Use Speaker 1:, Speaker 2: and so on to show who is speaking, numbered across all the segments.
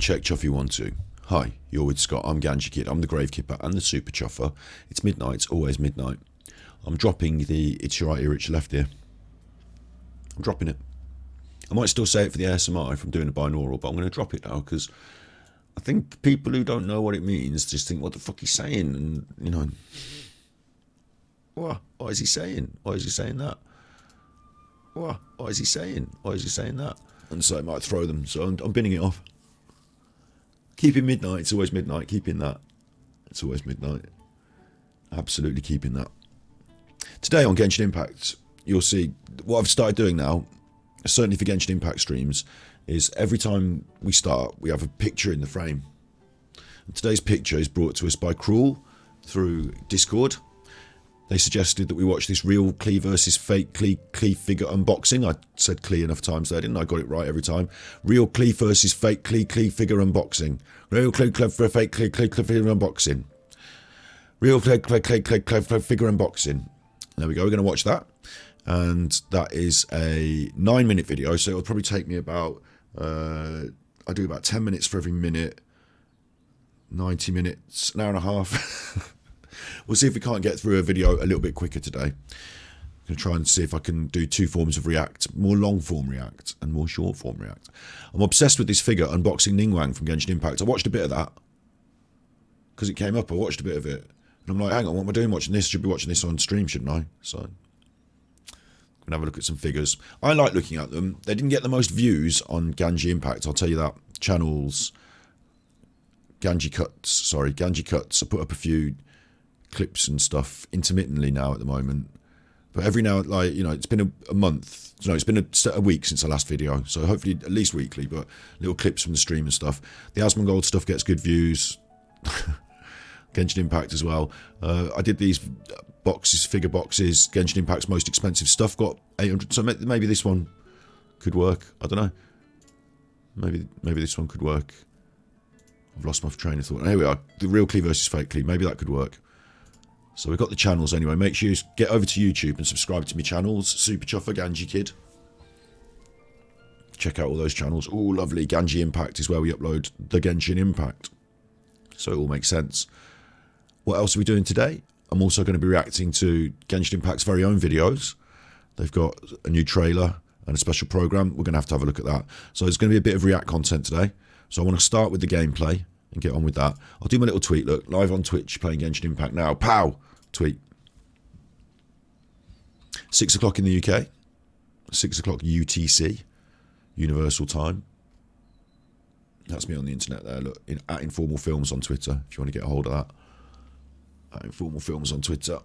Speaker 1: Check Chuffy12. Hi, you're with Scott. I'm Ganji Kid. I'm the Grave Kipper and the Super Chuffer. It's midnight. It's always midnight. I'm dropping the It's Your Right Ear, It's Your Left Ear. I'm dropping it. I might still say it for the ASMR if I'm doing a binaural, but I'm going to drop it now because I think people who don't know what it means just think, what the fuck he's saying? And, you know, what is he saying? Why is he saying that? What is he saying? Why is he saying that? And so it might throw them. So I'm binning it off. Keeping midnight, it's always midnight. Keeping that, it's always midnight. Absolutely keeping that. Today on Genshin Impact, you'll see what I've started doing now, certainly for Genshin Impact streams, is every time we start, we have a picture in the frame. And today's picture is brought to us by Cruel through Discord. They suggested that we watch this real Klee versus fake Klee figure unboxing. I said Klee enough times there, didn't I? Got it right every time. Real Klee versus fake Klee figure unboxing. Real Klee for fake Klee figure unboxing. Real Klee figure unboxing. There we go. We're going to watch that. And that is a 9-minute video. So it'll probably take me about, I do about 10 minutes for every minute. 90 minutes, an hour and a half. We'll see if we can't get through a video a little bit quicker today. I'm going to try and see if I can do two forms of React, more long form React and more short form React. I'm obsessed with this figure unboxing Ningguang from Genshin Impact. I watched a bit of that because it came up. I watched a bit of it and I'm like, hang on, what am I doing watching this? Should be watching this on stream, shouldn't I? So I'm going to have a look at some figures. I like looking at them. They didn't get the most views on Ganji Impact, I'll tell you that. Channels, Ganji Cuts. I put up a few clips and stuff intermittently now at the moment, but every now, like, you know, it's been a month, no, it's been a week since the last video, so hopefully at least weekly, but little clips from the stream and stuff. The Asmongold stuff gets good views. Genshin Impact as well. I did these boxes, figure boxes. Genshin Impact's most expensive stuff got 800, so maybe this one could work. I don't know, maybe this one could work. I've lost my train of thought. Here we are, the real Klee versus fake Klee. Maybe that could work. So we've got the channels anyway. Make sure you get over to YouTube and subscribe to my channels. Super Chuffer, Ganji Kid. Check out all those channels. Oh, lovely. Ganji Impact is where we upload the Genshin Impact. So it all makes sense. What else are we doing today? I'm also going to be reacting to Genshin Impact's very own videos. They've got a new trailer and a special program. We're going to have a look at that. So there's going to be a bit of React content today. So I want to start with the gameplay and get on with that. I'll do my little tweet. Look, live on Twitch, playing Genshin Impact now. Pow! Tweet. 6 o'clock in the UK. 6 o'clock UTC. Universal Time. That's me on the internet there. Look, at Informal Films on Twitter, if you want to get a hold of that. At Informal Films on Twitter.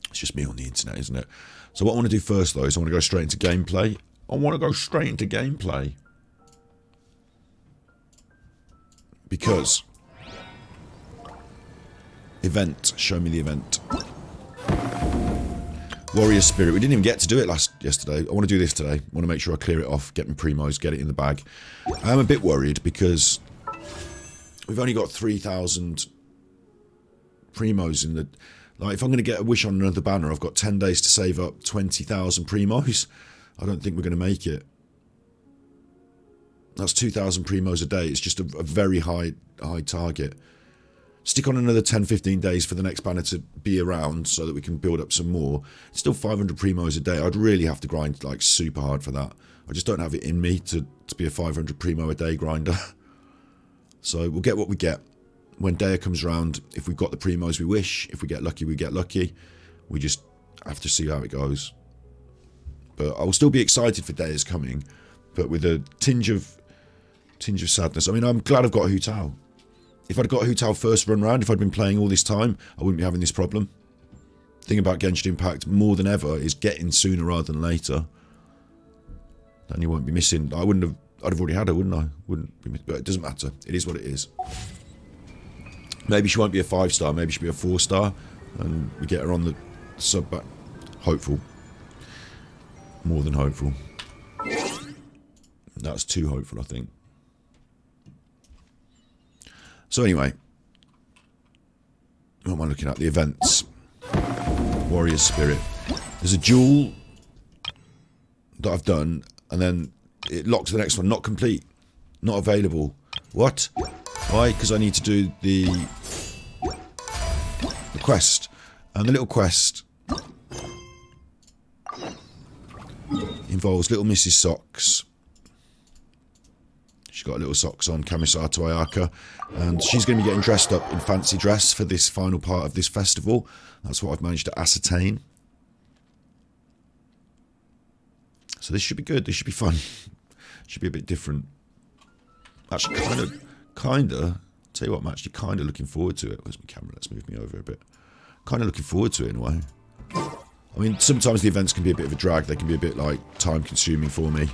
Speaker 1: It's just me on the internet, isn't it? So what I want to do first, though, is I want to go straight into gameplay. Because event, show me the event. Warrior Spirit. We didn't even get to do it yesterday. I want to do this today. I want to make sure I clear it off, get my primos, get it in the bag. I am a bit worried because we've only got 3,000 primos in the... Like, if I'm going to get a wish on another banner, I've got 10 days to save up 20,000 primos. I don't think we're going to make it. That's 2,000 primos a day. It's just a very high target. Stick on another 10-15 days for the next banner to be around so that we can build up some more. It's still 500 primos a day. I'd really have to grind like super hard for that. I just don't have it in me to be a 500 primo a day grinder. So we'll get what we get. When Daya comes around, if we've got the primos we wish, if we get lucky, we get lucky. We just have to see how it goes. But I will still be excited for Daya's coming, but with a tinge of sadness. I mean, I'm glad I've got Hu Tao. If I'd got Hu Tao first run round, if I'd been playing all this time, I wouldn't be having this problem. The thing about Genshin Impact more than ever is getting sooner rather than later. Then you won't be missing. I'd have already had her, wouldn't I? Wouldn't be, but it doesn't matter. It is what it is. Maybe she won't be a 5-star, maybe she'll be a 4-star, and we get her on the sub back. Hopeful. More than hopeful. That's too hopeful, I think. So anyway, what am I looking at? The events. Warrior Spirit. There's a duel that I've done, and then it locks the next one. Not complete. Not available. What? Why? Because I need to do the quest. And the little quest involves little Mrs. Socks. She's got little socks on, Kamisato Ayaka, and she's going to be getting dressed up in fancy dress for this final part of this festival. That's what I've managed to ascertain. So this should be good. This should be fun. Should be a bit different. Actually, kind of. Tell you what, I'm actually kind of looking forward to it. Where's my camera? Let's move me over a bit. Kind of looking forward to it in a way. I mean, sometimes the events can be a bit of a drag. They can be a bit like time-consuming for me.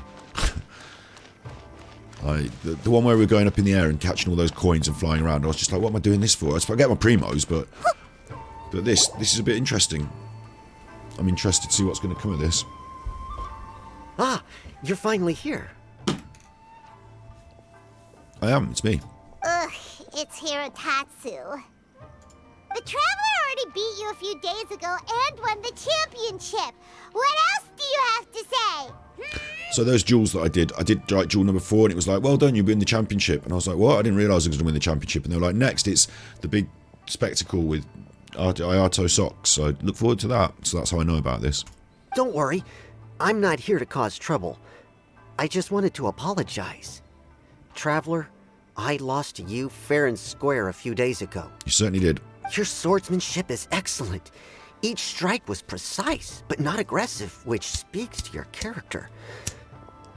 Speaker 1: The one where we were going up in the air and catching all those coins and flying around, I was just like, what am I doing this for? I get my primos, but this is a bit interesting. I'm interested to see what's going to come of this.
Speaker 2: Ah, you're finally here.
Speaker 1: I am, it's me.
Speaker 3: Ugh, it's Hirotatsu. The Traveler already beat you a few days ago and won the championship. What else do you have to say?
Speaker 1: So those duels that I did like duel number 4, and it was like, well done, you win the championship. And I was like, what? I didn't realise I was going to win the championship. And they were like, next, it's the big spectacle with Ayato Socks. So I look forward to that. So that's how I know about this.
Speaker 2: Don't worry, I'm not here to cause trouble. I just wanted to apologize. Traveler, I lost to you fair and square a few days ago.
Speaker 1: You certainly did.
Speaker 2: Your swordsmanship is excellent. Each strike was precise, but not aggressive, which speaks to your character.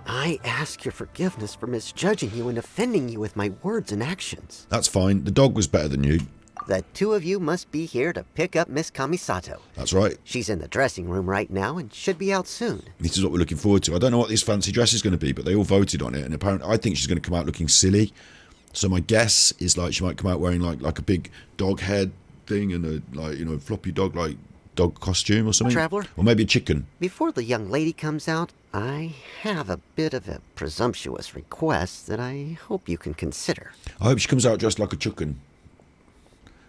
Speaker 2: I ask your forgiveness for misjudging you and offending you with my words and actions.
Speaker 1: That's fine. The dog was better than you.
Speaker 2: The two of you must be here to pick up Miss Kamisato.
Speaker 1: That's right.
Speaker 2: She's in the dressing room right now and should be out soon.
Speaker 1: This is what we're looking forward to. I don't know what this fancy dress is going to be, but they all voted on it, and apparently I think she's going to come out looking silly. So my guess is like she might come out wearing like a big dog head thing and a floppy dog costume or something.
Speaker 2: Traveler?
Speaker 1: Or maybe a chicken.
Speaker 2: Before the young lady comes out, I have a bit of a presumptuous request that I hope you can consider.
Speaker 1: I hope she comes out dressed like a chicken.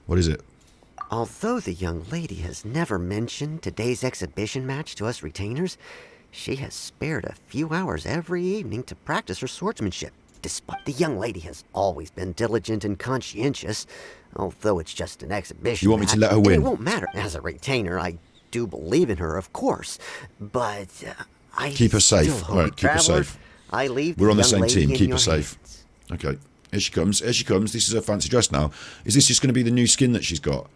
Speaker 1: What is it?
Speaker 2: Although the young lady has never mentioned today's exhibition match to us retainers, she has spared a few hours every evening to practice her swordsmanship. Despite the young lady has always been diligent and conscientious, although it's just an exhibition.
Speaker 1: You want me to let her win?
Speaker 2: It won't matter. As a retainer, I do believe in her, of course, but I
Speaker 1: keep her safe.
Speaker 2: still hope,
Speaker 1: All right, keep her
Speaker 2: Traveler,
Speaker 1: safe.
Speaker 2: I leave
Speaker 1: We're on the
Speaker 2: young
Speaker 1: same
Speaker 2: lady
Speaker 1: team.
Speaker 2: in
Speaker 1: Keep
Speaker 2: your
Speaker 1: her safe.
Speaker 2: hands.
Speaker 1: Okay. Here she comes. Here she comes. This is her fancy dress now. Is this just going to be the new skin that she's got?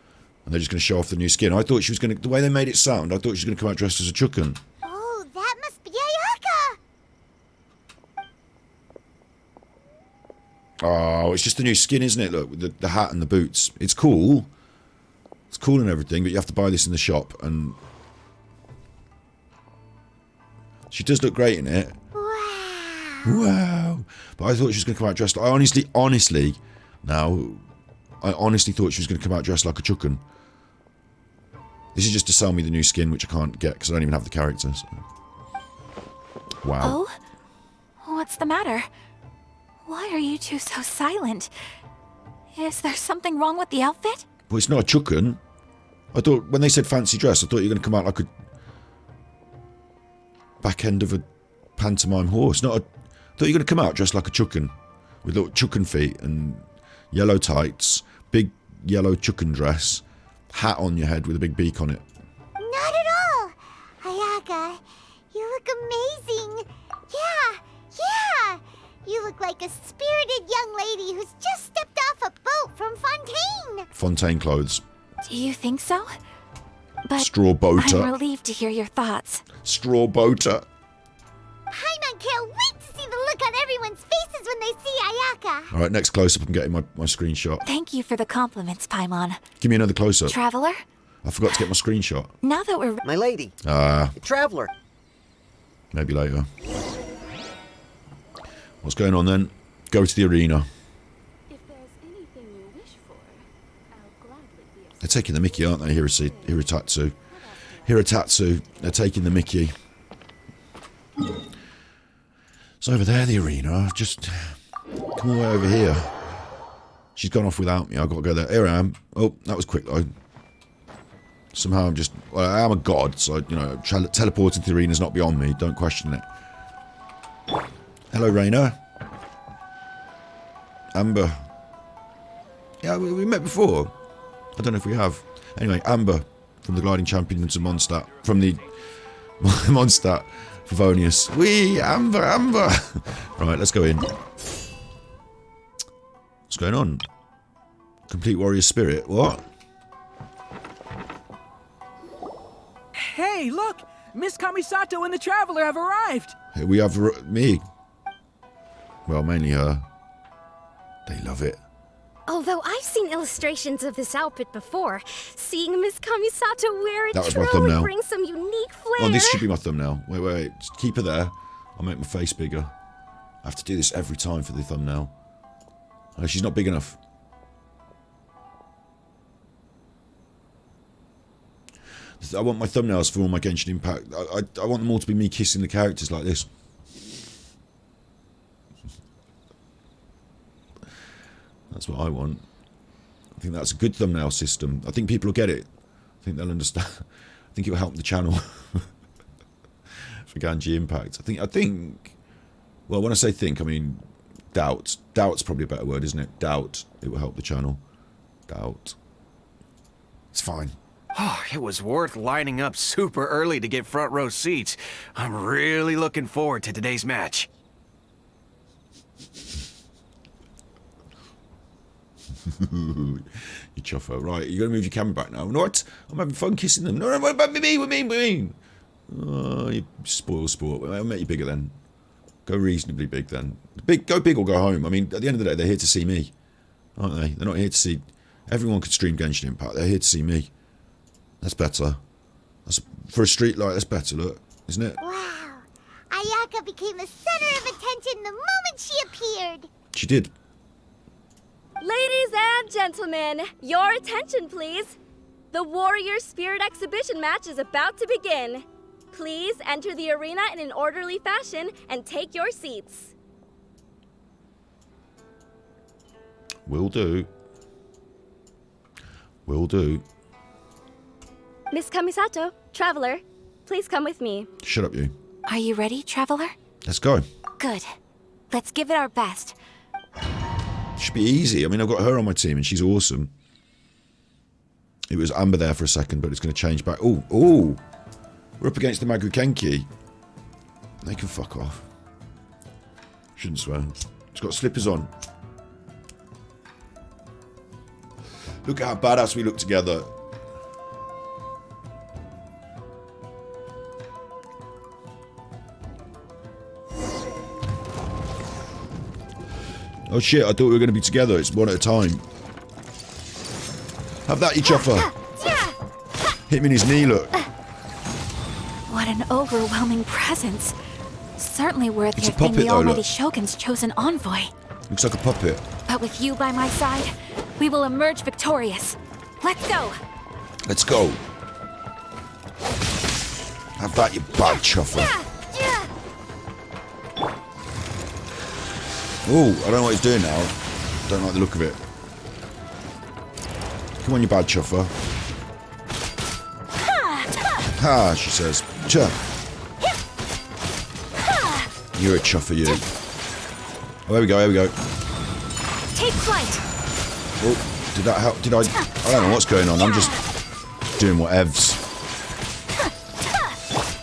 Speaker 1: And they're just going to show off the new skin? I thought she was going to... The way they made it sound, I thought she was going to come out dressed as a chicken.
Speaker 3: Oh, that must be Ayaka!
Speaker 1: Oh, it's just the new skin, isn't it? Look, with the hat and the boots. It's cool. It's cool and everything, but you have to buy this in the shop. And she does look great in it.
Speaker 3: Wow.
Speaker 1: Wow. But I thought she was going to come out dressed... I honestly thought she was going to come out dressed like a chicken. This is just to sell me the new skin, which I can't get because I don't even have the character. So. Wow.
Speaker 4: Oh? What's the matter? Why are you two so silent? Is there something wrong with the outfit?
Speaker 1: Well, it's not a chicken. I thought, when they said fancy dress, I thought you were going to come out like a back end of a pantomime horse. I thought you were going to come out dressed like a chicken. With little chicken feet and yellow tights, big yellow chicken dress, hat on your head with a big beak on it.
Speaker 3: Not at all! Ayaka, you look amazing! Yeah! You look like a spirited young lady who's just stepped off a boat from Fontaine!
Speaker 1: Fontaine clothes.
Speaker 4: Do you think so? But
Speaker 1: Straw boater.
Speaker 4: I'm relieved to hear your thoughts.
Speaker 1: Straw boater.
Speaker 3: Paimon can't wait to see the look on everyone's faces when they see Ayaka!
Speaker 1: All right, next close-up, I'm getting my screenshot.
Speaker 4: Thank you for the compliments, Paimon.
Speaker 1: Give me another close-up.
Speaker 4: Traveler,
Speaker 1: I forgot to get my screenshot.
Speaker 4: now that we're...
Speaker 2: My lady, Traveler.
Speaker 1: Maybe later. What's going on then? Go to the arena.
Speaker 5: If there's anything you wish for, I'll gladly be of
Speaker 1: They're taking the mickey, aren't they, Hirotatsu? Hirotatsu, they're taking the mickey. It's over there, the arena. Just come all the way over here. She's gone off without me. I've got to go there. Here I am. Oh, that was quick, though. Somehow I'm just... Well, I am a god, so, teleporting to the arena is not beyond me. Don't question it. Hello, Raina. Amber. Yeah, we met before. I don't know if we have. Anyway, Amber from the Gliding Champions of Mondstadt. From the Mondstadt, Favonius. Wee, Amber, Amber. Right, let's go in. What's going on? Complete warrior spirit. What?
Speaker 6: Hey, look! Miss Kamisato and the Traveler have arrived!
Speaker 1: Here we have me. Well, mainly her. They love it.
Speaker 7: Although I've seen illustrations of this outfit before, seeing Miss Kamisato wear it
Speaker 1: That was my
Speaker 7: truly
Speaker 1: thumbnail.
Speaker 7: brings some unique flair.
Speaker 1: Oh, this should be my thumbnail. Wait. Just keep her there. I'll make my face bigger. I have to do this every time for the thumbnail. Oh, she's not big enough. I want my thumbnails for all my Genshin Impact. I want them all to be me kissing the characters like this. That's what I want. I think that's a good thumbnail system. I think people will get it. I think they'll understand. I think it will help the channel for Genshin Impact. I think. Well, when I say think, I mean doubt. Doubt's probably a better word, isn't it? Doubt. It will help the channel. Doubt. It's fine.
Speaker 8: Oh, it was worth lining up super early to get front row seats. I'm really looking forward to today's match.
Speaker 1: You chuffer. Right, you gotta move your camera back now. What? I'm having fun kissing them. No, what me? Oh, you spoil sport. I'll make you bigger then. Go reasonably big then. Go big or go home. I mean, at the end of the day, they're here to see me. Aren't they? They're not here to see... Everyone could stream Genshin Impact. They're here to see me. That's better. That's, for a street light, that's better, look. Isn't it?
Speaker 3: Wow. Ayaka became the center of attention the moment she appeared.
Speaker 1: She did.
Speaker 7: Ladies and gentlemen, your attention please. The Warrior Spirit Exhibition match is about to begin. Please enter the arena in an orderly fashion and take your seats.
Speaker 1: Will do. Will do.
Speaker 7: Miss Kamisato, Traveler, please come with me.
Speaker 1: Shut up, you.
Speaker 4: Are you ready, Traveler?
Speaker 1: Let's go.
Speaker 4: Good. Let's give it our best.
Speaker 1: Should be easy. I mean, I've got her on my team and she's awesome. It was Amber there for a second, but it's going to change back. Ooh. We're up against the Magukenki. They can fuck off. Shouldn't swear. It's got slippers on. Look at how badass we look together. Oh shit, I thought we were going to be together. It's one at a time. Have that, you chuffer. Hit me in his knee, look.
Speaker 4: What an overwhelming presence. Certainly worthy
Speaker 1: It's a
Speaker 4: of being
Speaker 1: puppet,
Speaker 4: the
Speaker 1: though,
Speaker 4: Almighty
Speaker 1: look.
Speaker 4: Shogun's chosen envoy.
Speaker 1: Looks like a puppet.
Speaker 4: But with you by my side, we will emerge victorious. Let's go!
Speaker 1: Let's go. Have that, you bad chuffer. Oh, I don't know what he's doing now. Don't like the look of it. Come on, you bad chuffer. Ha, she says. Cha. You're a chuffer, you. Oh, here we go, here we go.
Speaker 4: Take flight!
Speaker 1: Oh, did that help? Did I don't know what's going on. I'm just doing whatevs.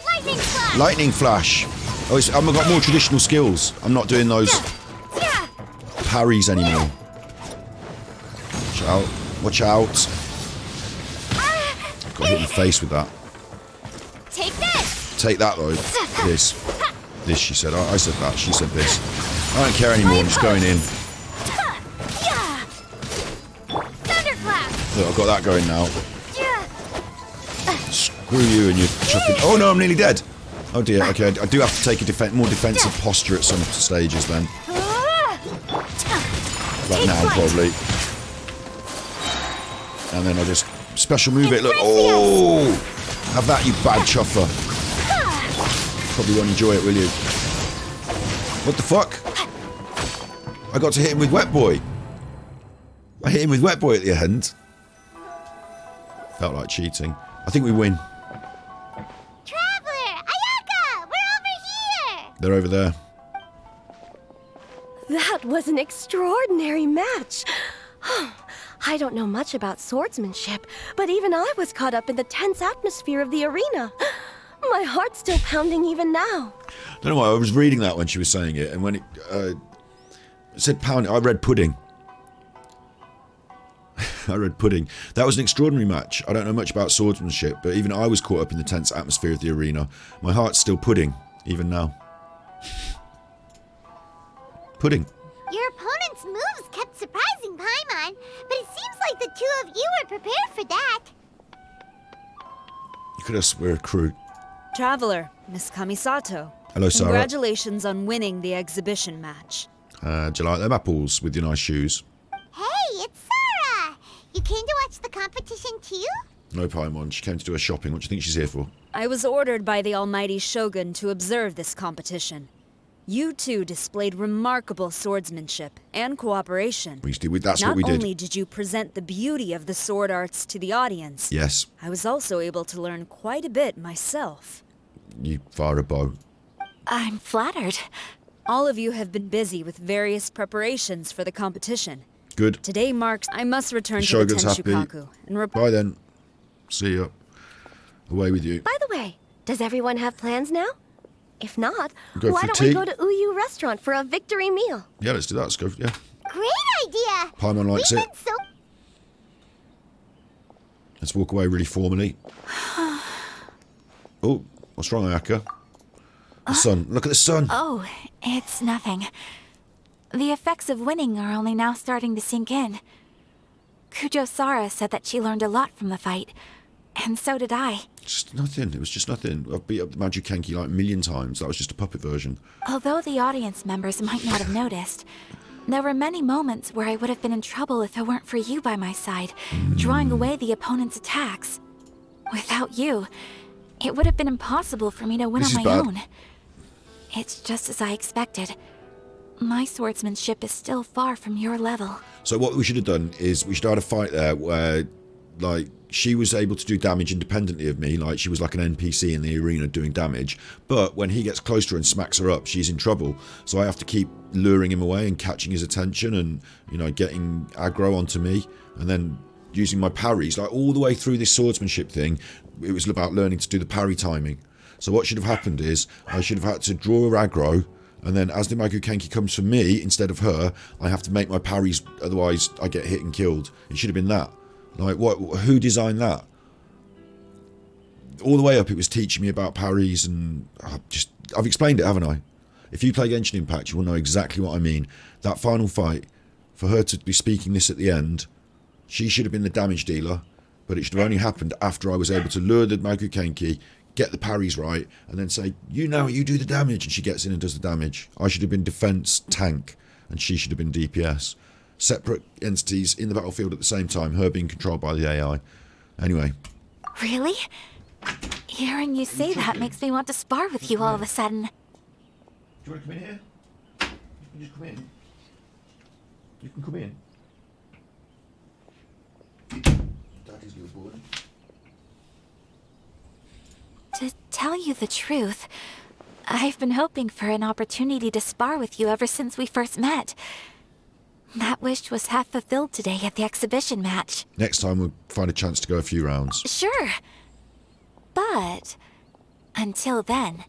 Speaker 3: Lightning flash!
Speaker 1: Lightning flash. Oh, I've got more traditional skills. I'm not doing those parries anymore. Watch out. Watch out. Got hit in the face with that.
Speaker 3: Take this!
Speaker 1: Take that, though. This. This, she said. I said that. She said this. I don't care anymore. I'm just going in.
Speaker 3: Thunderclap!
Speaker 1: Look, I've got that going now. Screw you and your chucking. Oh, no, I'm nearly dead. Oh, dear. Okay, I do have to take a more defensive posture at some stages, then. Like now, probably. And then I just... Special move it, look. Oh! Have that, you bad chuffer. Probably won't enjoy it, will you? What the fuck? I got to hit him with Wet Boy. I hit him with Wet Boy at the end. Felt like cheating. I think we win.
Speaker 3: Traveler! Ayaka! We're over here!
Speaker 1: They're over there.
Speaker 9: That was an extraordinary match. I don't know much about swordsmanship, but even I was caught up in the tense atmosphere of the arena. My heart's still pounding even now.
Speaker 1: I don't know why, I was reading that when she was saying it, and when it said pounding, I read pudding. I read pudding. That was an extraordinary match. I don't know much about swordsmanship, but even I was caught up in the tense atmosphere of the arena. My heart's still pudding, even now. Pudding.
Speaker 3: Your opponent's moves kept surprising Paimon, but it seems like the two of you were prepared for that.
Speaker 1: Look at us, we're a crew.
Speaker 10: Traveler, Miss Kamisato.
Speaker 1: Hello, Sarah.
Speaker 10: Congratulations on winning the exhibition match.
Speaker 1: Do you like them apples with your nice shoes?
Speaker 3: Hey, it's Sarah! You came to watch the competition too?
Speaker 1: No, Paimon. She came to do her shopping. What do you think she's here for?
Speaker 10: I was ordered by the Almighty Shogun to observe this competition. You two displayed remarkable swordsmanship and cooperation.
Speaker 1: That's what we did.
Speaker 10: Not only did you present the beauty of the sword arts to the audience,
Speaker 1: Yes.
Speaker 10: I was also able to learn quite a bit myself.
Speaker 1: You fire a bow.
Speaker 4: I'm flattered.
Speaker 10: All of you have been busy with various preparations for the competition.
Speaker 1: Good.
Speaker 10: Today marks I must return
Speaker 1: The
Speaker 10: to the
Speaker 1: Shogun's happy.
Speaker 10: Tenshukaku and
Speaker 1: Bye then. See ya. Away with you.
Speaker 9: By the way, does everyone have plans now? If not,
Speaker 1: Go
Speaker 9: why
Speaker 1: for
Speaker 9: don't
Speaker 1: tea.
Speaker 9: we go to Uyu Restaurant for a victory meal?
Speaker 1: Yeah, let's do that. Let's go. Yeah.
Speaker 3: Great idea!
Speaker 1: Paimon likes
Speaker 3: We've
Speaker 1: it.
Speaker 3: been so...
Speaker 1: Let's walk away really formally. Oh, what's wrong, Ayaka? The sun. Look at the sun.
Speaker 4: Oh, it's nothing. The effects of winning are only now starting to sink in. Kujo-Sara said that she learned a lot from the fight, and so did I.
Speaker 1: Just nothing. It was just nothing. I've beat up the Majukenki like a million times. That was just a puppet version.
Speaker 4: Although the audience members might not have noticed, there were many moments where I would have been in trouble if it weren't for you by my side, drawing away the opponent's attacks. Without you, it would have been impossible for me to win
Speaker 1: This
Speaker 4: on
Speaker 1: is
Speaker 4: my
Speaker 1: bad.
Speaker 4: own. It's just as I expected. My swordsmanship is still far from your level.
Speaker 1: So what we should have done is we should have had a fight there where, like, she was able to do damage independently of me, like she was like an NPC in the arena doing damage, but when he gets close to her and smacks her up, she's in trouble. So I have to keep luring him away and catching his attention and, you know, getting aggro onto me, and then using my parries, like all the way through this swordsmanship thing. It was about learning to do the parry timing. So what should have happened is I should have had to draw her aggro, and then as the Majukenki comes for me instead of her, I have to make my parries, otherwise I get hit and killed. It should have been that. Like, what? Who designed that? All the way up, it was teaching me about parries, and I've explained it, haven't I? If you play Genshin Impact, you will know exactly what I mean. That final fight, for her to be speaking this at the end, she should have been the damage dealer, but it should have only happened after I was able to lure the Majukenki, get the parries right, and then say, you do the damage, and she gets in and does the damage. I should have been defense tank, and she should have been DPS. Separate entities in the battlefield at the same time, her being controlled by the AI. Anyway.
Speaker 4: Really? Hearing you say that makes me want to spar with you all of a sudden.
Speaker 1: Do you want to come in here? You can just come in. You can come in. Daddy's little boy.
Speaker 4: To tell you the truth, I've been hoping for an opportunity to spar with you ever since we first met. That wish was half fulfilled today at the exhibition match.
Speaker 1: Next time we'll find a chance to go a few rounds.
Speaker 4: Sure. But until then,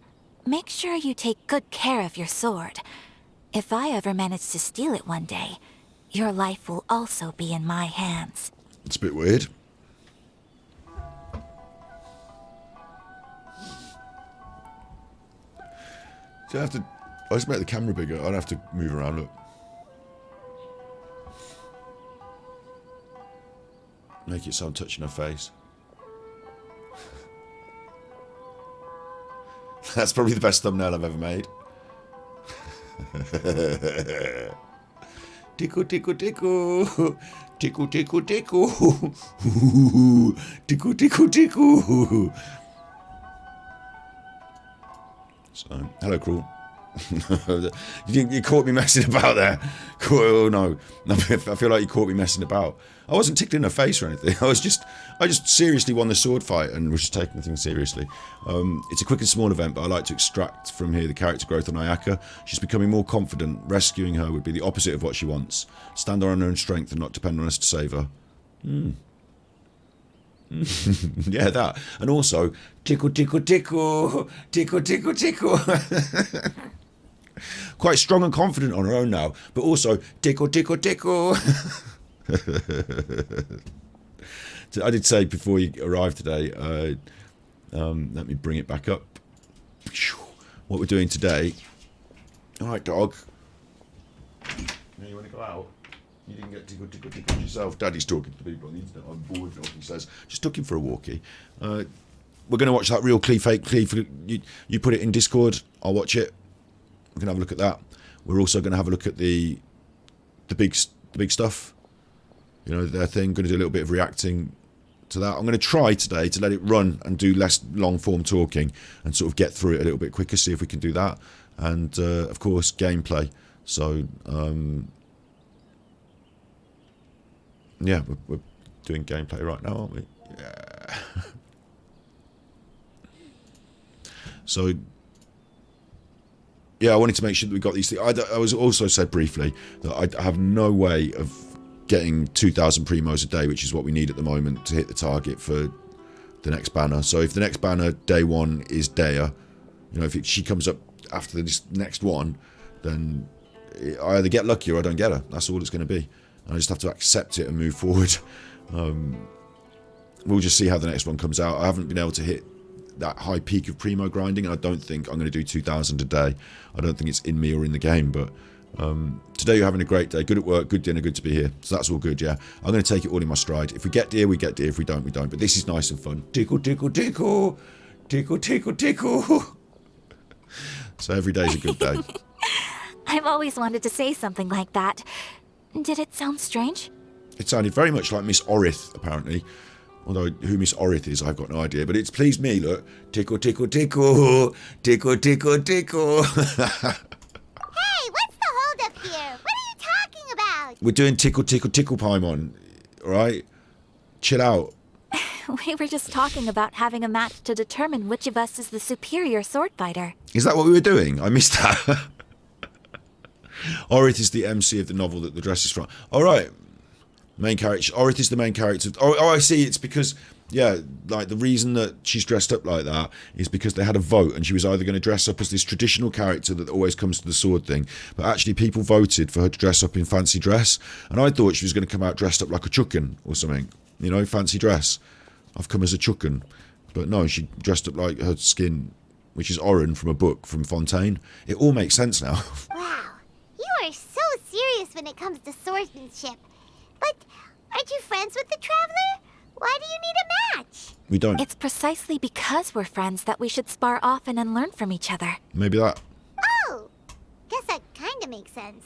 Speaker 4: make sure you take good care of your sword. If I ever manage to steal it one day, your life will also be in my hands.
Speaker 1: It's a bit weird. So I just make the camera bigger. I don't have to move around, look. Make it so I'm touching her face. That's probably the best thumbnail I've ever made. Tickle, tickle, tickle. Tickle, tickle, tickle. Tickle, tickle, tickle. So, hello, Crawl. You caught me messing about there. Oh no, I feel like you caught me messing about. I wasn't tickling her face or anything. I just seriously won the sword fight and was just taking things seriously. It's a quick and small event, but I like to extract from here the character growth on Ayaka. She's becoming more confident. Rescuing her would be the opposite of what she wants. Stand on her own strength and not depend on us to save her. Yeah, that. And also, tickle, tickle, tickle, tickle, tickle, tickle. Quite strong and confident on her own now, but also tickle, tickle, tickle. I did say before you arrived today, let me bring it back up. What we're doing today. All right, dog. Now you want to go out? You didn't get tickle, tickle, tickle yourself. Daddy's talking to people on the internet. I'm bored, he says. Just took him for a walkie. We're going to watch that real Clee fake Clee. You put it in Discord. I'll watch it. We can have a look at that. We're also going to have a look at the big stuff. You know, their thing. Going to do a little bit of reacting to that. I'm going to try today to let it run and do less long form talking and sort of get through it a little bit quicker. See if we can do that. And of course, gameplay. So yeah, we're doing gameplay right now, aren't we? Yeah. So yeah, I wanted to make sure that we got these things. I was also said briefly that I have no way of getting 2,000 primos a day, which is what we need at the moment to hit the target for the next banner. So if the next banner, day one, is Dea, you know, if she comes up after this next one, then I either get lucky or I don't get her. That's all it's going to be. And I just have to accept it and move forward. We'll just see how the next one comes out. I haven't been able to hit that high peak of primo grinding, and I don't think I'm going to do 2,000 a day. I don't think it's in me or in the game, but today you're having a great day. Good at work, good dinner, good to be here. So that's all good, yeah. I'm going to take it all in my stride. If we get deer, we get deer. If we don't, we don't. But this is nice and fun. Tickle, tickle, tickle. Tickle, tickle, tickle. So every day's a good day.
Speaker 4: I've always wanted to say something like that. Did it sound strange?
Speaker 1: It sounded very much like Miss Orith, apparently. Although who Miss Orith is, I've got no idea. But it's pleased me, look. Tickle, tickle, tickle. Tickle, tickle, tickle.
Speaker 3: Hey, what's the holdup here? What are you talking about?
Speaker 1: We're doing tickle, tickle, tickle Paimon. Alright? Chill out.
Speaker 4: We were just talking about having a match to determine which of us is the superior sword fighter.
Speaker 1: Is that what we were doing? I missed that. Orith is the MC of the novel that the dress is from. Alright. Main character. Orith is the main character. Oh, I see. It's because, yeah, like the reason that she's dressed up like that is because they had a vote and she was either going to dress up as this traditional character that always comes to the sword thing, but actually people voted for her to dress up in fancy dress, and I thought she was going to come out dressed up like a chukken or something, you know, fancy dress. I've come as a chukken, but no, she dressed up like her skin, which is Oren from a book from Fontaine. It all makes sense now.
Speaker 3: Wow, you are so serious when it comes to swordsmanship. But aren't you friends with the Traveler? Why do you need a match?
Speaker 1: We don't.
Speaker 4: It's precisely because we're friends that we should spar often and learn from each other.
Speaker 1: Maybe that.
Speaker 3: Oh, guess that kind of makes sense.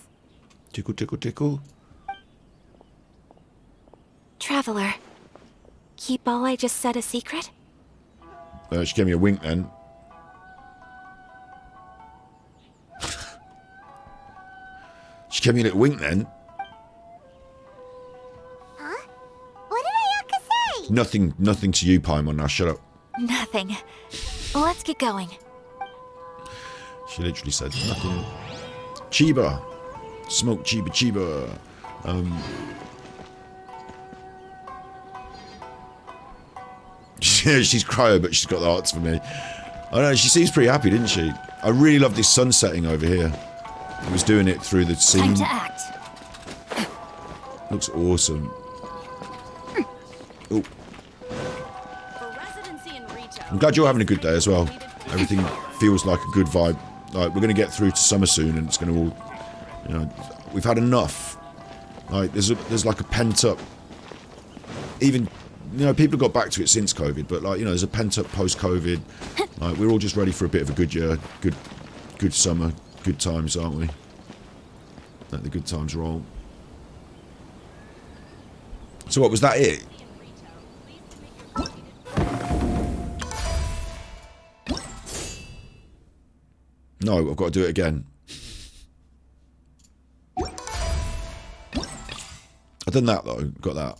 Speaker 1: Tickle, tickle, tickle.
Speaker 4: Traveler, keep all I just said a secret?
Speaker 1: She gave me a wink then. She gave me a little wink then.
Speaker 3: Huh? What did Ayaka say?
Speaker 1: Nothing to you, Paimon. Now shut up.
Speaker 4: Nothing. Let's get going.
Speaker 1: She literally said nothing. Chiba. Smoke Chiba Chiba. She's cryo, but she's got the hearts for me. I don't know, she seems pretty happy, didn't she? I really love this sun setting over here. He was doing it through the scene.
Speaker 4: Time to act.
Speaker 1: Looks awesome. Oh. I'm glad you're having a good day as well. Everything feels like a good vibe. Like, we're going to get through to summer soon, and it's going to all, you know, we've had enough. Like, there's like a pent up, even, you know, people got back to it since COVID, but like, you know, there's a pent up post COVID. Like, we're all just ready for a bit of a good year, good summer, good times, aren't we? Let the good times roll. So what was that? It? No, I've got to do it again. I've done that though, got that.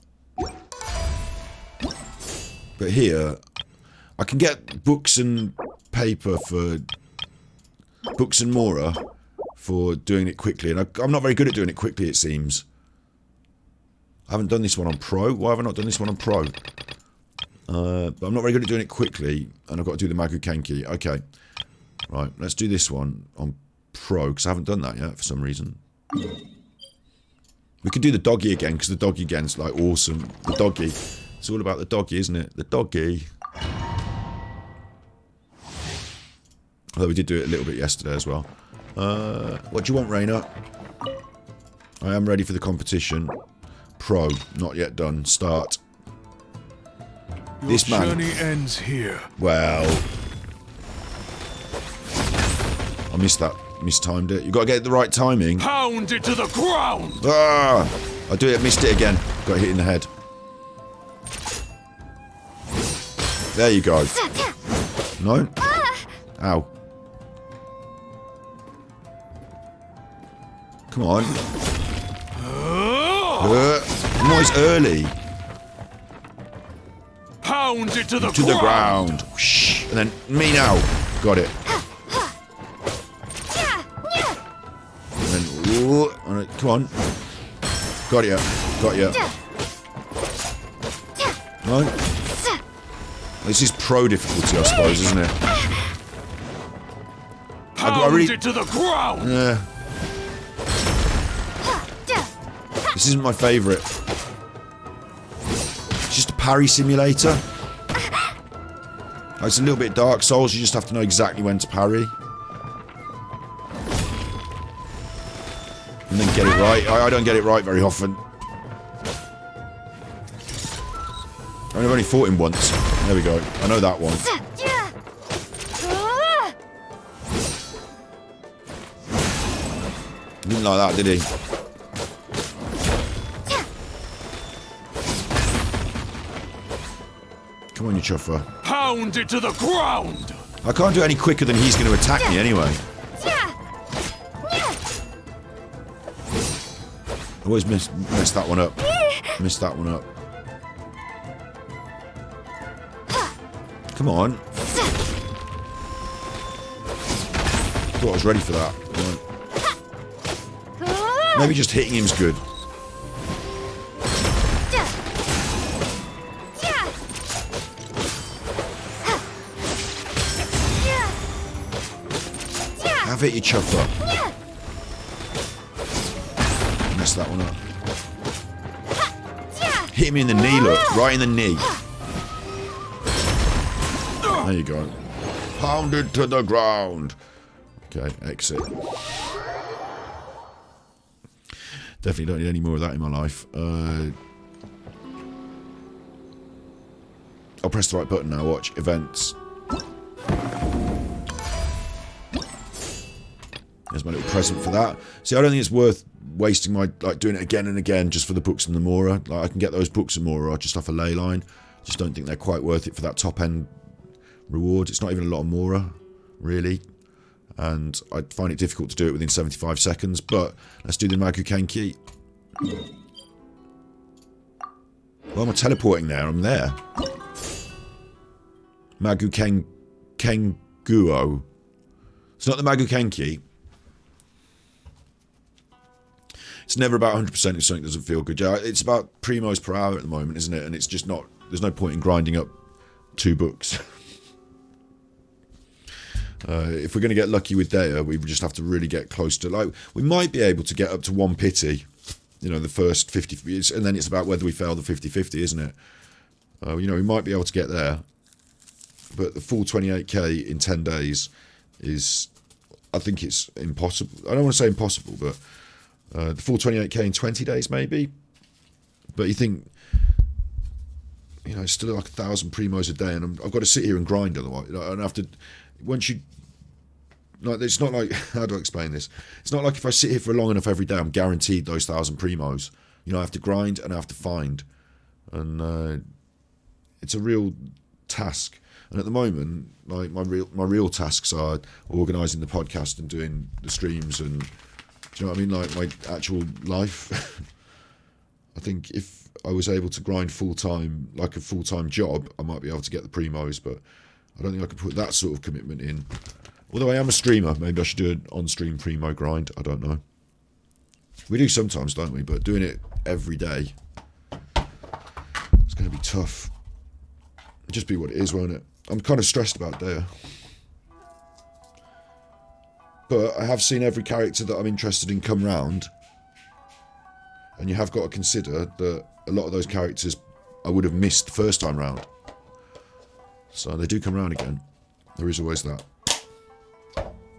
Speaker 1: But here, I can get books and paper for... Books and Mora for doing it quickly. And I'm not very good at doing it quickly, it seems. I haven't done this one on Pro. Why have I not done this one on Pro? But I'm not very good at doing it quickly. And I've got to do the Magukenki. Okay. Right, let's do this one on Pro, because I haven't done that yet for some reason. We could do the doggy again, because the doggy again's like awesome. The doggy. It's all about the doggy, isn't it? The doggy. Although we did do it a little bit yesterday as well. What do you want, Raina? I am ready for the competition. Pro, not yet done. Start. This man.
Speaker 11: Journey ends here.
Speaker 1: Well, I missed that. Mistimed it. You got to get it the right timing.
Speaker 11: Pound it to the ground.
Speaker 1: Ah! I do it. Missed it again. Got hit in the head. There you go. No. Ow. Come on. I'm always early.
Speaker 11: Pound it to the
Speaker 1: ground. Whoosh. And then me now. Got it. And then, ooh, come on. Got you. Got you. No. This is pro difficulty, I suppose, isn't it?
Speaker 11: Pound it to the ground.
Speaker 1: Yeah. This isn't my favourite. It's just a parry simulator. It's a little bit Dark Souls, you just have to know exactly when to parry. And then get it right. I don't get it right very often. I've only fought him once. There we go. I know that one. Didn't like that, did he? Come on, you chuffer.
Speaker 11: Pound it to the ground.
Speaker 1: I can't do it any quicker than he's going to attack me anyway. I always messed that one up. Missed that one up. Come on. Thought I was ready for that. Right. Maybe just hitting him's good. Have it, you chuffer. Messed that one up. Hit him in the knee, look. Right in the knee. There you go. Pounded to the ground. Okay, exit. Definitely don't need any more of that in my life. I'll press the right button now. Watch. Events. There's my little present for that. See, I don't think it's worth wasting my, like, doing it again and again just for the books and the Mora. Like, I can get those books and Mora just off a ley line. Just don't think they're quite worth it for that top end reward. It's not even a lot of Mora, really. And I find it difficult to do it within 75 seconds. But let's do the Magukenki. Well, am I teleporting there? I'm there. Magukenguo. It's not the Magukenki. It's never about 100% if something doesn't feel good. Yeah, it's about primos per hour at the moment, isn't it? And it's just not... There's no point in grinding up 2 books. If we're going to get lucky with Dea, we just have to really get close to... Like, we might be able to get up to 1 pity. You know, the first 50... And then it's about whether we fail the 50-50, isn't it? You know, we might be able to get there. But the full 28k in 10 days is... I think it's impossible. I don't want to say impossible, but... the full 28k in 20 days, maybe. But you think, you know, it's still like 1,000 primos a day, and I've got to sit here and grind otherwise. You know, and I have to, once you, like, it's not like, how do I explain this? It's not like if I sit here for long enough every day, I'm guaranteed those 1,000 primos. You know, I have to grind and I have to find. And it's a real task. And at the moment, my real tasks are organising the podcast and doing the streams, and do you know what I mean? Like my actual life. I think if I was able to grind full-time, like a full-time job, I might be able to get the primos, but I don't think I could put that sort of commitment in. Although I am a streamer, maybe I should do an on-stream primo grind, I don't know. We do sometimes, don't we? But doing it every day, it's going to be tough. It'll just be what it is, won't it? I'm kind of stressed about Dea. But I have seen every character that I'm interested in come round. And you have got to consider that a lot of those characters I would have missed the first time round. So they do come round again. There is always that.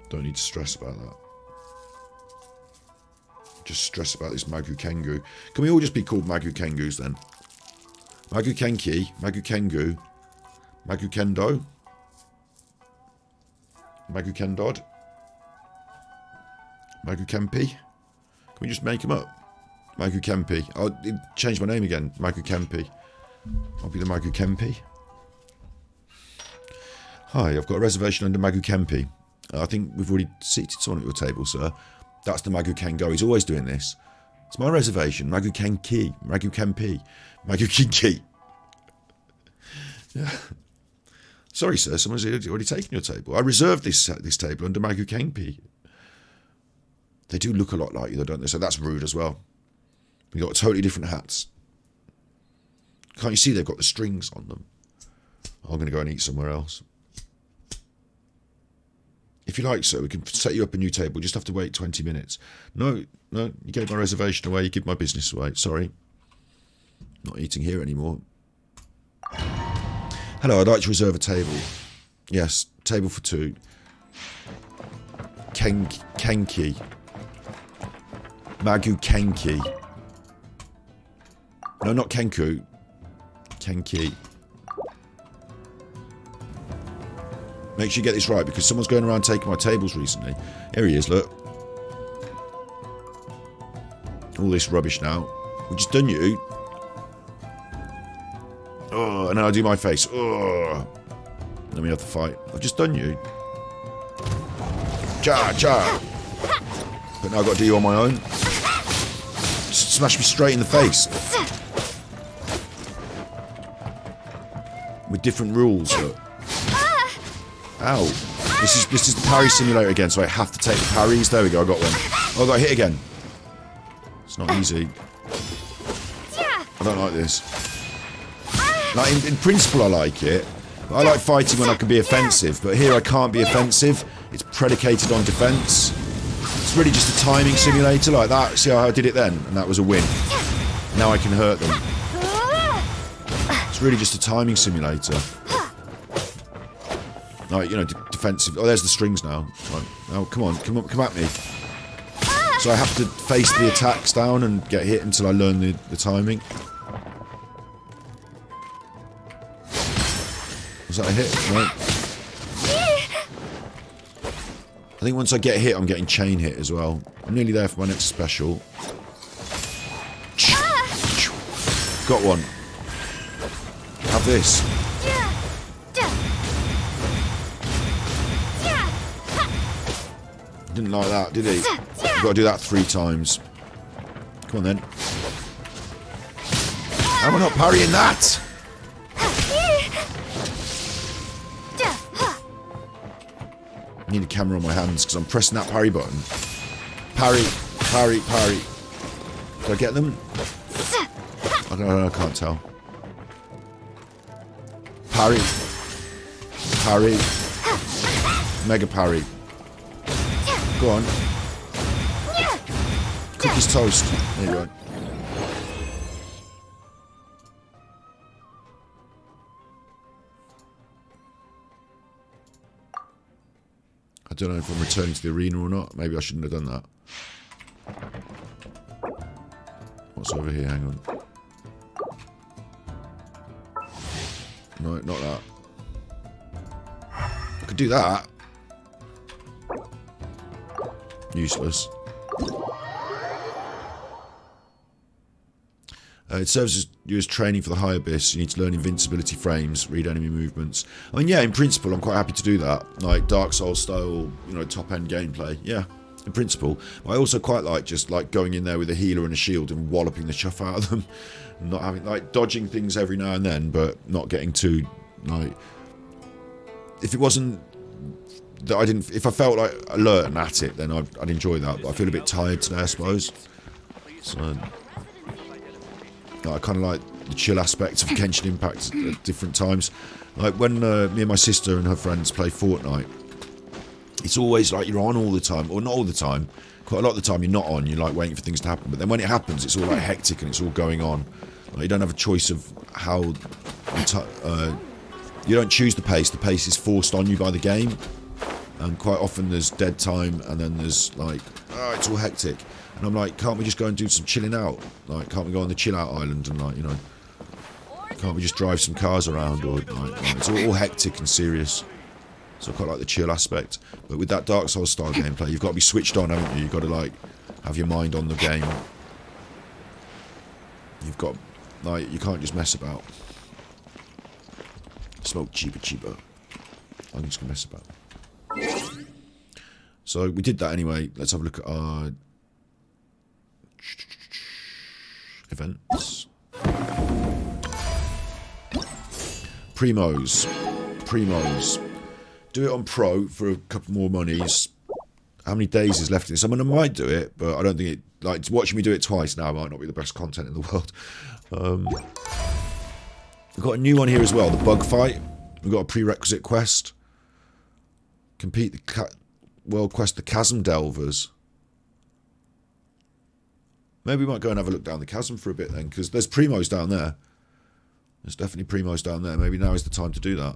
Speaker 1: Don't need to stress about that. Just stress about this Magu Kengu. Can we all just be called Magu Kengus then? Magu Kenki, Magu Kengu, Magu Kendo, Magu Kendod, Magu Kempi. Can we just make them up? Magu Kempi. I'll change my name again. Magu Kempi. I'll be the Magu Kempi. Hi, I've got a reservation under Magu Kempi. I think we've already seated someone at your table, sir. That's the Magu Kengo. He's always doing this. It's my reservation. Magu Kenki. Magu Kempi. Magu Kinki. Yeah. Sorry, sir. Someone's already taken your table. I reserved this table under Magu Kempi. They do look a lot like you, though, don't they? So that's rude as well. We've got totally different hats. Can't you see they've got the strings on them? I'm going to go and eat somewhere else. If you like, sir, we can set you up a new table. You just have to wait 20 minutes. No, you gave my reservation away. You give my business away. Sorry. Not eating here anymore. Hello, I'd like to reserve a table. Yes, table for two. Kenki. Magu Kenki. No, not Kenku. Kenki. Make sure you get this right, because someone's going around taking my tables recently. Here he is, look. All this rubbish now. We've just done you. Oh, and then I do my face. Oh. Then we have to fight. I've just done you. Cha. But now I've got to do you on my own. Just smash me straight in the face. With different rules, look. Ow. This is the parry simulator again, so I have to take the parries. There we go, I got one. Oh, I got hit again. It's not easy. I don't like this. Like, in principle I like it. But I like fighting when I can be offensive, but here I can't be offensive. It's predicated on defense. It's really just a timing simulator like that. See how I did it then? And that was a win. Now I can hurt them. It's really just a timing simulator. Like, you know, defensive. Oh, there's the strings now. Right. Now, come at me. So I have to face the attacks down and get hit until I learn the timing. Was that a hit? No. I think once I get hit, I'm getting chain hit as well. I'm nearly there for my next special. Got one. Have this. Didn't like that, did he? You've got to do that 3 times. Come on then. How am I not parrying that? I need a camera on my hands because I'm pressing that parry button. Parry. Do I get them? I don't know, I can't tell. Parry. Mega parry. Go on. Cookies toast. There you go. I don't know if I'm returning to the arena or not. Maybe I shouldn't have done that. What's over here? Hang on. No, not that. I could do that. Useless. It serves as you as training for the High Abyss. You need to learn invincibility frames, read enemy movements. I mean, yeah, in principle, I'm quite happy to do that. Like Dark Souls style, you know, top end gameplay. Yeah, in principle. But I also quite like just like going in there with a healer and a shield and walloping the chuff out of them. Not having like dodging things every now and then, but not getting too like. If it wasn't that I didn't, if I felt like alert and at it, then I'd enjoy that. But I feel a bit tired today, I suppose. So. I kind of like the chill aspect of Genshin Impact at different times. Like when me and my sister and her friends play Fortnite, it's always like you're on all the time, or not all the time. Quite a lot of the time you're not on. You're like waiting for things to happen, but then when it happens, it's all like hectic and it's all going on. Like, you don't have a choice of how. You don't choose the pace. The pace is forced on you by the game, and quite often there's dead time, and then there's like, it's all hectic. And I'm like, can't we just go and do some chilling out? Like, can't we go on the chill out island and like, you know, can't we just drive some cars around? Or like it's all hectic and serious. So I quite like the chill aspect. But with that Dark Souls style gameplay, you've got to be switched on, haven't you? You've got to like have your mind on the game. You've got like, you can't just mess about. Smoke cheaper. I'm just gonna mess about. So we did that anyway. Let's have a look at our events. Primos. Do it on Pro for a couple more monies. How many days is left in this? I mean, I might do it, but I don't think it... Like, watching me do it twice now might not be the best content in the world. We've got a new one here as well, the Bug Fight. We've got a prerequisite quest. Complete the world quest, the Chasm Delvers. Maybe we might go and have a look down the chasm for a bit then, because there's Primos down there. There's definitely Primos down there. Maybe now is the time to do that.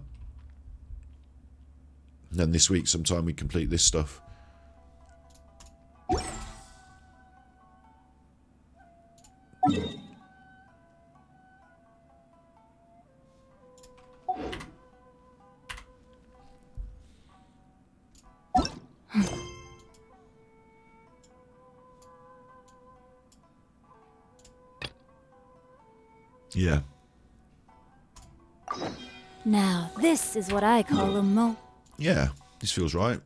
Speaker 1: And then this week sometime we complete this stuff. Yeah.
Speaker 12: Now, this is what I call a mo...
Speaker 1: Yeah, this feels right.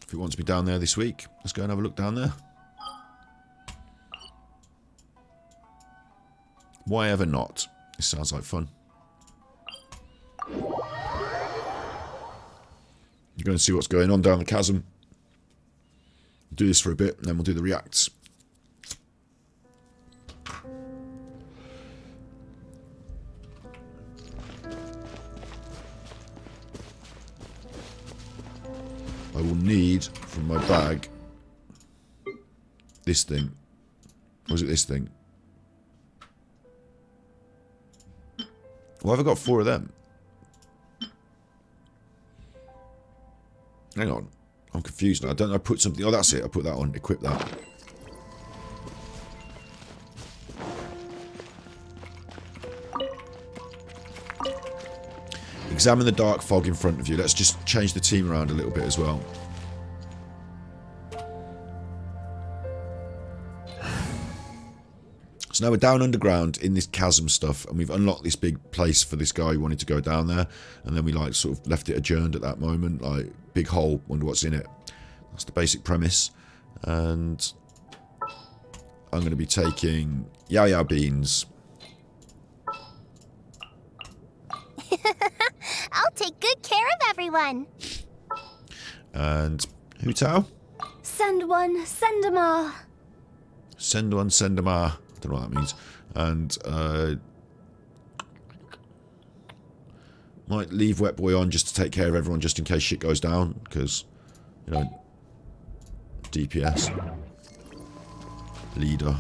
Speaker 1: If it wants me down there this week, let's go and have a look down there. Why ever not? This sounds like fun. You're going to see what's going on down the chasm. Do this for a bit, and then we'll do the reacts. I will need from my bag this thing. Or is it this thing? Why have I got 4 of them? Hang on. I'm confused now. I put something... Oh, that's it. I put that on. Equip that. Examine the dark fog in front of you. Let's just change the team around a little bit as well. So now we're down underground in this chasm stuff, and we've unlocked this big place for this guy who wanted to go down there, and then we like sort of left it adjourned at that moment, like big hole, wonder what's in it. That's the basic premise. And I'm going to be taking Yaya beans.
Speaker 3: I'll take good care of everyone.
Speaker 1: And Hu Tao?
Speaker 9: Send one, send 'em all.
Speaker 1: Send one, send 'em all. I don't know what that means. And might leave Wet Boy on just to take care of everyone, just in case shit goes down, because, you know, DPS. Leader.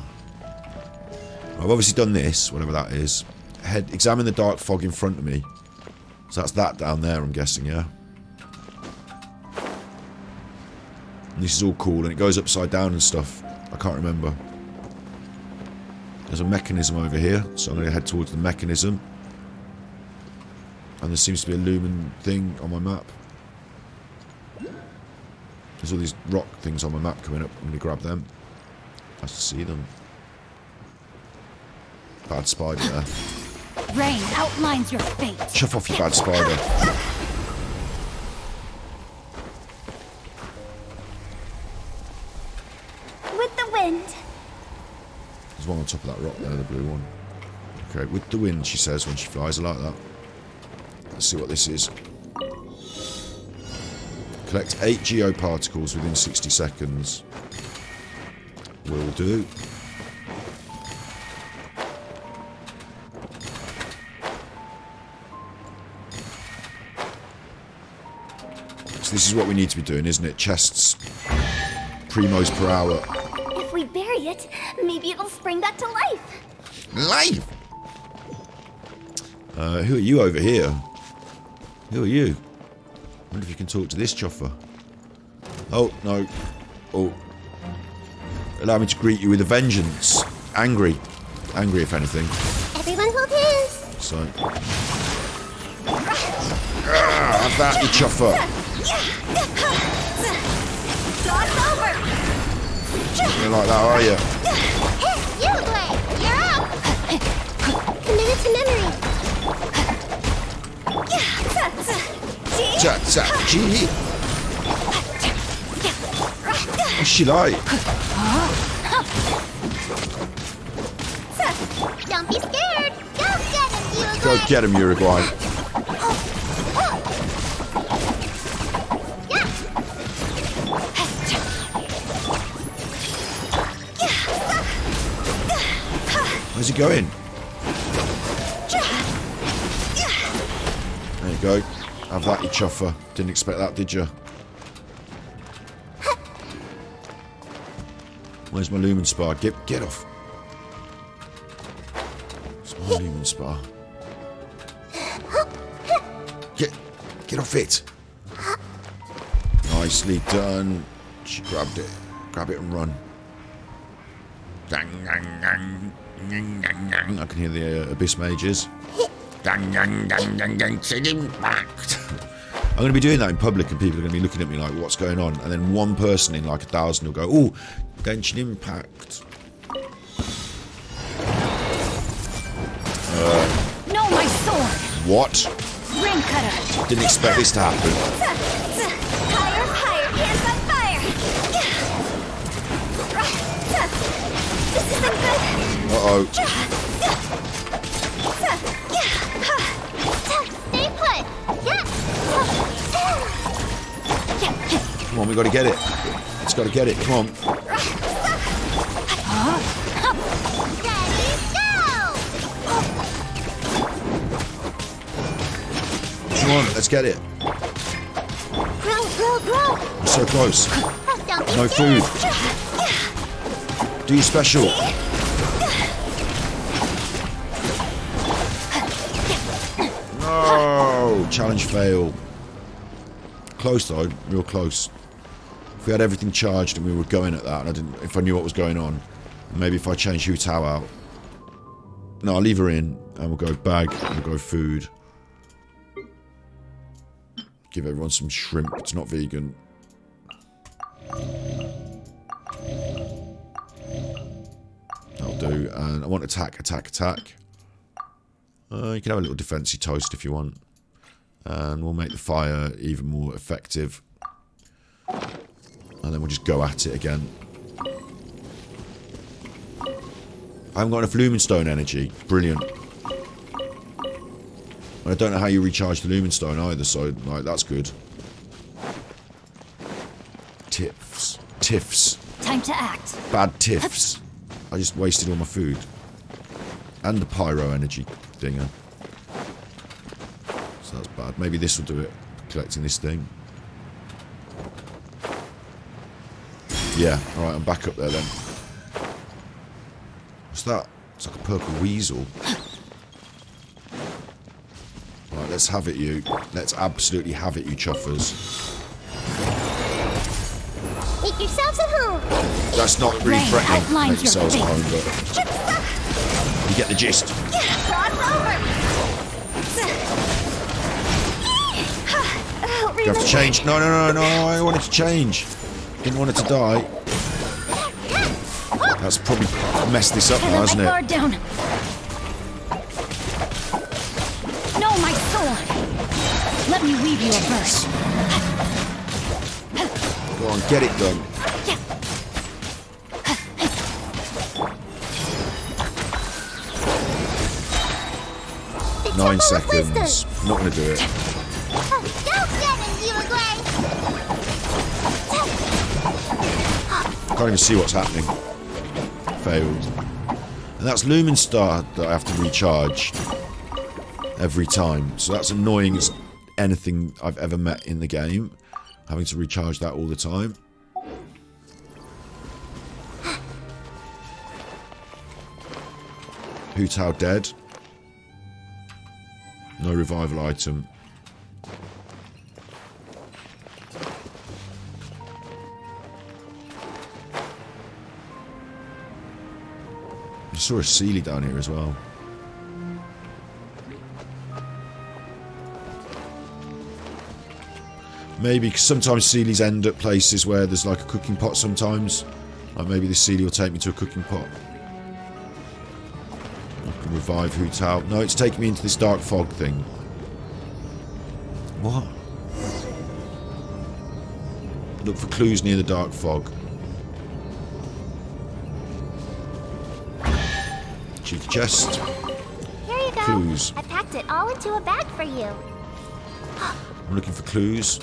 Speaker 1: I've obviously done this, whatever that is. Examine the dark fog in front of me. So that's that down there, I'm guessing, yeah? And this is all cool, and it goes upside down and stuff. I can't remember. There's a mechanism over here, so I'm going to head towards the mechanism. And there seems to be a lumen thing on my map. There's all these rock things on my map coming up. I'm going to grab them. Nice to see them. Bad spider there.
Speaker 12: Rain outlines your fate.
Speaker 1: Chuff off, you bad spider.
Speaker 3: With the wind.
Speaker 1: There's one on top of that rock there, the blue one. Okay, with the wind, she says when she flies. I like that. Let's see what this is. Collect 8 geoparticles within 60 seconds. Will do. So this is what we need to be doing, isn't it? Chests. Primos per hour.
Speaker 3: If we bury it, maybe it'll spring back to life.
Speaker 1: Life! Who are you over here? Who are you? I wonder if you can talk to this chuffer. Oh, no. Oh. Allow me to greet you with a vengeance. Angry. Angry, if anything.
Speaker 3: Everyone hold hands.
Speaker 1: So. Have that, you chuffer.
Speaker 3: Dog's over.
Speaker 1: You like that, are you?
Speaker 3: You, Blade. You're up. Committed to memory.
Speaker 1: Gee. What's she like?
Speaker 3: Don't be scared.
Speaker 1: Go get him, Uruguay. Where's he going? There you go. Have that, you chuffer. Didn't expect that, did you? Where's my lumen spar? Get off. It's my lumen spar. Get off it. Nicely done. She grabbed it. Grab it and run. I can hear the Abyss Mages. I'm going to be doing that in public and people are going to be looking at me like, what's going on? And then one person in like 1,000 will go, oh, Genshin Impact.
Speaker 12: No, my sword!
Speaker 1: What?
Speaker 12: Ring cutter!
Speaker 1: Didn't expect this to happen.
Speaker 3: Higher, higher, hands on fire! This isn't good!
Speaker 1: Uh-oh.
Speaker 3: Stay put!
Speaker 1: Come on, we got to get it. It's got to get it. Come on.
Speaker 3: Ready, go!
Speaker 1: Come on, let's get it.
Speaker 3: Grow, grow, grow!
Speaker 1: We're so close.
Speaker 3: Don't be
Speaker 1: No
Speaker 3: scared.
Speaker 1: food. Do your special. No! Challenge fail. Close though, real close. If we had everything charged and we were going at that, and if I knew what was going on, maybe if I change Hu Tao out. No, I'll leave her in, and we'll go bag, and we'll go food. Give everyone some shrimp. It's not vegan. That'll do. And I want attack, attack, attack. You can have a little defensy toast if you want. And we'll make the fire even more effective. And then we'll just go at it again. I haven't got enough Lumenstone energy. Brilliant. And I don't know how you recharge the Lumenstone either, so like that's good. Tiffs. Tiffs.
Speaker 12: Time to act.
Speaker 1: Bad tiffs. I just wasted all my food. And the pyro energy dinger. So that's bad. Maybe this will do it. Collecting this thing. Yeah, alright, I'm back up there then. What's that? It's like a purple weasel. Right, let's have it, you. Let's absolutely have it, you chuffers.
Speaker 3: Make yourselves at home!
Speaker 1: That's not really
Speaker 12: Rain
Speaker 1: threatening.
Speaker 12: outlines
Speaker 1: Make yourselves at
Speaker 12: your
Speaker 1: home, but you get the gist.
Speaker 3: Cross over!
Speaker 1: You have to change. No, I wanted to change. Didn't want it to die. That's probably messed this up now, hasn't
Speaker 12: Let my
Speaker 1: it?
Speaker 12: guard down. Let me weave you a verse.
Speaker 1: Go on, get it done.
Speaker 3: The
Speaker 1: 9
Speaker 3: Temple of
Speaker 1: seconds.
Speaker 3: Wisdom.
Speaker 1: Not going to do it.
Speaker 3: Oh, don't get him, Yulagway.
Speaker 1: Can't even see what's happening. Failed. And that's Lumen Star that I have to recharge every time. So that's annoying as anything I've ever met in the game. Having to recharge that all the time. Hu Tao dead. No revival item. I saw a Seelie down here as well. Maybe, because sometimes Seelies end at places where there's like a cooking pot sometimes. Like maybe this Seelie will take me to a cooking pot. I can revive Hu Tao. No, it's taking me into this dark fog thing. What? Look for clues near the dark fog. Cheeky chest.
Speaker 3: Here you go.
Speaker 1: Clues.
Speaker 3: I packed it all into a bag for you.
Speaker 1: I'm looking for clues.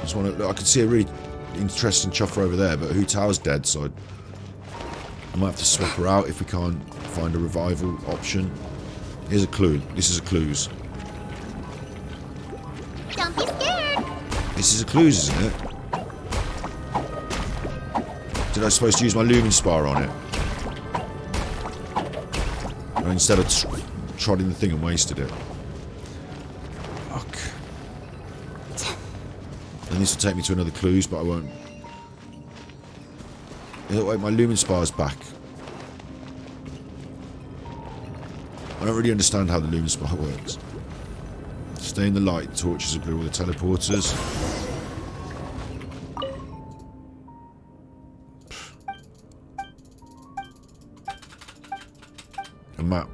Speaker 1: Just want to. I can see a really interesting chuffer over there, but Hu Tao's dead, so I might have to swap her out if we can't find a revival option. Here's a clue. This is a clues.
Speaker 3: Don't be scared.
Speaker 1: This is a clues, isn't it? Did I supposed to use my Lumen Spar on it? Or instead of trodding the thing and wasted it. Fuck. And this will take me to another clues, but I won't. Wait, my Lumen Spar's back. I don't really understand how the Lumen Spar works. Stay in the light, the torches are blue, or the teleporters. A map.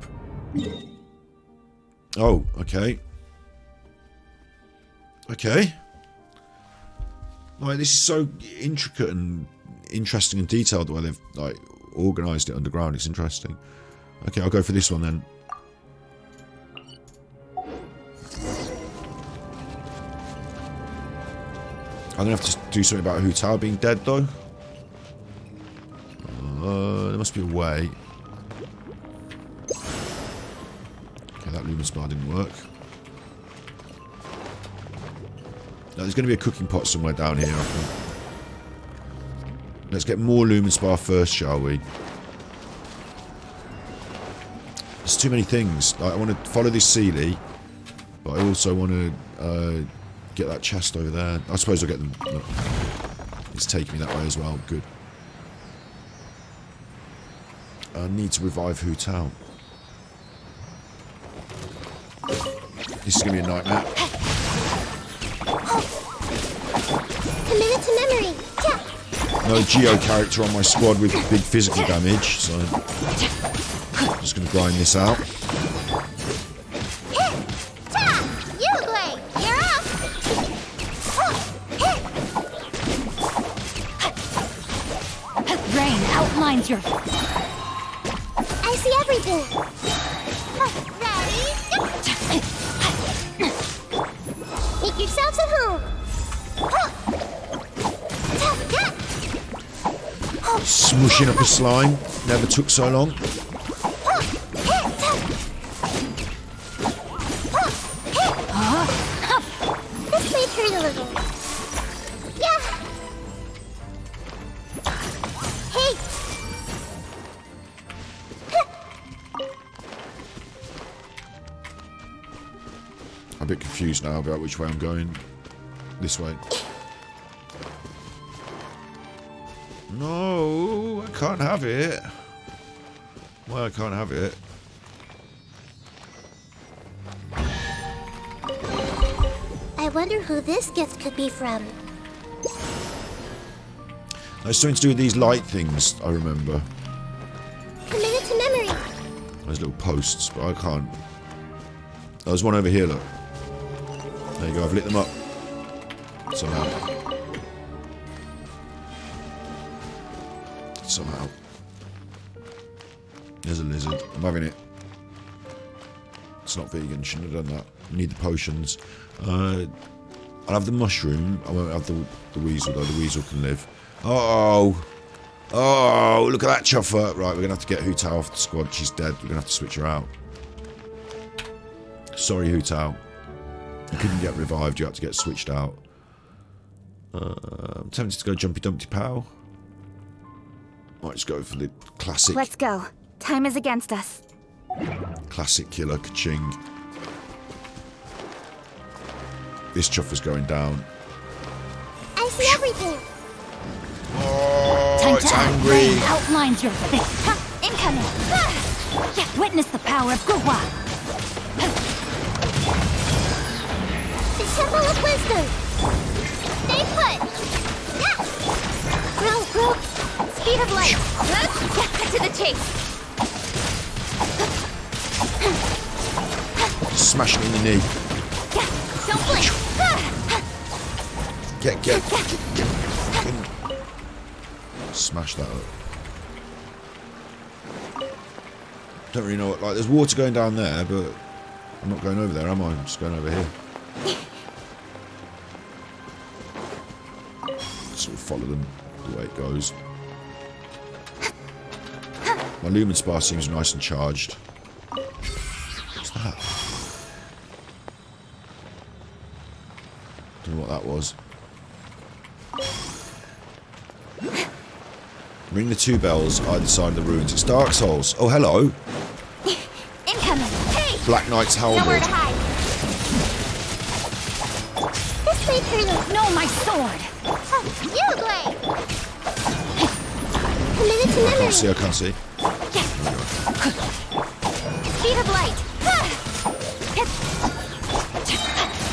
Speaker 1: Oh, okay. Okay. Like, this is so intricate and interesting and detailed the way they've like organised it underground. It's interesting. Okay, I'll go for this one then. I'm gonna have to do something about Hu Tao being dead though. There must be a way. Okay, that Lumen Spar didn't work. Now, there's going to be a cooking pot somewhere down here, I think. Let's get more Lumen Spar first, shall we? There's too many things. Like, I want to follow this Seelie, but I also want to get that chest over there. I suppose I'll get them. No. It's taking me that way as well. Good. I need to revive Hu Tao. This is going to be a nightmare.
Speaker 3: Commit to memory. Yeah.
Speaker 1: No Geo character on my squad with big physical damage, so I'm just going to grind this out.
Speaker 3: Yulagway, you're up.
Speaker 12: Rain outlines your...
Speaker 3: I see everything. Ready? Make yourselves at home.
Speaker 1: Smooshing up a slime. Never took so long.
Speaker 3: This might hurt a little. Yeah. Hey.
Speaker 1: I'm a bit confused now about which way I'm going. This way. No, I can't have it. Why I can't have it?
Speaker 3: I wonder who this gift could be from.
Speaker 1: There's something to do with these light things, I remember.
Speaker 3: Commit it to memory.
Speaker 1: Those little posts, but I can't. There's one over here, look. There you go, I've lit them up. Somehow. Somehow. There's a lizard. I'm having it. It's not vegan, shouldn't have done that. You need the potions. I'll have the mushroom. I won't have the weasel though. The weasel can live. Oh! Oh, look at that chuffer. Right, we're going to have to get Hu Tao off the squad. She's dead. We're going to have to switch her out. Sorry, Hu Tao. You couldn't get revived. You had to get switched out. I'm tempted to go Jumpy Dumpty Pow. Might just go for the classic.
Speaker 4: Let's go. Time is against us.
Speaker 1: Classic killer, ka-ching. This chuffer's going down.
Speaker 3: I see everything.
Speaker 1: Oh,
Speaker 12: Time
Speaker 1: it's
Speaker 12: to
Speaker 1: angry.
Speaker 12: outline outlines your fate. Ha! Incoming! Yeah, witness the power of Guhua.
Speaker 3: The Temple of Wisdom. Stay put. Grow. Speed of light. Cut to the chase.
Speaker 1: Smash it in the knee.
Speaker 3: Don't blink.
Speaker 1: Get. Smash that up. Don't really know what, like, there's water going down there, but I'm not going over there, am I? I'm just going over here. Sort of follow them the way it goes. My lumen spar seems nice and charged. What's that? Don't know what that was. Ring the 2 bells either side of the ruins. It's Dark Souls. Oh, hello.
Speaker 3: Incoming. Hey!
Speaker 1: Black Knight's
Speaker 3: Nowhere
Speaker 1: halberd.
Speaker 3: to hide. This way, Colonel.
Speaker 12: No, my sword!
Speaker 3: You, Glay. Committed to memory.
Speaker 1: I can't see.
Speaker 3: Speed of light.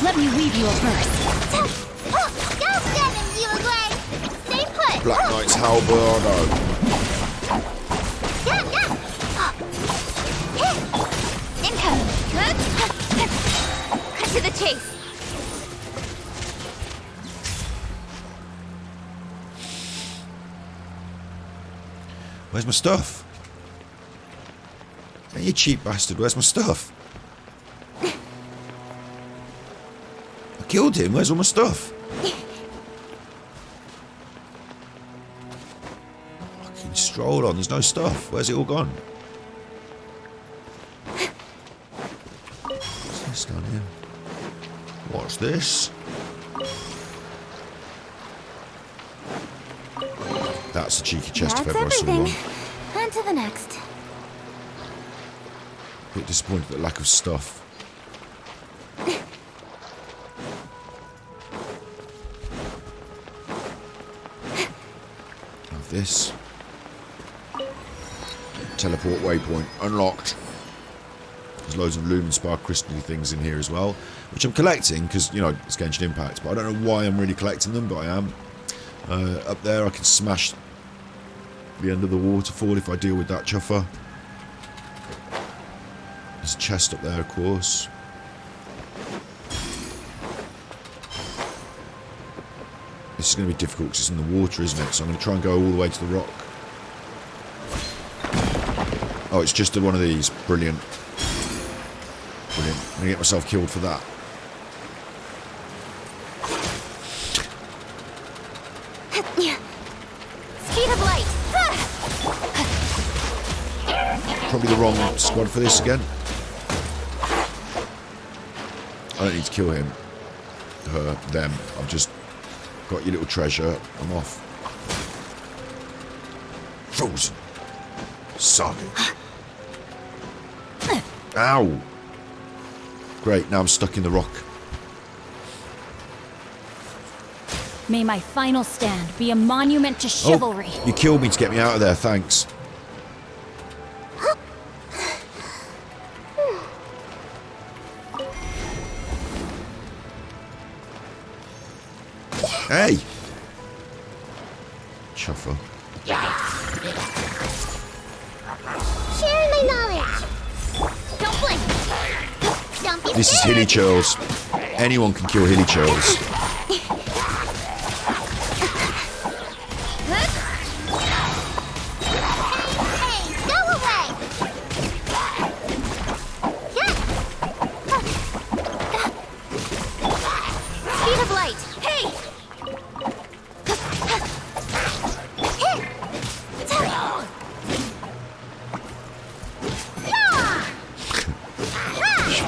Speaker 12: Let me weave you a verse.
Speaker 3: Go get him, you, Glay. Stay put.
Speaker 1: Black Knight's halberd.
Speaker 3: Incoming. Cut to the chase.
Speaker 1: Where's my stuff? Hey, you cheap bastard, where's my stuff? I killed him, where's all my stuff? Fucking stroll on, there's no stuff. Where's it all gone? What's this down here? What's this? That's a cheeky chest if ever I saw one.
Speaker 4: On to the next.
Speaker 1: Bit disappointed at the lack of stuff. Have this. Teleport waypoint unlocked. There's loads of Lumen Spar crystally things in here as well, which I'm collecting because, you know, it's Genshin Impact, but I don't know why I'm really collecting them, but I am. Up there I can smash the end of the waterfall if I deal with that chuffer. There's a chest up there, of course. This is going to be difficult because it's in the water, isn't it? So I'm going to try and go all the way to the rock. Oh, it's just one of these. Brilliant. Brilliant. I'm going to get myself killed for that.
Speaker 3: Speed of light.
Speaker 1: Probably the wrong squad for this again. I don't need to kill him. Her, them. I've just got your little treasure. I'm off. Frozen. Solid. Ow. Great, now I'm stuck in the rock.
Speaker 12: May my final stand be a monument to chivalry.
Speaker 1: Oh, you killed me to get me out of there, thanks. Hey! Chuffer.
Speaker 3: Share my knowledge. Don't blink. Don't be
Speaker 1: This is
Speaker 3: scared.
Speaker 1: Hilly Churls. Anyone can kill Hilichurls.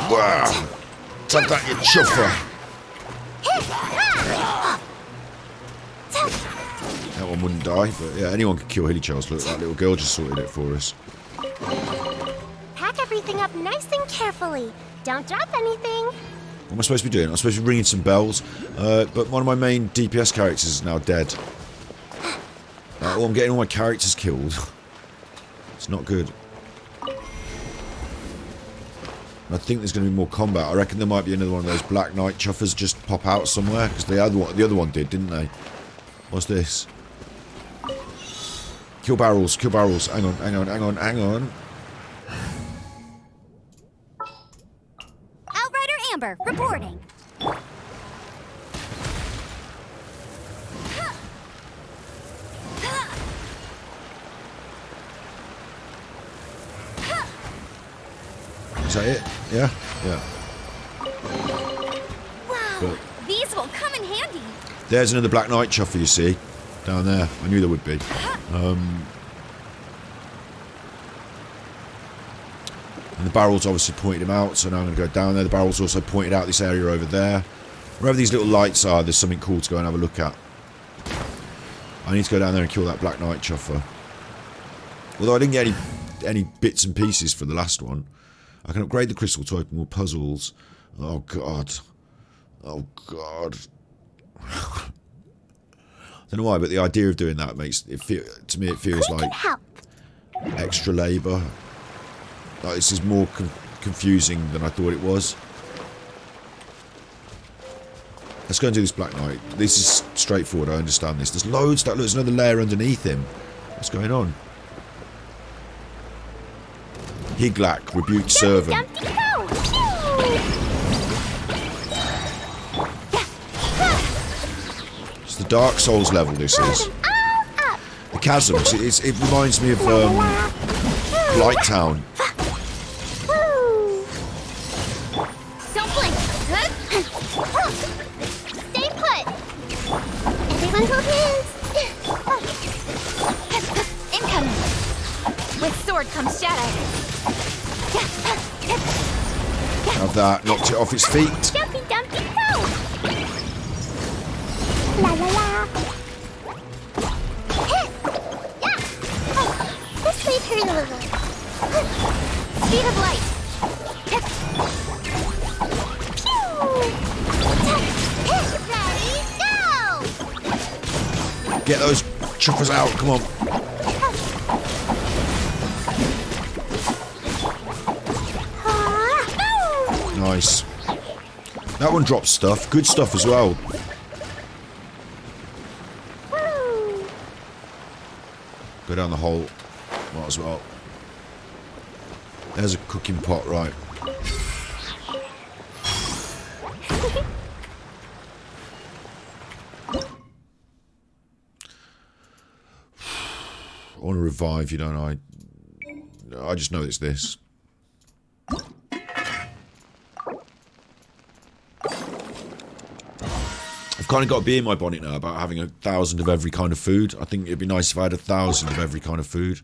Speaker 1: Wow! Take that, you chuffer! That one wouldn't die, but yeah, anyone could kill Hilichurls. Look, that little girl just sorted it for us.
Speaker 3: Pack everything up nice and carefully. Don't drop anything.
Speaker 1: What am I supposed to be doing? I'm supposed to be ringing some bells, but one of my main DPS characters is now dead. Oh, I'm getting all my characters killed. It's not good. I think there's going to be more combat. I reckon there might be another one of those Black Knight chuffers just pop out somewhere, because the other one did, didn't they? What's this? Kill barrels, kill barrels. Hang on, hang on, hang on, hang on.
Speaker 12: Outrider Amber, reporting.
Speaker 1: Is that it? Yeah? Yeah.
Speaker 12: Wow,
Speaker 1: but
Speaker 12: these will come in handy.
Speaker 1: There's another Black Knight chuffer, you see. Down there. I knew there would be. And the barrels obviously pointed him out, so now I'm going to go down there. The barrels also pointed out this area over there. Wherever these little lights are, there's something cool to go and have a look at. I need to go down there and kill that Black Knight chuffer. Although I didn't get any bits and pieces for the last one. I can upgrade the crystal to open more puzzles. Oh god. Oh god. I don't know why, but the idea of doing that makes it feel, to me it feels like extra labour. Like this is more confusing than I thought it was. Let's go and do this Black Knight. This is straightforward, I understand this. There's loads, that looks another layer underneath him. What's going on? Higlak, rebuked servant. It's the Dark Souls level, this is. The chasms, it reminds me of Blighttown.
Speaker 3: Don't blink. Stay put. Everyone hold hands. Incoming. With sword comes shadow.
Speaker 1: Have that, knocked it off its feet.
Speaker 3: Dumpy, dumpy, go! La la la. Yeah. Let's leave her a little. Speed of light. Ready, go!
Speaker 1: Get those chuffers out, come on. Nice. That one drops stuff. Good stuff as well. Go down the hole. Might as well. There's a cooking pot, right. I want to revive you, don't I? I just know it's this. I've kind of got a bee in my bonnet now about having 1,000 of every kind of food. I think it'd be nice if I had 1,000 of every kind of food,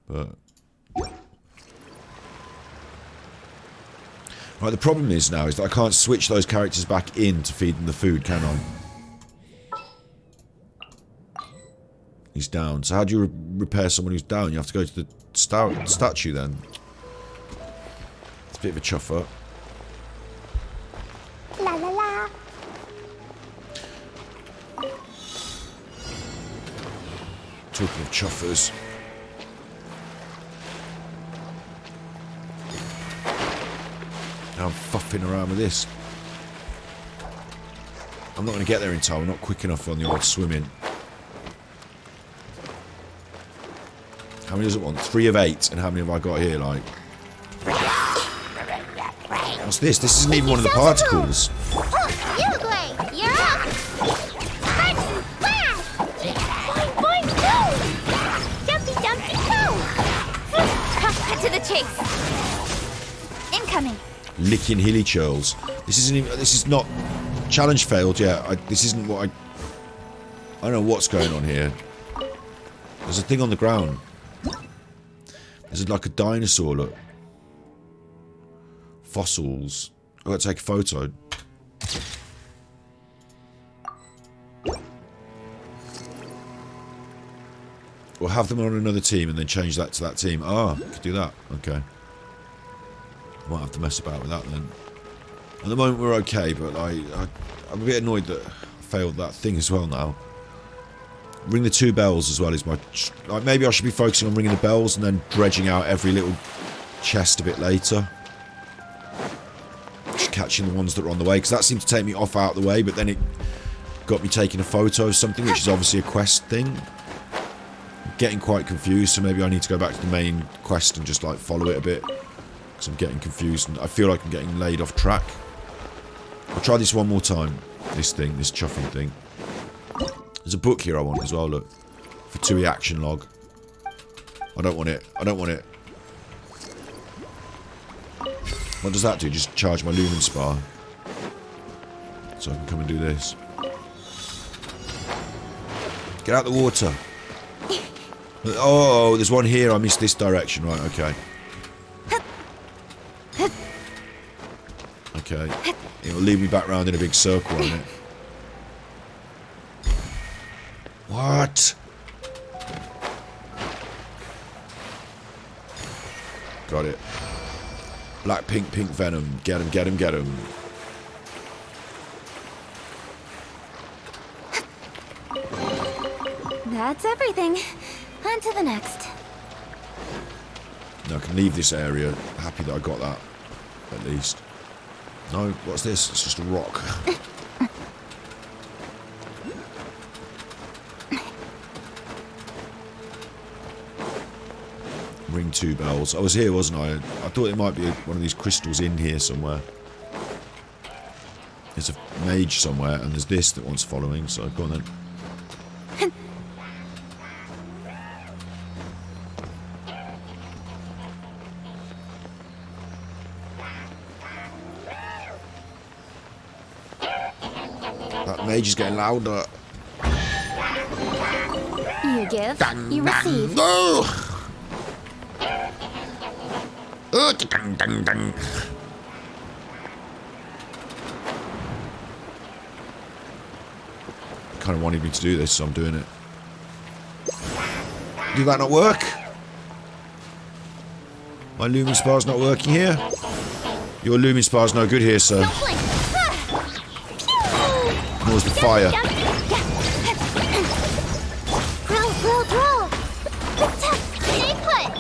Speaker 1: but... Right, the problem is now is that I can't switch those characters back in to feed them the food, can I? He's down. So how do you repair someone who's down? You have to go to the statue then. It's a bit of a chuffer.
Speaker 3: La la la.
Speaker 1: Talking of chuffers. Now I'm fuffing around with this. I'm not going to get there in time. I'm not quick enough on the old swimming. How many does it want? 3 of 8. And how many have I got here? Like, what's this? This isn't even one of the particles.
Speaker 12: chase. Incoming.
Speaker 1: Licking hilly churls. This isn't even, this is not challenge failed. Yeah, this isn't what I don't know what's going on here. There's a thing on the ground. There's like a dinosaur. Look, fossils. I've got to take a photo. Or have them on another team and then change that to that team. Ah, I could do that. Okay. Might have to mess about with that then. At the moment we're okay, but I'm a bit annoyed that I failed that thing as well now. Ring the 2 bells as well is my... Like, maybe I should be focusing on ringing the bells and then dredging out every little chest a bit later. Just catching the ones that are on the way, because that seemed to take me off out of the way, but then it got me taking a photo of something, which is obviously a quest thing. I'm getting quite confused, so maybe I need to go back to the main quest and just like follow it a bit. Because I'm getting confused and I feel like I'm getting laid off track. I'll try this one more time. This thing, this chuffing thing. There's a book here I want as well, look. For TUI action log. I don't want it. I don't want it. What does that do? Just charge my lumen spar. So I can come and do this. Get out the water. Oh, there's one here. I missed this direction. Right, okay. Okay. It'll lead me back round in a big circle on it. What? Got it. Black, pink venom. Get him, get him, get him.
Speaker 12: That's everything. On to the next.
Speaker 1: Now I can leave this area. Happy that I got that. At least. No, what's this? It's just a rock. Ring 2 bells. I was here, wasn't I? I thought it might be one of these crystals in here somewhere. There's a mage somewhere, and there's this that wants following, so go on then. That mage is getting louder.
Speaker 12: You give, you receive.
Speaker 1: No! Dun, dun, dun. Kind of wanted me to do this, so I'm doing it. Did that not work? My lumen spar's not working here. Your lumen spar's no good here, sir. Nor's the fire.
Speaker 3: Roll. Stay put.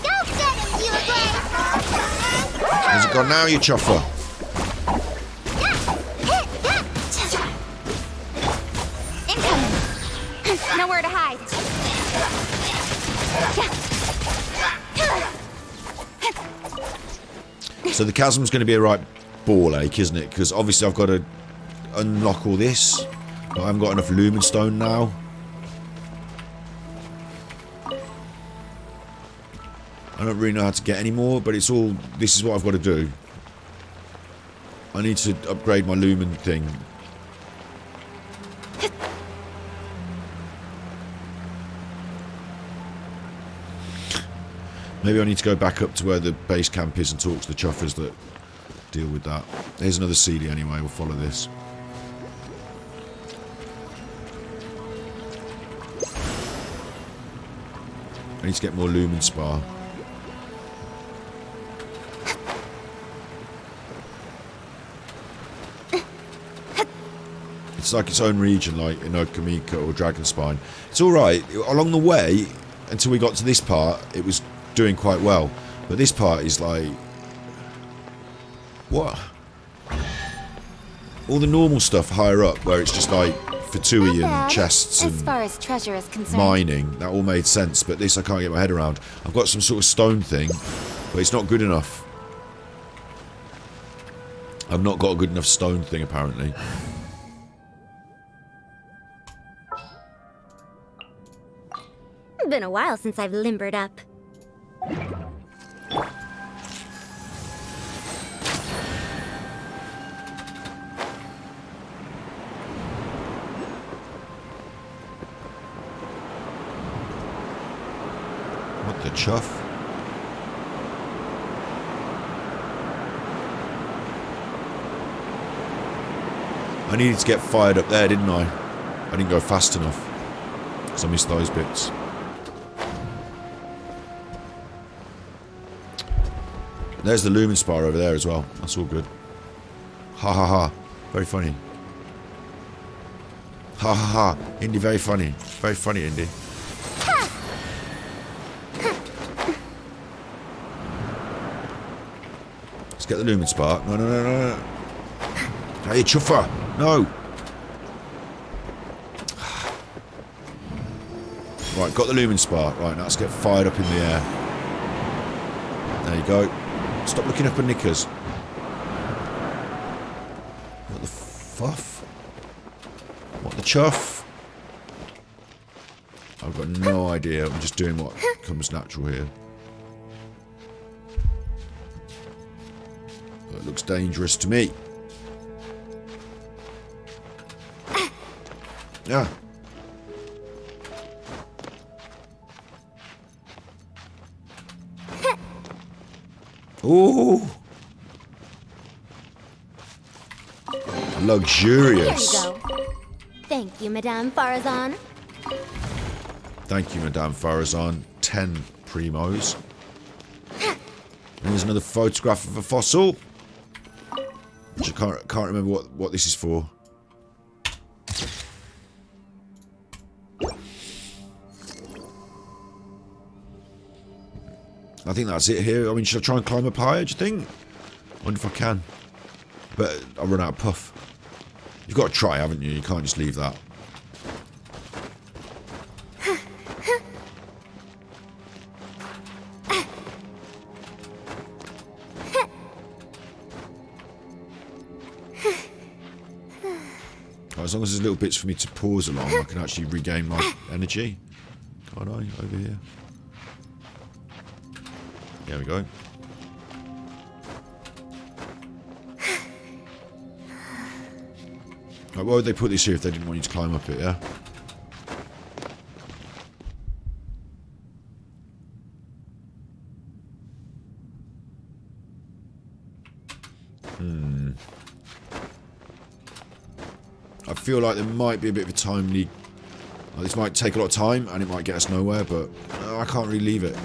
Speaker 3: Go get him, you again.
Speaker 1: How's it gone now, you chuffer?
Speaker 12: Incoming. Nowhere to hide.
Speaker 1: So the chasm's going to be a right ball ache, isn't it? Because obviously I've got to unlock all this. But I haven't got enough lumen stone now. I don't really know how to get any more, but it's all... This is what I've got to do. I need to upgrade my lumen thing. Maybe I need to go back up to where the base camp is and talk to the chuffers that deal with that. There's another CD anyway, we'll follow this. I need to get more lumen spar. It's like its own region, like in Okamika or Dragonspine. It's alright. Along the way, until we got to this part, it was doing quite well. But this part is like... What? All the normal stuff higher up, where it's just like Fatui and chests and
Speaker 12: as far as treasure is concerned.
Speaker 1: mining, that all made sense. But this I can't get my head around. I've got some sort of stone thing, but it's not good enough. I've not got a good enough stone thing, apparently.
Speaker 3: been a while since I've limbered up.
Speaker 1: What the chuff? I needed to get fired up there, didn't I? I didn't go fast enough. Because I missed those bits. There's the Lumen Spire over there as well. That's all good. Ha ha ha. Very funny. Ha ha ha. Indy, very funny. Very funny, Indy. Let's get the Lumen Spire. No, no, no, no, no. Hey, chuffer. No. Right, got the Lumen Spire. Right, now let's get fired up in the air. There you go. Stop looking up at knickers. What the fuff? What the chuff? I've got no idea. I'm just doing what comes natural here. It looks dangerous to me. Yeah. Ooh. Luxurious.
Speaker 3: Here you go. Thank you, Madame Farazan.
Speaker 1: Thank you, Madame Farazan. 10 primos. And there's another photograph of a fossil. Which I can't remember what this is for. I think that's it here. I mean, should I try and climb up higher, do you think? I wonder if I can. But I'll run out of puff. You've got to try, haven't you? You can't just leave that. As long as there's little bits for me to pause along, I can actually regain my energy. Can't I? Over here. There we go. Right, why would they put this here if they didn't want you to climb up it, yeah? I feel like there might be a bit of a time need. Like, this might take a lot of time and it might get us nowhere, but I can't really leave it.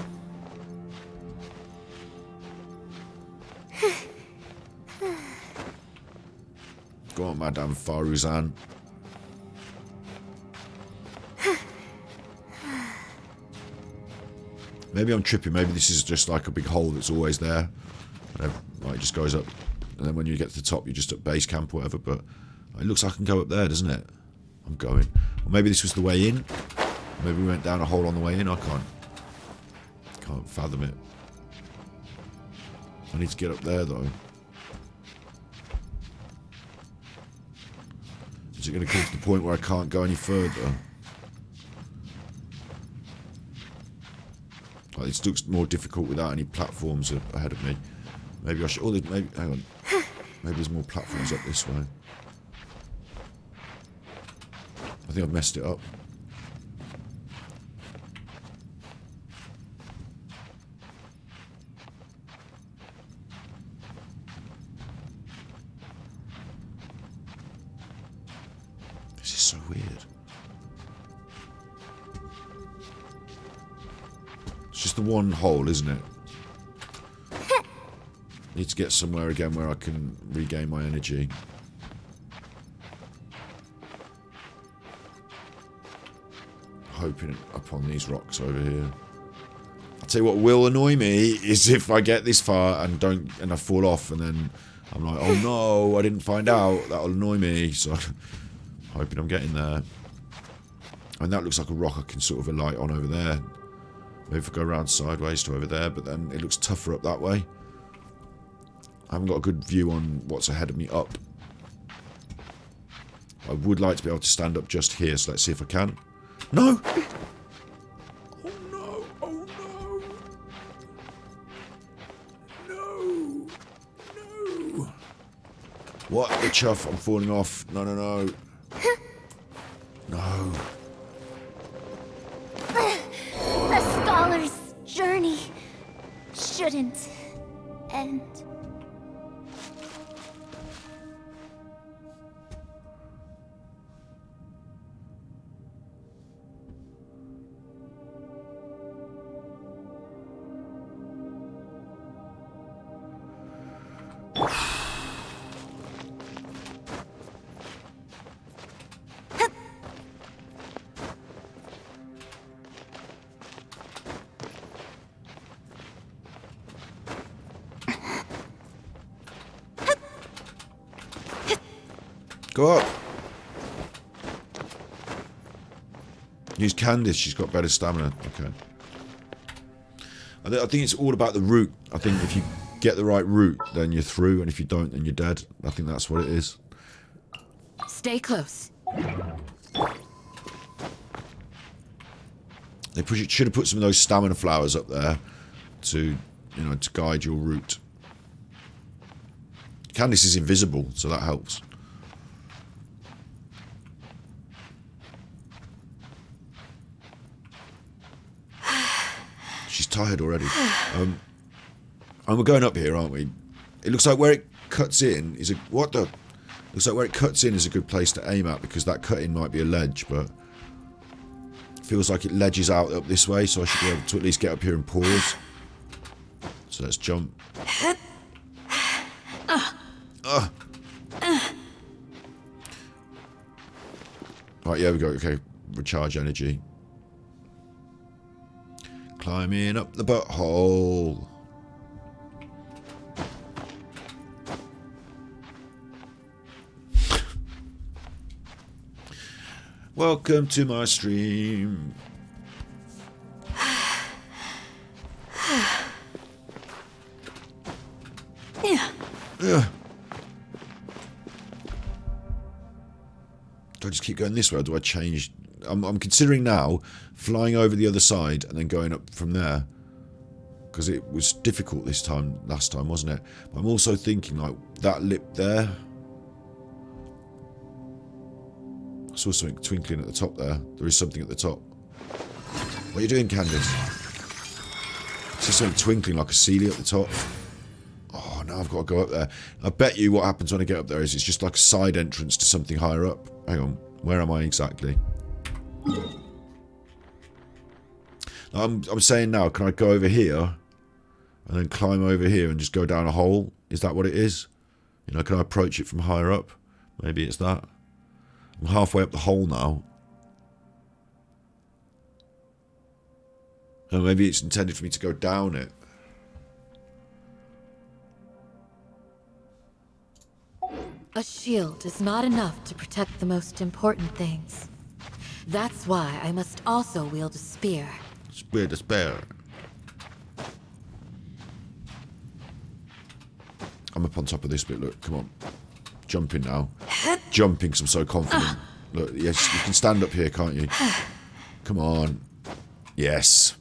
Speaker 1: Go on, Madame Farazan. Maybe I'm tripping. Maybe this is just like a big hole that's always there. And it just goes up. And then when you get to the top, you're just at base camp or whatever. But it looks like I can go up there, doesn't it? I'm going. Or maybe this was the way in. Maybe we went down a hole on the way in. I can't fathom it. I need to get up there, though. Is it going to come to the point where I can't go any further? Like, this looks more difficult without any platforms ahead of me. Maybe I should... Oh, maybe, hang on. Maybe there's more platforms up this way. I think I've messed it up. This is so weird. It's just the one hole, isn't it? Need to get somewhere again where I can regain my energy. Hoping upon these rocks over here. I'll tell you what will annoy me is if I get this far and I fall off and then I'm like, oh no, I didn't find out. That'll annoy me. So I'm hoping I'm getting there. And that looks like a rock I can sort of alight on over there. Maybe if I go around sideways to over there, but then it looks tougher up that way. I haven't got a good view on what's ahead of me up. I would like to be able to stand up just here, so let's see if I can. No! Oh What the chuff? I'm falling off. No, no, no. No.
Speaker 12: A scholar's journey shouldn't end.
Speaker 1: Go up. Use Candice. She's got better stamina. Okay. I think it's all about the route. I think if you get the right route, then you're through, and if you don't, then you're dead. I think that's what it is.
Speaker 12: Stay close.
Speaker 1: They should have put some of those stamina flowers up there to, you know, to guide your route. Candice is invisible, so that helps. She's tired already. And we're going up here, aren't we? It looks like where it cuts in is a... What the... Looks like where it cuts in is a good place to aim at, because that cut in might be a ledge, but... Feels like it ledges out up this way, so I should be able to at least get up here and pause. So let's jump. Right, yeah, we go. Okay, recharge energy. Climbing up the butthole. Welcome to my stream. Do I just keep going this way, or do I change? I'm considering now flying over the other side and then going up from there, because it was difficult last time, wasn't it? But I'm also thinking, like, that lip there. I saw something twinkling at the top there. There is something at the top. What are you doing, Candice? I see something twinkling like a Celia at the top. Oh, now I've got to go up there. I bet you what happens when I get up there is it's just like a side entrance to something higher up. Hang on, where am I exactly? I'm saying now, can I go over here and then climb over here and just go down a hole? Is that what it is? You know, can I approach it from higher up? Maybe it's that. I'm halfway up the hole now. Or maybe it's intended for me to go down it.
Speaker 13: A shield is not enough to protect the most important things. That's why I must also wield a spear.
Speaker 1: Spear to spare. I'm up on top of this bit, look, come on. Jumping now. Jumping because I'm so confident. Look, yes, you can stand up here, can't you? Come on. Yes.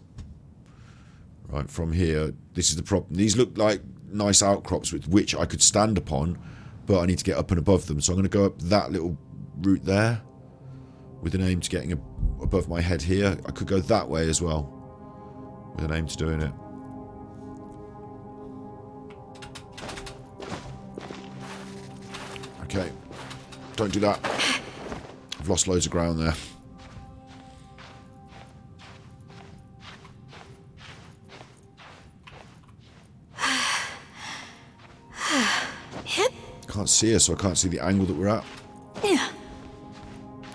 Speaker 1: Right, from here, this is the problem. These look like nice outcrops with which I could stand upon, but I need to get up and above them. So I'm going to go up that little route there with an aim to getting above my head here. I could go that way as well with an aim to doing it. Okay, don't do that. I've lost loads of ground there. Can't see her, so I can't see the angle that we're at.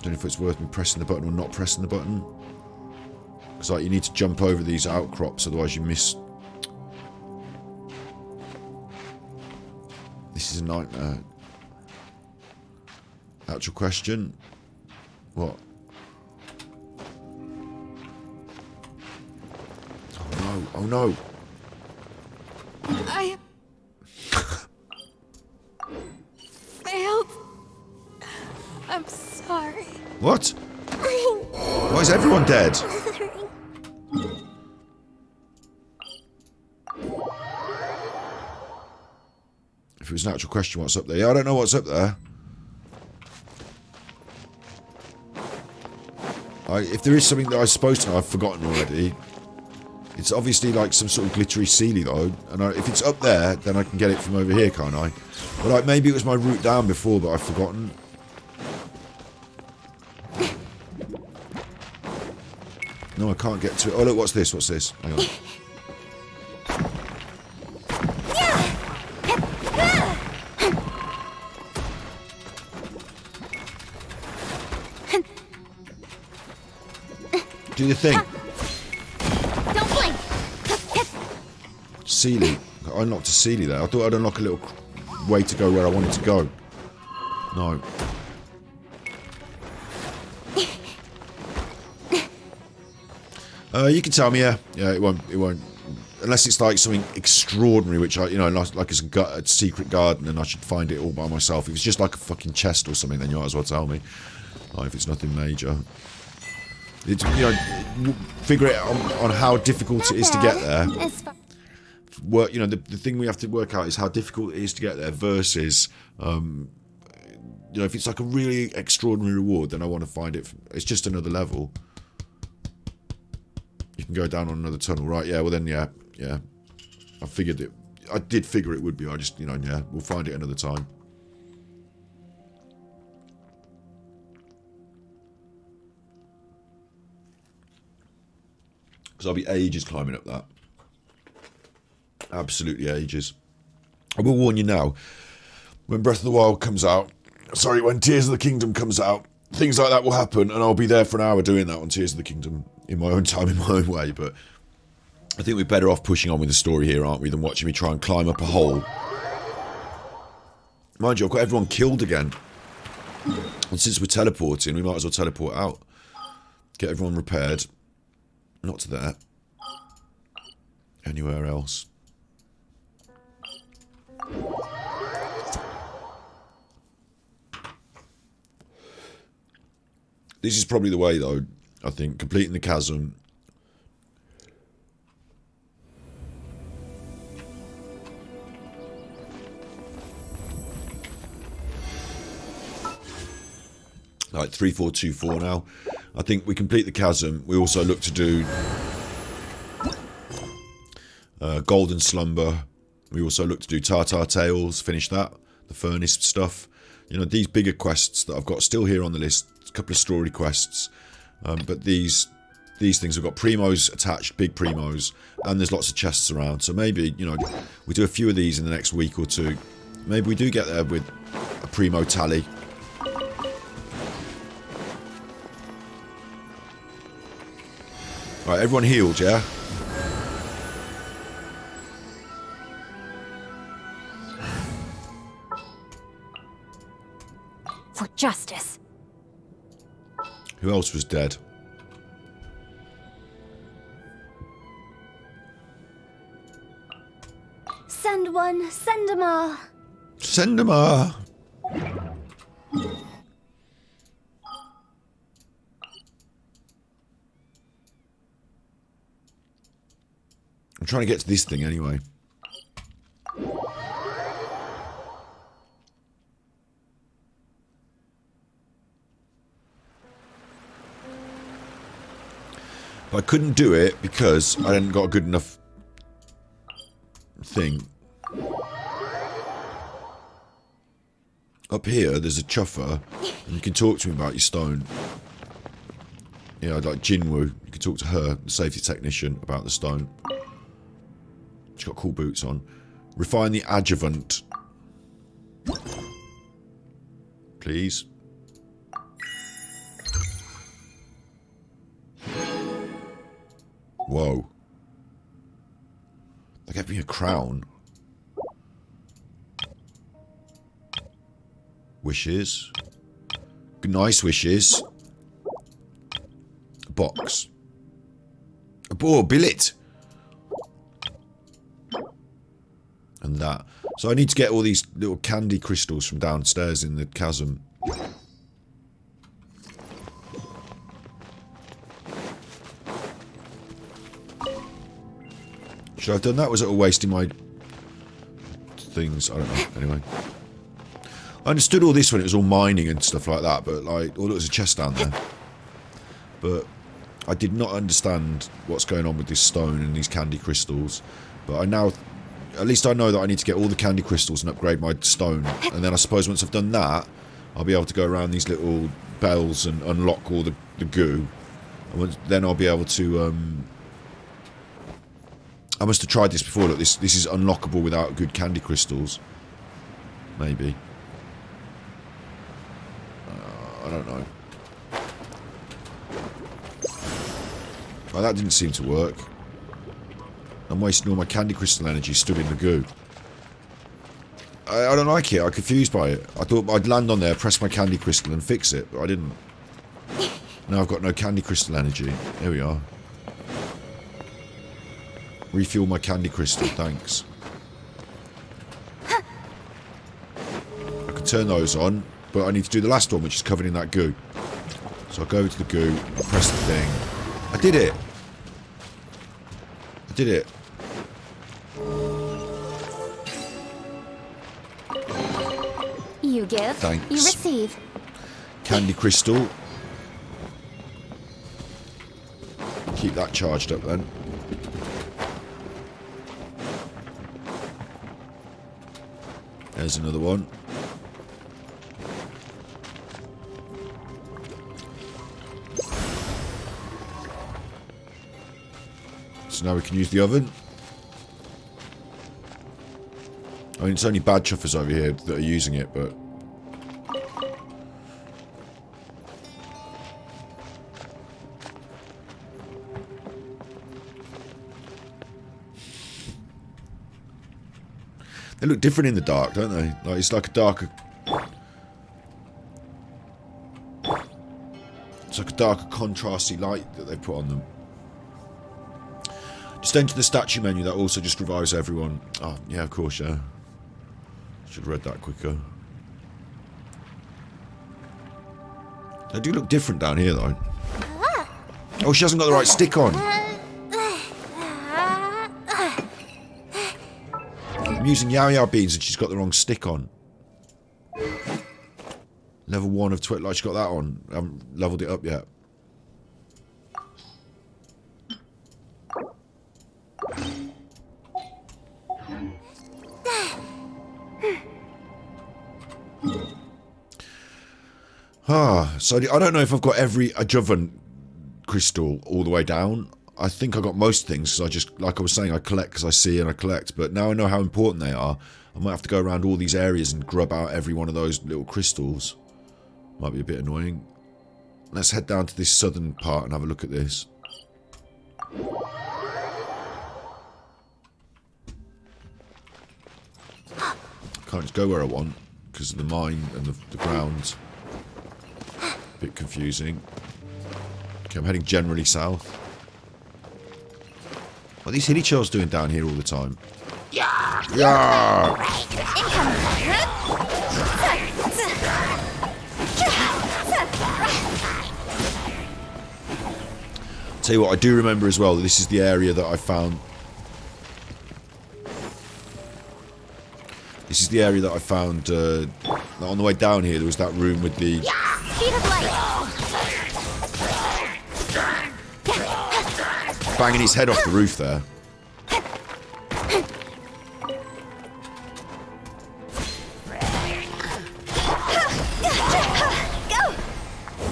Speaker 1: Don't know if it's worth me pressing the button or not pressing the button. Because like, you need to jump over these outcrops, otherwise you miss. This is a nightmare. Actual question. What? Oh no, oh no.
Speaker 13: I failed. I'm sorry.
Speaker 1: What? Why is everyone dead? If If it was an actual question, what's up there? Yeah, I don't know what's up there. If there is something that I was supposed to know, I've forgotten already. It's obviously like some sort of glittery Sealy though, and if it's up there, then I can get it from over here, can't I? But like, maybe it was my route down before, but I've forgotten. No, I can't get to it. Oh look, what's this? What's this? Hang on. Do the thing.
Speaker 3: Don't blink.
Speaker 1: Sealy. I unlocked a Sealy there. I thought I'd unlock a little way to go where I wanted to go. No. You can tell me, yeah. Yeah, it won't. Unless it's like something extraordinary, which I, like it's a secret garden and I should find it all by myself. If it's just like a fucking chest or something, then you might as well tell me. Like, if it's nothing major. It's, figure it on how difficult it is to get there. Work, the thing we have to work out is how difficult it is to get there versus, if it's like a really extraordinary reward, then I want to find it. It's just another level. You can go down on another tunnel, right? Yeah. Well then, yeah. I figured it. I did figure it would be. I just, yeah. We'll find it another time. Because I'll be ages climbing up that. Absolutely ages. I will warn you now, when Breath of the Wild comes out, when Tears of the Kingdom comes out, things like that will happen, and I'll be there for an hour doing that on Tears of the Kingdom, in my own time, in my own way, but I think we're better off pushing on with the story here, aren't we, than watching me try and climb up a hole. Mind you, I've got everyone killed again. And since we're teleporting, we might as well teleport out. Get everyone repaired. Not to there. Anywhere else. This is probably the way, though, I think. Completing the chasm. Like 3424 now. I think we complete the chasm. We also look to do Golden Slumber. We also look to do Tartar Tales. Finish that. The furnace stuff. These bigger quests that I've got still here on the list. A couple of story quests. But these things have got primos attached, big primos, and there's lots of chests around. So maybe, we do a few of these in the next week or two. Maybe we do get there with a primo tally. Right, everyone healed, yeah?
Speaker 12: For justice.
Speaker 1: Who else was dead?
Speaker 9: Send one, send 'em all.
Speaker 1: Send 'em all. I'm trying to get to this thing anyway. But I couldn't do it because I hadn't got a good enough thing. Up here, there's a chuffer, and you can talk to him about your stone. Yeah, like Jinwoo. You can talk to her, the safety technician, about the stone. She's got cool boots on. Refine the adjuvant. Please. Whoa. They gave me a crown. Wishes. Nice wishes. A box. Oh, billet. And that. So I need to get all these little candy crystals from downstairs in the chasm. Should I have done that? Was it a waste in my things. I don't know. Anyway. I understood all this when it was all mining and stuff like that, but like, there was a chest down there. But I did not understand what's going on with this stone and these candy crystals. But I now, at least I know that I need to get all the candy crystals and upgrade my stone. And then I suppose once I've done that, I'll be able to go around these little bells and unlock all the goo. And then I'll be able to, I must have tried this before. Look, this is unlockable without good candy crystals. Maybe. I don't know. Oh, that didn't seem to work. I'm wasting all my candy crystal energy stood in the goo. I don't like it. I'm confused by it. I thought I'd land on there, press my candy crystal and fix it, but I didn't. Now I've got no candy crystal energy. There we are. Refuel my candy crystal, thanks. I can turn those on, but I need to do the last one, which is covered in that goo. So I'll go over to the goo, I'll press the thing. I did it! I did it.
Speaker 12: You give,
Speaker 1: thanks.
Speaker 12: you receive.
Speaker 1: Candy crystal. Keep that charged up then. There's another one. So now we can use the oven. I mean, it's only bad chuffers over here that are using it, but... They look different in the dark, don't they? Like, it's like a darker... It's like a darker, contrasty light that they put on them. Just enter the statue menu, that also just revives everyone. Oh, yeah, of course, yeah. Should have read that quicker. They do look different down here, though. Oh, she hasn't got the right stick on. I'm using Yao beans and she's got the wrong stick on. Level 1 of Twitlight, she got that on. I haven't leveled it up yet. So I don't know if I've got every Ajovan crystal all the way down. I think I got most things, because I just, like I was saying, I collect because I see and I collect. But now I know how important they are. I might have to go around all these areas and grub out every one of those little crystals. Might be a bit annoying. Let's head down to this southern part and have a look at this. Can't just go where I want because of the mine and the ground. Bit confusing. Okay, I'm heading generally south. What are these hilly chills doing down here all the time? Yeah! Yeah! Tell you what, I do remember as well that this is the area that I found. This is the area that I found on the way down here. There was that room with the
Speaker 3: Speed of light.
Speaker 1: banging his head off the roof there.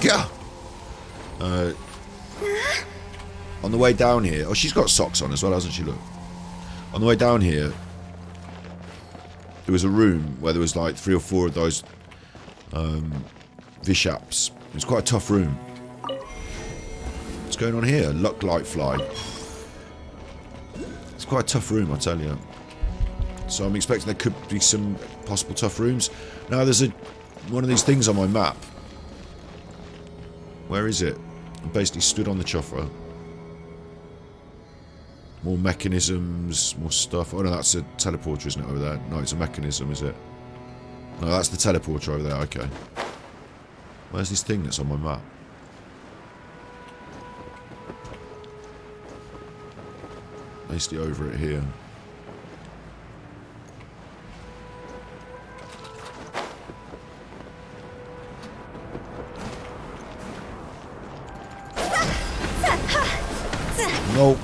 Speaker 1: Go! On the way down here... Oh, she's got socks on as well, hasn't she? Look. On the way down here, there was a room where there was like 3 or 4 of those Vishaps. It was quite a tough room. What's going on here? Luck light fly. It's quite a tough room, I tell you. So I'm expecting there could be some possible tough rooms. Now there's one of these things on my map. Where is it? I'm basically stood on the chuffer. More mechanisms, more stuff. Oh no, that's a teleporter, isn't it, over there? No, it's a mechanism, is it? No, that's the teleporter over there, okay. Where's this thing that's on my map? Basically over it here. Nope.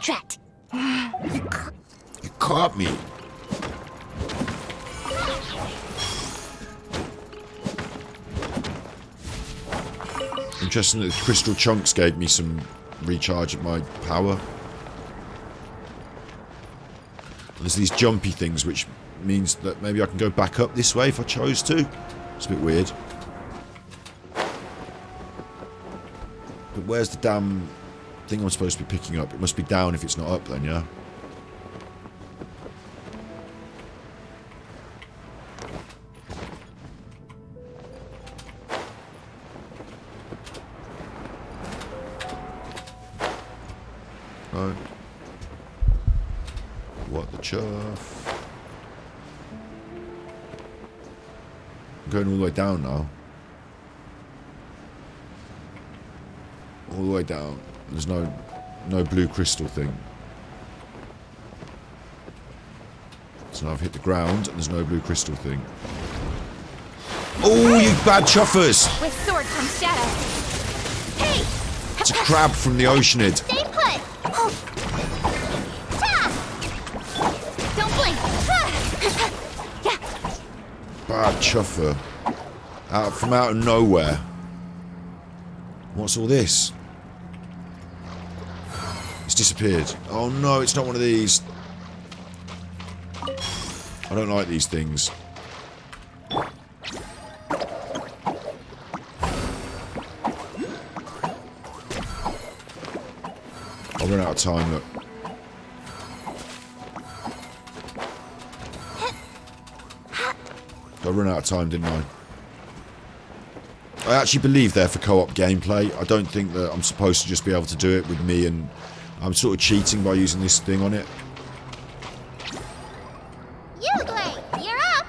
Speaker 3: Drat.
Speaker 1: You caught me. Interesting that the crystal chunks gave me some recharge of my power. There's these jumpy things, which means that maybe I can go back up this way if I chose to. It's a bit weird. But where's the damn thing I'm supposed to be picking up? It must be down if it's not up then, yeah? Oh. What the chuff? I'm going all the way down now. All the way down. There's no blue crystal thing. So now I've hit the ground and there's no blue crystal thing. Oh, you bad chuffers!
Speaker 12: With sword comes shadow. Hey!
Speaker 1: It's a crab from the Oceanid.
Speaker 3: Stay put! Oh. Don't blink!
Speaker 1: Bad chuffer. From out of nowhere. What's all this? It's disappeared. Oh no, it's not one of these. I don't like these things. I'll run out of time, look. I ran out of time, didn't I? I actually believe there for co-op gameplay. I don't think that I'm supposed to just be able to do it with me, and I'm sort of cheating by using this thing on it.
Speaker 3: Uglay, you're up!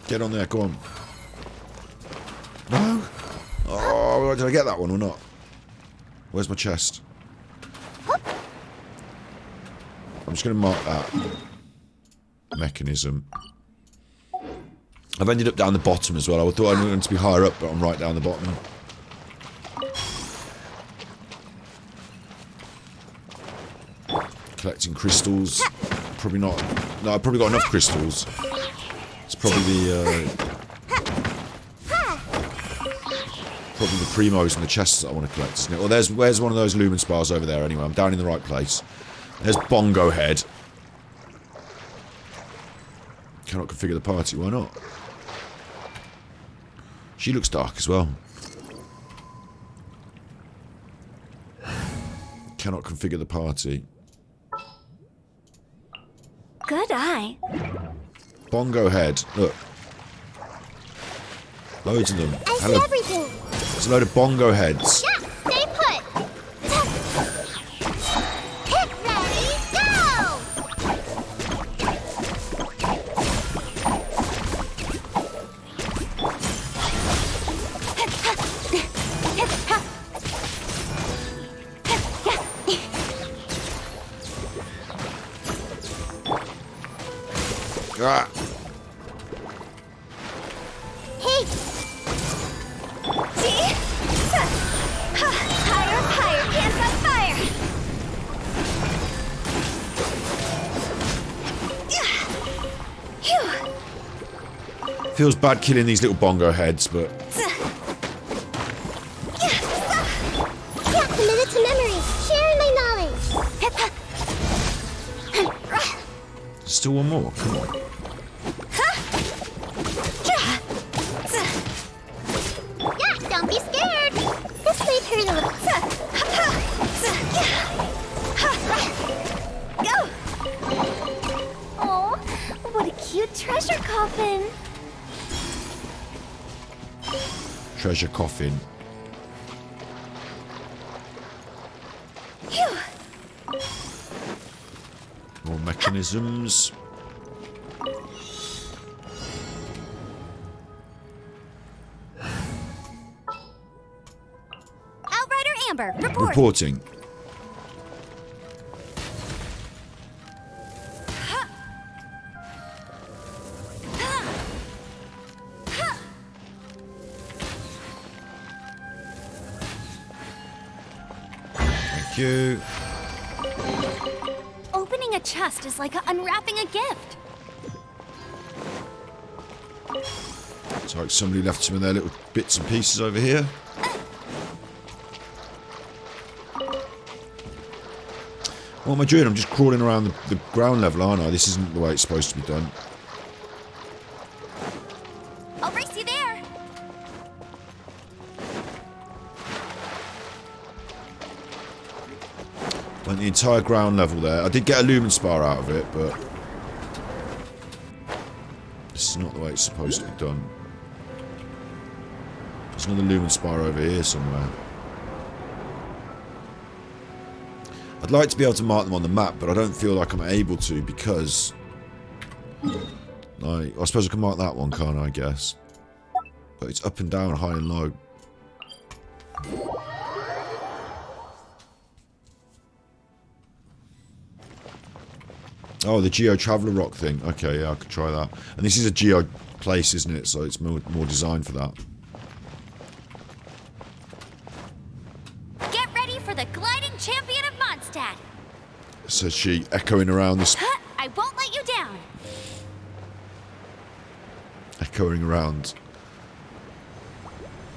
Speaker 1: Get on there, come on. No? Oh, did I get that one or not? Where's my chest? I'm just going to mark that. Mechanism. I've ended up down the bottom as well. I thought I was going to be higher up, but I'm right down the bottom. Collecting crystals. Probably not. No, I've probably got enough crystals. It's probably the primos and the chests that I want to collect, isn't it? Well, where's one of those lumen spars over there anyway? I'm down in the right place. There's Bongo Head. Cannot configure the party, why not? She looks dark as well. Cannot configure the party.
Speaker 3: Good eye.
Speaker 1: Bongo Head, look. Loads of them.
Speaker 3: I see everything.
Speaker 1: There's a load of bongo heads.
Speaker 3: Yeah, stay put. Hit, ready, go!
Speaker 1: Ah.
Speaker 3: Hey! See? Higher, higher, pants on fire! Phew!
Speaker 1: Feels bad killing these little bongo heads, but...
Speaker 3: Yeah, committed to memory, sharing my knowledge.
Speaker 1: Still one more, come on.
Speaker 3: Yeah, don't be scared. This might hurt a little. Go! Oh, what a cute treasure coffin.
Speaker 1: Treasure coffin.
Speaker 3: Phew.
Speaker 1: More mechanisms.
Speaker 12: Amber, report.
Speaker 1: Reporting. Thank you.
Speaker 12: Opening a chest is like unwrapping a gift.
Speaker 1: It's like somebody left some of their little bits and pieces over here. What am I doing? I'm just crawling around the ground level, aren't I? This isn't the way it's supposed to be done.
Speaker 12: I'll race you there.
Speaker 1: Went the entire ground level there. I did get a lumen spar out of it, but this is not the way it's supposed to be done. There's another lumen spar over here somewhere. I'd like to be able to mark them on the map, but I don't feel like I'm able to because I suppose I can mark that one, can't I guess? But it's up and down, high and low. Oh, the Geo Traveller Rock thing. Okay, yeah, I could try that. And this is a Geo place, isn't it? So it's more designed for that.
Speaker 12: Get ready for the gliding champion of Mondstadt.
Speaker 1: Says she, echoing around this...
Speaker 12: I won't let you down.
Speaker 1: Echoing around.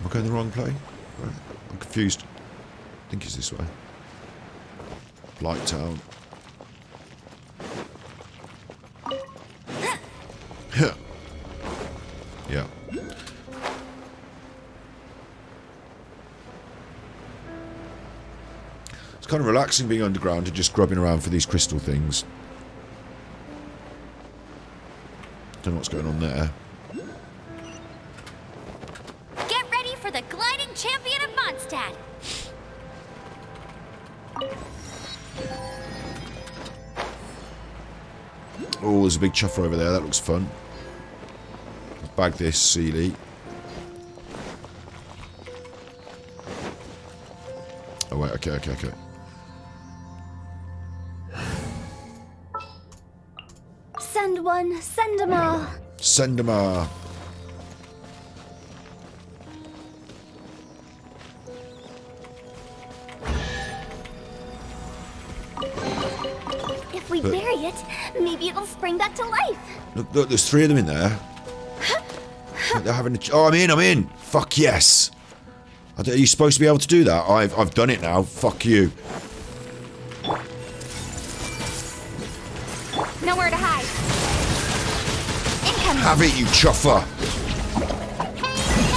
Speaker 1: Am I going the wrong way? Right. I'm confused. I think it's this way. Blight Town. Yeah. It's kind of relaxing being underground and just grubbing around for these crystal things. Don't know what's going on there.
Speaker 12: Get ready for the gliding champion of Mondstadt.
Speaker 1: Oh, there's a big chuffer over there. That looks fun. Bag this, Sealy. Oh, wait. Okay.
Speaker 9: Send one, send 'em all.
Speaker 1: Send 'em all.
Speaker 9: If we bury it, maybe it'll spring back to life.
Speaker 1: Look, there's 3 of them in there. They're having a... Oh, I'm in. Fuck yes. Are you supposed to be able to do that? I've done it now. Fuck you.
Speaker 12: Nowhere to hide. Incoming.
Speaker 1: Have it, you chuffer.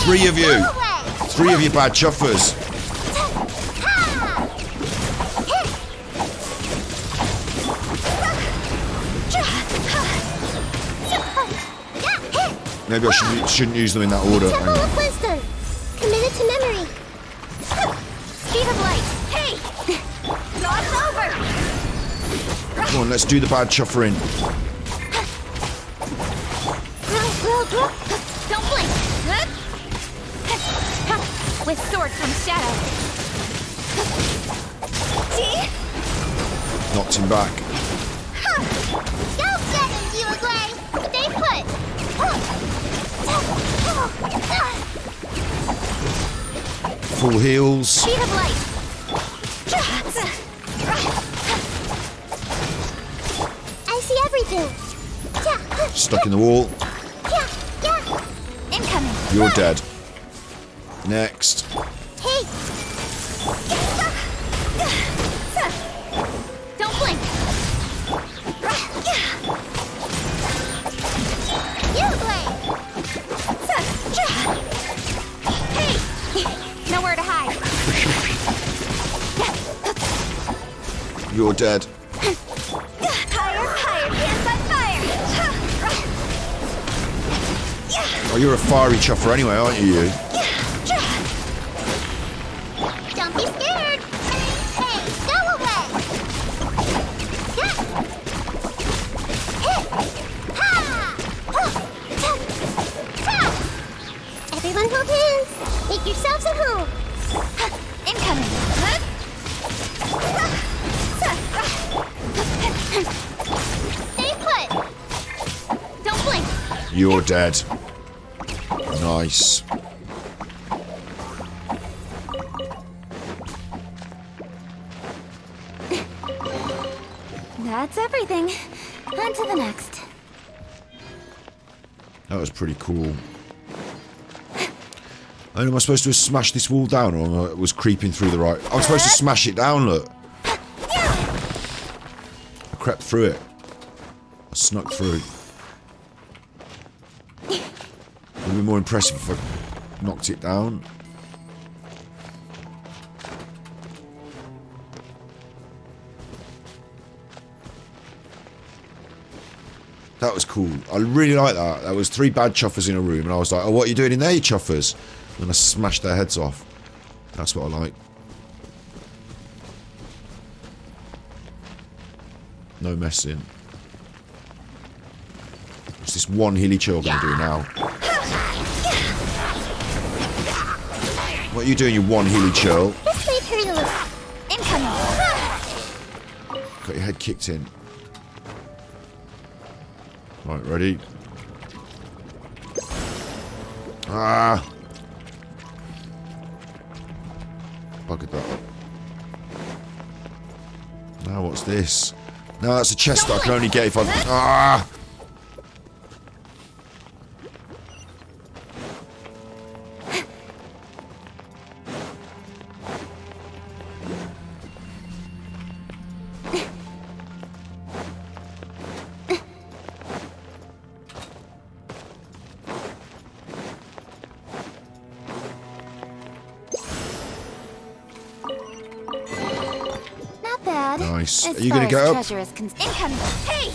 Speaker 1: 3 of you. 3 of you bad chuffers. Maybe I shouldn't use them in that order.
Speaker 3: Temple of Wisdom. Committed to memory.
Speaker 12: Speed of light. Hey! Dog's over!
Speaker 1: Come on, let's do the bad chuffering.
Speaker 12: Don't blink! With sword from shadow. See?
Speaker 1: Knocked him back.
Speaker 3: Don't get him, Uruguay. Stay put.
Speaker 1: Full heals.
Speaker 12: Speed of light.
Speaker 3: I see everything.
Speaker 1: Stuck in the wall.
Speaker 12: Incoming.
Speaker 1: You're dead. Next.
Speaker 3: Hey.
Speaker 12: Don't blink.
Speaker 3: Uruguay.
Speaker 12: Hey! Nowhere to hide.
Speaker 1: You're dead.
Speaker 12: Higher, hands on fire.
Speaker 1: Oh, you're a fiery chuffer anyway, aren't you?
Speaker 3: Don't be scared. Hey, go away. Everyone hold hands. Make yourselves at home.
Speaker 12: Incoming.
Speaker 3: Stay put. Don't blink.
Speaker 1: You're dead. Nice.
Speaker 12: That's everything. On to the next.
Speaker 1: That was pretty cool. And am I supposed to smash this wall down, or I was creeping through the right? I was supposed to smash it down, look. I crept through it. I snuck through. It would be more impressive if I knocked it down. That was cool. I really like that. There was 3 bad chuffers in a room, and I was like, oh, what are you doing in there, you chuffers? And I smashed their heads off. That's what I like. No messing. What's this one hilly chill going to do now? What are you doing, you one hilly chill?
Speaker 3: This may hurt a little. Incoming.
Speaker 1: Got your head kicked in. Right, ready? Ah! Buggered that up. Now what's this? No, that's a chest that I can only get if I... Ah! Nice. Are you going to get up?
Speaker 3: Incoming. Hey!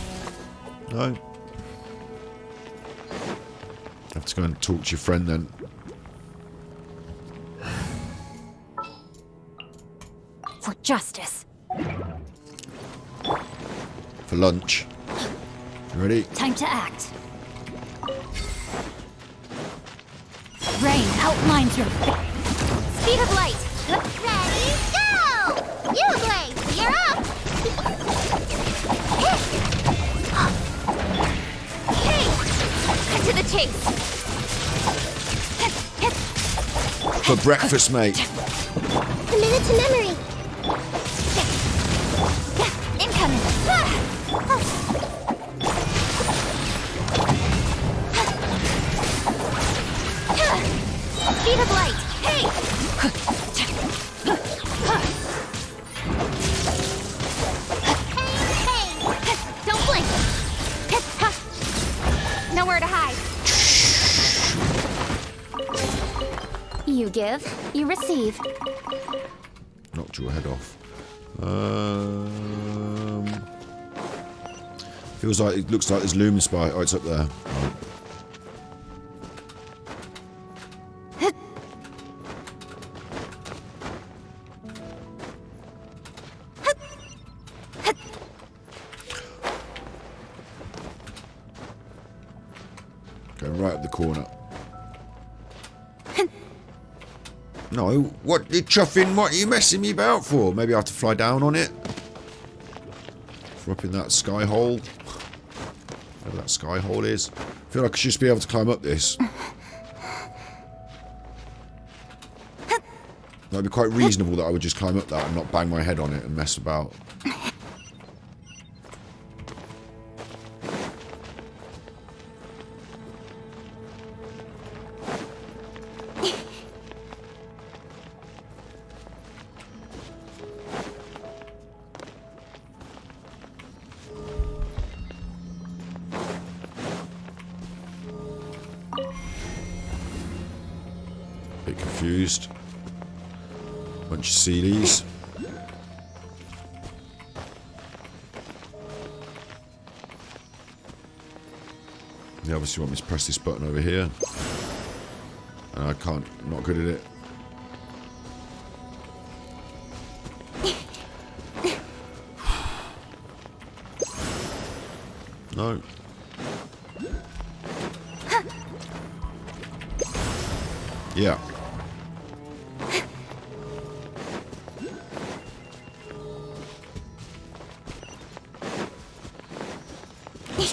Speaker 1: No. Have to go and talk to your friend then.
Speaker 12: For justice.
Speaker 1: For lunch. You ready?
Speaker 12: Time to act. Rain outlines your
Speaker 3: Speed of light. Ready, go! You, Blaze, you're up! Hey! Cut to the chase.
Speaker 1: For breakfast, mate.
Speaker 3: Commit it to memory. Incoming. Speed of light. Hey! Don't blink. Nowhere to hide.
Speaker 12: You give, you receive.
Speaker 1: Knocked your head off. Feels like it looks like there's Lumen Spy. Oh, it's up there. Right. Going right up the corner. No, what you chuffing? What are you messing me about for? Maybe I have to fly down on it. For up in that sky hole. Whatever that sky hole is. I feel like I should just be able to climb up this. That'd be quite reasonable that I would just climb up that and not bang my head on it and mess about. Bit confused. Bunch of CDs. They obviously want me to press this button over here. And I can't, I'm not good at it. No. Yeah.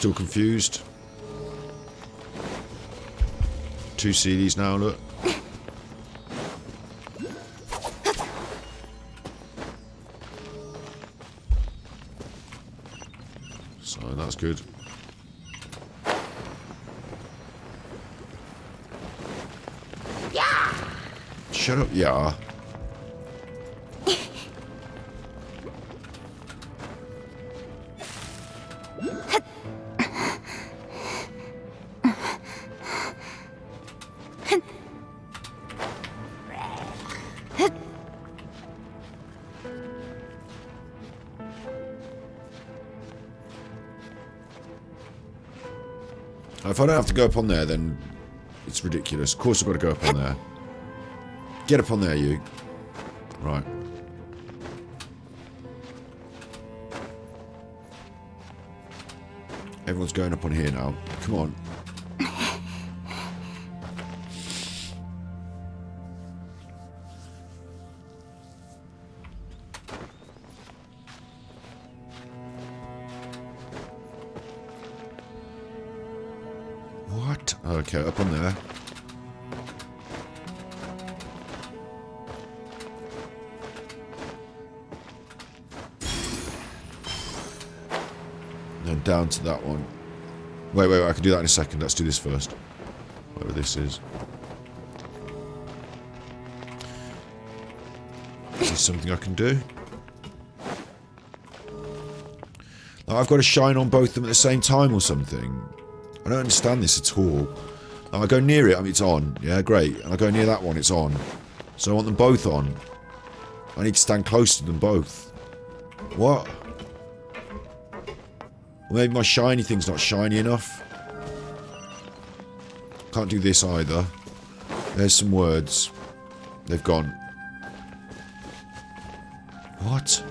Speaker 1: still confused. 2 CDs now, look. So that's good.
Speaker 3: Yeah.
Speaker 1: Shut up, yeah. If I don't have to go up on there, then it's ridiculous. Of course I've got to go up on there. Get up on there, you. Right. Everyone's going up on here now. Come on. What? Okay, up on there. Then down to that one. Wait, I can do that in a second. Let's do this first. Whatever this is. Is this something I can do? Like, I've got to shine on both of them at the same time or something. I don't understand this at all. Like, I go near it, I mean, it's on. Yeah, great. And I go near that one, it's on. So I want them both on. I need to stand close to them both. What? Maybe my shiny thing's not shiny enough. Can't do this either. There's some words. They've gone. What?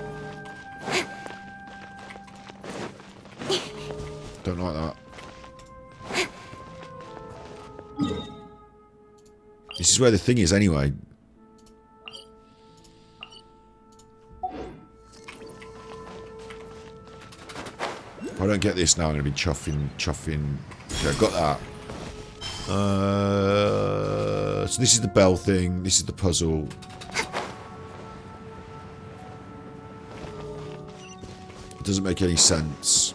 Speaker 1: Don't like that. This is where the thing is anyway. If I don't get this now, I'm going to be chuffing. Okay, I've got that. So this is the bell thing. This is the puzzle. It doesn't make any sense.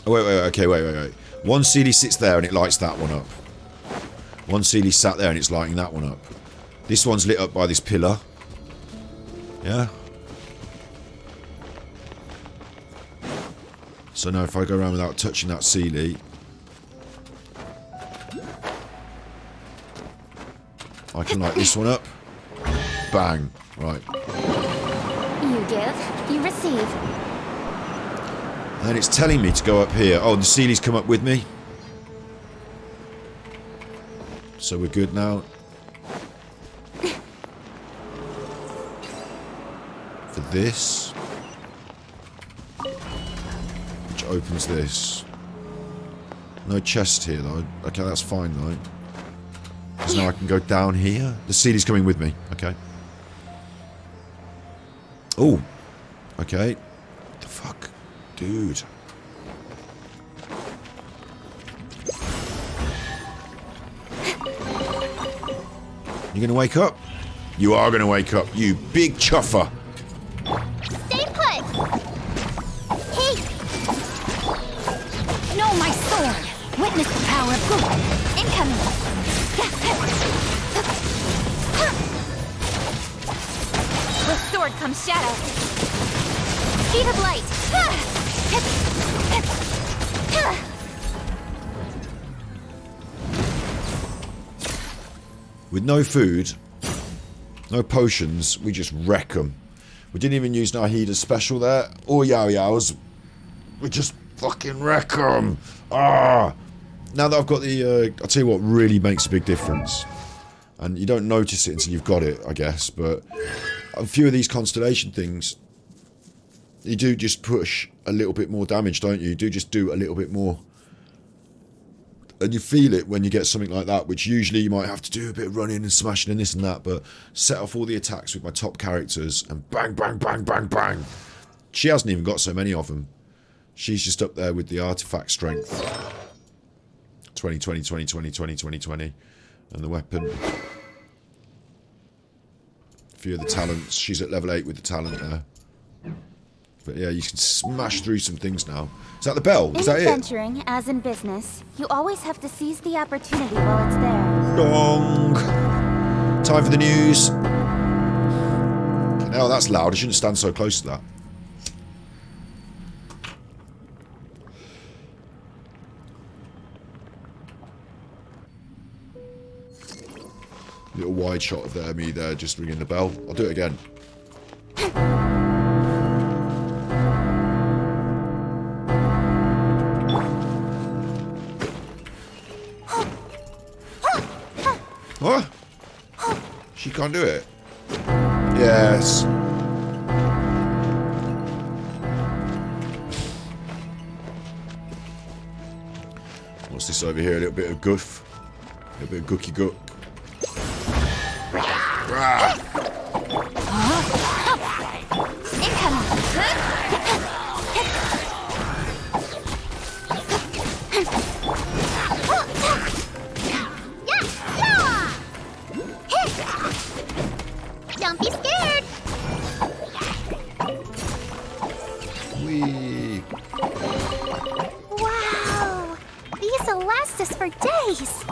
Speaker 1: Oh, wait. One CD sits there and it lights that one up. One CD sat there and it's lighting that one up. This one's lit up by this pillar. Yeah? So now if I go around without touching that CD, I can light this one up. Bang. Right.
Speaker 12: You give, you receive.
Speaker 1: And it's telling me to go up here. Oh, the CD's come up with me. So we're good now. For this. Which opens this. No chest here though. Okay, that's fine though. Because now I can go down here. The CD's coming with me. Okay. Oh. Okay. What the fuck? Dude. You gonna wake up? You are gonna wake up, you big chuffer.
Speaker 3: Stay put! Hey!
Speaker 12: No, my sword! Witness the power of good. Incoming! With sword comes shadow. Speed of light!
Speaker 1: With no food, no potions, we just wreck them. We didn't even use Nahida's special there, or Yao Yao's. We just fucking wreck them. Ah! Now that I've got the, I'll tell you what really makes a big difference. And you don't notice it until you've got it, I guess, but a few of these constellation things, you do just push a little bit more damage, don't you? You do just do a little bit more. And you feel it when you get something like that, which usually you might have to do a bit of running and smashing and this and that, but set off all the attacks with my top characters and bang, bang, bang, bang, bang. She hasn't even got so many of them. She's just up there with the artifact strength. 20, 20, 20, 20, 20, 20, 20. And the weapon. A few of the talents. She's at level 8 with the talent there. But yeah, you can smash through some things now. Is that the bell? Is that it?
Speaker 3: In adventuring, as in business, you always have to seize the opportunity while it's there.
Speaker 1: Dong. Time for the news. Oh, that's loud. I shouldn't stand so close to that. Little wide shot of me there, just ringing the bell. I'll do it again. What? She can't do it. Yes. What's this over here? A little bit of guff. A little bit of gooky gut.
Speaker 3: Don't be scared.
Speaker 1: Whee.
Speaker 3: Wow. These will last us for days.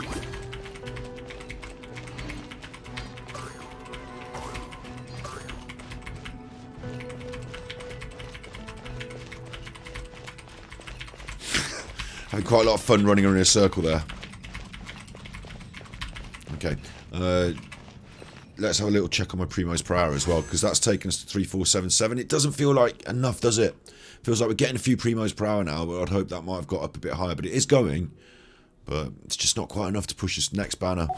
Speaker 1: Had quite a lot of fun running around in a circle there. Okay. Let's have a little check on my primos per hour as well, because that's taken us to 3477. It doesn't feel like enough, does it? Feels like we're getting a few primos per hour now, but I'd hope that might have got up a bit higher. But it is going, but it's just not quite enough to push this next banner.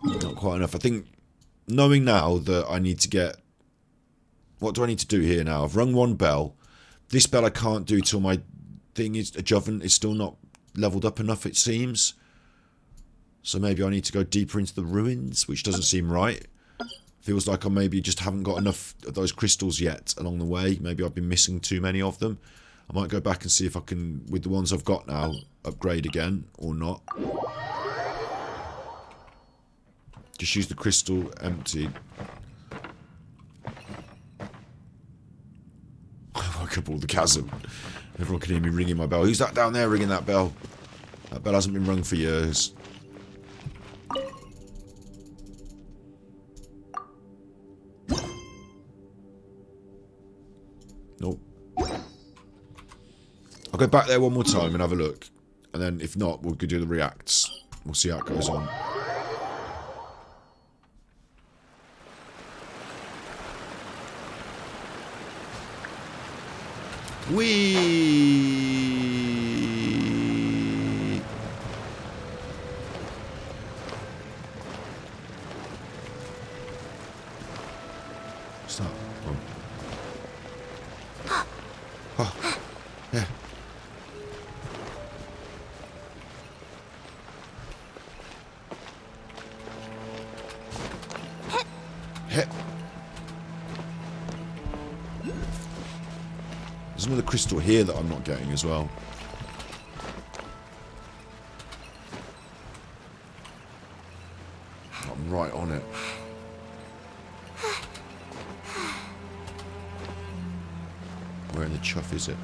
Speaker 1: Not quite enough. I think, knowing now that I need to get... What do I need to do here now? I've rung one bell. This bell I can't do till my thing is... A Joven is still not leveled up enough, it seems. So maybe I need to go deeper into the ruins, which doesn't seem right. Feels like I maybe just haven't got enough of those crystals yet along the way. Maybe I've been missing too many of them. I might go back and see if I can, with the ones I've got now, upgrade again or not. Just use the crystal empty. I woke up all the chasm. Everyone can hear me ringing my bell. Who's that down there ringing that bell? That bell hasn't been rung for years. Nope. I'll go back there one more time and have a look. And then if not, we'll go do the reacts. We'll see how it goes on. Whee! What's that? Oh, yeah. Hit. There's another crystal here that I'm not getting as well. I'm right on it. Where in the chuff is it?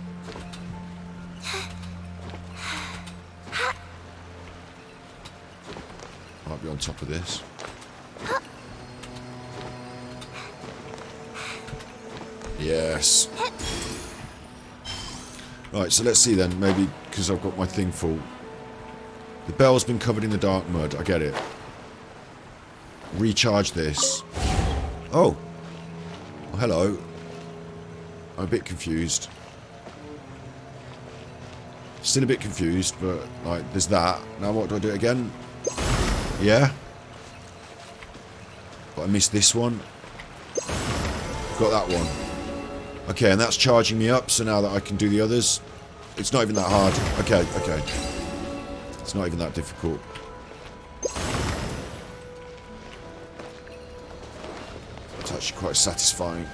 Speaker 1: Might be on top of this. Yes. Right, so let's see then. Maybe because I've got my thing full. The bell's been covered in the dark mud. I get it. Recharge this. Oh. Oh, hello. I'm a bit confused. Still a bit confused, but, like, there's that. Now what, do I do it again? Yeah? But I missed this one. Got that one. Okay, and that's charging me up, so now that I can do the others, it's not even that hard. Okay, okay. It's not even that difficult. It's actually quite satisfying.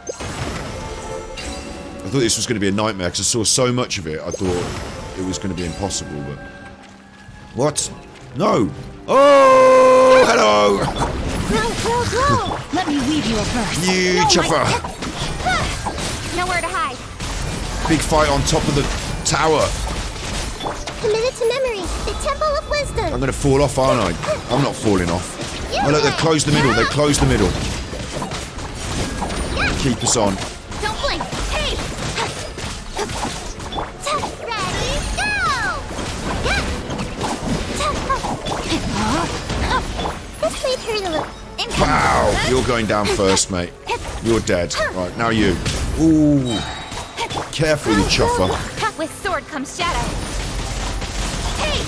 Speaker 1: I thought this was going to be a nightmare because I saw so much of it. I thought it was going to be impossible, but... What? No! Oh! Hello!
Speaker 12: Let me weave you a verse.
Speaker 1: You chuffer!
Speaker 3: Nowhere to hide.
Speaker 1: Big fight on top of the tower.
Speaker 3: Committed to memory. The Temple of Wisdom.
Speaker 1: I'm going to fall off, aren't I? I'm not falling off. Oh, look, they've closed the middle. They closed the middle. Keep us on.
Speaker 3: Don't blink. Hey! Ready, go! This made hurt a little.
Speaker 1: Wow! You're going down first, mate. You're dead. Right, now you. Ooh. Careful, you chuffer.
Speaker 3: With sword comes shadow. Hey!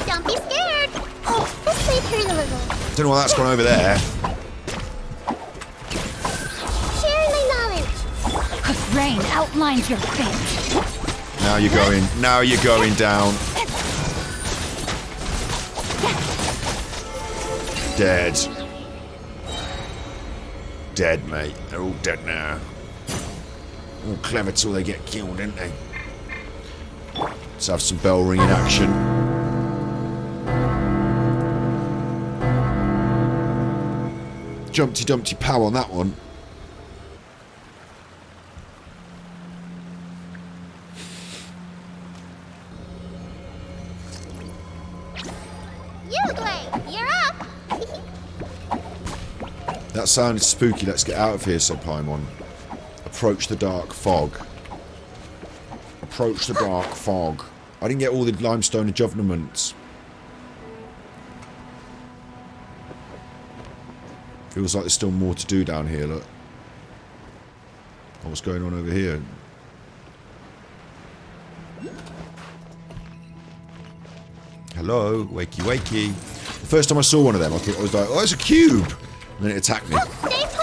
Speaker 3: Don't be scared. Oh, this made hurt a little.
Speaker 1: Don't know why that's gone over there.
Speaker 3: Sharing my knowledge.
Speaker 12: Rain outlines your fate.
Speaker 1: Now you're going. Now you're going down. Dead. Dead, mate. They're all dead now. All clever till they get killed, ain't they? Let's have some bell ringing action. Jumpty Dumpty Pow on that one.
Speaker 3: You're up.
Speaker 1: That sounded spooky. Let's get out of here, said Paimon. Approach the dark fog. Approach the dark fog. I didn't get all the limestone achievements. Feels like there's still more to do down here, look. What's going on over here? Hello, wakey wakey. The first time I saw one of them, I thought I was like, oh, it's a cube! And then it attacked me.
Speaker 3: Stay put.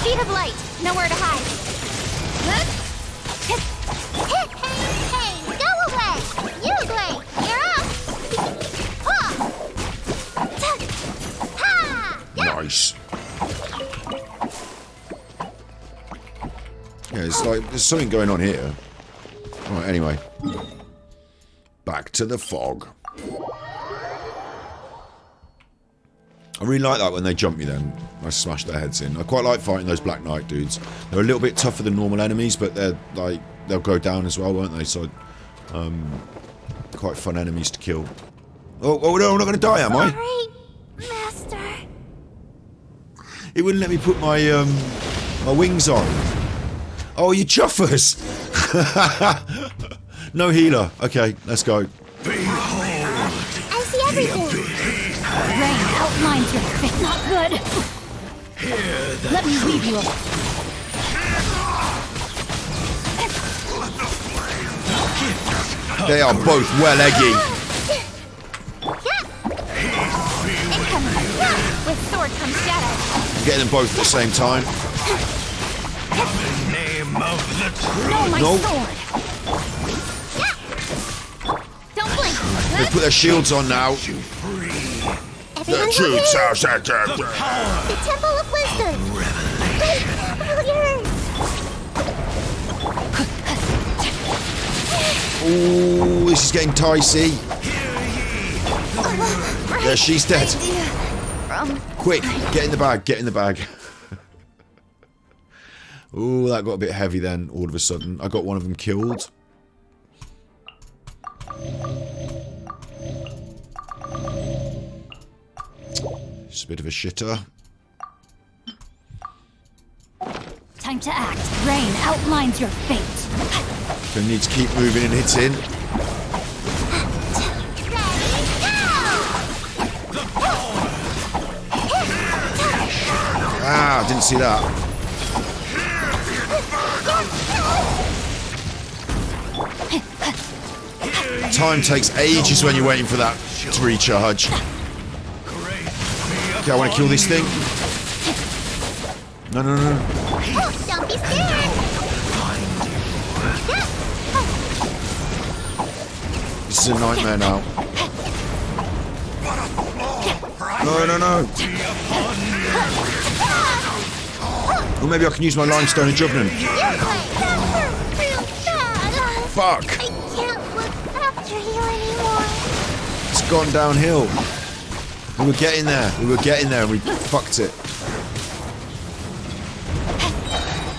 Speaker 3: Speed of light. Nowhere to hide. Hey, go away. You away. You're up. Ha!
Speaker 1: Nice. Yeah, it's like there's something going on here. Right, anyway. Back to the fog. I really like that when they jump me then. I smash their heads in. I quite like fighting those Black Knight dudes. They're a little bit tougher than normal enemies, but they're like they'll go down as well, won't they? So quite fun enemies to kill. Oh no, I'm not gonna die, am I?
Speaker 3: Sorry, Master.
Speaker 1: It wouldn't let me put my my wings on. Oh, you chuffers! No healer. Okay, let's go.
Speaker 3: I see everything.
Speaker 12: Rain outlines your fate. Not good. Let me weave you a...
Speaker 1: They are both well eggy.
Speaker 3: With sword comes shadow.
Speaker 1: Getting them both at the same time.
Speaker 12: No, my
Speaker 1: Nope.
Speaker 12: sword.
Speaker 3: Don't blink.
Speaker 1: They put their shields on now.
Speaker 3: Everyone
Speaker 1: The troops
Speaker 3: here.
Speaker 1: are
Speaker 3: The Temple of Wisdom.
Speaker 1: Ooh, this is getting dicey. There, she's dead. Quick, get in the bag, get in the bag. Ooh, that got a bit heavy then, all of a sudden. I got one of them killed. Just a bit of a shitter.
Speaker 12: Time to act. Rain outlines your fate.
Speaker 1: Gonna need to keep moving and hitting. Ah, didn't see that. Time takes ages when you're waiting for that to recharge. Okay, I want to kill this thing. No, no, no.
Speaker 3: Oh, don't be scared.
Speaker 1: This is a nightmare now. No, no, no. Or maybe I can use my limestone and Juvenant. Fuck!
Speaker 3: I can't look after you anymore.
Speaker 1: It's gone downhill. We were getting there. We were getting there and we fucked it.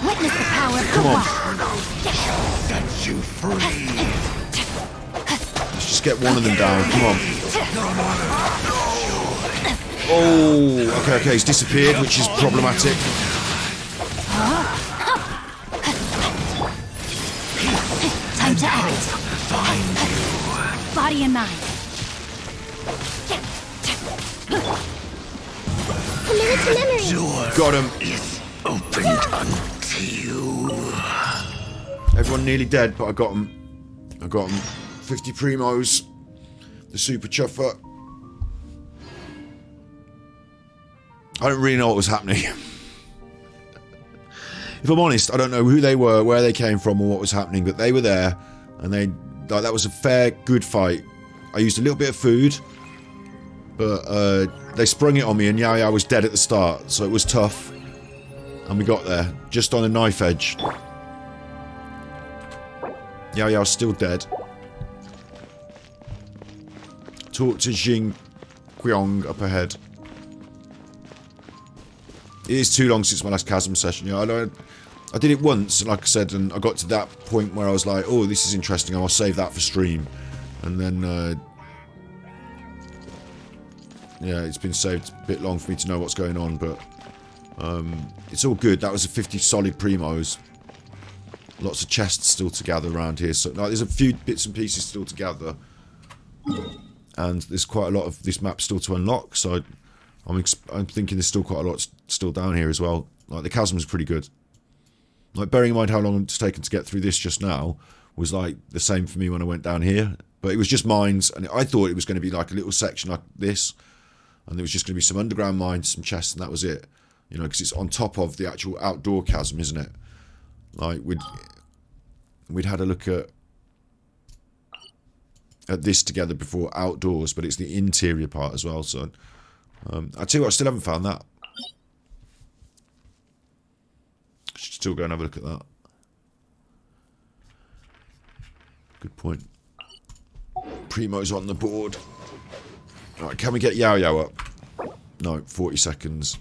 Speaker 12: Witness the power of
Speaker 1: Come on.
Speaker 11: Set you free.
Speaker 1: Let's just get one of them down. Come on. Oh, okay, okay. He's disappeared, which is problematic.
Speaker 12: Time to act. Body and mind.
Speaker 3: Committed to memory.
Speaker 1: Got him.
Speaker 11: Is opened unto you.
Speaker 1: Everyone nearly dead, but I got him. I got him. 50 primos. The super chuffer. I don't really know what was happening. If I'm honest, I don't know who they were, where they came from, or what was happening, but they were there, and that was a fair, good fight. I used a little bit of food, but they sprung it on me, and Yao Yao was dead at the start, so it was tough. And we got there, just on a knife edge. Yao Yao's still dead. Talk to Jing Qiong up ahead. It is too long since my last Chasm session. You know, I did it once, like I said, and I got to that point where I was like, oh, this is interesting, I'll save that for stream. And then, yeah, it's been saved a bit long for me to know what's going on, but it's all good. That was a 50 solid primos. Lots of chests still to gather around here, so no, there's a few bits and pieces still to gather. And there's quite a lot of this map still to unlock, so I'm thinking there's still quite a lot still down here as well. Like, the chasm is pretty good. Like, bearing in mind how long it's taken to get through this just now was like the same for me when I went down here. But it was just mines, and I thought it was going to be like a little section like this, and there was just going to be some underground mines, some chests, and that was it. You know, because it's on top of the actual outdoor chasm, isn't it? Like, we'd had a look at this together before outdoors, but it's the interior part as well. So I tell you what, I still haven't found that. Should still go and have a look at that. Good point. Primo's on the board. Alright, can we get Yao Yao up? No, 40 seconds.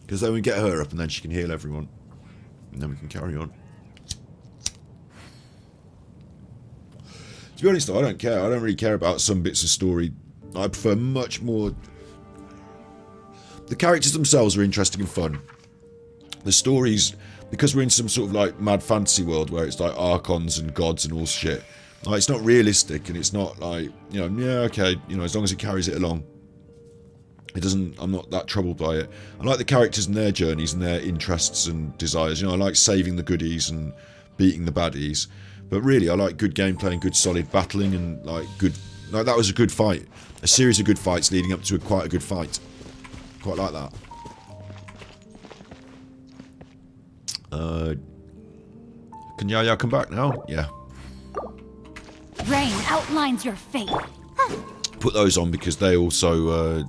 Speaker 1: Because then we get her up and then she can heal everyone. And then we can carry on. To be honest though, I don't care. I don't really care about some bits of story. I prefer much more... The characters themselves are interesting and fun. The stories, because we're in some sort of like mad fantasy world where it's like archons and gods and all shit, like, it's not realistic, and it's not like, you know, yeah, okay, you know, as long as it carries it along. It doesn't, I'm not that troubled by it. I like the characters and their journeys and their interests and desires. You know, I like saving the goodies and beating the baddies. But really, I like good gameplay and good solid battling and like good, like that was a good fight. A series of good fights leading up to quite a good fight. Quite like that. Can Yao Yao come back now? Yeah.
Speaker 12: Rain outlines your fate.
Speaker 1: Put those on because they also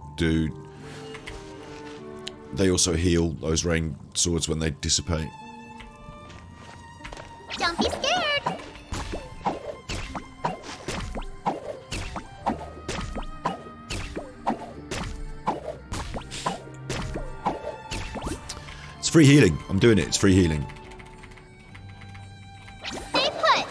Speaker 1: they also heal those rain swords when they dissipate.
Speaker 3: Don't be scared.
Speaker 1: It's free healing. I'm doing it. It's free healing.
Speaker 3: Stay put.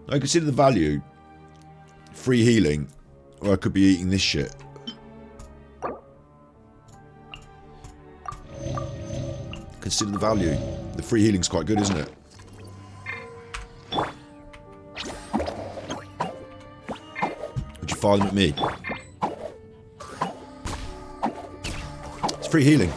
Speaker 1: I consider the value. Free healing. Or I could be eating this shit. Consider the value. The free healing's quite good, isn't it? fire them at me. It's free healing.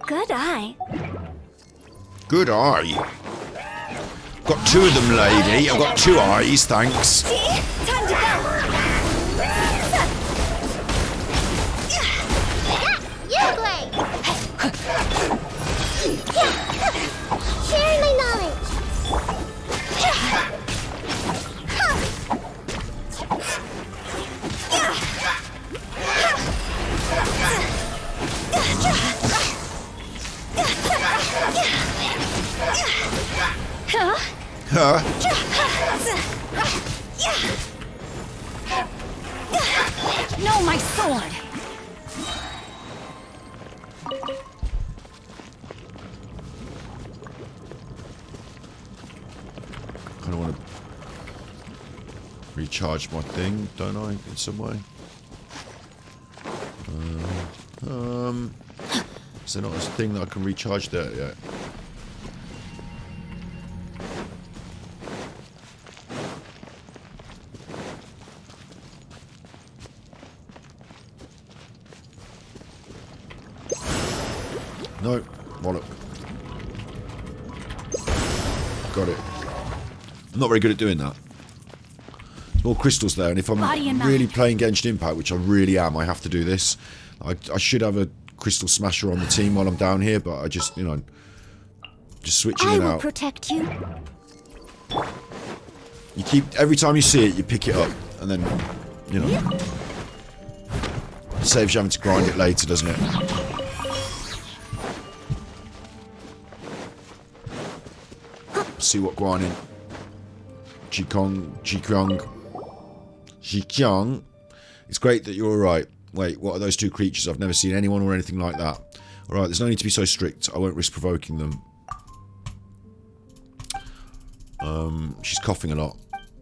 Speaker 3: Good eye.
Speaker 1: Good eye. Got 2 of them, lady. I've got 2 eyes, thanks.
Speaker 3: Time to go. You play. Sharing my knowledge.
Speaker 1: Huh?
Speaker 12: No, my sword!
Speaker 1: Kind of want to recharge my thing, don't I, in some way? Is there not a thing that I can recharge there yet? No, wallop. Got it. I'm not very good at doing that. There's more crystals there, and if I'm really playing Genshin Impact, which I really am, I have to do this. I should have a crystal smasher on the team while I'm down here, but I just, you know, just switching it out.
Speaker 3: I will protect you.
Speaker 1: You keep, every time you see it, you pick it up, and then, you know, it saves you having to grind it later, doesn't it? See what grinding. Jikyong. It's great that you're alright. Wait, what are those 2 creatures? I've never seen anyone or anything like that. Alright, there's no need to be so strict. I won't risk provoking them. She's coughing a lot.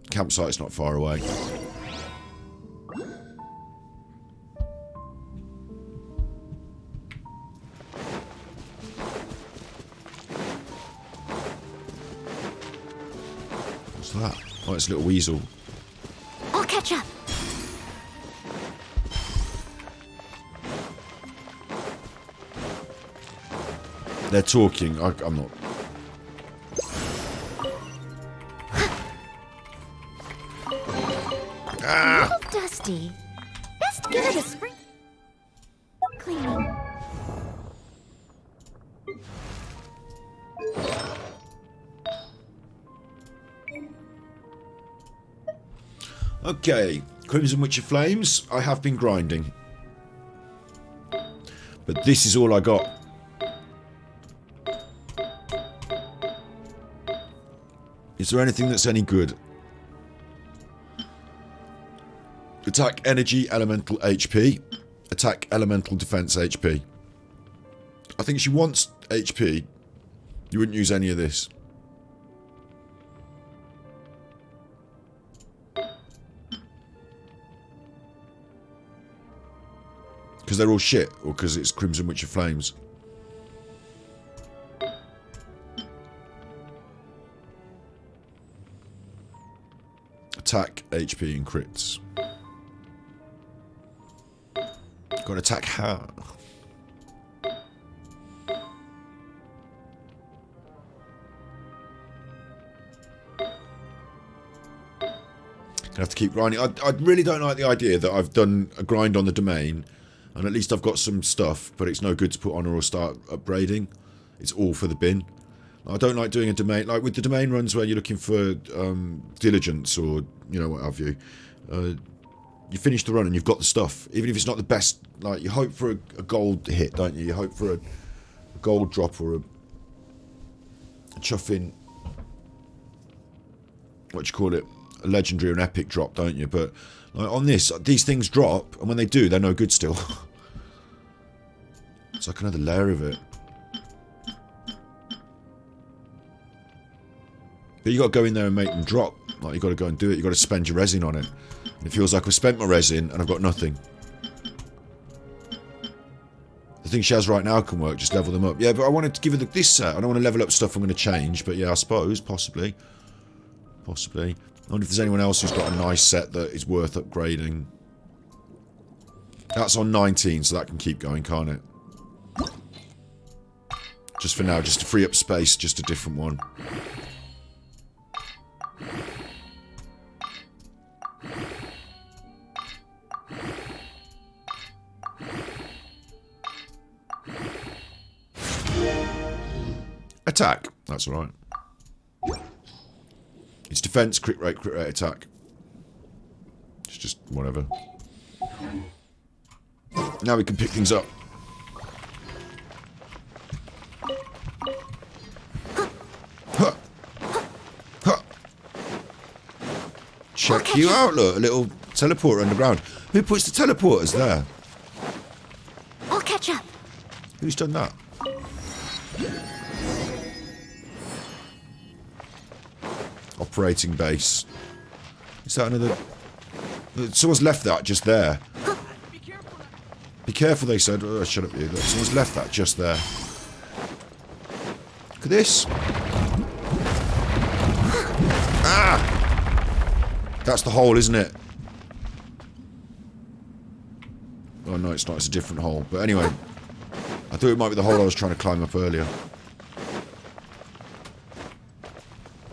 Speaker 1: Campsite's not far away. What's that? Oh, it's a little weasel.
Speaker 3: I'll catch up.
Speaker 1: They're talking. I'm not.
Speaker 3: A little dusty. Best give it a spring cleaning.
Speaker 1: Okay, Crimson Witcher Flames. I have been grinding, but this is all I got. Is there anything that's any good? Attack energy elemental HP. Attack elemental defense HP. I think she wants HP. You wouldn't use any of this. Because they're all shit, or because it's Crimson Witcher Flames. Attack, HP, and crits. Got to attack how? Gonna have to keep grinding. I really don't like the idea that I've done a grind on the domain, and at least I've got some stuff, but it's no good to put on or start upgrading. It's all for the bin. I don't like doing a domain, like with the domain runs where you're looking for diligence or, you know, what have you. You finish the run and you've got the stuff. Even if it's not the best, like, you hope for a gold hit, don't you? You hope for a gold drop or a chuffing, what do you call it? A legendary or an epic drop, don't you? But like on this, these things drop, and when they do, they're no good still. It's like another layer of it. But you got to go in there and make them drop. Like, you got to go and do it. You got to spend your resin on it. And it feels like I've spent my resin and I've got nothing. the thing she has right now can work, just level them up. Yeah, but I wanted to give her this set. I don't want to level up stuff I'm going to change, but yeah, I suppose, possibly. Possibly. I wonder if there's anyone else who's got a nice set that is worth upgrading. That's on 19, so that can keep going, can't it? Just for now, just to free up space, just a different one. Attack. That's right. It's defense, crit rate, attack. It's just whatever. Now we can pick things up. Huh. Huh. Check you out, look. A little teleporter underground. Who puts the teleporters there?
Speaker 3: I'll catch up.
Speaker 1: Who's done that? Operating base. Is that another... Someone's left that just there. Be careful, they said. Oh, shut up, you. Look, someone's left that just there. Look at this. Ah! That's the hole, isn't it? Oh, no, it's not. It's a different hole. But anyway. I thought it might be the hole I was trying to climb up earlier.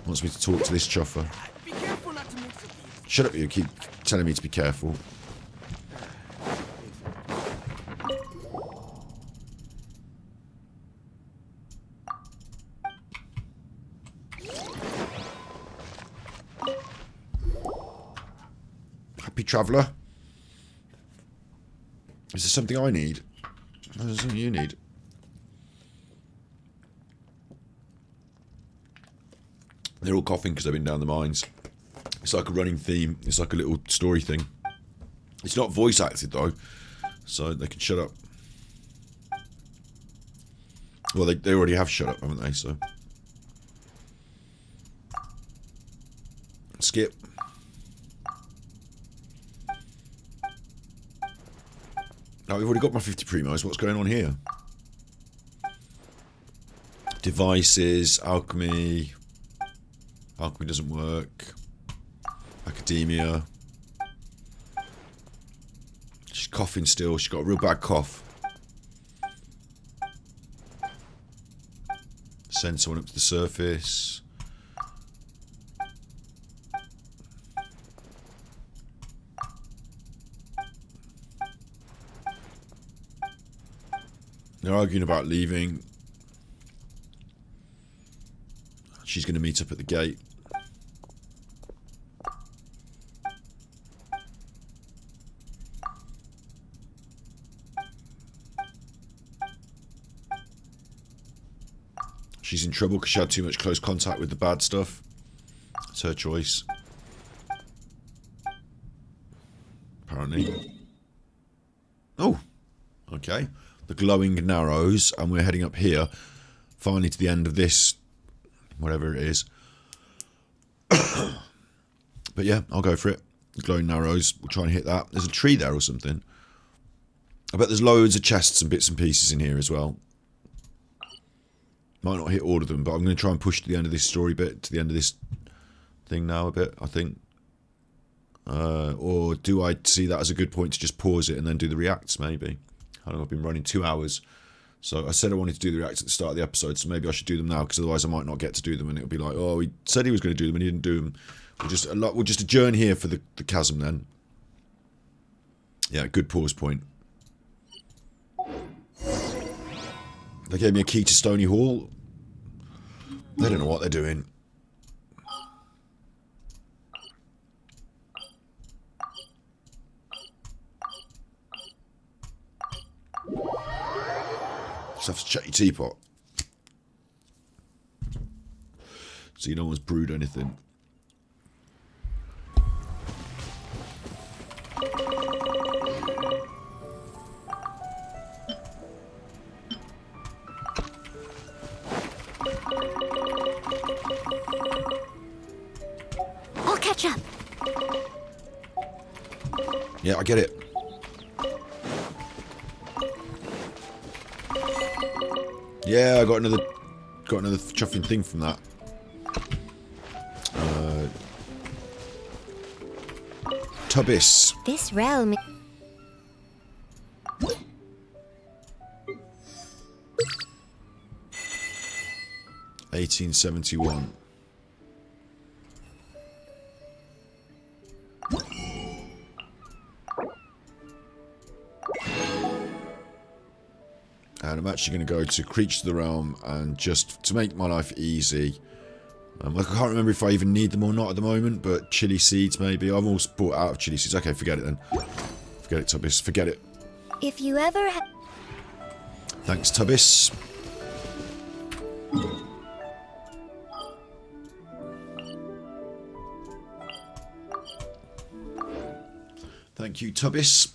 Speaker 1: Wants me to talk to this chuffer. Shut up, you. Keep telling me to be careful. Happy traveller. Is there something I need? No, there's something you need. They're all coughing because they've been down the mines. It's like a running theme. It's like a little story thing. It's not voice acted though, so they can shut up. Well, they already have shut up, haven't they? So skip. Now we've already got my 50 primos. What's going on here? Devices, alchemy. Alchemy doesn't work. Academia. She's coughing still. She's got a real bad cough. Send someone up to the surface. They're arguing about leaving. She's going to meet up at the gate. She's in trouble because she had too much close contact with the bad stuff. It's her choice. Apparently. Oh, okay. The glowing narrows, and we're heading up here. Finally to the end of this, whatever it is. But yeah, I'll go for it. The glowing narrows, we'll try and hit that. There's a tree there or something. I bet there's loads of chests and bits and pieces in here as well. Might not hit all of them, but I'm going to try and push to the end of this story bit, to the end of this thing now a bit, I think. Or do I see that as a good point to just pause it and then do the reacts, maybe? I don't know, I've been running 2 hours. So I said I wanted to do the reacts at the start of the episode, so maybe I should do them now, because otherwise I might not get to do them, and it'll be like, oh, he said he was going to do them and he didn't do them. We'll just adjourn here for the chasm then. Yeah, good pause point. They gave me a key to Stony Hall. They don't know what they're doing. Just have to check your teapot. So no one's brewed anything.
Speaker 3: I'll catch up.
Speaker 1: Yeah, I get it. Yeah, I got another chuffing thing from that. Tubis.
Speaker 3: This realm.
Speaker 1: 1871. And I'm actually going to go to Creature of the Realm, and just to make my life easy, I can't remember if I even need them or not at the moment, but chili seeds maybe. I've almost bought out of chili seeds. Okay, forget it then. Forget it, Tubis. Forget it.
Speaker 3: If you ever
Speaker 1: Thanks, Tubis. Thank you, Tubis.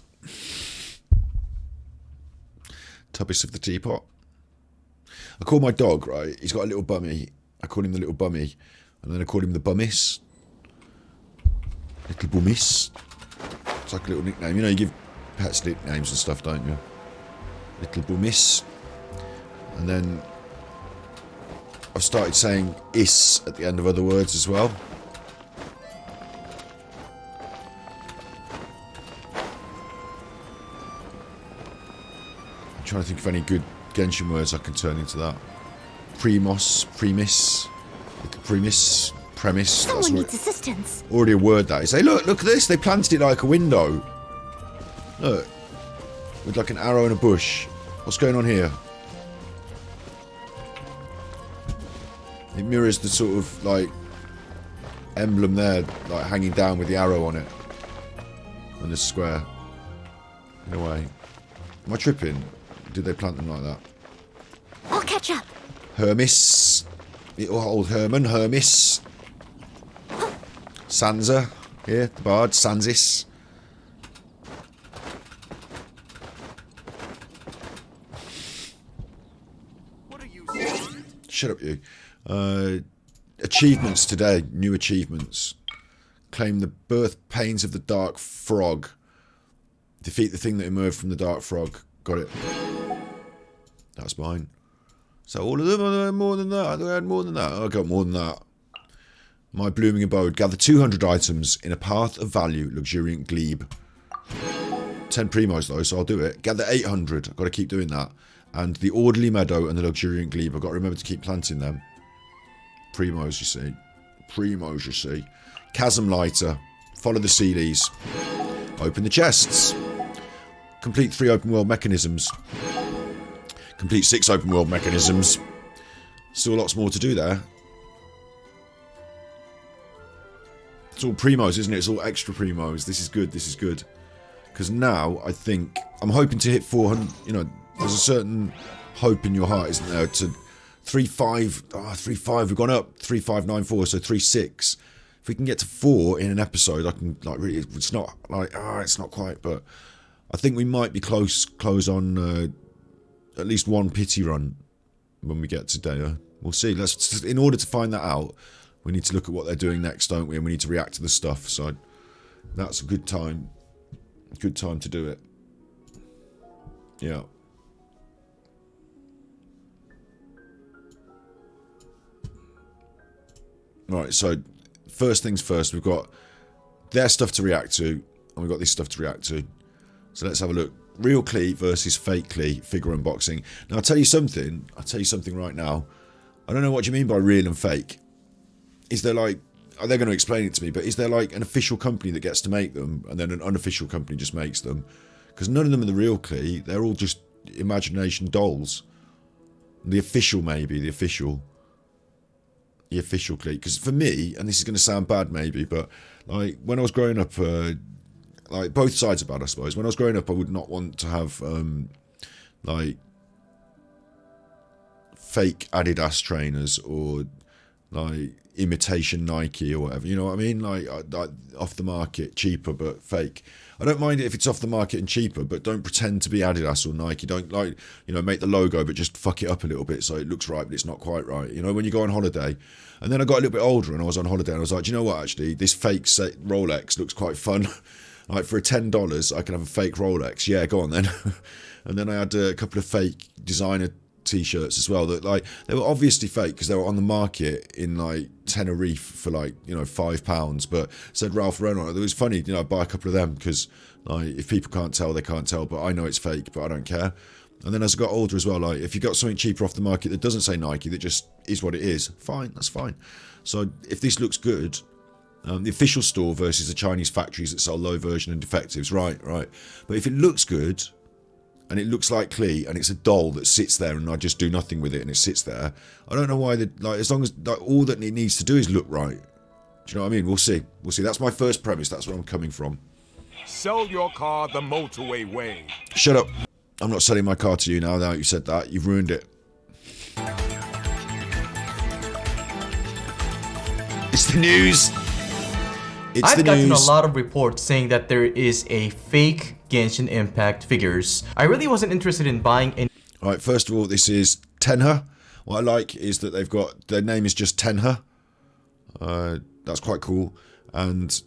Speaker 1: Tubis of the teapot. I call my dog, right? He's got a little bummy. I call him the little bummy. And then I call him the bummis. Little bummis. It's like a little nickname. You know, you give pets nicknames and stuff, don't you? Little bummis. And then I've started saying is at the end of other words as well. I'm trying to think of any good Genshin words I can turn into that. Premis, little premise.
Speaker 3: Someone needs assistance.
Speaker 1: Already a word that is. Hey, look at this. They planted it like a window. Look, with like an arrow in a bush. What's going on here? It mirrors the sort of like emblem there, like hanging down with the arrow on it, on this square. In a way, am I tripping? Did they plant them like that?
Speaker 3: I'll catch up.
Speaker 1: Hermes, little old Herman, Hermes. Sansa, here, the bard, Sansis.
Speaker 8: What are you?
Speaker 1: Shut up, you. Achievements today, new achievements. Claim the birth pains of the Dark Frog. Defeat the thing that emerged from the Dark Frog. Got it. That's mine. So all of them, I had more than that. I had more than that. I got more than that. My blooming abode. Gather 200 items in a path of value, luxuriant glebe. 10 primos though, so I'll do it. Gather 800. I've got to keep doing that. And the orderly meadow and the luxuriant glebe. I've got to remember to keep planting them. Primos, you see. Primos, you see. Chasm lighter. Follow the Sealies. Open the chests. Complete 3 open world mechanisms. Complete 6 open world mechanisms. Still lots more to do there. It's all primos, isn't it? It's all extra primos. This is good, this is good. Because now, I think, I'm hoping to hit 400, you know, there's a certain hope in your heart, isn't there, to 3.5, 3.5, we've gone up, 3.594, so 3.6. If we can get to 4 in an episode, I can, like, really, it's not, like, it's not quite, but I think we might be close on at least one pity run when we get to Dea. We'll see. Let's, in order to find that out, we need to look at what they're doing next, don't we? And we need to react to the stuff. So that's a good time. Good time to do it. Yeah. Right, so first things first, we've got their stuff to react to, and we've got this stuff to react to. So let's have a look. Real Klee versus fake Klee figure unboxing. Now I'll tell you something right now. I don't know what you mean by real and fake. Is there like, they're going to explain it to me, but is there like an official company that gets to make them and then an unofficial company just makes them? Because none of them are the real Klee. They're all just imagination dolls. The official maybe, the official Klee. Because for me, and this is going to sound bad maybe, but like when I was growing up, like both sides are bad I suppose. When I was growing up I would not want to have like fake Adidas trainers or like imitation Nike or whatever, you know what I mean? Like off the market, cheaper but fake. I don't mind it if it's off the market and cheaper, but don't pretend to be Adidas or Nike. Don't, like, you know, make the logo but just fuck it up a little bit so it looks right but it's not quite right. You know, when you go on holiday. And then I got a little bit older and I was on holiday and I was like, do you know what, actually, this fake Rolex looks quite fun. Like for $10 I can have a fake Rolex. Yeah, go on then. And then I had a couple of fake designer t-shirts as well that like they were obviously fake because they were on the market in like Tenerife for like, you know, £5, but said Ralph Lauren on it. It was funny, you know, I'd buy a couple of them because like if people can't tell, they can't tell, but I know it's fake, but I don't care. And then as I got older as well, like if you got something cheaper off the market that doesn't say Nike, that just is what it is, fine, that's fine. So if this looks good, the official store versus the Chinese factories that sell low version and defectives, right. But if it looks good, and it looks like Klee, and it's a doll that sits there, and I just do nothing with it, and it sits there. I don't know why. Like, as long as like, all that it needs to do is look right. Do you know what I mean? We'll see. We'll see. That's my first premise. That's where I'm coming from.
Speaker 11: Sell your car the motorway way.
Speaker 1: Shut up. I'm not selling my car to you now. Now you said that, you've ruined it. It's the news.
Speaker 14: I've gotten a lot of reports saying that there is a fake Genshin Impact figures. I really wasn't interested in buying any.
Speaker 1: Alright, first of all, this is Tenha. What I like is that they've got, their name is just Tenha. That's quite cool. And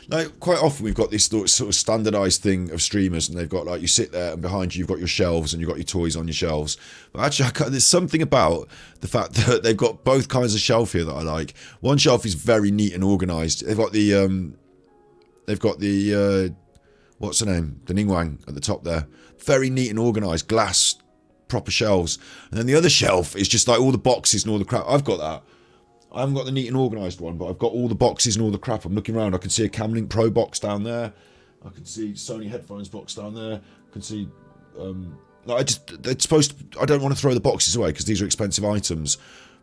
Speaker 1: like quite often we've got this sort of standardized thing of streamers, and they've got like, you sit there and behind you you've got your shelves and you've got your toys on your shelves. But actually there's something about the fact that they've got both kinds of shelf here that I like. One shelf is very neat and organized. They've got the what's the name, the Ningguang at the top there, very neat and organized, glass proper shelves. And then the other shelf is just like all the boxes and all the crap. I've got that. I haven't got the neat and organised one, but I've got all the boxes and all the crap. I'm looking around. I can see a Camlink Pro box down there. I can see Sony headphones box down there. I can see... it's supposed to, I don't want to throw the boxes away because these are expensive items.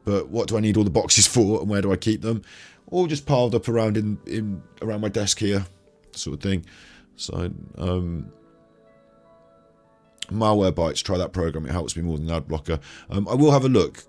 Speaker 1: But what do I need all the boxes for, and where do I keep them? All just piled up around around my desk here, sort of thing. So, Malwarebytes, try that program. It helps me more than ad blocker. I will have a look.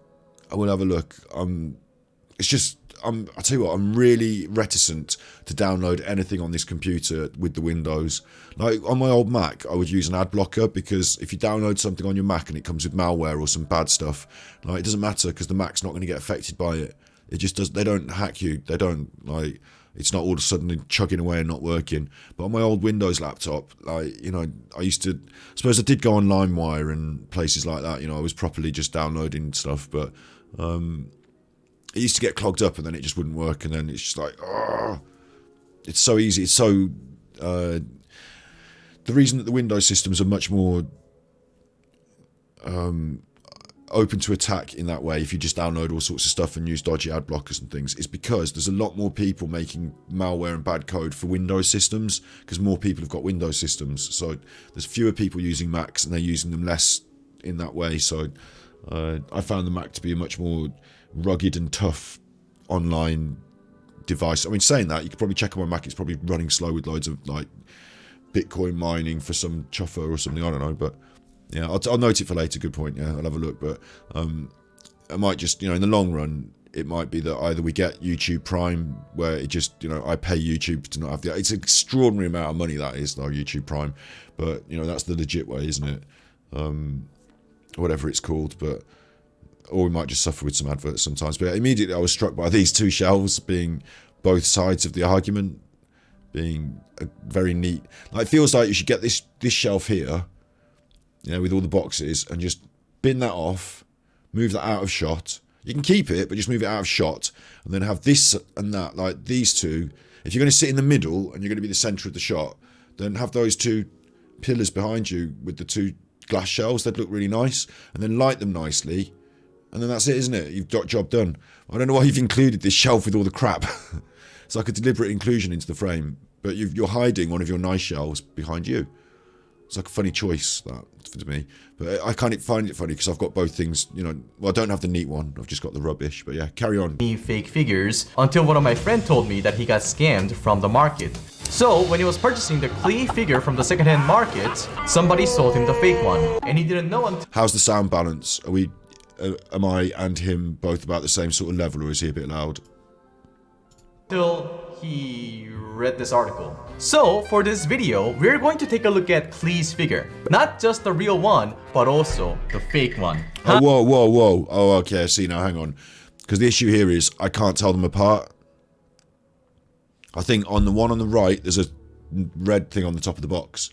Speaker 1: It's just, I'll tell you what, I'm really reticent to download anything on this computer with the Windows. Like on my old Mac, I would use an ad blocker because if you download something on your Mac and it comes with malware or some bad stuff, like it doesn't matter because the Mac's not going to get affected by it. It just does. They don't hack you. They don't like. It's not all of a sudden chugging away and not working. But on my old Windows laptop, like, you know, I used to, I suppose I did go on LimeWire and places like that. You know, I was properly just downloading stuff, but. It used to get clogged up and then it just wouldn't work, and then it's just like, oh, it's so easy. It's so the reason that the Windows systems are much more open to attack in that way, if you just download all sorts of stuff and use dodgy ad blockers and things, is because there's a lot more people making malware and bad code for Windows systems, because more people have got Windows systems. So there's fewer people using Macs and they're using them less in that way. So I found the Mac to be a much more rugged and tough online device. I mean, saying that, you could probably check on my Mac, it's probably running slow with loads of like Bitcoin mining for some chuffer or something, I don't know, but yeah, I'll note it for later. Good point. Yeah, I'll have a look, but I might just, you know, in the long run, it might be that either we get YouTube Prime, where it just, you know, I pay YouTube to not have the, it's an extraordinary amount of money that is, though, YouTube Prime, but you know, that's the legit way, isn't it? Whatever it's called, but or we might just suffer with some adverts sometimes. But immediately I was struck by these two shelves being both sides of the argument, being very neat. Like, it feels like you should get this shelf here, you know, with all the boxes, and just bin that off, move that out of shot. You can keep it, but just move it out of shot, and then have this and that, like these two. If you're going to sit in the middle and you're going to be the centre of the shot, then have those two pillars behind you with the two glass shelves. They'd look really nice, and then light them nicely. And then that's it, isn't it? You've got job done. I don't know why you've included this shelf with all the crap. It's like a deliberate inclusion into the frame, but you're hiding one of your nice shelves behind you. It's like a funny choice, that, to me. But I kind of find it funny because I've got both things, you know. Well, I don't have the neat one. I've just got the rubbish. But yeah, carry on.
Speaker 14: Fake figures until one of my friends told me that he got scammed from the market. So when he was purchasing the Klee figure from the secondhand market, somebody sold him the fake one, and he didn't know until...
Speaker 1: How's the sound balance? Are we... am I and him both about the same sort of level, or is he a bit loud?
Speaker 14: Till he read this article. So for this video, we're going to take a look at Klee's figure. Not just the real one, but also the fake one.
Speaker 1: Oh, whoa. Oh, okay, I see now, hang on. Because the issue here is, I can't tell them apart. I think on the one on the right, there's a red thing on the top of the box.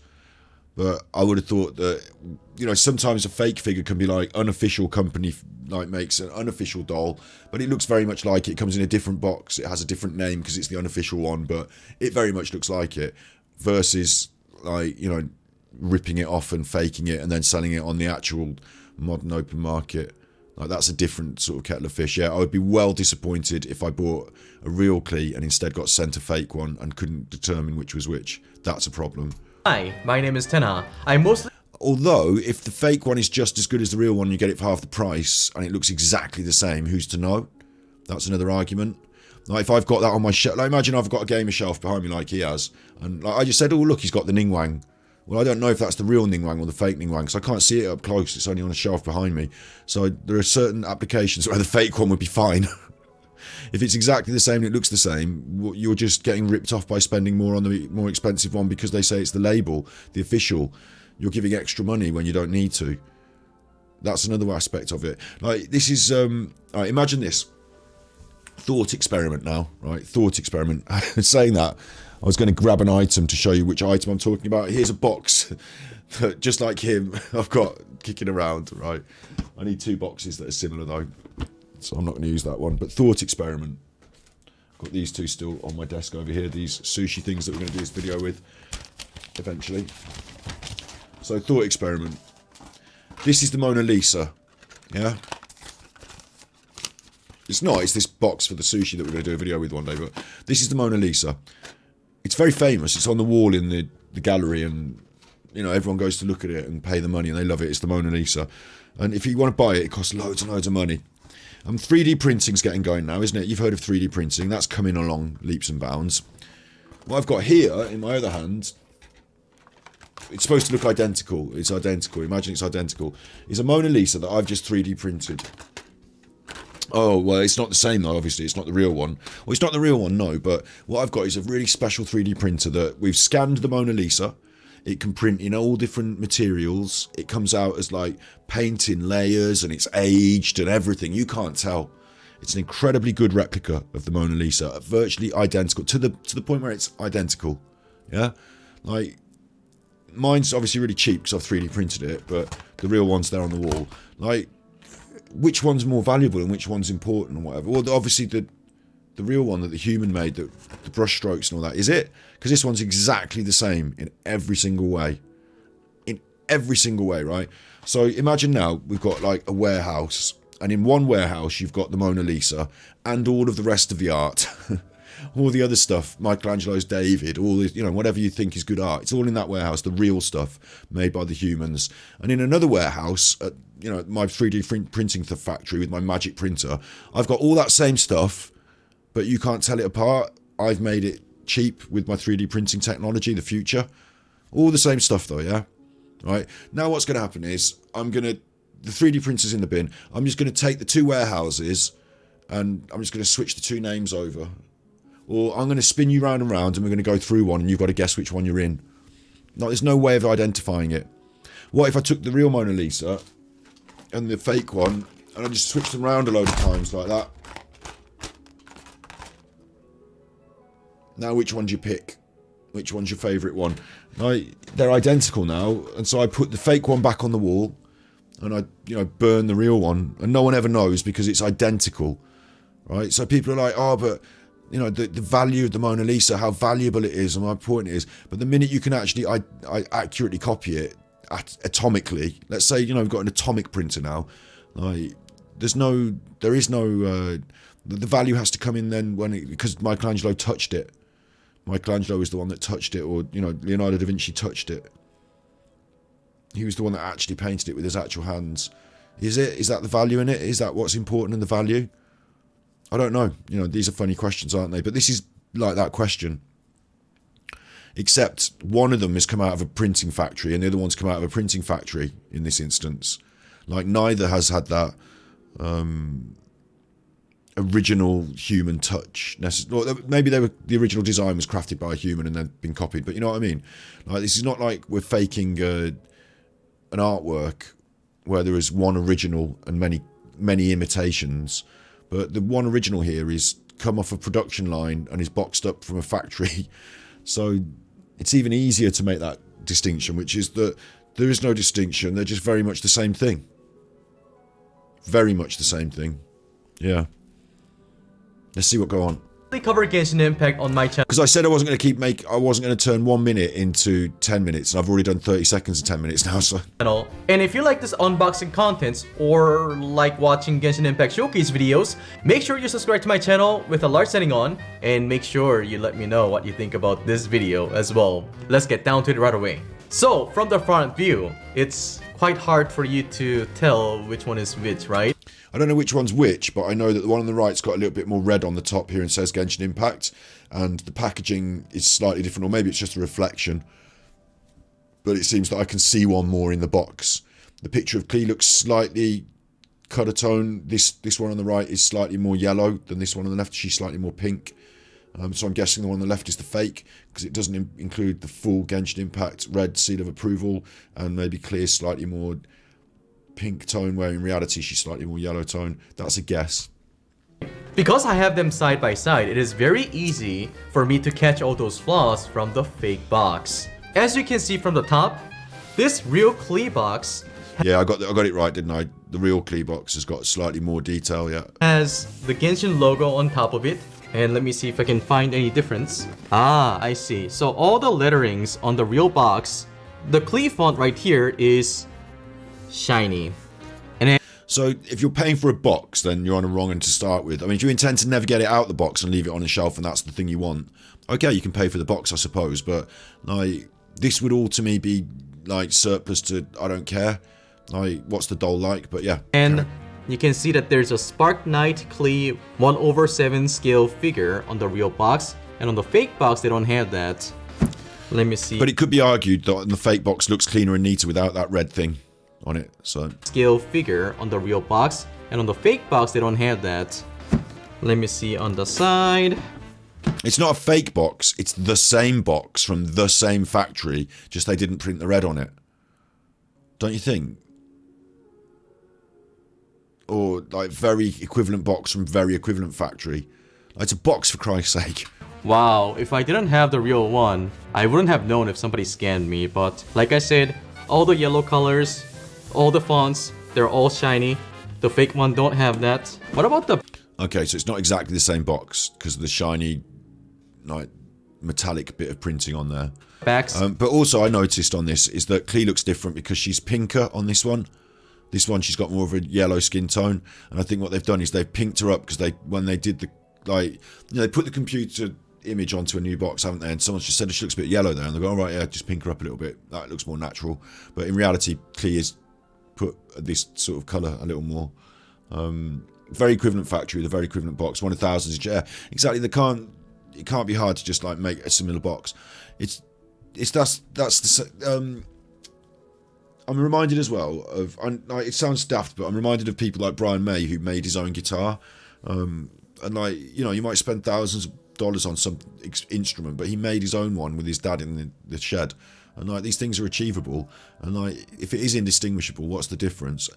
Speaker 1: But I would have thought that, you know, sometimes a fake figure can be like unofficial company like makes an unofficial doll, but it looks very much like it. It comes in a different box. It has a different name because it's the unofficial one, but it very much looks like it. Versus like, you know, ripping it off and faking it and then selling it on the actual modern open market. Like that's a different sort of kettle of fish. Yeah, I would be well disappointed if I bought a real Klee and instead got sent a fake one and couldn't determine which was which. That's a problem.
Speaker 14: Hi, my name is Tenha. I mostly...
Speaker 1: Although, if the fake one is just as good as the real one, you get it for half the price, and it looks exactly the same, who's to know? That's another argument. Like, if I've got that on my shelf... Like, imagine I've got a gamer shelf behind me like he has, and like, I just said, oh, look, he's got the Ningguang. Well, I don't know if that's the real Ningguang or the fake Ningguang, because I can't see it up close. It's only on a shelf behind me. So there are certain applications where the fake one would be fine. If it's exactly the same and it looks the same, you're just getting ripped off by spending more on the more expensive one because they say it's the label, the official. You're giving extra money when you don't need to. That's another aspect of it. Like, this is... Alright, imagine this. Thought experiment now, right? Thought experiment. Saying that, I was going to grab an item to show you which item I'm talking about. Here's a box that, just like him, I've got kicking around, right? I need 2 boxes that are similar, though. So I'm not going to use that one. But thought experiment. Got these 2 still on my desk over here. These sushi things that we're going to do this video with eventually. So thought experiment. This is the Mona Lisa. Yeah? It's not. It's this box for the sushi that we're going to do a video with one day. But this is the Mona Lisa. It's very famous. It's on the wall in the gallery. And, you know, everyone goes to look at it and pay the money. And they love it. It's the Mona Lisa. And if you want to buy it, it costs loads and loads of money. 3D printing's getting going now, isn't it? You've heard of 3D printing. That's coming along leaps and bounds. What I've got here, in my other hand, it's supposed to look identical. It's identical. Imagine it's identical. It's a Mona Lisa that I've just 3D printed. Oh, well, it's not the same, though, obviously. It's not the real one. Well, it's not the real one, no. But what I've got is a really special 3D printer that we've scanned the Mona Lisa. It can print in all different materials. It comes out as like paint in layers and it's aged and everything. You can't tell. It's an incredibly good replica of the Mona Lisa, virtually identical to the point where it's identical. Yeah, like mine's obviously really cheap because I've 3D printed it, but the real one's there on the wall. Like, which one's more valuable and which one's important and whatever? Well, obviously the real one that the human made, the brush strokes and all that, is it? Because this one's exactly the same in every single way. In every single way, right? So imagine now we've got like a warehouse, and in one warehouse you've got the Mona Lisa and all of the rest of the art. All the other stuff, Michelangelo's David, all the, you know, whatever you think is good art, it's all in that warehouse, the real stuff made by the humans. And in another warehouse, at, you know, my 3D printing factory with my magic printer, I've got all that same stuff, but you can't tell it apart. I've made it cheap with my 3D printing technology, the future. All the same stuff though, yeah? Right? Now what's going to happen is, the 3D printer's in the bin, I'm just going to take the 2 warehouses, and I'm just going to switch the 2 names over. Or I'm going to spin you round and round, and we're going to go through one, and you've got to guess which one you're in. No, there's no way of identifying it. What if I took the real Mona Lisa and the fake one, and I just switched them around a load of times like that? Now, which one do you pick? Which one's your favourite one? They're identical now, and so I put the fake one back on the wall, and I, you know, burn the real one, and no one ever knows because it's identical, right? So people are like, oh, but, you know, the value of the Mona Lisa, how valuable it is, and how important it is. But the minute you can actually I accurately copy it atomically, let's say, you know, we've got an atomic printer now, like, there is no, the value has to come in then because Michelangelo touched it. Michelangelo was the one that touched it, or, you know, Leonardo da Vinci touched it. He was the one that actually painted it with his actual hands. Is that the value in it? Is that what's important in the value? I don't know. You know, these are funny questions, aren't they? But this is like that question. Except one of them has come out of a printing factory and the other one's come out of a printing factory in this instance. Like, neither has had that original human touch. Maybe the original design was crafted by a human and then been copied, but you know what I mean? Like, this is not like we're faking an artwork where there is one original and many imitations. But the one original here is come off a production line and is boxed up from a factory. So it's even easier to make that distinction, which is that there is no distinction. They're just very much the same thing. Very much the same thing. Yeah. Let's see what go on.
Speaker 14: Cover Genshin Impact on my channel.
Speaker 1: Because I said I wasn't going to I wasn't going to turn 1 minute into 10 minutes, and I've already done 30 seconds of 10 minutes now, so.
Speaker 14: And if you like this unboxing contents or like watching Genshin Impact Showcase videos, make sure you subscribe to my channel with a large setting on, and make sure you let me know what you think about this video as well. Let's get down to it right away. So, from the front view, it's quite hard for you to tell which one is which, right?
Speaker 1: I don't know which one's which, but I know that the one on the right's got a little bit more red on the top here and says Genshin Impact, and the packaging is slightly different, or maybe it's just a reflection. But it seems that I can see one more in the box. The picture of Klee looks slightly colour tone. This one on the right is slightly more yellow than this one on the left. She's slightly more pink. So I'm guessing the one on the left is the fake, because it doesn't include the full Genshin Impact red seal of approval, and maybe Klee is slightly more pink tone, where in reality she's slightly more yellow tone. That's a guess.
Speaker 14: Because I have them side by side, it is very easy for me to catch all those flaws from the fake box. As you can see from the top, this real Klee box,
Speaker 1: yeah, I got it right, didn't I? The real Klee box has got slightly more detail, yeah.
Speaker 14: Has the Genshin logo on top of it. And let me see if I can find any difference. Ah, I see. So all the letterings on the real box, the Klee font right here is shiny. And then,
Speaker 1: so if you're paying for a box, then you're on a wrong end to start with. I mean, if you intend to never get it out the box and leave it on a shelf and that's the thing you want, okay, you can pay for the box, I suppose. But like, this would all to me be like surplus to I don't care. Like, what's the doll like? But yeah.
Speaker 14: And you can see that there's a Spark Knight Klee 1/7 scale figure on the real box, and on the fake box they don't have that. Let me see.
Speaker 1: But it could be argued that the fake box looks cleaner and neater without that red thing on it. So
Speaker 14: scale figure on the real box, and on the fake box they don't have that. Let me see on the side.
Speaker 1: It's not a fake box, it's the same box from the same factory, just they didn't print the red on it. Don't you think? Or like very equivalent box from very equivalent factory. Like, it's a box, for Christ's sake.
Speaker 14: Wow, if I didn't have the real one, I wouldn't have known if somebody scanned me. But like I said, all the yellow colors, all the fonts, they're all shiny. The fake one don't have that. What about the...
Speaker 1: Okay, so it's not exactly the same box because of the shiny, like, metallic bit of printing on there.
Speaker 14: Backs.
Speaker 1: But also I noticed on this is that Klee looks different because she's pinker on this one. This one, she's got more of a yellow skin tone, and I think what they've done is they've pinked her up because when they did the, like, you know, they put the computer image onto a new box, haven't they? And someone's just said she looks a bit yellow there, and they go, all right, yeah, just pink her up a little bit. That looks more natural. But in reality, Klee is put this sort of colour a little more. Very equivalent factory, the very equivalent box, one of thousands. Yeah, exactly. It can't be hard to just like make a similar box. That's the. I'm reminded as well of, it sounds daft, but I'm reminded of people like Brian May who made his own guitar. And like, you know, you might spend thousands of dollars on some instrument, but he made his own one with his dad in the shed. And like, these things are achievable. And like, if it is indistinguishable, what's the difference?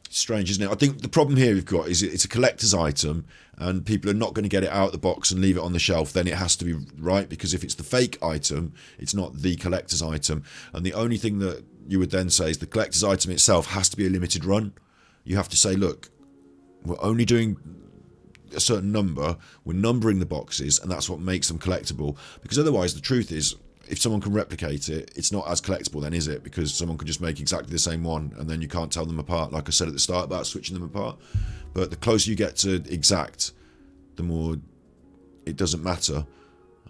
Speaker 1: It's strange, isn't it? I think the problem here we've got is it's a collector's item and people are not going to get it out of the box and leave it on the shelf. Then it has to be right, because if it's the fake item, it's not the collector's item. And the only thing that you would then say is the collector's item itself has to be a limited run. You have to say, look, we're only doing a certain number, we're numbering the boxes, and that's what makes them collectible. Because otherwise, the truth is, if someone can replicate it, it's not as collectible then, is it? Because someone could just make exactly the same one, and then you can't tell them apart, like I said at the start about switching them apart. But the closer you get to exact, the more it doesn't matter.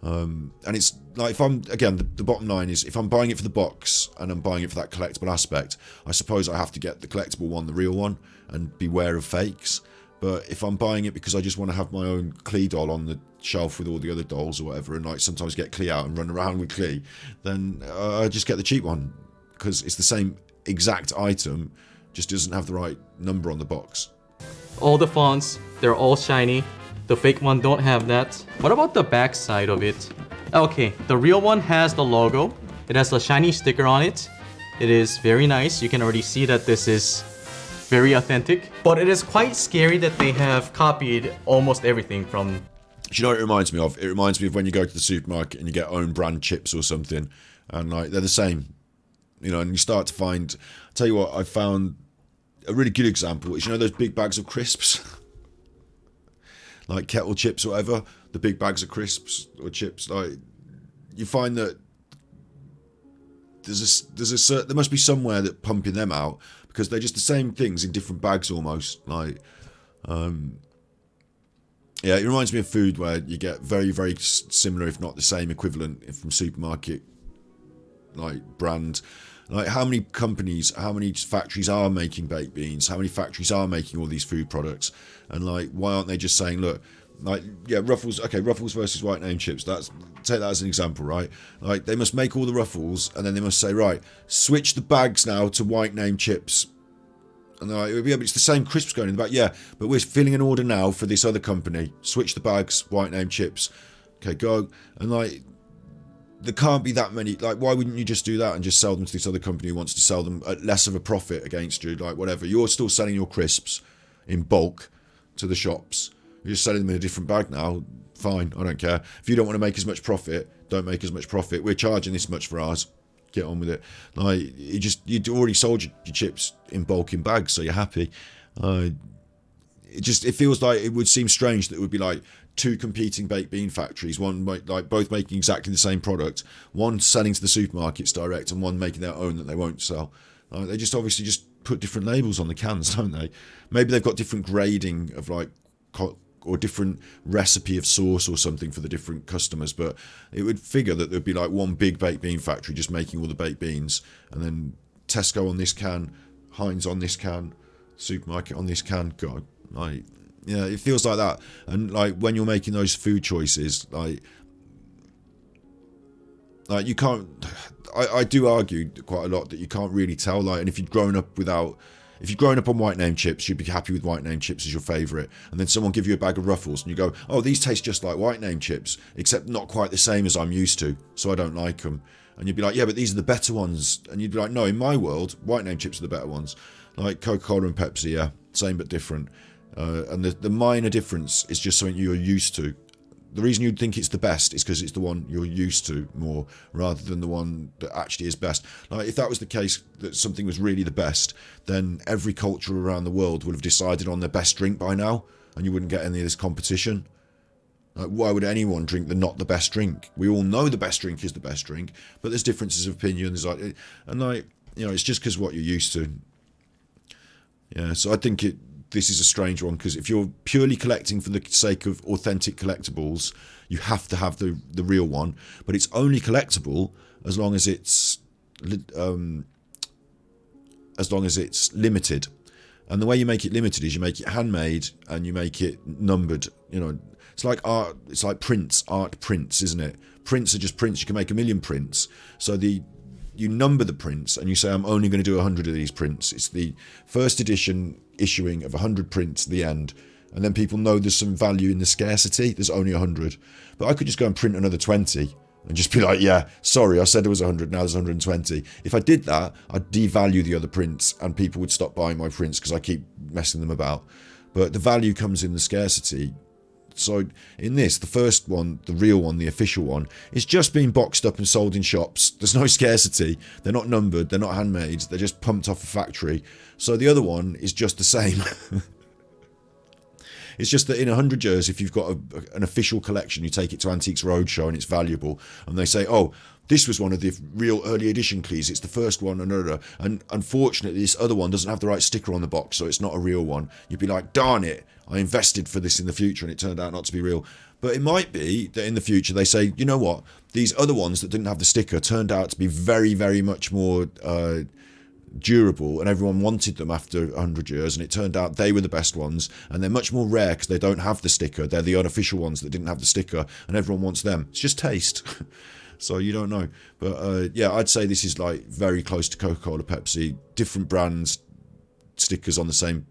Speaker 1: And it's like, if I'm, again, the bottom line is, if I'm buying it for the box, and I'm buying it for that collectible aspect, I suppose I have to get the collectible one, the real one, and beware of fakes. But if I'm buying it because I just want to have my own Klee doll on the shelf with all the other dolls or whatever, and like sometimes get Klee out and run around with Klee, then I just get the cheap one, because it's the same exact item, just doesn't have the right number on the box.
Speaker 14: All the fonts, they're all shiny. The fake one don't have that. What about the back side of it? Okay, the real one has the logo. It has a shiny sticker on it. It is very nice. You can already see that this is very authentic. But it is quite scary that they have copied almost everything from...
Speaker 1: Do you know what it reminds me of? It reminds me of when you go to the supermarket and you get own brand chips or something, and like they're the same, you know. And you start to find. I'll tell you what, I found a really good example is, you know, those big bags of crisps, like kettle chips or whatever. The big bags of crisps or chips, like you find that there must be somewhere that pumping them out, because they're just the same things in different bags almost. Like, yeah, it reminds me of food where you get very, very similar, if not the same equivalent from supermarket, like brand. Like how many companies, how many factories are making baked beans? How many factories are making all these food products? And like, why aren't they just saying, look, like, yeah, Ruffles, okay, Ruffles versus White Name chips. Take that as an example, right? Like, they must make all the Ruffles, and then they must say, right, switch the bags now to White Name chips. And they're like, yeah, but it's the same crisps going in the back. Yeah, but we're filling an order now for this other company. Switch the bags, White Name chips. Okay, go. And like, there can't be that many. Like, why wouldn't you just do that and just sell them to this other company who wants to sell them at less of a profit against you? Like, whatever. You're still selling your crisps in bulk to the shops. You're just selling them in a different bag now. Fine, I don't care. If you don't want to make as much profit, don't make as much profit. We're charging this much for ours. Get on with it. Like, you'd already sold your chips in bulk in bags, so you're happy. It feels like it would seem strange that it would be like two competing baked bean factories, one like both making exactly the same product, one selling to the supermarkets direct, and one making their own that they won't sell. They just obviously just put different labels on the cans, don't they? Maybe they've got different grading of like, or different recipe of sauce or something for the different customers, but it would figure that there'd be like one big baked bean factory just making all the baked beans, and then Tesco on this can, Heinz on this can, supermarket on this can. God, like, yeah, it feels like that. And like when you're making those food choices, like you can't. I do argue quite a lot that you can't really tell. Like, and if you've grown up on White Name chips, you'd be happy with White Name chips as your favourite. And then someone give you a bag of Ruffles and you go, oh, these taste just like White Name chips, except not quite the same as I'm used to, so I don't like them. And you'd be like, yeah, but these are the better ones. And you'd be like, no, in my world, White Name chips are the better ones. Like Coca-Cola and Pepsi, yeah, same but different. And the minor difference is just something you're used to. The reason you'd think it's the best is because it's the one you're used to more, rather than the one that actually is best. Like, if that was the case, that something was really the best, then every culture around the world would have decided on their best drink by now, and you wouldn't get any of this competition. Like, why would anyone drink not the best drink? We all know the best drink is the best drink, but there's differences of opinions. Like, and like, you know, it's just because what you're used to. Yeah, so I think this is a strange one, because if you're purely collecting for the sake of authentic collectibles, you have to have the real one, but it's only collectible as long as it's limited. And the way you make it limited is you make it handmade and you make it numbered. You know, it's like art. It's like art prints, isn't it? Prints are just prints. You can make 1 million prints. So you number the prints and you say, I'm only going to do 100 of these prints. It's the first edition issuing of 100 prints at the end, and then people know there's some value in the scarcity. There's only 100, but I could just go and print another 20 and just be like, yeah, sorry, I said there was 100, now there's 120. If I did that, I'd devalue the other prints and people would stop buying my prints because I keep messing them about. But the value comes in the scarcity. So in this, the first one, the real one, the official one, is just being boxed up and sold in shops. There's no scarcity. They're not numbered. They're not handmade. They're just pumped off a factory. So the other one is just the same. It's just that in 100 years, if you've got an official collection, you take it to Antiques Roadshow and it's valuable, and they say, oh, this was one of the real early edition Cleese, it's the first one, and unfortunately this other one doesn't have the right sticker on the box, so it's not a real one. You'd be like, darn it, I invested for this in the future and it turned out not to be real. But it might be that in the future they say, you know what, these other ones that didn't have the sticker turned out to be very, very much more durable, and everyone wanted them after 100 years, and it turned out they were the best ones, and they're much more rare because they don't have the sticker. They're the unofficial ones that didn't have the sticker, and everyone wants them. It's just taste. So you don't know. But yeah, I'd say this is like very close to Coca-Cola, Pepsi, different brands, stickers on the same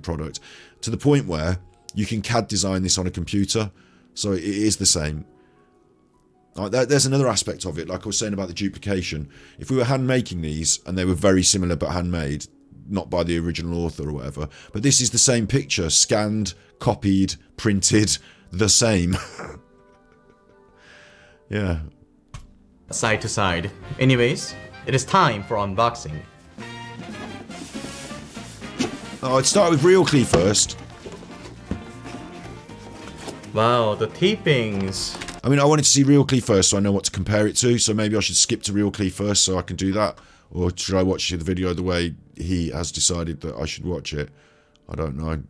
Speaker 1: product, to the point where you can CAD design this on a computer, so it is the same. There's another aspect of it, like I was saying about the duplication. If we were hand making these and they were very similar but handmade, not by the original author or whatever, but this is the same picture, scanned, copied, printed, the same. Yeah.
Speaker 14: side to side. Anyways, it is time for unboxing.
Speaker 1: I'd start with Real Klee first.
Speaker 14: Wow, the tapings.
Speaker 1: I mean, I wanted to see Real Klee first so I know what to compare it to, so maybe I should skip to Real Klee first so I can do that. Or should I watch the video the way he has decided that I should watch it? I don't know.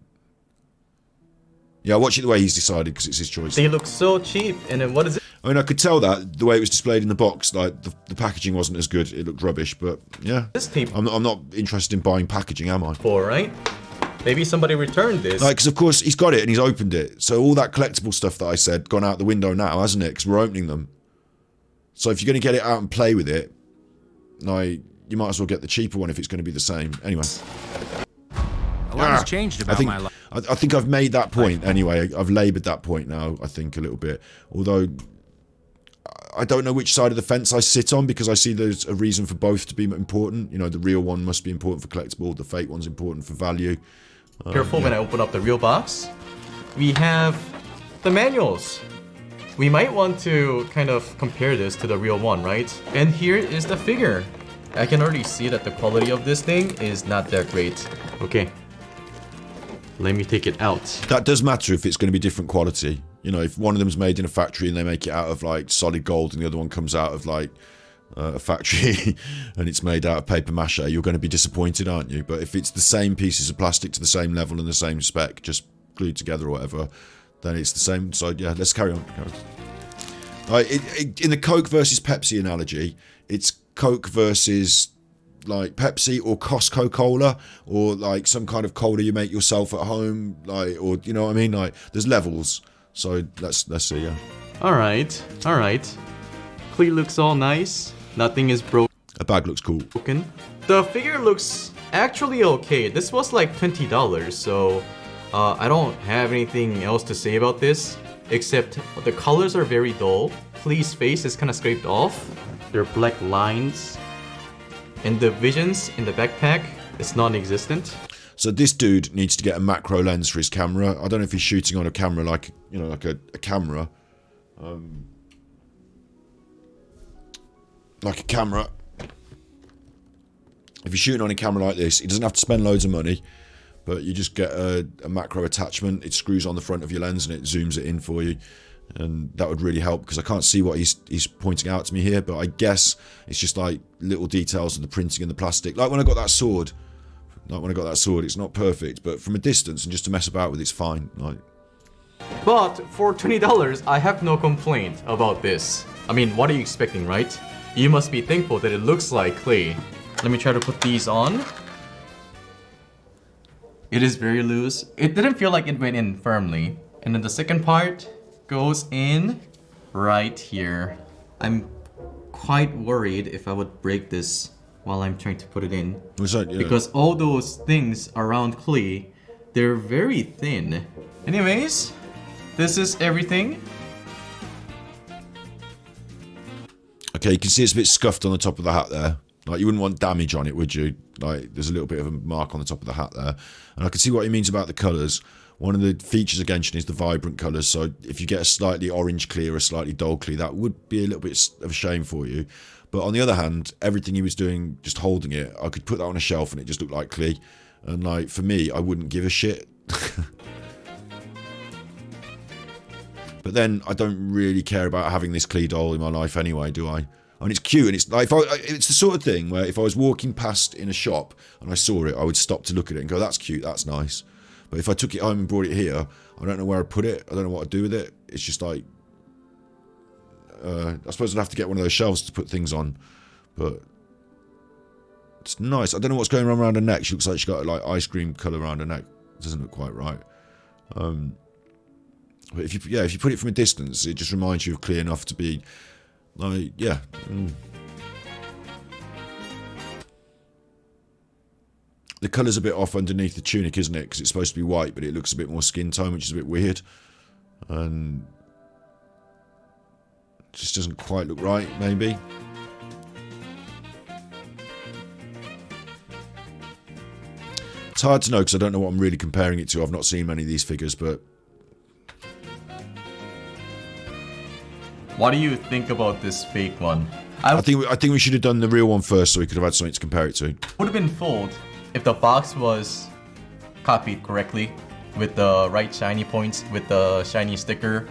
Speaker 1: Yeah, I'll watch it the way he's decided because it's his choice.
Speaker 14: They look so cheap, and then what is it?
Speaker 1: I mean, I could tell that the way it was displayed in the box, like the packaging wasn't as good. It looked rubbish, but yeah.
Speaker 14: This tape.
Speaker 1: I'm not interested in buying packaging, am I?
Speaker 14: For, right? Maybe somebody returned this.
Speaker 1: Like, because of course he's got it and he's opened it. So all that collectible stuff that I said gone out the window now, hasn't it? Because we're opening them. So if you're going to get it out and play with it, like, you might as well get the cheaper one if it's going to be the same. Anyway.
Speaker 15: A lot has changed about my life.
Speaker 1: I think I've made that point anyway. I've laboured that point now, I think, a little bit. Although, I don't know which side of the fence I sit on because I see there's a reason for both to be important. You know, the real one must be important for collectible. The fake one's important for value.
Speaker 14: Careful when I open up the real box. We have the manuals. We might want to kind of compare this to the real one, right? And here is the figure. I can already see that the quality of this thing is not that great. Okay. Let me take it out.
Speaker 1: That does matter if it's going to be different quality. You know, if one of them's made in a factory and they make it out of like solid gold and the other one comes out of like a factory and it's made out of paper mache, you're going to be disappointed, aren't you? But if it's the same pieces of plastic to the same level and the same spec, just glued together or whatever, then it's the same. So yeah, let's carry on. In the Coke versus Pepsi analogy, it's Coke versus like Pepsi or Costco cola or like some kind of cola you make yourself at home, like, or you know what I mean? Like, there's levels. So let's see. Yeah.
Speaker 14: All right. Klee looks all nice. Nothing is broken.
Speaker 1: A bag looks cool.
Speaker 14: The figure looks actually okay. This was like $20, so I don't have anything else to say about this except the colors are very dull. Klee's face is kind of scraped off. There are black lines. And the visions in the backpack is non-existent.
Speaker 1: So this dude needs to get a macro lens for his camera. I don't know if he's shooting on a camera like, you know, like a camera. Like a camera. If you're shooting on a camera like this, he doesn't have to spend loads of money. But you just get a macro attachment. It screws on the front of your lens and it zooms it in for you. And that would really help because I can't see what he's pointing out to me here, but I guess it's just like little details of the printing and the plastic. Like when I got that sword. It's not perfect, but from a distance and just to mess about with it's fine. Like.
Speaker 14: But for $20, I have no complaint about this. I mean, what are you expecting, right? You must be thankful that it looks like Klee. Let me try to put these on. It is very loose. It didn't feel like it went in firmly. And then the second part goes in right here. I'm quite worried if I would break this while I'm trying to put it in.
Speaker 1: What's that? Yeah.
Speaker 14: Because all those things around Klee, they're very thin. Anyways, this is everything.
Speaker 1: Okay, you can see it's a bit scuffed on the top of the hat there. Like, you wouldn't want damage on it, would you? Like, there's a little bit of a mark on the top of the hat there. And I can see what he means about the colours. One of the features of Genshin is the vibrant colours, so if you get a slightly orange Klee or a slightly dull Klee, that would be a little bit of a shame for you. But on the other hand, everything he was doing, just holding it, I could put that on a shelf and it just looked like Klee. And like, for me, I wouldn't give a shit. But then, I don't really care about having this Klee doll in my life anyway, do I? And it's cute, and it's like, it's the sort of thing where if I was walking past in a shop and I saw it, I would stop to look at it and go, that's cute, that's nice. But if I took it home and brought it here, I don't know where I'd put it. I don't know what I'd do with it. It's just like... I suppose I'd have to get one of those shelves to put things on. But... it's nice. I don't know what's going on around her neck. She looks like she got like ice cream colour around her neck. It doesn't look quite right. But if you put it from a distance, it just reminds you of Klee enough to be... like, yeah. The colour's a bit off underneath the tunic, isn't it? Because it's supposed to be white, but it looks a bit more skin tone, which is a bit weird. And it just doesn't quite look right, maybe. It's hard to know because I don't know what I'm really comparing it to. I've not seen many of these figures, but...
Speaker 14: what do you think about this fake one?
Speaker 1: I think we should have done the real one first so we could have had something to compare it to.
Speaker 14: Would have been fooled if the box was copied correctly with the right shiny points, with the shiny sticker,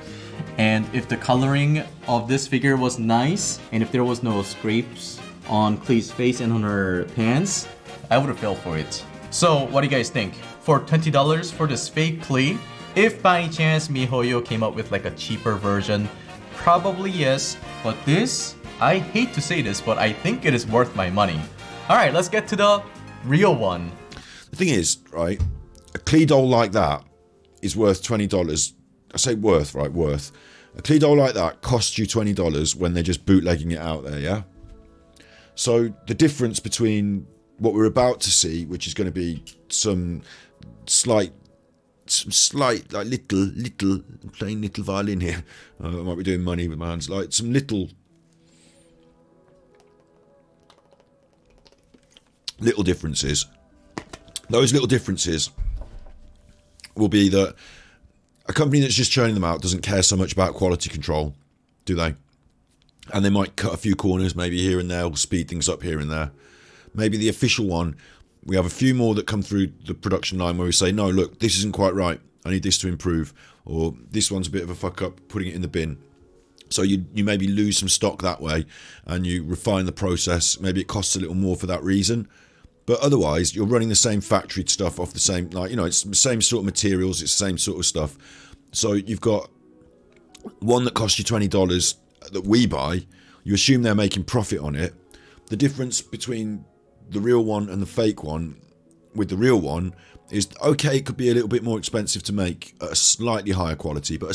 Speaker 14: and if the coloring of this figure was nice, and if there was no scrapes on Klee's face and on her pants, I would have fell for it. So what do you guys think? For $20 for this fake Klee, if by chance MiHoYo came up with like a cheaper version, probably yes, but this, I hate to say this, but I think it is worth my money. Alright, let's get to the real one.
Speaker 1: The thing is, right, a Klee doll like that is worth $20. I say worth, right, worth. A Klee doll like that costs you $20 when they're just bootlegging it out there, yeah? So the difference between what we're about to see, which is going to be some slight, like little, I'm playing little violin here. I might be doing money with my hands, like some little differences. Those little differences will be that a company that's just churning them out doesn't care so much about quality control, do they? And they might cut a few corners maybe here and there, or speed things up here and there. Maybe the official one, we have a few more that come through the production line where we say, no, look, this isn't quite right. I need this to improve. Or this one's a bit of a fuck up, putting it in the bin. So you maybe lose some stock that way and you refine the process. Maybe it costs a little more for that reason. But otherwise, you're running the same factory stuff off the same, like, you know, it's the same sort of materials, it's the same sort of stuff. So you've got one that costs you $20 that we buy. You assume they're making profit on it. The difference between the real one and the fake one with the real one is, okay, it could be a little bit more expensive to make at a slightly higher quality, but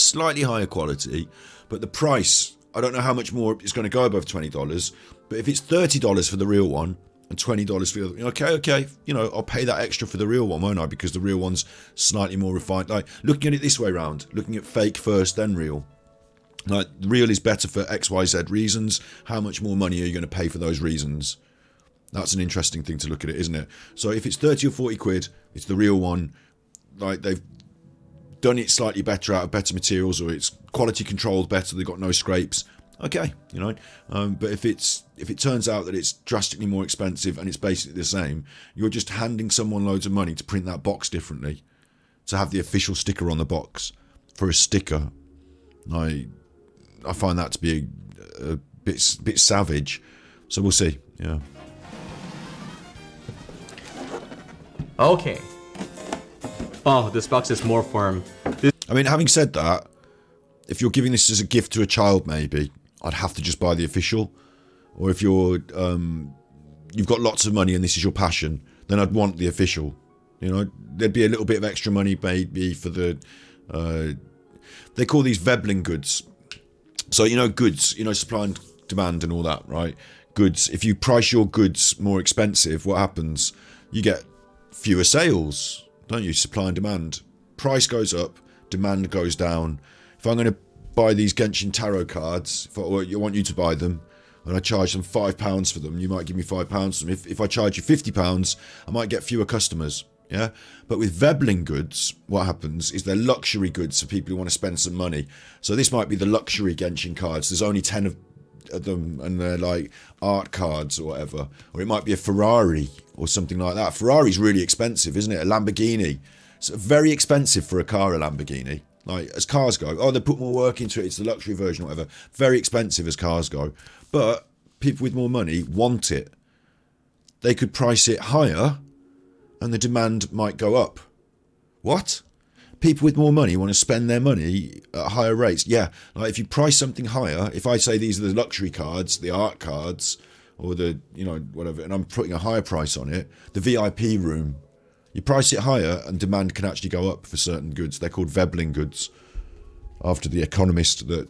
Speaker 1: the price, I don't know how much more it's going to go above $20, but if it's $30 for the real one and $20 for the other, okay, you know, I'll pay that extra for the real one, won't I? Because the real one's slightly more refined. Like, looking at it this way round, looking at fake first, then real. Like, real is better for XYZ reasons. How much more money are you going to pay for those reasons? That's an interesting thing to look at it, isn't it? So if it's 30 or 40 quid, it's the real one. Like, they've done it slightly better out of better materials, or it's quality controlled better, they've got no scrapes. Okay, you know. But if it turns out that it's drastically more expensive and it's basically the same, you're just handing someone loads of money to print that box differently, to have the official sticker on the box for a sticker. I find that to be a bit savage. So we'll see. Yeah.
Speaker 14: Okay. Oh, this box is more firm.
Speaker 1: I mean, having said that, if you're giving this as a gift to a child, maybe I'd have to just buy the official. Or if you're you've got lots of money and this is your passion, then I'd want the official. You know, there'd be a little bit of extra money maybe for the they call these Veblen goods. So, you know, goods, you know, supply and demand and all that, right? Goods. If you price your goods more expensive, what happens? You get fewer sales, don't you? Supply and demand. Price goes up, demand goes down. If I'm going to buy these Genshin Tarot cards, I want you to buy them, and I charge them £5 for them, you might give me £5 for them. If I charge you £50, I might get fewer customers. Yeah, but with Veblen goods, what happens is they're luxury goods for people who want to spend some money. So this might be the luxury Genshin cards. There's only 10 of them, and they're like art cards or whatever. Or it might be a Ferrari or something like that. Ferrari's really expensive, isn't it? A Lamborghini. It's very expensive for a car, a Lamborghini. Like, as cars go, oh, they put more work into it, it's the luxury version or whatever. Very expensive as cars go. But people with more money want it. They could price it higher, and the demand might go up. What? People with more money want to spend their money at higher rates. Yeah, like if you price something higher, if I say these are the luxury cards, the art cards, or the, you know, whatever, and I'm putting a higher price on it, the VIP room, you price it higher and demand can actually go up for certain goods. They're called Veblen goods, after the economist that,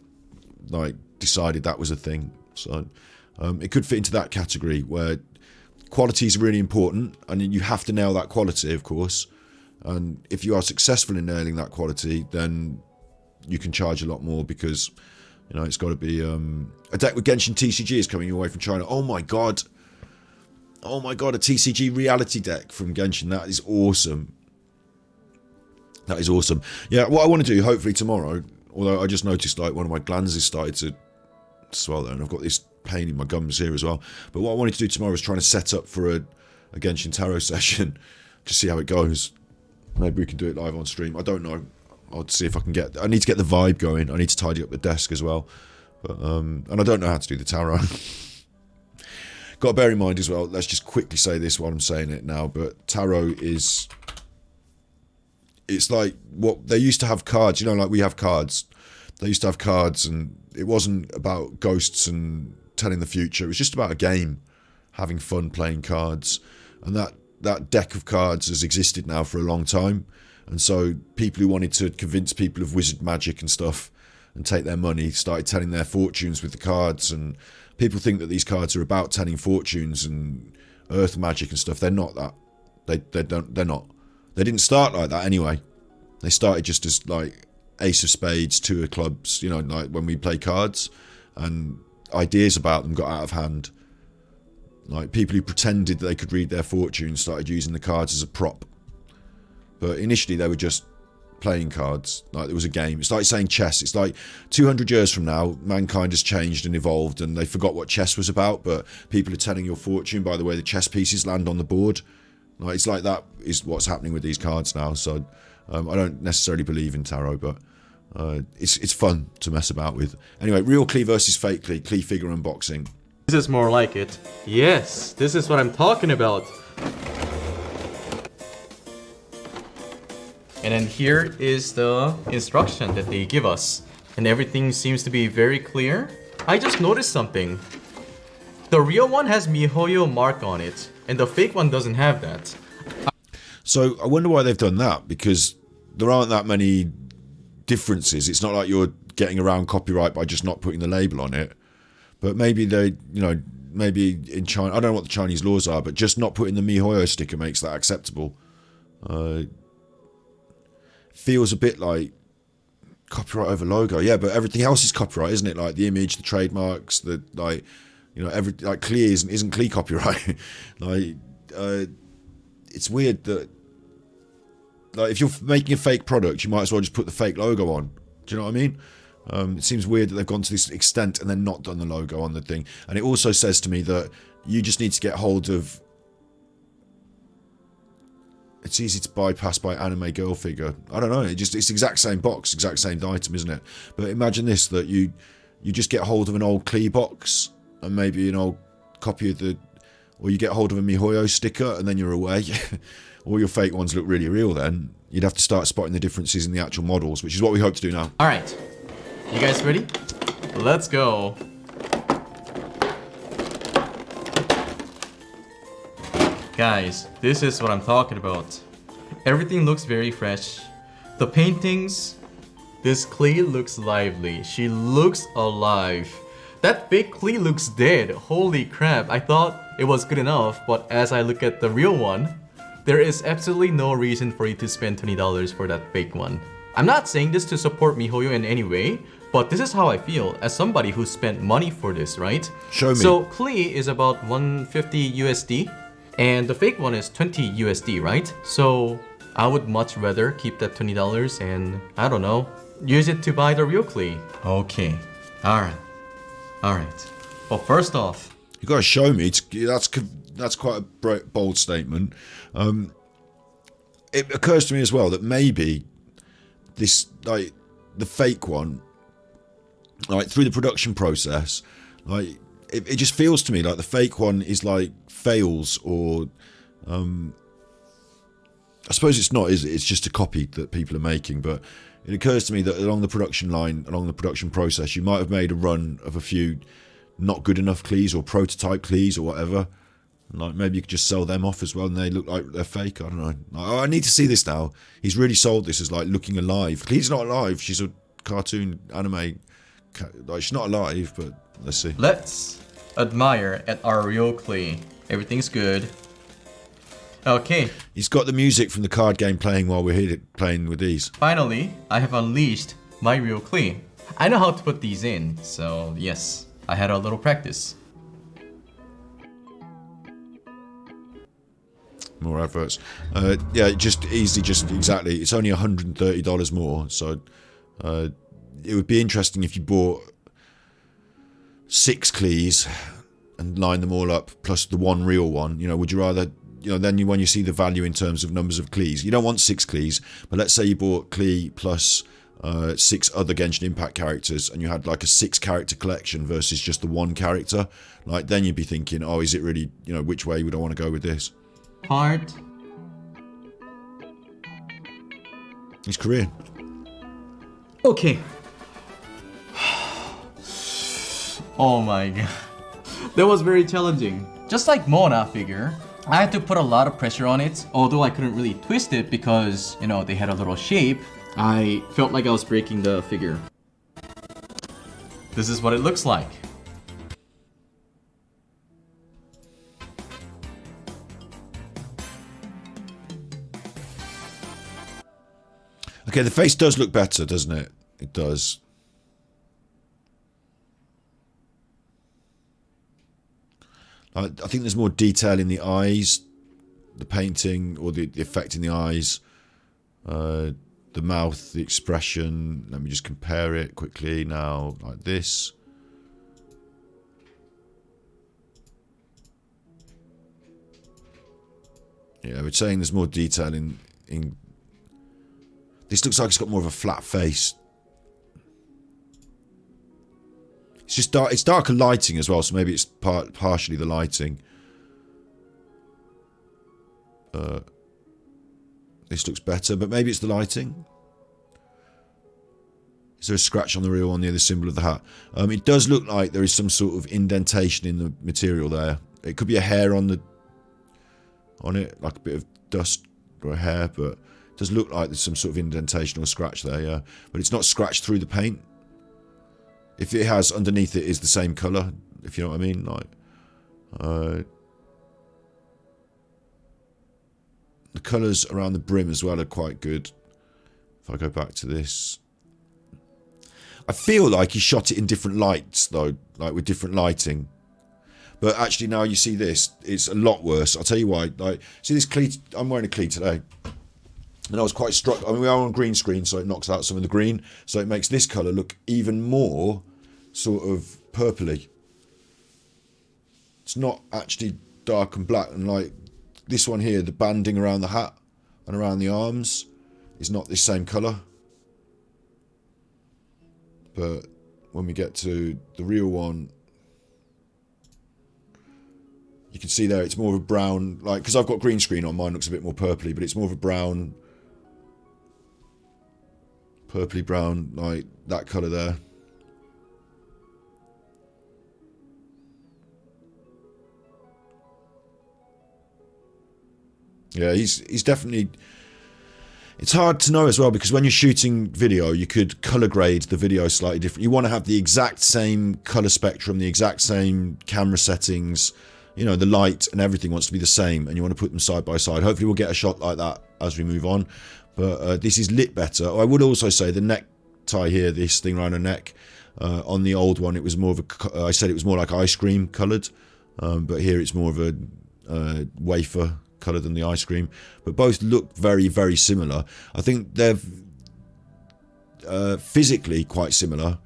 Speaker 1: like, decided that was a thing. So it could fit into that category where quality is really important, and you have to nail that quality, of course. And if you are successful in nailing that quality, then you can charge a lot more, because, you know, it's got to be a deck with Genshin TCG is coming away from China. Oh my god, a TCG reality deck from Genshin. That is awesome. That is awesome. Yeah, what I want to do, hopefully tomorrow, although I just noticed like one of my glands has started to swell there, and I've got this pain in my gums here as well. But what I wanted to do tomorrow is trying to set up for a Genshin Tarot session, just see how it goes. Maybe we can do it live on stream. I don't know. I'll see if I can get... I need to get the vibe going. I need to tidy up the desk as well. But and I don't know how to do the tarot. Got to bear in mind as well, let's just quickly say this while I'm saying it now, but tarot is... It's like what... They used to have cards, you know, like we have cards. They used to have cards, and it wasn't about ghosts and telling the future. It was just about a game, having fun playing cards. And that deck of cards has existed now for a long time, and so people who wanted to convince people of wizard magic and stuff and take their money started telling their fortunes with the cards, and people think that these cards are about telling fortunes and earth magic and stuff. They're not that. They're not. They didn't start like that anyway. They started just as like ace of spades, two of clubs, you know, like when we play cards, and ideas about them got out of hand. Like, people who pretended that they could read their fortunes started using the cards as a prop. But initially, they were just playing cards. Like, it was a game. It's like saying chess. It's like 200 years from now, mankind has changed and evolved, and they forgot what chess was about, but people are telling your fortune by the way the chess pieces land on the board. Like, it's like that is what's happening with these cards now. So, I don't necessarily believe in tarot, but it's fun to mess about with. Anyway, real Klee versus fake Klee. Klee figure unboxing.
Speaker 14: This is more like it. Yes, this is what I'm talking about. And then here is the instruction that they give us. And everything seems to be very clear. I just noticed something. The real one has MiHoYo mark on it, and the fake one doesn't have that.
Speaker 1: So I wonder why they've done that, because there aren't that many differences. It's not like you're getting around copyright by just not putting the label on it. But maybe they, you know, maybe in China, I don't know what the Chinese laws are, but just not putting the MiHoYo sticker makes that acceptable. Feels a bit like copyright over logo. Yeah, but everything else is copyright, isn't it? Like the image, the trademarks, the, like, you know, like Klee isn't Klee copyright. Like, it's weird that, like, if you're making a fake product, you might as well just put the fake logo on. Do you know what I mean? It seems weird that they've gone to this extent and then not done the logo on the thing. And it also says to me that you just need to get hold of... It's easy to bypass by anime girl figure. I don't know. It's the exact same box, exact same item, isn't it? But imagine this, that you just get hold of an old Klee box and maybe an old copy of the... Or you get hold of a MiHoYo sticker and then you're away. All your fake ones look really real then. You'd have to start spotting the differences in the actual models, which is what we hope to do now.
Speaker 14: Alright. You guys ready? Let's go. Guys, this is what I'm talking about. Everything looks very fresh. The paintings, this Klee looks lively. She looks alive. That fake Klee looks dead. Holy crap, I thought it was good enough, but as I look at the real one, there is absolutely no reason for you to spend $20 for that fake one. I'm not saying this to support MiHoYo in any way, but this is how I feel as somebody who spent money for this, right?
Speaker 1: Show me.
Speaker 14: So Klee is about 150 USD, and the fake one is 20 USD, right? So I would much rather keep that $20 and, I don't know, use it to buy the real Klee. Okay, alright. Well, first off,
Speaker 1: you gotta show me. That's quite a bold statement. It occurs to me as well that maybe this, like, the fake one, like, through the production process, like, it just feels to me like the fake one is like fails, or I suppose it's not, is it? It's just a copy that people are making. But it occurs to me that along the production line, along the production process, you might have made a run of a few not good enough Klees or prototype Klees or whatever. Like, maybe you could just sell them off as well and they look like they're fake. I don't know. I need to see this now. He's really sold this as like looking alive. Klee's not alive. She's a cartoon anime. Like, she's not alive, but let's see.
Speaker 14: Let's admire at our real Klee. Everything's good. Okay.
Speaker 1: He's got the music from the card game playing while we're here playing with these.
Speaker 14: Finally, I have unleashed my real Klee. I know how to put these in, so yes, I had a little practice.
Speaker 1: More adverts. Yeah, just exactly. It's only $130 more, so it would be interesting if you bought 6 Klees and line them all up plus the one real one, you know, would you rather, you know, then when you see the value in terms of numbers of Klees, you don't want 6 Klees, but let's say you bought Klee plus 6 other Genshin Impact characters and you had like a 6 character collection versus just the one character, like then you'd be thinking, oh, is it really, you know, which way would I want to go with this?
Speaker 14: Heart.
Speaker 1: He's Korean.
Speaker 14: Okay. Oh my god. That was very challenging. Just like Mona figure, I had to put a lot of pressure on it, although I couldn't really twist it because, you know, they had a little shape. I felt like I was breaking the figure. This is what it looks like.
Speaker 1: Okay, the face does look better, doesn't it? It does. I think there's more detail in the eyes, the painting, or the effect in the eyes, the mouth, the expression. Let me just compare it quickly now, like this. Yeah, we're saying there's more detail in. This looks like it's got more of a flat face. It's just dark. It's darker lighting as well, so maybe it's partially the lighting. This looks better, but maybe it's the lighting. Is there a scratch on the real one near the symbol of the hat? It does look like there is some sort of indentation in the material there. It could be a hair on it, like a bit of dust or a hair, but it does look like there's some sort of indentation or scratch there, yeah. But it's not scratched through the paint. If it has, underneath it is the same colour, if you know what I mean. Like, the colours around the brim as well are quite good. If I go back to this, I feel like he shot it in different lights though, like with different lighting. But actually now you see this, it's a lot worse. I'll tell you why. Like, see this Klee, I'm wearing a Klee today. And I was quite struck. I mean, we are on green screen, so it knocks out some of the green. So it makes this colour look even more sort of purpley. It's not actually dark and black. And like this one here, the banding around the hat and around the arms is not this same colour. But when we get to the real one, you can see there it's more of a brown, like, because I've got green screen on, mine looks a bit more purpley, but it's more of a brown, purpley brown, like that colour there. Yeah, he's definitely... It's hard to know as well, because when you're shooting video, you could colour grade the video slightly different. You want to have the exact same colour spectrum, the exact same camera settings, you know, the light and everything wants to be the same, and you want to put them side by side. Hopefully we'll get a shot like that as we move on. But this is lit better. I would also say the necktie here, this thing around her neck, on the old one, it was more of a... I said it was more like ice cream coloured, but here it's more of a wafer colour than the ice cream, but both look very, very similar. I think they're physically quite similar.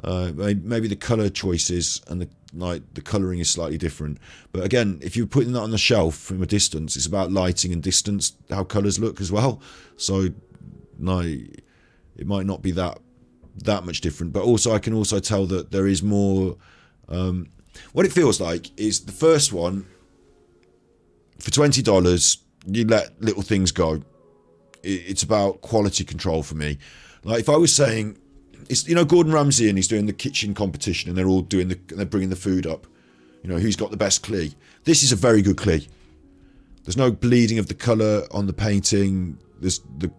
Speaker 1: Maybe the colour choices and the colouring is slightly different. But again, if you're putting that on the shelf from a distance, it's about lighting and distance, how colours look as well. So no, it might not be that much different. But also, I can also tell that there is more. What it feels like is the first one. For $20, you let little things go. It's about quality control for me. Like if I was saying, it's, you know, Gordon Ramsay and he's doing the kitchen competition and they're all doing they're bringing the food up. You know, who's got the best Klee? This is a very good Klee. There's no bleeding of the colour on the painting. There's the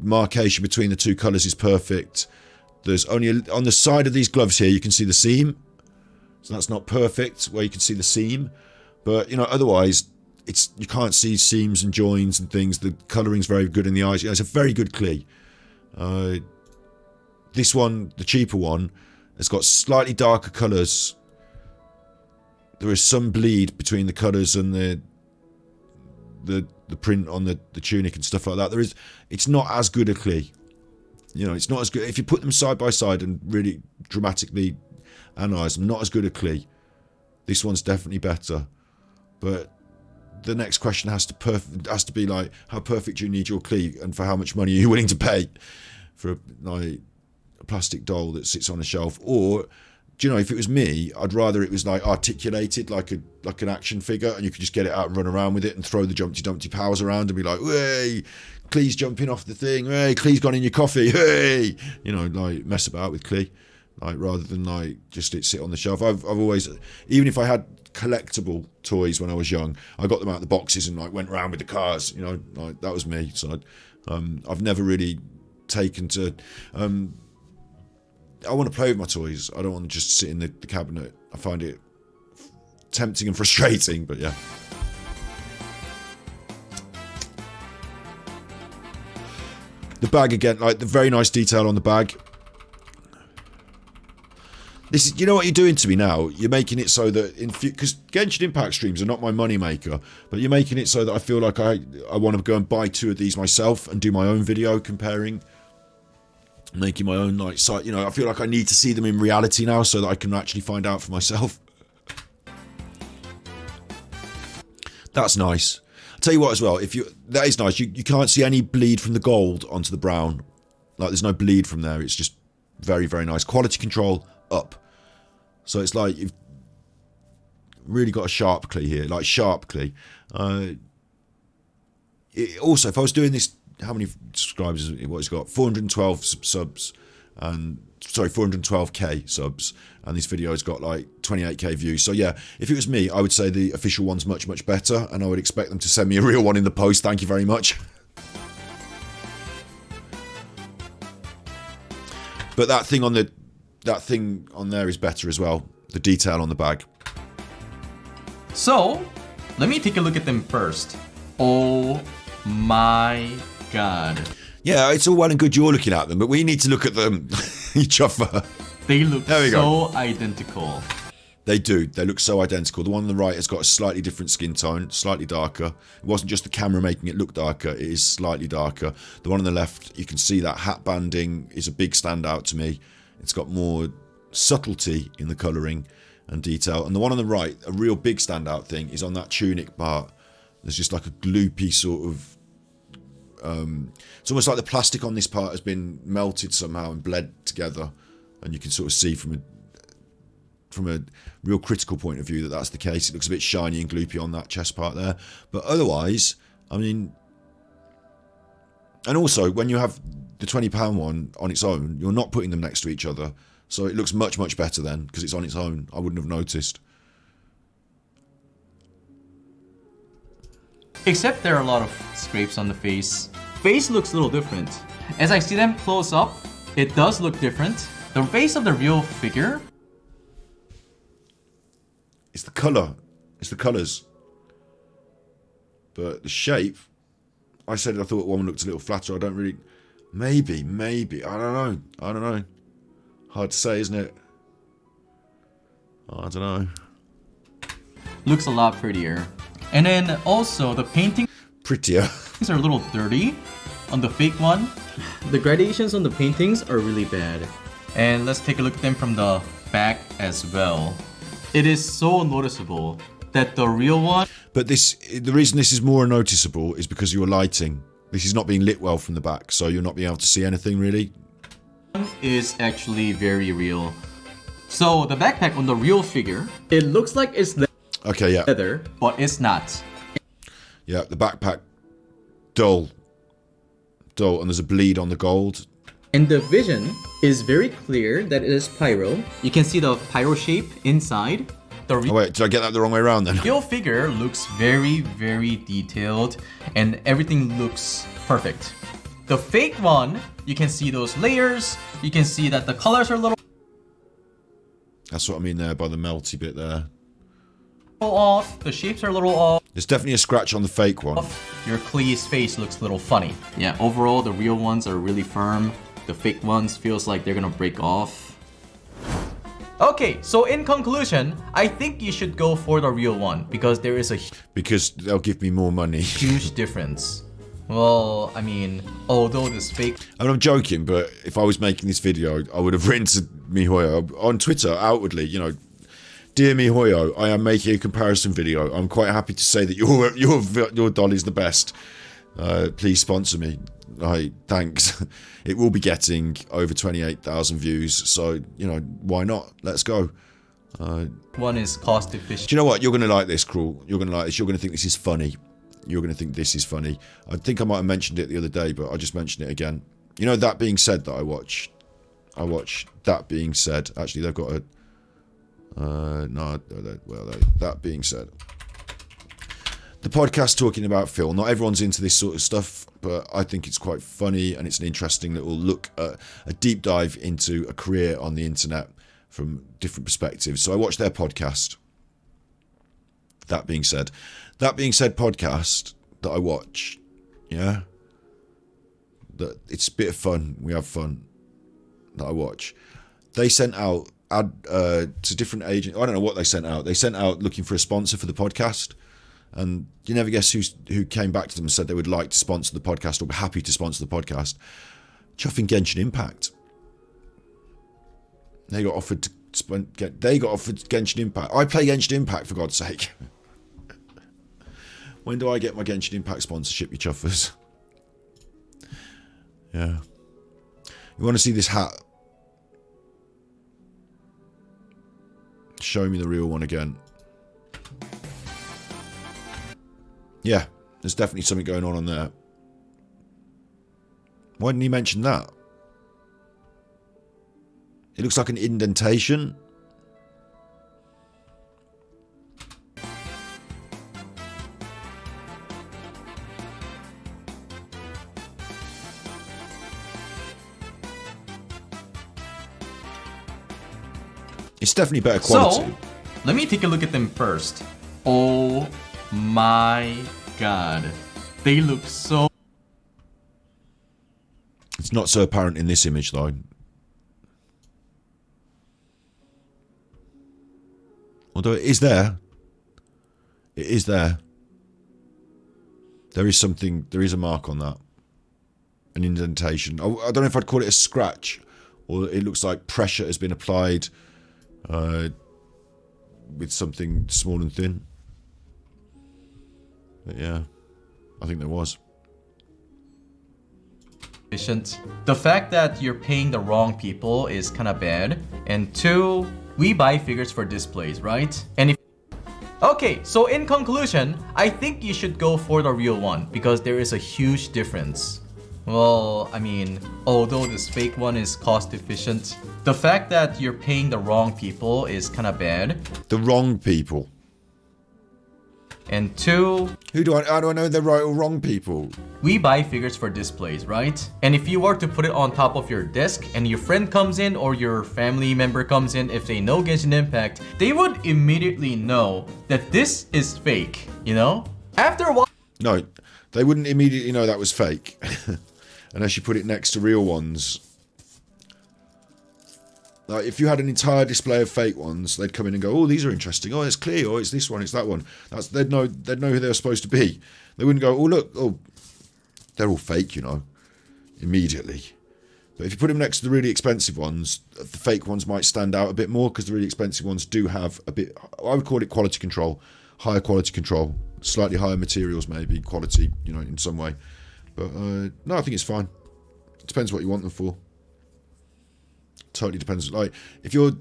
Speaker 1: marcation between the two colours is perfect. There's only on the side of these gloves here you can see the seam. So that's not perfect where you can see the seam. But, you know, otherwise, you can't see seams and joins and things. The colouring's very good in the eyes. You know, it's a very good Klee. This one, the cheaper one, has got slightly darker colours. There is some bleed between the colours and the print on the tunic and stuff like that. It's not as good a Klee. You know, it's not as good. If you put them side by side and really dramatically analysed them. Not as good as Klee. This one's definitely better. But the next question has to be like, how perfect do you need your Klee, and for how much money are you willing to pay for a plastic doll that sits on a shelf? Or do you know, if it was me, I'd rather it was like articulated, like an action figure, and you could just get it out and run around with it and throw the Jumpty Dumpty powers around and be like, hey, Klee's jumping off the thing, hey, Klee's gone in your coffee, hey, you know, like mess about with Klee, like rather than like just it sit on the shelf. I've always, even if I had collectible toys when I was young, I got them out of the boxes and like went around with the cars, you know, like that was me. So I've never really taken to. I want to play with my toys. I don't want to just sit in the cabinet. I find it tempting and frustrating, but yeah. The bag again, like the very nice detail on the bag. This is, you know what you're doing to me now? You're making it so that because Genshin Impact streams are not my money maker, but you're making it so that I feel like I want to go and buy 2 of these myself and do my own video comparing. Making my own like site, you know, I feel like I need to see them in reality now so that I can actually find out for myself. That's nice. I'll tell you what as well, that is nice. You can't see any bleed from the gold onto the brown. Like there's no bleed from there. It's just very, very nice. Quality control up. So it's like you've really got a sharp Klee here, like sharp Klee. Also, if I was doing this, how many subscribers? What he's got? 412 subs, and sorry, 412k subs, and this video's got like 28k views. So yeah, if it was me, I would say the official one's much, much better, and I would expect them to send me a real one in the post. Thank you very much. But that thing on there is better as well. The detail on the bag.
Speaker 14: So, let me take a look at them first. Oh my god.
Speaker 1: Yeah, it's all well and good you're looking at them, but we need to look at them each other.
Speaker 14: They look so identical.
Speaker 1: They do. They look so identical. The one on the right has got a slightly different skin tone, slightly darker. It wasn't just the camera making it look darker, it is slightly darker. The one on the left, you can see that hat banding is a big standout to me. It's got more subtlety in the colouring and detail. And the one on the right, a real big standout thing, is on that tunic part. There's just like a gloopy sort of... it's almost like the plastic on this part has been melted somehow and bled together. And you can sort of see from a real critical point of view that that's the case. It looks a bit shiny and gloopy on that chest part there. But otherwise, I mean... And also, when you have the £20 one on its own, you're not putting them next to each other. So it looks much, much better then, because it's on its own. I wouldn't have noticed.
Speaker 14: Except there are a lot of scrapes on the face. Face looks a little different. As I see them close up, it does look different. The face of the real figure...
Speaker 1: It's the colour. It's the colours. But the shape... I said I thought one looked a little flatter. I don't really... Maybe. I don't know. Hard to say, isn't it? I don't know.
Speaker 14: Looks a lot prettier. And then also the painting...
Speaker 1: Prettier.
Speaker 14: These are a little dirty on the fake one. The gradations on the paintings are really bad. And let's take a look at them from the back as well. It is so noticeable that the real one...
Speaker 1: But the reason this is more noticeable is because your lighting. This is not being lit well from the back, so you're not being able to see anything really.
Speaker 14: Is actually very real. So the backpack on the real figure, it looks like it's leather, but it's not.
Speaker 1: Yeah, the backpack, dull, and there's a bleed on the gold.
Speaker 14: And the vision is very clear that it is pyro. You can see the pyro shape inside.
Speaker 1: Oh wait, did I get that the wrong way around then?
Speaker 14: The real figure looks very, very detailed, and everything looks perfect. The fake one, you can see those layers. You can see that the colors are a little...
Speaker 1: That's what I mean there by the melty bit there.
Speaker 14: Off. The shapes are a little off.
Speaker 1: There's definitely a scratch on the fake one.
Speaker 14: Your Klee's face looks a little funny. Yeah, overall the real ones are really firm. The fake ones feels like they're gonna break off. Okay, so in conclusion, I think you should go for the real one because there is a...
Speaker 1: Because they'll give me more money.
Speaker 14: Huge difference. Well, I mean, although this fake...
Speaker 1: I mean, I'm joking, but if I was making this video, I would have written to MiHoYo on Twitter outwardly, you know, dear MiHoYo, I am making a comparison video. I'm quite happy to say that your doll is the best. Please sponsor me. Thanks. It will be getting over 28,000 views, so you know, why not? Let's go.
Speaker 14: One is cost efficient.
Speaker 1: Do you know what? You're gonna like this, Cruel. You're gonna like this. You're gonna think this is funny. You're gonna think this is funny. I think I might have mentioned it the other day, but I just mentioned it again. You know, That Being Said that I watch That Being Said. Actually, they've got a That Being Said, the podcast talking about Phil. Not everyone's into this sort of stuff, but I think it's quite funny, and it's an interesting little look at a deep dive into a career on the internet from different perspectives. So I watched their podcast, That Being Said. That Being Said podcast that I watch, yeah, that it's a bit of fun. We have fun that I watch. They sent out to different agents. I don't know what they sent out. They sent out looking for a sponsor for the podcast, and you never guess who came back to them and said they would like to sponsor the podcast or be happy to sponsor the podcast. Chuffing Genshin Impact. They got offered Genshin Impact. I play Genshin Impact, for God's sake. When do I get my Genshin Impact sponsorship, you chuffers? Yeah. You want to see this hat? Show me the real one again. Yeah, there's definitely something going on there. Why didn't he mention that? It looks like an indentation. It's definitely better quality.
Speaker 14: So, let me take a look at them first. Oh my god. They look so...
Speaker 1: It's not so apparent in this image, though. Although it is there. It is there. There is something... There is a mark on that. An indentation. I don't know if I'd call it a scratch, or it looks like pressure has been applied with something small and thin. But yeah, I think there was.
Speaker 14: The fact that you're paying the wrong people is kind of bad. And two, we buy figures for displays, right? And if... Okay, so in conclusion, I think you should go for the real one because there is a huge difference. Well, I mean, although this fake one is cost efficient, the fact that you're paying the wrong people is kind of bad.
Speaker 1: The wrong people.
Speaker 14: And two...
Speaker 1: How do I know the right or wrong people?
Speaker 14: We buy figures for displays, right? And if you were to put it on top of your desk and your friend comes in or your family member comes in, if they know Genshin Impact, they would immediately know that this is fake, you know? After a while...
Speaker 1: No, they wouldn't immediately know that was fake. Unless you put it next to real ones. Like, if you had an entire display of fake ones, they'd come in and go, oh, these are interesting. Oh, it's clear. Oh, it's this one. It's that one. They'd know who they were supposed to be. They wouldn't go, oh, look. Oh, they're all fake, you know. Immediately. But if you put them next to the really expensive ones, the fake ones might stand out a bit more because the really expensive ones do have a bit, I would call it quality control. Higher quality control. Slightly higher materials, maybe. Quality, you know, in some way. But, no, I think it's fine. It depends what you want them for. Totally depends. Like, if you're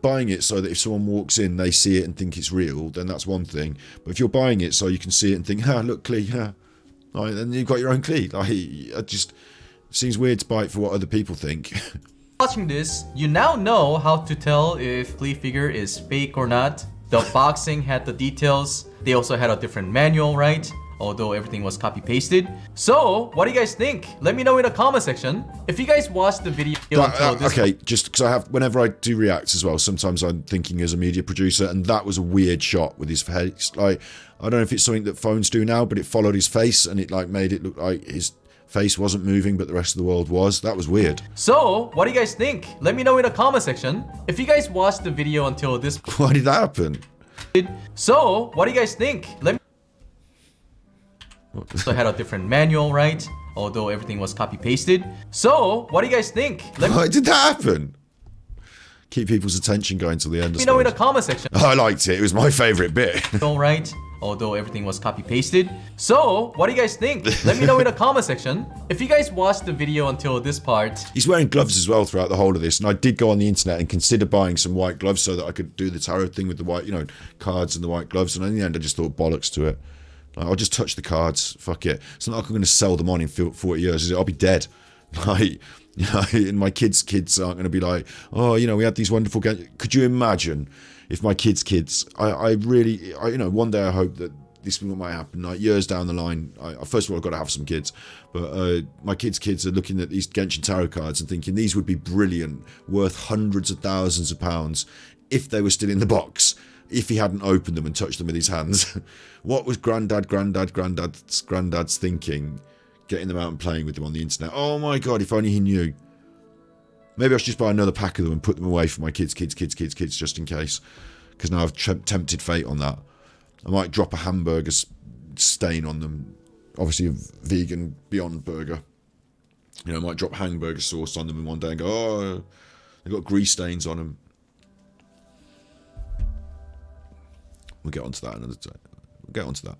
Speaker 1: buying it so that if someone walks in, they see it and think it's real, then that's one thing. But if you're buying it so you can see it and think, look, Klee, like, then you've got your own Klee. Like, it just seems weird to buy it for what other people think.
Speaker 14: Watching this, you now know how to tell if Klee figure is fake or not. The boxing had the details. They also had a different manual, right? Although everything was copy-pasted. So, what do you guys think? Let me know in the comment section. If you guys watched the video until this...
Speaker 1: Okay, just because whenever I do reacts as well, sometimes I'm thinking as a media producer, and that was a weird shot with his face. Like, I don't know if it's something that phones do now, but it followed his face, and it like made it look like his face wasn't moving, but the rest of the world was. That was weird.
Speaker 14: So, what do you guys think? Let me know in the comment section. If you guys watched the video until this...
Speaker 1: Why did that happen?
Speaker 14: So, what do you guys think? Let me... So had a different manual, right? Although everything was copy-pasted. So, what do you guys think?
Speaker 1: Why did that happen? Keep people's attention going till the end.
Speaker 14: Let me know in the comment section.
Speaker 1: I liked it. It was my favourite bit.
Speaker 14: Alright, although everything was copy-pasted. So, what do you guys think? Let me know in the comment section. If you guys watched the video until this part.
Speaker 1: He's wearing gloves as well throughout the whole of this, and I did go on the internet and consider buying some white gloves so that I could do the tarot thing with the white, you know, cards and the white gloves, and in the end I just thought bollocks to it. Like, I'll just touch the cards, fuck it. It's not like I'm going to sell them on in 40 years, is it? I'll be dead. Like, you know, and my kids' aren't going to be like, oh, you know, we had these wonderful games. Could you imagine if my kids' I really, you know, one day I hope that this might happen, like years down the line. First of all, I've got to have some kids, but my kids are looking at these Genshin Tarot cards and thinking these would be brilliant, worth hundreds of thousands of pounds if they were still in the box, if he hadn't opened them and touched them with his hands. What was granddad's thinking, getting them out and playing with them on the internet? Oh my god, if only he knew. Maybe I should just buy another pack of them and put them away for my kids, just in case. Because now I've tempted fate on that. I might drop a hamburger stain on them. Obviously a vegan Beyond Burger. You know, I might drop hamburger sauce on them in one day and go, oh, they've got grease stains on them. We'll get onto that another day. We'll get onto that.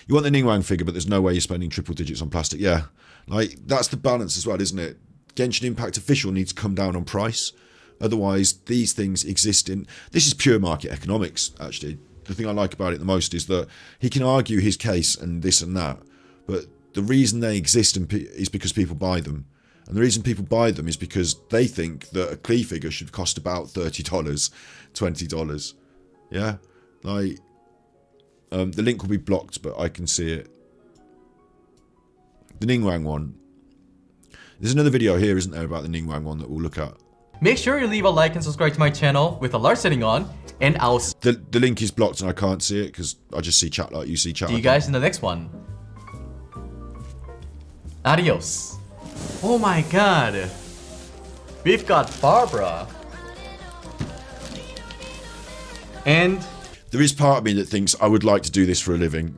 Speaker 1: You want the Ningguang figure, but there's no way you're spending triple digits on plastic. Yeah, like, that's the balance as well, isn't it? Genshin Impact Official needs to come down on price. Otherwise, these things exist in... This is pure market economics, actually. The thing I like about it the most is that he can argue his case and this and that, but the reason they exist is because people buy them. And the reason people buy them is because they think that a Klee figure should cost about $30, $20. Yeah? Like... the link will be blocked, but I can see it. The Ningguang one. There's another video here, isn't there, about the Ningguang one that we'll look at.
Speaker 14: Make sure you leave a like and subscribe to my channel with a large setting on, and I'll see
Speaker 1: the link is blocked and I can't see it because I just see chat like you see chat.
Speaker 14: you guys in the next one. Adios. Oh my god. We've got Barbara. And
Speaker 1: there is part of me that thinks I would like to do this for a living.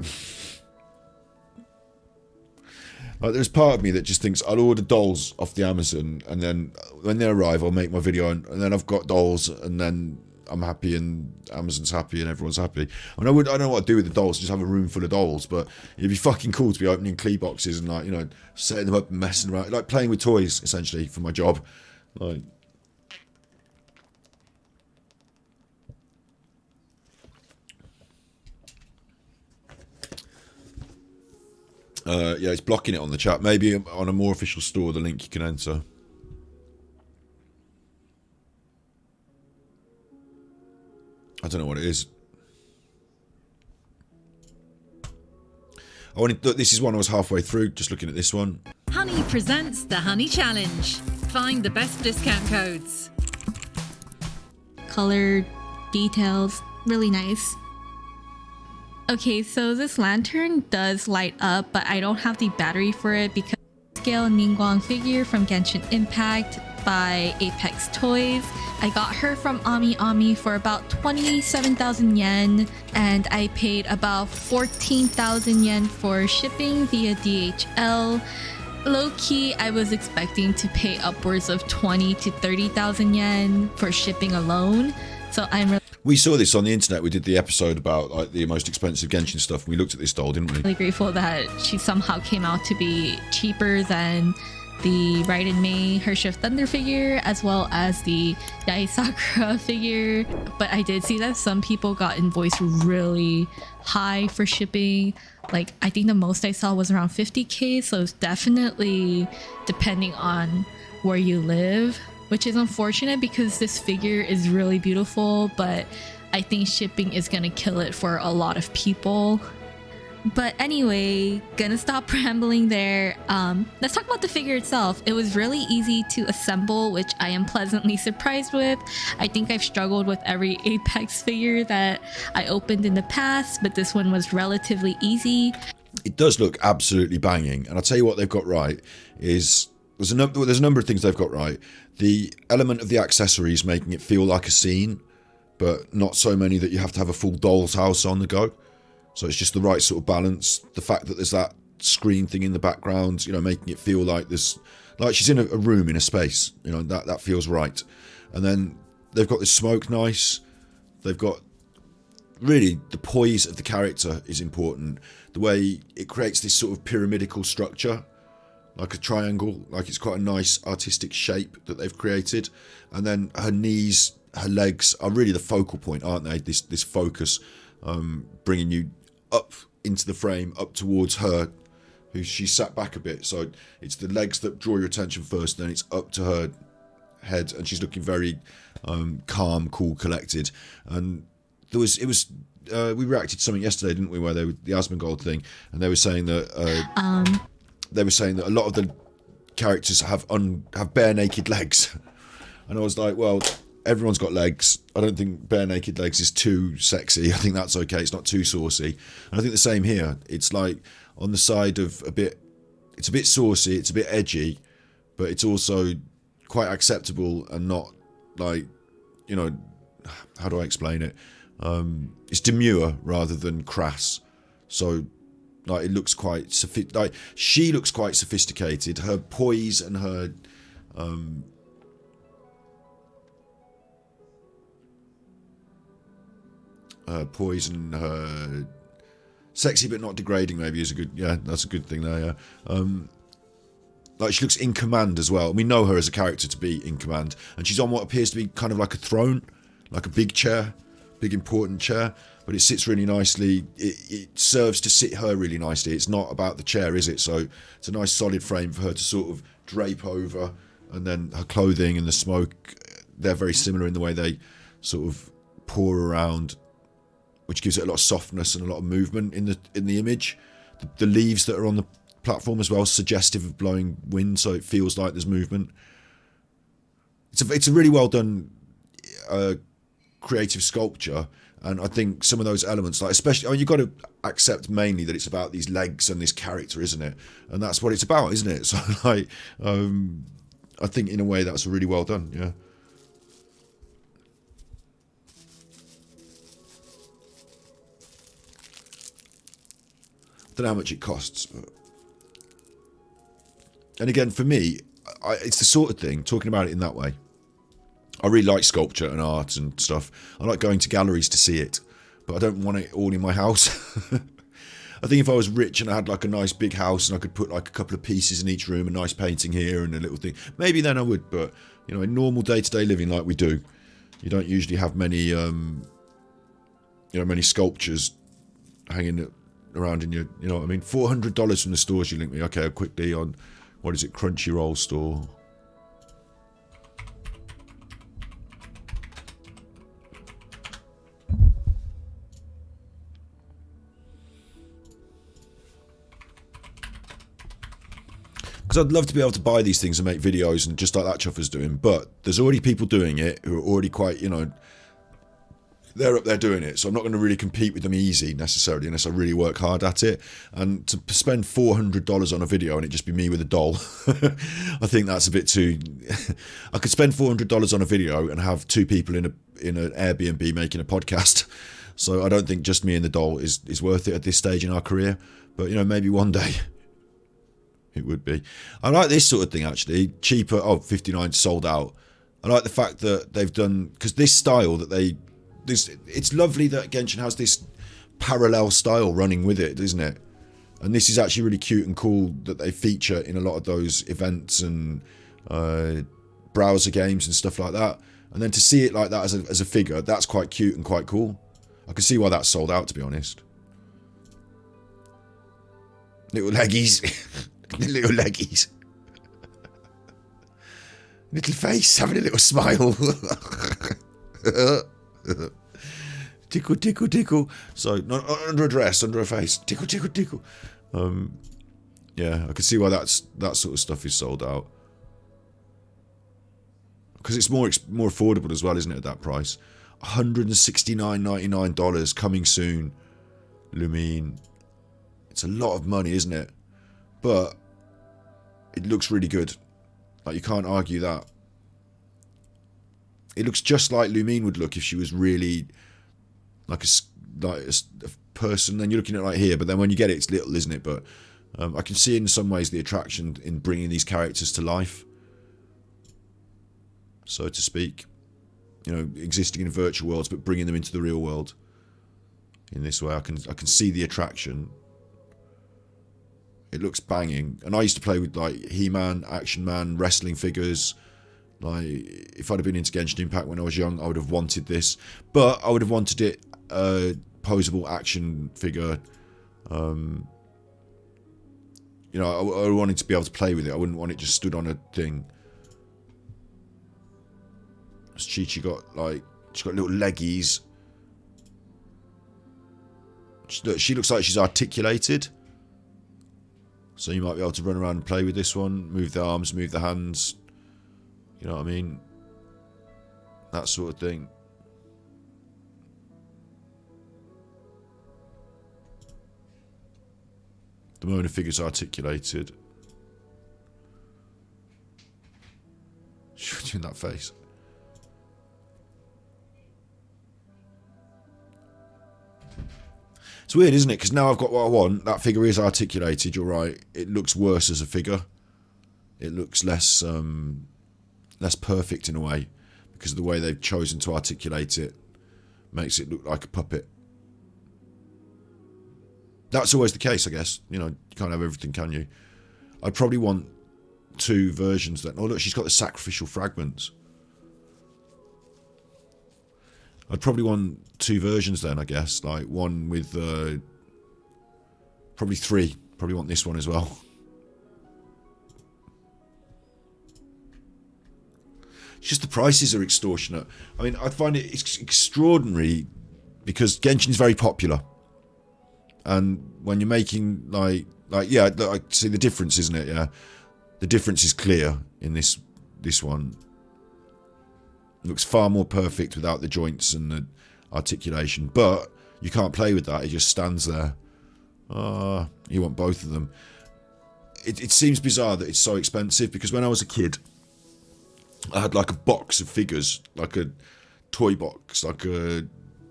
Speaker 1: Like, there's part of me that just thinks I'll order dolls off the Amazon, and then when they arrive I'll make my video, and then I've got dolls, and then I'm happy and Amazon's happy and everyone's happy. I mean, I don't know what I'd do with the dolls, just have a room full of dolls, but it'd be fucking cool to be opening Klee boxes and, like, you know, setting them up and messing around, like playing with toys essentially for my job. Like, yeah, it's blocking it on the chat. Maybe on a more official store, the link you can enter. I don't know what it is. This is one I was halfway through, just looking at this one.
Speaker 16: Honey presents the Honey Challenge. Find the best discount codes.
Speaker 17: Color, details, really nice. Okay, so this lantern does light up, but I don't have the battery for it because scale Ningguang figure from Genshin Impact by Apex Toys. I got her from Ami for about 27,000 yen, and I paid about 14,000 yen for shipping via DHL. Low-key, I was expecting to pay upwards of 20 to 30,000 yen for shipping alone, so I'm really
Speaker 1: We saw this on the internet. We did the episode about, like, the most expensive Genshin stuff. We looked at this doll, didn't we?
Speaker 17: really grateful that she somehow came out to be cheaper than the Raiden Mei Hershift Thunder figure, as well as the Yai Sakura figure. But I did see that some people got invoiced really high for shipping. Like, I think the most I saw was around 50k, so it's definitely depending on where you live, which is unfortunate because this figure is really beautiful, but I think shipping is gonna kill it for a lot of people. But anyway, gonna stop rambling there. Let's talk about the figure itself. It was really easy to assemble, which I am pleasantly surprised with. I think I've struggled with every Apex figure that I opened in the past, but this one was relatively easy.
Speaker 1: It does look absolutely banging, and I'll tell you what they've got right is there's a number of things they've got right. The element of the accessories making it feel like a scene, but not so many that you have to have a full doll's house on the go. So it's just the right sort of balance. The fact that there's that screen thing in the background, you know, making it feel like this, like she's in a room in a space, you know, that feels right. And then they've got the smoke nice. They've got, really, the poise of the character is important. The way it creates this sort of pyramidical structure, like a triangle, like it's quite a nice artistic shape that they've created. And then her knees, her legs are really the focal point, aren't they? This focus, bringing you up into the frame, up towards her, who she sat back a bit. So it's the legs that draw your attention first, then it's up to her head, and she's looking very calm, cool, collected. And we reacted to something yesterday, didn't we, where they were the Asmongold thing, and they were saying that a lot of the characters have bare naked legs, and I was like, well, everyone's got legs. I don't think bare naked legs is too sexy. I think that's okay. It's not too saucy, and I think the same here. It's like on the side of it's a bit saucy, it's a bit edgy, but it's also quite acceptable and not like, you know, how do I explain it? It's demure rather than crass. So, like, it looks quite she looks quite sophisticated. Her poise and her her sexy but not degrading maybe is a good, that's a good thing there. Like, she looks in command as well. We know her as a character to be in command, and she's on what appears to be kind of like a throne, like a big chair, big important chair, but it sits really nicely. It serves to sit her really nicely. It's not about the chair, is it? So it's a nice solid frame for her to sort of drape over, and then her clothing and the smoke, they're very similar in the way they sort of pour around, which gives it a lot of softness and a lot of movement in the image. The leaves that are on the platform as well, suggestive of blowing wind, so it feels like there's movement. It's a really well done creative sculpture, and I think some of those elements, like especially, I mean, you've got to accept mainly that it's about these legs and this character, isn't it? And that's what it's about, isn't it? So like, I think in a way that's really well done. Yeah. I don't know how much it costs, but... And again, for me, it's the sort of thing, talking about it in that way, I really like sculpture and art and stuff. I like going to galleries to see it, but I don't want it all in my house. I think if I was rich and I had like a nice big house and I could put like a couple of pieces in each room, a nice painting here and a little thing, maybe then I would. But, you know, in normal day-to-day living like we do, you don't usually have many, many sculptures hanging around in your, you know what I mean? $400 from the stores you link me. Okay, quickly on, what is it, Crunchyroll store. Because I'd love to be able to buy these things and make videos and just like that Chuffer's doing, but there's already people doing it who are already quite, you know, they're up there doing it, so I'm not going to really compete with them easy necessarily unless I really work hard at it. And to spend $400 on a video and it just be me with a doll, I think that's a bit too... I could spend $400 on a video and have two people in an Airbnb making a podcast. So I don't think just me and the doll is worth it at this stage in our career. But, you know, maybe one day it would be. I like this sort of thing, actually. Cheaper. Oh, 59 sold out. I like the fact that they've done... Because this style that they... it's lovely that Genshin has this parallel style running with it, isn't it? And this is actually really cute and cool that they feature in a lot of those events and browser games and stuff like that. And then to see it like that as a figure, that's quite cute and quite cool. I can see why that's sold out, to be honest. Little leggies. Little leggies. Little face having a little smile. Tickle, tickle, tickle. So, not under a dress, under a face. Tickle, tickle, tickle. Yeah, I can see why that sort of stuff is sold out. Because it's more affordable as well, isn't it, at that price? $169.99 coming soon. Lumine. It's a lot of money, isn't it? But it looks really good. Like, you can't argue that. It looks just like Lumine would look if she was really like a person. And you're looking at it like here, but then when you get it, it's little, isn't it? But I can see in some ways the attraction in bringing these characters to life, so to speak. you know, existing in virtual worlds, but bringing them into the real world. In this way, I can see the attraction. It looks banging. And I used to play with like He-Man, Action Man, wrestling figures. Like, if I'd have been into Genshin Impact when I was young, I would have wanted this. But I would have wanted it posable action figure. You know, I wanted to be able to play with it. I wouldn't want it just stood on a thing. Chi-Chi got like, she's got little leggies. She looks like she's articulated. So you might be able to run around and play with this one. Move the arms, move the hands. You know what I mean? That sort of thing. The Mona figure's articulated. Shooting that face. It's weird, isn't it? Because now I've got what I want. That figure is articulated, you're right. It looks worse as a figure. It looks less perfect in a way. Because of the way they've chosen to articulate it. Makes it look like a puppet. That's always the case, I guess. You know, you can't have everything, can you? I'd probably want 2 versions then. Oh, look, she's got the sacrificial fragments. I'd probably want 2 versions then, I guess. Like, one with... probably 3. Probably want this one as well. It's just the prices are extortionate. I mean, I find it extraordinary because Genshin is very popular. And when you're making, yeah, I see the difference, isn't it? Yeah. The difference is clear in this one. It looks far more perfect without the joints and the articulation. But you can't play with that. It just stands there. You want both of them. It seems bizarre that it's so expensive because when I was a kid, I had like a box of figures, like a toy box, like a,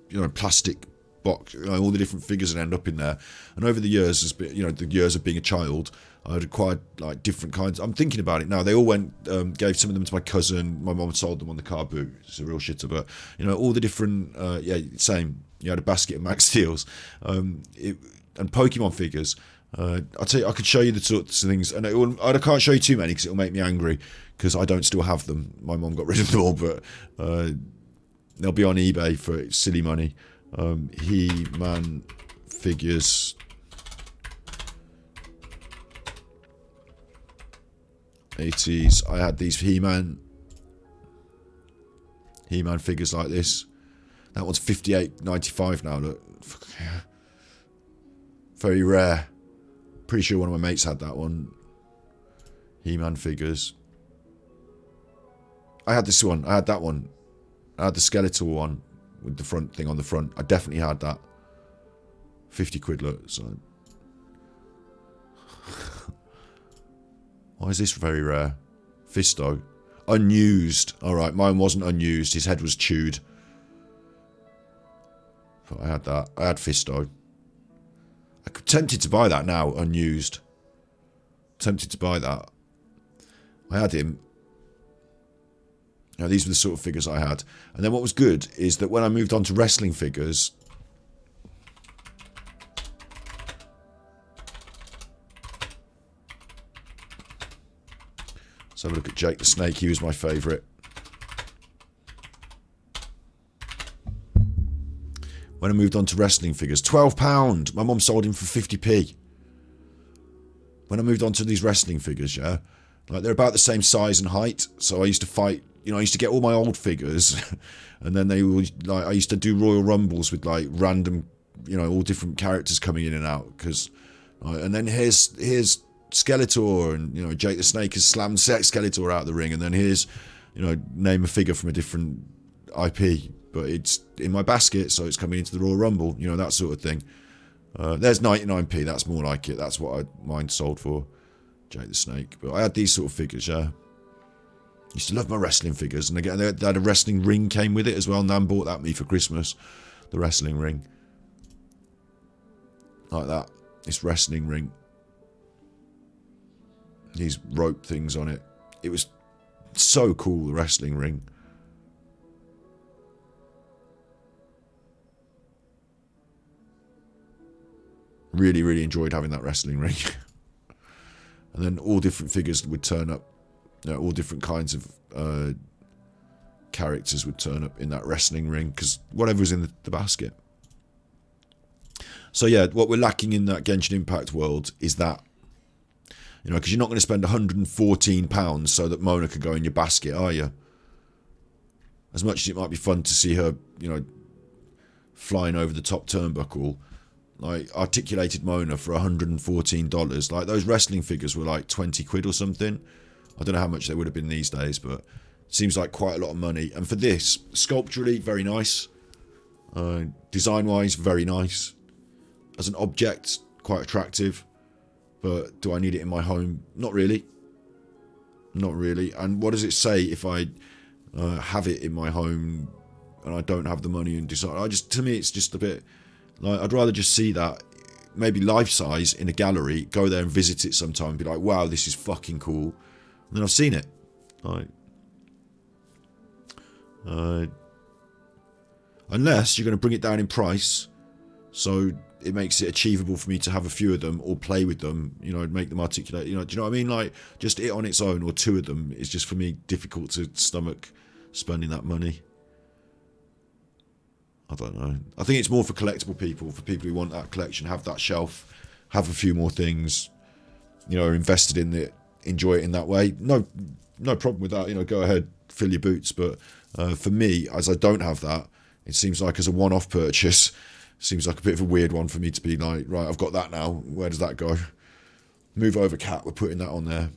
Speaker 1: you know, plastic box, you know, all the different figures that end up in there. And over the years, you know, the years of being a child, I'd acquired like different kinds. I'm thinking about it now. They all went, gave some of them to my cousin. My mum sold them on the car boot. It's a real shitter, but you know, all the different, yeah, same. You had a basket of Max Steels, and Pokemon figures. I'll tell you, I could show you the sorts of things, and I can't show you too many because it'll make me angry because I don't still have them. My mum got rid of them all, but they'll be on eBay for silly money. He-Man figures. 80s. I had these He-Man figures like this. That one's $58.95 now. Look, very rare. Pretty sure one of my mates had that one. He-Man figures. I had this one. I had that one. I had the skeletal one with the front thing on the front. I definitely had that. 50 quid, look. So. Why is this very rare? Fisto. Unused. Alright, mine wasn't unused. His head was chewed. But I had that. I had Fisto. I'm tempted to buy that now, unused. Tempted to buy that. I had him. Now, these were the sort of figures I had. And then what was good is that when I moved on to wrestling figures... Let's have a look at Jake the Snake. He was my favourite. When I moved on to wrestling figures, £12. My mum sold him for 50p. When I moved on to these wrestling figures, yeah, like they're about the same size and height. So I used to fight, you know, I used to get all my old figures, and then they were like, I used to do Royal Rumbles with like random, you know, all different characters coming in and out. Because, and then here's Skeletor, and you know, Jake the Snake has slammed Skeletor out of the ring, and then here's, you know, name a figure from a different IP. But it's in my basket, so it's coming into the Royal Rumble, you know, that sort of thing. There's 99p, that's more like it. That's what mine sold for, Jake the Snake. But I had these sort of figures, yeah. Used to love my wrestling figures. And again, they had a wrestling ring came with it as well. Nan bought that me for Christmas, the wrestling ring. Like that, this wrestling ring. These rope things on it. It was so cool, the wrestling ring. Really, really enjoyed having that wrestling ring. And then all different figures would turn up. All different kinds of characters would turn up in that wrestling ring, because whatever was in the basket. So yeah, what we're lacking in that Genshin Impact world is that, you know, because you're not going to spend £114 so that Mona can go in your basket, are you? As much as it might be fun to see her, you know, flying over the top turnbuckle, like articulated Mona for $114. Like those wrestling figures were like 20 quid or something. I don't know how much they would have been these days, but it seems like quite a lot of money. And for this, sculpturally, very nice. Design-wise, very nice. As an object, quite attractive. But do I need it in my home? Not really. Not really. And what does it say if I have it in my home and I don't have the money and decide? To me, it's just a bit like, I'd rather just see that, maybe life-size in a gallery, go there and visit it sometime and be like, wow, this is fucking cool. And then I've seen it. Like, unless you're going to bring it down in price, so it makes it achievable for me to have a few of them or play with them, you know, make them articulate, you know, do you know what I mean? Like, just it on its own or two of them is just, for me, difficult to stomach spending that money. I don't know. I think it's more for collectible people, for people who want that collection, have that shelf, have a few more things, you know, invested in it, enjoy it in that way. No problem with that, you know, go ahead, fill your boots. But for me, as I don't have that, it seems like as a one-off purchase, seems like a bit of a weird one for me to be like, right, I've got that now, where does that go? Move over, cat, we're putting that on there.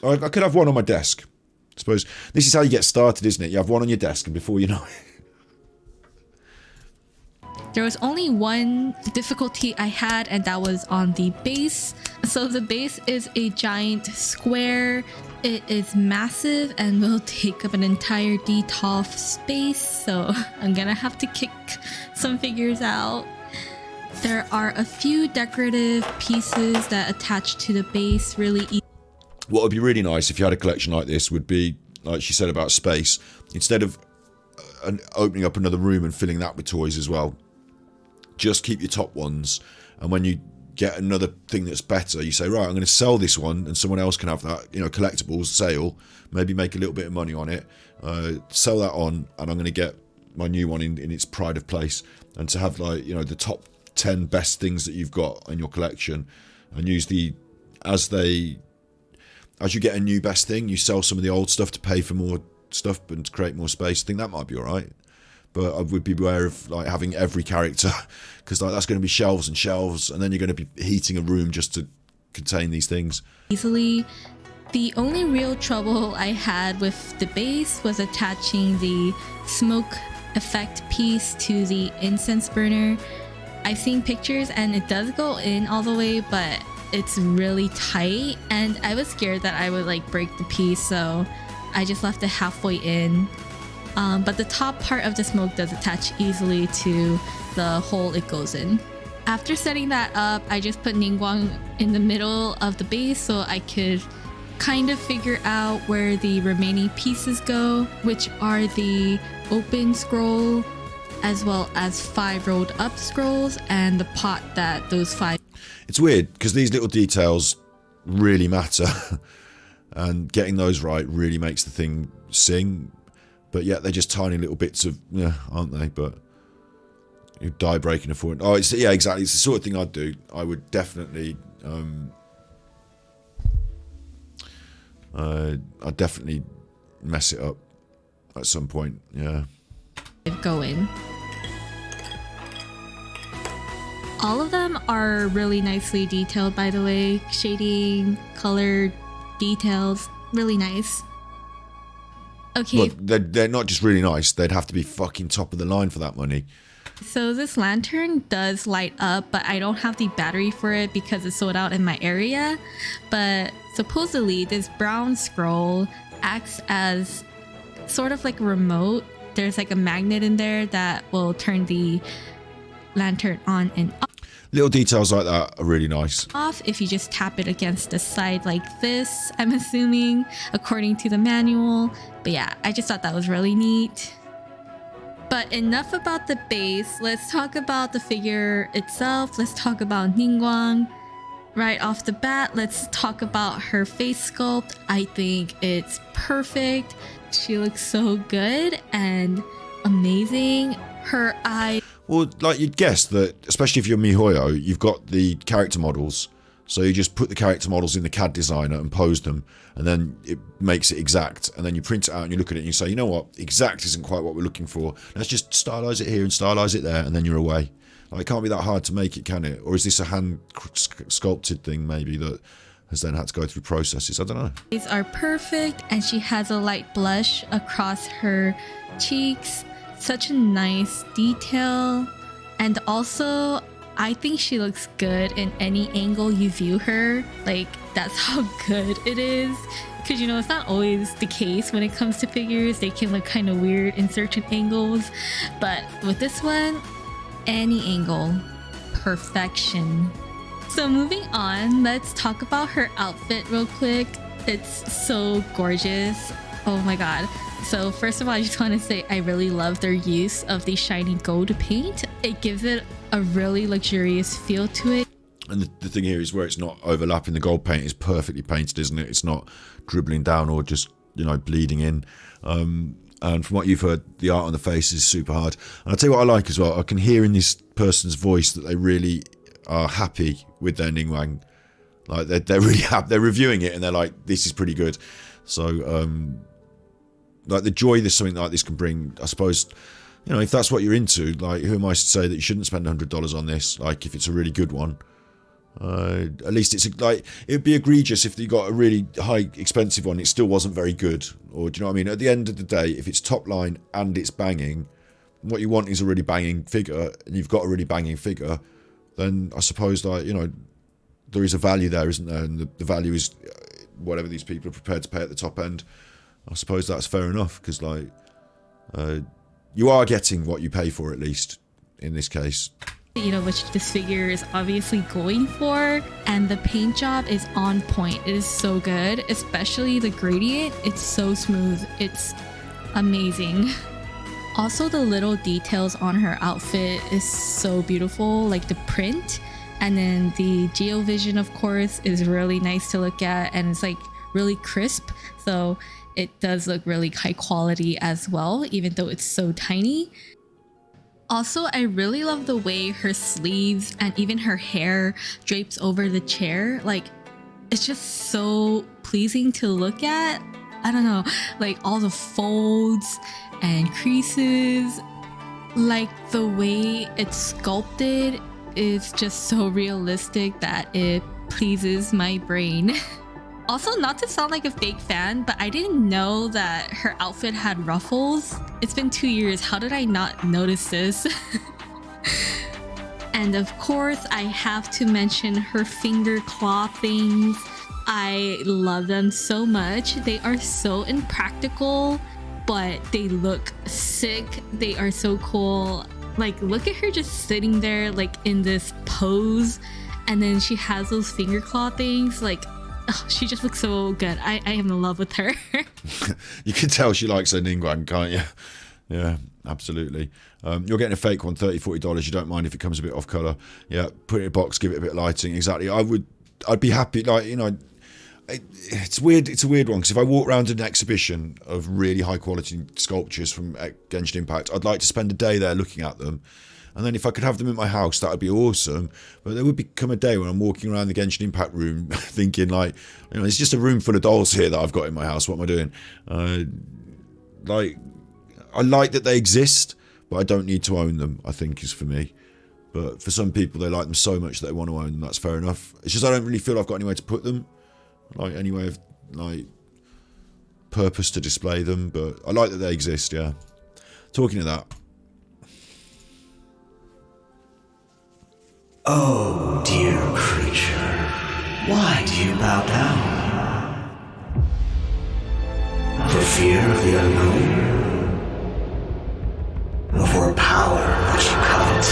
Speaker 1: I could have one on my desk. I suppose this is how you get started, isn't it? You have one on your desk, and before you know it.
Speaker 17: There was only one difficulty I had, and that was on the base. So the base is a giant square. It is massive and will take up an entire DTOF space, so I'm gonna have to kick some figures out. There are a few decorative pieces that attach to the base really easily.
Speaker 1: What would be really nice if you had a collection like this would be, like she said about space, instead of opening up another room and filling that with toys as well, just keep your top ones, and when you get another thing that's better, you say, right, I'm going to sell this one and someone else can have that, you know, collectibles sale, maybe make a little bit of money on it, sell that on, and I'm going to get my new one in its pride of place. And to have, like, you know, the top 10 best things that you've got in your collection, and use the, as you get a new best thing, you sell some of the old stuff to pay for more stuff and to create more space. I think that might be alright. But I would be aware of, like, having every character, because, like, that's going to be shelves and shelves, and then you're going to be heating a room just to contain these things.
Speaker 17: Easily. The only real trouble I had with the base was attaching the smoke effect piece to the incense burner. I've seen pictures and it does go in all the way, but it's really tight, and I was scared that I would, like, break the piece, so I just left it halfway in. But the top part of the smoke does attach easily to the hole it goes in. After setting that up, I just put Ningguang in the middle of the base so I could kind of figure out where the remaining pieces go, which are the open scroll, as well as 5 rolled up scrolls, and the pot that those 5...
Speaker 1: It's weird, because these little details really matter, and getting those right really makes the thing sing. But yet they're just tiny little bits of, yeah, aren't they? But you die breaking a foot. Oh, it's, yeah, exactly. It's the sort of thing I'd do. I would definitely, I'd definitely mess it up at some point. Yeah.
Speaker 17: Go in. All of them are really nicely detailed, by the way. Shading, color, details, really nice. Okay.
Speaker 1: But they're not just really nice, they'd have to be fucking top of the line for that money.
Speaker 17: So this lantern does light up, but I don't have the battery for it because it's sold out in my area. But supposedly this brown scroll acts as sort of like a remote. There's like a magnet in there that will turn the lantern on and off.
Speaker 1: Little details like that are really nice.
Speaker 17: Off if you just tap it against the side like this, I'm assuming, according to the manual. But yeah, I just thought that was really neat. But enough about the base. Let's talk about the figure itself. Let's talk about Ningguang. Right off the bat, let's talk about her face sculpt. I think it's perfect. She looks so good and amazing. Her eyes.
Speaker 1: Well, like you'd guess that, especially if you're MiHoYo, you've got the character models. So you just put the character models in the CAD designer and pose them, and then it makes it exact. And then you print it out and you look at it and you say, you know what, exact isn't quite what we're looking for. Let's just stylize it here and stylize it there, and then you're away. Like, it can't be that hard to make it, can it? Or is this a hand sculpted thing maybe that has then had to go through processes? I don't know.
Speaker 17: These are perfect, and she has a light blush across her cheeks. Such a nice detail. And also, I think she looks good in any angle you view her. Like, that's how good it is. Because, you know, it's not always the case when it comes to figures. They can look kind of weird in certain angles. But with this one, any angle, perfection. So moving on, let's talk about her outfit real quick. It's so gorgeous. Oh my god. So first of all, I just want to say I really love their use of the shiny gold paint. It gives it a really luxurious feel to it.
Speaker 1: And the thing here is where it's not overlapping. The gold paint is perfectly painted, isn't it? It's not dribbling down or just, you know, bleeding in. And from what you've heard, the art on the face is super hard. And I'll tell you what I like as well. I can hear in this person's voice that they really are happy with their Ningguang. Like, they're really happy. They're reviewing it and they're like, this is pretty good. So, like, the joy that something like this can bring, I suppose, you know, if that's what you're into, like, who am I to say that you shouldn't spend $100 on this? Like, if it's a really good one. At least it's like, it'd be egregious if you got a really high expensive one, it still wasn't very good. Or do you know what I mean? At the end of the day, if it's top line and it's banging, what you want is a really banging figure, and you've got a really banging figure, then I suppose, like, you know, there is a value there, isn't there? And the value is whatever these people are prepared to pay at the top end. I suppose that's fair enough, because, like, you are getting what you pay for, at least in this case.
Speaker 17: You know, which this figure is obviously going for, and the paint job is on point. It is so good, especially the gradient. It's so smooth. It's amazing. Also, the little details on her outfit is so beautiful, like the print, and then the GeoVision, of course, is really nice to look at, and it's like really crisp, so it does look really high quality as well, even though it's so tiny. Also, I really love the way her sleeves and even her hair drapes over the chair. Like, it's just so pleasing to look at. I don't know, like all the folds and creases. Like, the way it's sculpted is just so realistic that it pleases my brain. Also, not to sound like a fake fan, but I didn't know that her outfit had ruffles. It's been 2 years. How did I not notice this? And of course, I have to mention her finger claw things. I love them so much. They are so impractical, but they look sick. They are so cool. Like, look at her just sitting there, like, in this pose. And then she has those finger claw things, like, oh, she just looks so good. I am in love with her.
Speaker 1: You can tell she likes her Ningguang, can't you? Yeah, absolutely. You're getting a fake one, $30, $40. You don't mind if it comes a bit off colour. Yeah, put it in a box, give it a bit of lighting. Exactly. I'd be happy. Like, you know, it's weird. It's a weird one, because if I walk around an exhibition of really high quality sculptures from Genshin Impact, I'd like to spend a day there looking at them. And then if I could have them in my house, that would be awesome. But there would become a day when I'm walking around the Genshin Impact room thinking, like, you know, it's just a room full of dolls here that I've got in my house. What am I doing? Like, I like that they exist, but I don't need to own them, I think, is for me. But for some people, they like them so much that they want to own them. That's fair enough. It's just I don't really feel I've got anywhere to put them. Like, any way of, like, purpose to display them. But I like that they exist, yeah. Talking of that.
Speaker 18: Oh, dear creature, why do you bow down? For fear of the unknown? Or for power that you covet?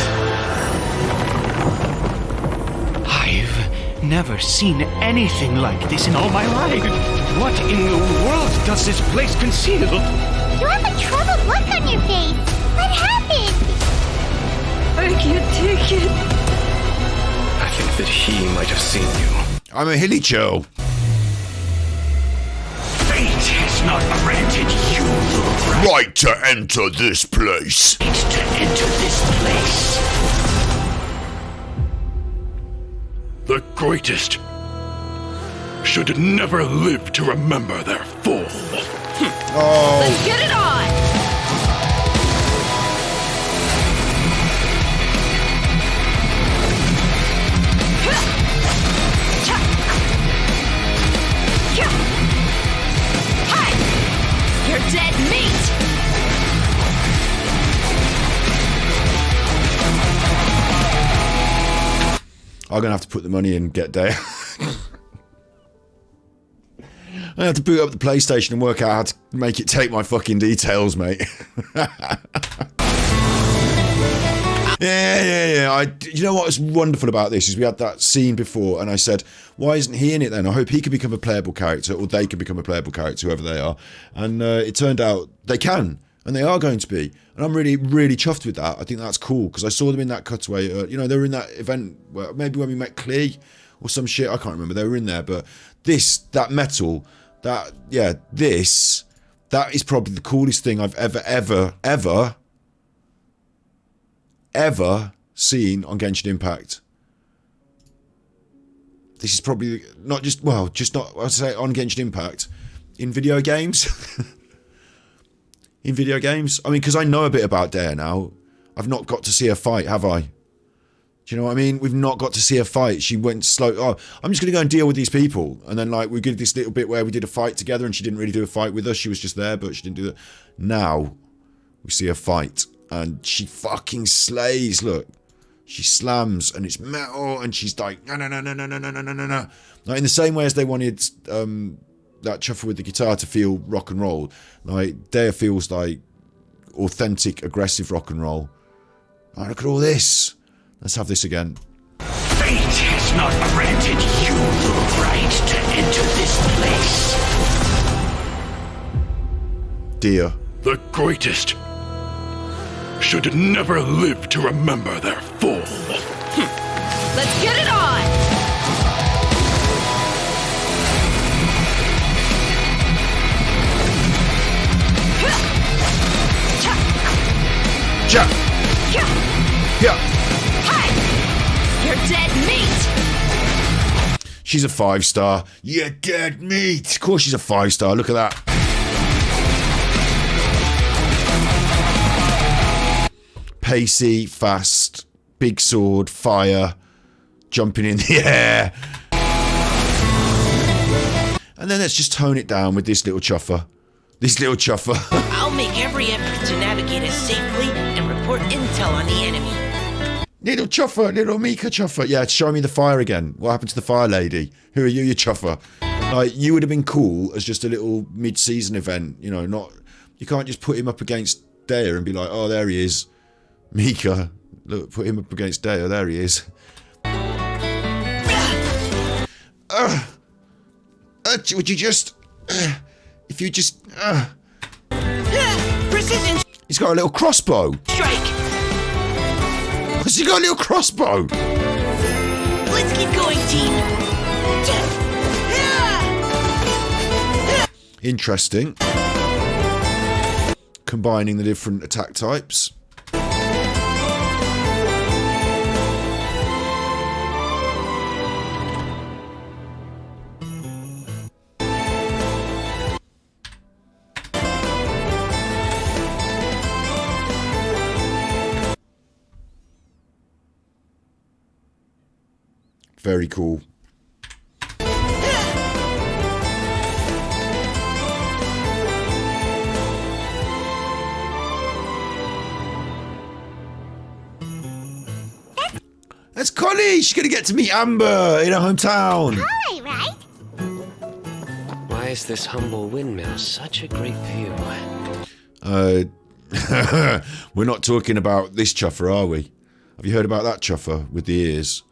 Speaker 19: I've never seen anything like this in all my life. What in the world does this place conceal?
Speaker 3: You have a troubled look on your face. What happened?
Speaker 9: I can't take it.
Speaker 20: I think that he might have seen you.
Speaker 1: I'm a Hilichurl.
Speaker 19: Fate has not granted you the
Speaker 1: Right to enter this place.
Speaker 19: to enter this place.
Speaker 20: The greatest should never live to remember their fall.
Speaker 1: Oh.
Speaker 9: Let's get it on!
Speaker 12: You're dead meat!
Speaker 1: I'm gonna have to put the money in and get Dea. I have to boot up the PlayStation and work out how to make it take my fucking details, mate. Yeah. You know what's wonderful about this is we had that scene before, and I said, why isn't he in it then? I hope he can become a playable character, or they can become a playable character, whoever they are. And it turned out they can, and they are going to be. And I'm really, really chuffed with that. I think that's cool, because I saw them in that cutaway. You know, they were in that event, where maybe when we met Klee, or some shit, I can't remember. They were in there, but that metal, that is probably the coolest thing I've ever seen on Genshin Impact. This is probably not just on Genshin Impact, in video games. In video games, I mean, because I know a bit about Dea now. I've not got to see her fight, have I? Do you know what I mean? We've not got to see her fight. She went slow. Oh, I'm just going to go and deal with these people. And then, like, we did this little bit where we did a fight together, and she didn't really do a fight with us. She was just there, but she didn't do that. Now, we see her fight, and she fucking slays. Look, she slams, and it's metal, and she's like, no. Like, in the same way as they wanted that Chuffer with the guitar to feel rock and roll, like, Dea feels like authentic, aggressive rock and roll. Oh, look at all this. Let's have this again.
Speaker 19: Fate has not granted you the right to enter this place.
Speaker 1: Dear.
Speaker 20: The greatest should never live to remember their fall.
Speaker 9: Let's get it on!
Speaker 1: Jump! Yeah.
Speaker 12: You're dead meat!
Speaker 1: She's a 5-star. You're dead meat. Of course she's a 5-star. Look at that. Pacey, fast, big sword, fire, jumping in the air. And then let's just tone it down with this little chuffer.
Speaker 21: I'll make every effort to navigate us safely and report intel on the enemy.
Speaker 1: Little chuffer, little Mika chuffer. Yeah, show me the fire again. What happened to the fire lady? Who are you, you chuffer? Like, you would have been cool as just a little mid-season event. You know, not... You can't just put him up against Dea and be like, oh, there he is. Mika. Look, put him up against Dea. There he is. Would you just... if you just...
Speaker 21: Precision!
Speaker 1: He's got a little crossbow.
Speaker 21: Strike!
Speaker 1: Has he got a little crossbow?
Speaker 21: Let's keep going, team!
Speaker 1: Interesting. Combining the different attack types. Very cool. That's Connie! She's gonna get to meet Amber in her hometown.
Speaker 3: Hi, right?
Speaker 22: Why is this humble windmill such a great view?
Speaker 1: We're not talking about this chuffer, are we? Have you heard about that chuffer with the ears?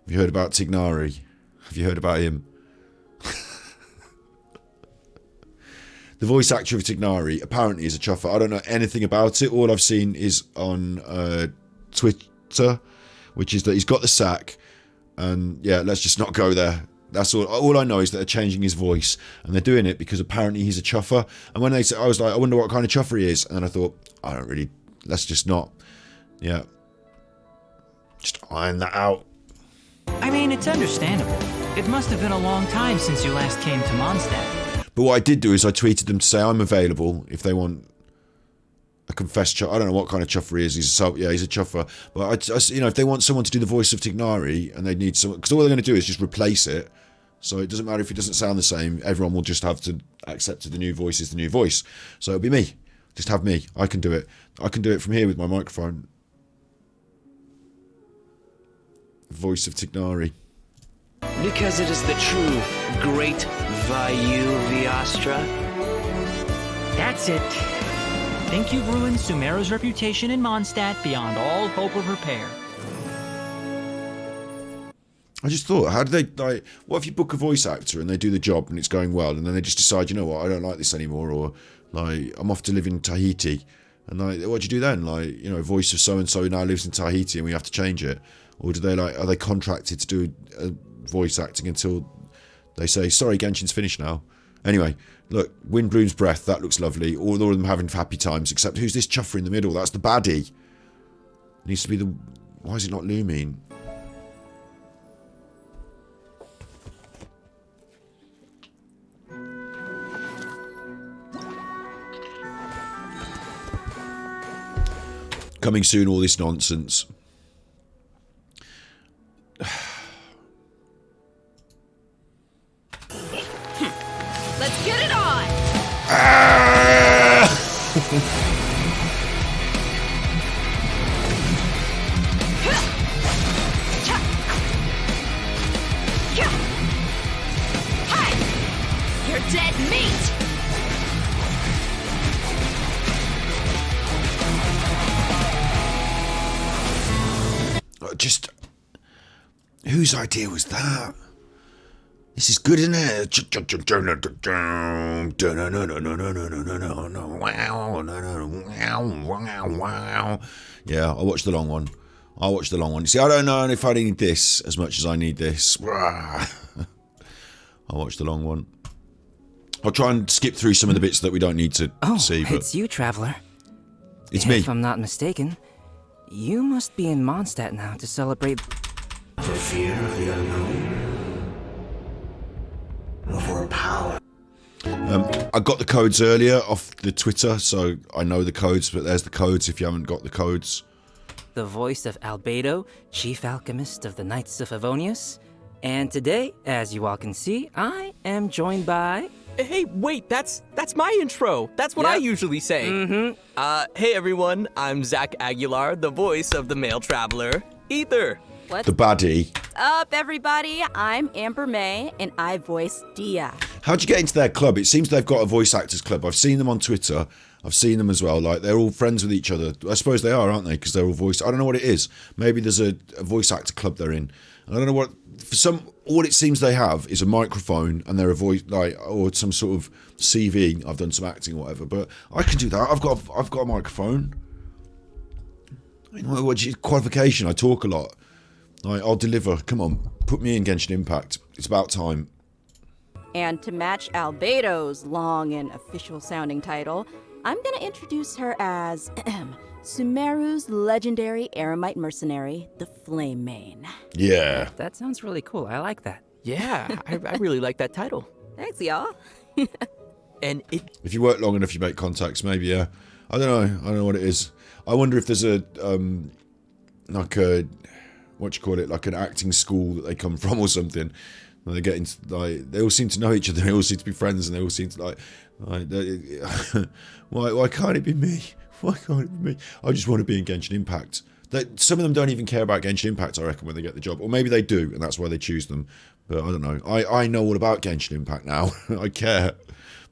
Speaker 1: Have you heard about Tignari? Have you heard about him? the voice actor of Tignari apparently is a chuffer. I don't know anything about it. All I've seen is on Twitter, which is that he's got the sack, and yeah, let's just not go there. That's all. All I know is that they're changing his voice, and they're doing it because apparently he's a chuffer. And when they said, I was like, I wonder what kind of chuffer he is, and I thought, I don't really. Let's just not. Yeah. Just iron that out.
Speaker 2: I mean, it's understandable. It must have been a long time since you last came to Mondstadt.
Speaker 1: But what I did do is I tweeted them to say I'm available if they want a confessed chuffer. I don't know what kind of chuffer he is. He's a chuffer. But I, you know, if they want someone to do the voice of Tignari and they need someone, because all they're going to do is just replace it. So it doesn't matter if it doesn't sound the same. Everyone will just have to accept that the new voice is the new voice. So it'll be me. Just have me. I can do it. I can do it from here with my microphone. Voice of Tignari.
Speaker 21: Because it is the true great Vayu Viastra.
Speaker 2: That's it. Think you've ruined Sumeru's reputation in Mondstadt beyond all hope of repair.
Speaker 1: I just thought, how do they, like, what if you book a voice actor and they do the job and it's going well, and then they just decide, you know what, I don't like this anymore, or, like, I'm off to live in Tahiti, and, like, what do you do then? Like, you know, voice of so-and-so now lives in Tahiti and we have to change it. Or do they, like, are they contracted to do voice acting until they say, sorry, Genshin's finished now? Anyway, look, Windbloom's Breath, that looks lovely. All of them having happy times, except who's this chuffer in the middle? That's the baddie. It needs to be the... Why is it not Lumine? Coming soon, all this nonsense.
Speaker 7: Let's get it on! You're dead meat!
Speaker 1: Just... Whose idea was that? This is good, isn't it? Yeah, I'll watch the long one. I'll watch the long one. You see, I don't know if I need this as much as I need this. I'll watch the long one. I'll try and skip through some of the bits that we don't need to see. But
Speaker 5: It's you, Traveler.
Speaker 1: It's me.
Speaker 5: If I'm not mistaken, you must be in Mondstadt now to celebrate...
Speaker 18: For fear of the unknown. Or for power.
Speaker 1: I got the codes earlier off the Twitter, so I know the codes, but there's the codes if you haven't got the codes.
Speaker 5: The voice of Albedo, Chief Alchemist of the Knights of Favonius. And today, as you all can see, I am joined by...
Speaker 23: Hey, wait, that's my intro. That's what I usually say. Hey everyone, I'm Zach Aguilar, the voice of the male traveler, Ether.
Speaker 1: The baddie.
Speaker 24: What's up, everybody? I'm Amber May, and I voice Dia.
Speaker 1: How'd you get into their club? It seems they've got a voice actors club. I've seen them on Twitter. I've seen them as well. Like, they're all friends with each other. I suppose they are, aren't they? Because they're all voice... I don't know what it is. Maybe there's a voice actor club they're in. I don't know what... For some... All it seems they have is a microphone and they're a voice... Like, or some sort of CV. I've done some acting or whatever. But I can do that. I've got a microphone. I mean, what's your qualification? I talk a lot. Like, I'll deliver. Come on. Put me in Genshin Impact. It's about time.
Speaker 24: And to match Albedo's long and official-sounding title, I'm going to introduce her as Sumeru's legendary Eremite mercenary, the Flame Mane.
Speaker 1: Yeah.
Speaker 5: That sounds really cool. I like that.
Speaker 23: Yeah, I really like that title.
Speaker 24: Thanks, y'all.
Speaker 23: And it...
Speaker 1: If you work long enough, you make contacts, maybe, yeah. I don't know. I don't know what it is. I wonder if there's a, like a, what you call it, like an acting school that they come from or something. And they get into, like, they all seem to know each other. They all seem to be friends, and they all seem to, like why can't it be me? Why can't it be me? I just want to be in Genshin Impact. Some of them don't even care about Genshin Impact, I reckon, when they get the job. Or maybe they do, and that's why they choose them. But I don't know. I know all about Genshin Impact now. I care.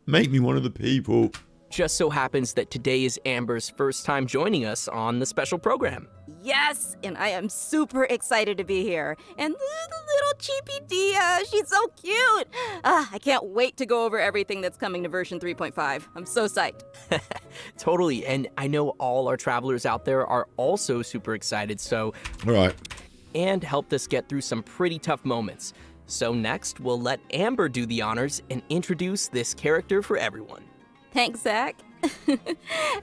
Speaker 1: Make me one of the people.
Speaker 23: Just so happens that today is Amber's first time joining us on the special program.
Speaker 24: Yes, and I am super excited to be here. And the little cheapy Dia, she's so cute. I can't wait to go over everything that's coming to version 3.5. I'm so psyched.
Speaker 23: Totally, and I know all our travelers out there are also super excited, so...
Speaker 1: All right.
Speaker 23: And helped us get through some pretty tough moments. So next, we'll let Amber do the honors and introduce this character for everyone.
Speaker 24: Thanks, Zach.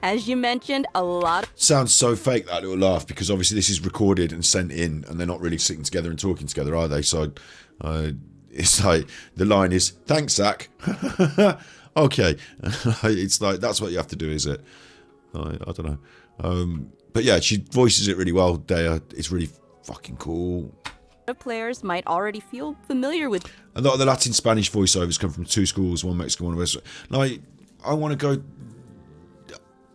Speaker 24: As you mentioned, a lot of...
Speaker 1: Sounds so fake, that little laugh, because obviously this is recorded and sent in, and they're not really sitting together and talking together, are they? So it's like, the line is, thanks, Zach. Okay. It's like, that's what you have to do, is it? I don't know. But yeah, she voices it really well, Dea. It's really fucking cool.
Speaker 24: Players might already feel familiar with...
Speaker 1: A lot of the Latin Spanish voiceovers come from two schools, one Mexican, one West. Like, I want to go...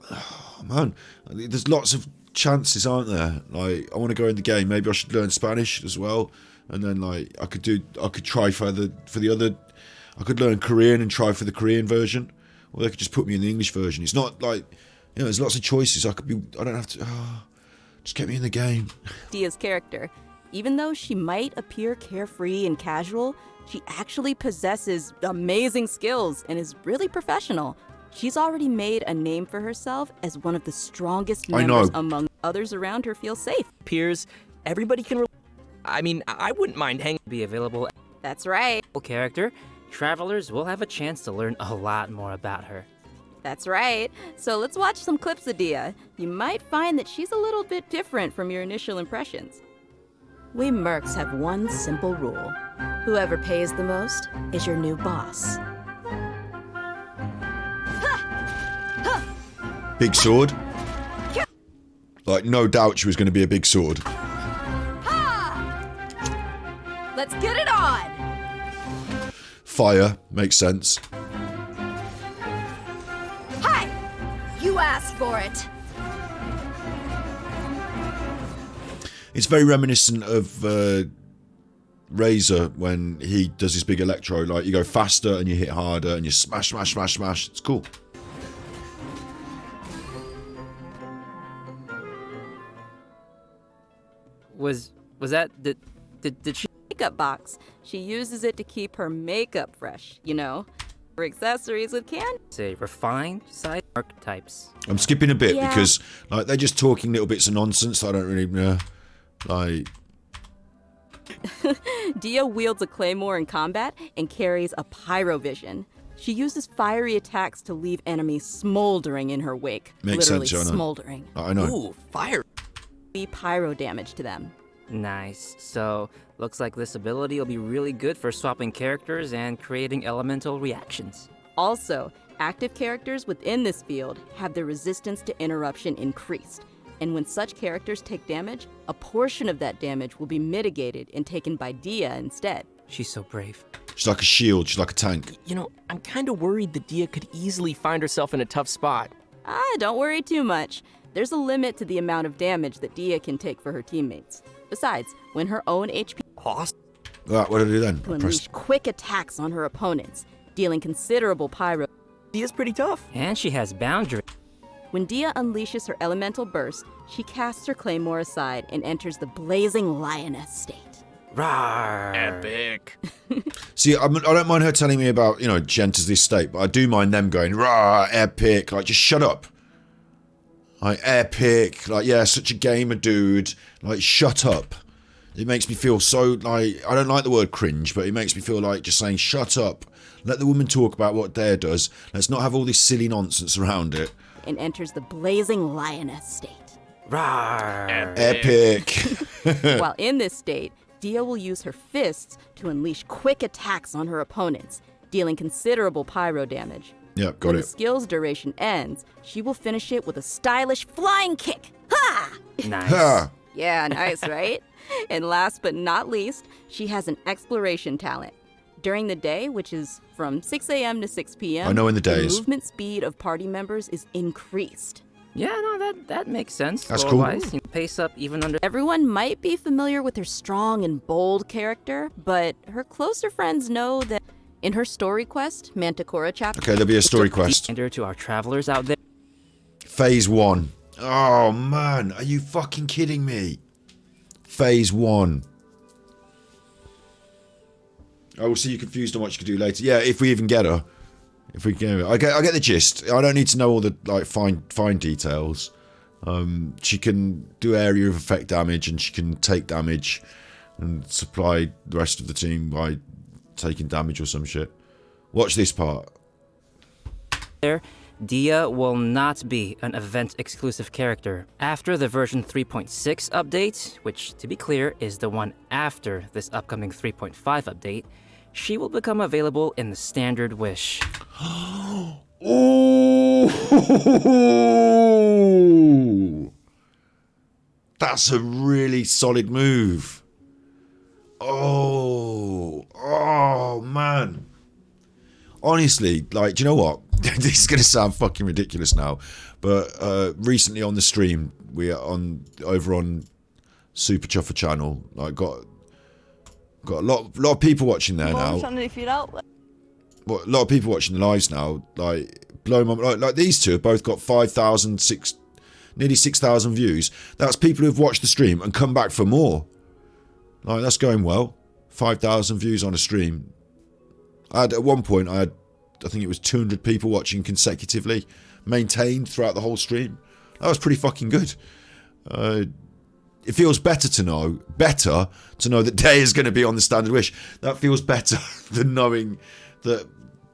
Speaker 1: Oh, man, there's lots of chances, aren't there? Like, I want to go in the game. Maybe I should learn Spanish as well, and then like I could try for the other. I could learn Korean and try for the Korean version, or they could just put me in the English version. It's not like, you know, there's lots of choices. I don't have to. Just get me in the game.
Speaker 24: Dia's character, even though she might appear carefree and casual, she actually possesses amazing skills and is really professional. She's already made a name for herself as one of the strongest members among others around her feel safe.
Speaker 23: Peers, everybody can... I mean, I wouldn't mind hanging...
Speaker 5: Be available...
Speaker 24: That's right.
Speaker 5: Character, travelers will have a chance to learn a lot more about her.
Speaker 24: That's right. So let's watch some clips of Dia. You might find that she's a little bit different from your initial impressions. We mercs have one simple rule. Whoever pays the most is your new boss.
Speaker 1: Big sword. Like, no doubt she was going to be a big sword.
Speaker 24: Let's get it on!
Speaker 1: Fire makes sense.
Speaker 24: Hi! You asked for it.
Speaker 1: It's very reminiscent of Razor when he does his big electro. Like, you go faster and you hit harder and you smash, smash, smash, smash. It's cool.
Speaker 5: Was that did she...
Speaker 24: Makeup box. She uses it to keep her makeup fresh, you know. For accessories with
Speaker 5: say refined side archetypes.
Speaker 1: I'm skipping a bit because like they're just talking little bits of nonsense that I don't really know. Like
Speaker 24: Dia wields a claymore in combat and carries a pyrovision. She uses fiery attacks to leave enemies smoldering in her wake.
Speaker 1: Makes
Speaker 24: literally
Speaker 1: sense,
Speaker 24: smoldering.
Speaker 1: I know.
Speaker 24: Ooh, fire. Be pyro damage to them.
Speaker 5: Nice. So, looks like this ability will be really good for swapping characters and creating elemental reactions.
Speaker 24: Also, active characters within this field have their resistance to interruption increased. And when such characters take damage, a portion of that damage will be mitigated and taken by Dia instead.
Speaker 5: She's so brave.
Speaker 1: She's like a shield, she's like a tank.
Speaker 23: You know, I'm kind of worried that Dia could easily find herself in a tough spot.
Speaker 24: Don't worry too much. There's a limit to the amount of damage that Dia can take for her teammates. Besides, when her own HP costs,
Speaker 1: what do I do then?
Speaker 24: To unleash quick attacks on her opponents, dealing considerable pyro.
Speaker 23: Dia's pretty tough.
Speaker 5: And she has boundaries.
Speaker 24: When Dia unleashes her elemental burst, she casts her claymore aside and enters the blazing lioness state.
Speaker 5: Rawr.
Speaker 23: Epic.
Speaker 1: See, I don't mind her telling me about, you know, she enters this state, but I do mind them going, rah, epic. Like, just shut up. Like, epic. Like, yeah, such a gamer, dude. Like, shut up. It makes me feel so, like, I don't like the word cringe, but it makes me feel like just saying, shut up. Let the woman talk about what Dea does. Let's not have all this silly nonsense around it.
Speaker 24: And enters the blazing lioness state.
Speaker 5: Rawr.
Speaker 1: Epic.
Speaker 24: While in this state, Dia will use her fists to unleash quick attacks on her opponents, dealing considerable pyro damage.
Speaker 1: Yeah, got
Speaker 24: when
Speaker 1: it.
Speaker 24: the skill's duration ends, she will finish it with a stylish flying kick. Ha!
Speaker 5: Nice.
Speaker 1: Ha!
Speaker 24: Yeah, nice, right? And last but not least, she has an exploration talent. During the day, which is from 6 a.m. to 6 p.m.,
Speaker 1: I know in the days.
Speaker 24: movement speed of party members is increased.
Speaker 5: Yeah, no, that makes sense.
Speaker 1: That's cool.
Speaker 5: You pace up even under...
Speaker 24: Everyone might be familiar with her strong and bold character, but her closer friends know that In her story quest, Manticora chapter.
Speaker 1: Okay, there'll be a story quest.
Speaker 5: To our travelers out there.
Speaker 1: Phase 1. Oh, man. Are you fucking kidding me? Phase 1. I will see you confused on what you can do later. Yeah, if we even get her. If we get her. I get the gist. I don't need to know all the like fine details. She can do area of effect damage, and she can take damage and supply the rest of the team by taking damage or some shit. Watch this part.
Speaker 5: Dia will not be an event-exclusive character. After the version 3.6 update, which, to be clear, is the one after this upcoming 3.5 update, she will become available in the Standard Wish.
Speaker 1: Ooh! That's a really solid move. Oh, man. Honestly, like, do you know what? This is going to sound fucking ridiculous now, but recently on the stream, we are over on Super Chuffer channel. Like, got a lot of people watching there now. A lot of people watching the lives now. Like, blow my like these two have both got 5,000, nearly 6,000 views. That's people who've watched the stream and come back for more. Like, that's going well. 5,000 views on a stream. At one point, I think it was 200 people watching consecutively, maintained throughout the whole stream. That was pretty fucking good. It feels better to know that Day is going to be on the Standard Wish. That feels better than knowing that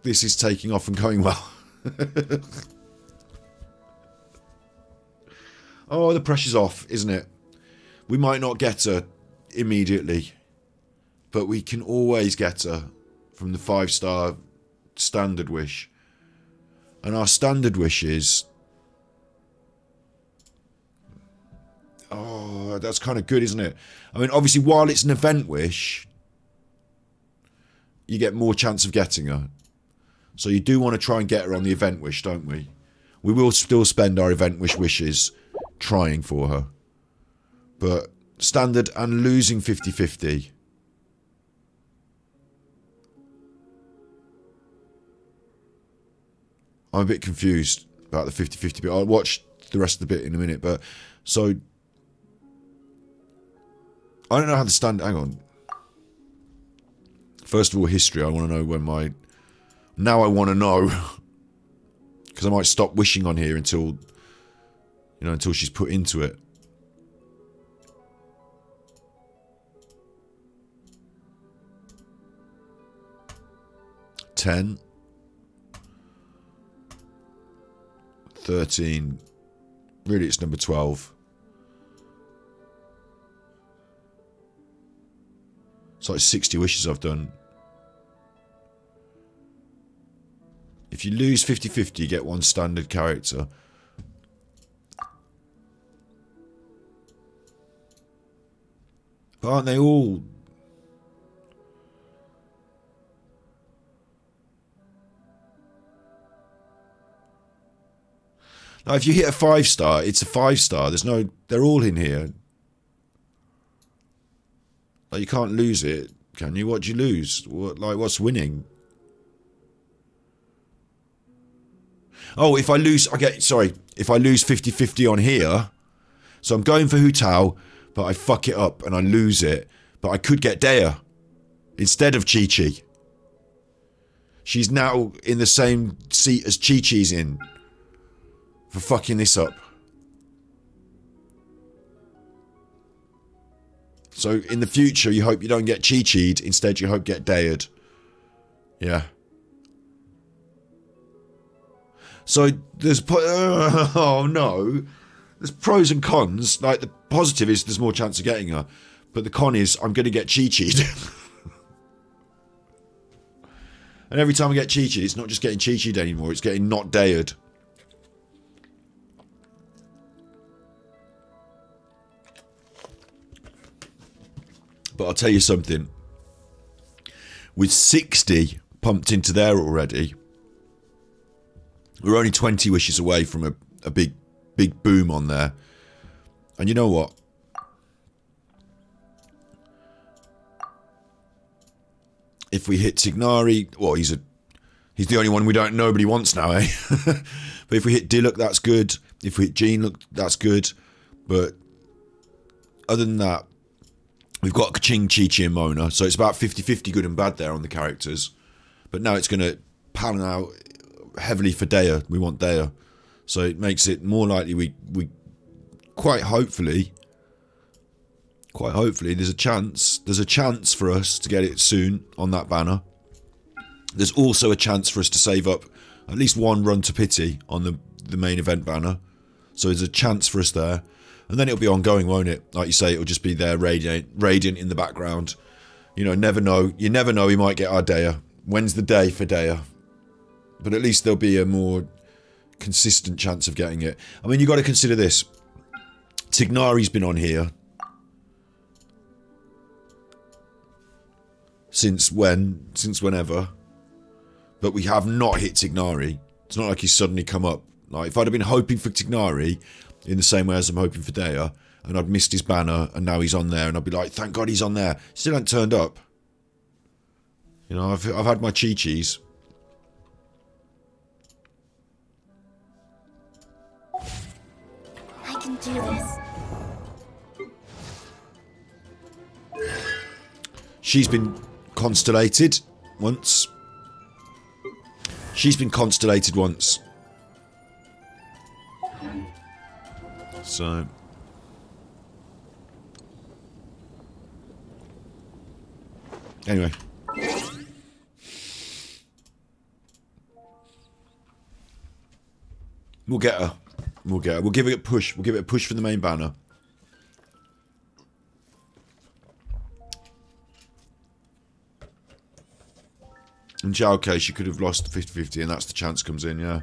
Speaker 1: this is taking off and going well. Oh, the pressure's off, isn't it? We might not get her immediately, but we can always get her from the 5-star Standard Wish. And our Standard Wish is... Oh, that's kind of good, isn't it? I mean, obviously, while it's an event wish, you get more chance of getting her. So you do want to try and get her on the event wish, don't we? We will still spend our event wish wishes trying for her. But standard and losing 50-50. I'm a bit confused about the 50-50 bit. I'll watch the rest of the bit in a minute. But so I don't know how the stand. Hang on. First of all, history. I want to know when my. Now I want to know, because I might stop wishing on here until, until she's put into it. $10, 13. Really, it's number 12. It's like 60 wishes I've done. If you lose 50-50, you get one standard character. But aren't they all... Now, if you hit a 5-star, it's a 5-star. There's no... They're all in here. Like, you can't lose it, can you? What do you lose? What's winning? Oh, if I lose... Okay, sorry. If I lose 50-50 on here... So I'm going for Hu Tao, but I fuck it up and I lose it. But I could get Dea instead of Chi-Chi. She's now in the same seat as Chi-Chi's in. For fucking this up. So in the future, you hope you don't get Chi-Chi'd. Instead, you hope get Dea'd. Yeah. So there's... oh, no. There's pros and cons. Like, the positive is there's more chance of getting her. But the con is I'm going to get Chi-Chi'd. And every time I get Chi-Chi'd, it's not just getting Chi-Chi'd anymore. It's getting not Dea'd. But I'll tell you something. With 60 pumped into there already, we're only 20 wishes away from a big boom on there. And you know what? If we hit Tignari, well, he's the only one nobody wants now, eh? But if we hit Diluc, that's good. If we hit Jean, look, that's good. But other than that, we've got Kaching, Chi-Chi and Mona. So it's about 50-50 good and bad there on the characters. But now it's going to pan out heavily for Dea. We want Dea. So it makes it more likely we quite hopefully, there's a chance for us to get it soon on that banner. There's also a chance for us to save up at least one run to pity on the main event banner. So there's a chance for us there. And then it'll be ongoing, won't it? Like you say, it'll just be there radiant in the background. You know, never know. You never know, we might get our Dea. When's the day for Dea? But at least there'll be a more consistent chance of getting it. I mean, you got to consider this. Tignari's been on here since whenever. But we have not hit Tignari. It's not like he's suddenly come up. Like, if I'd have been hoping for Tignari in the same way as I'm hoping for Dea, and I'd missed his banner, and now he's on there, and I'd be like, thank God he's on there. Still hasn't turned up. You know, I've had my Chi-Chis.
Speaker 3: I can do this.
Speaker 1: She's been constellated once. So. Anyway. We'll get her. We'll give it a push. We'll give it a push for the main banner. In Zhao case, you could have lost 50-50, and that's the chance comes in, yeah.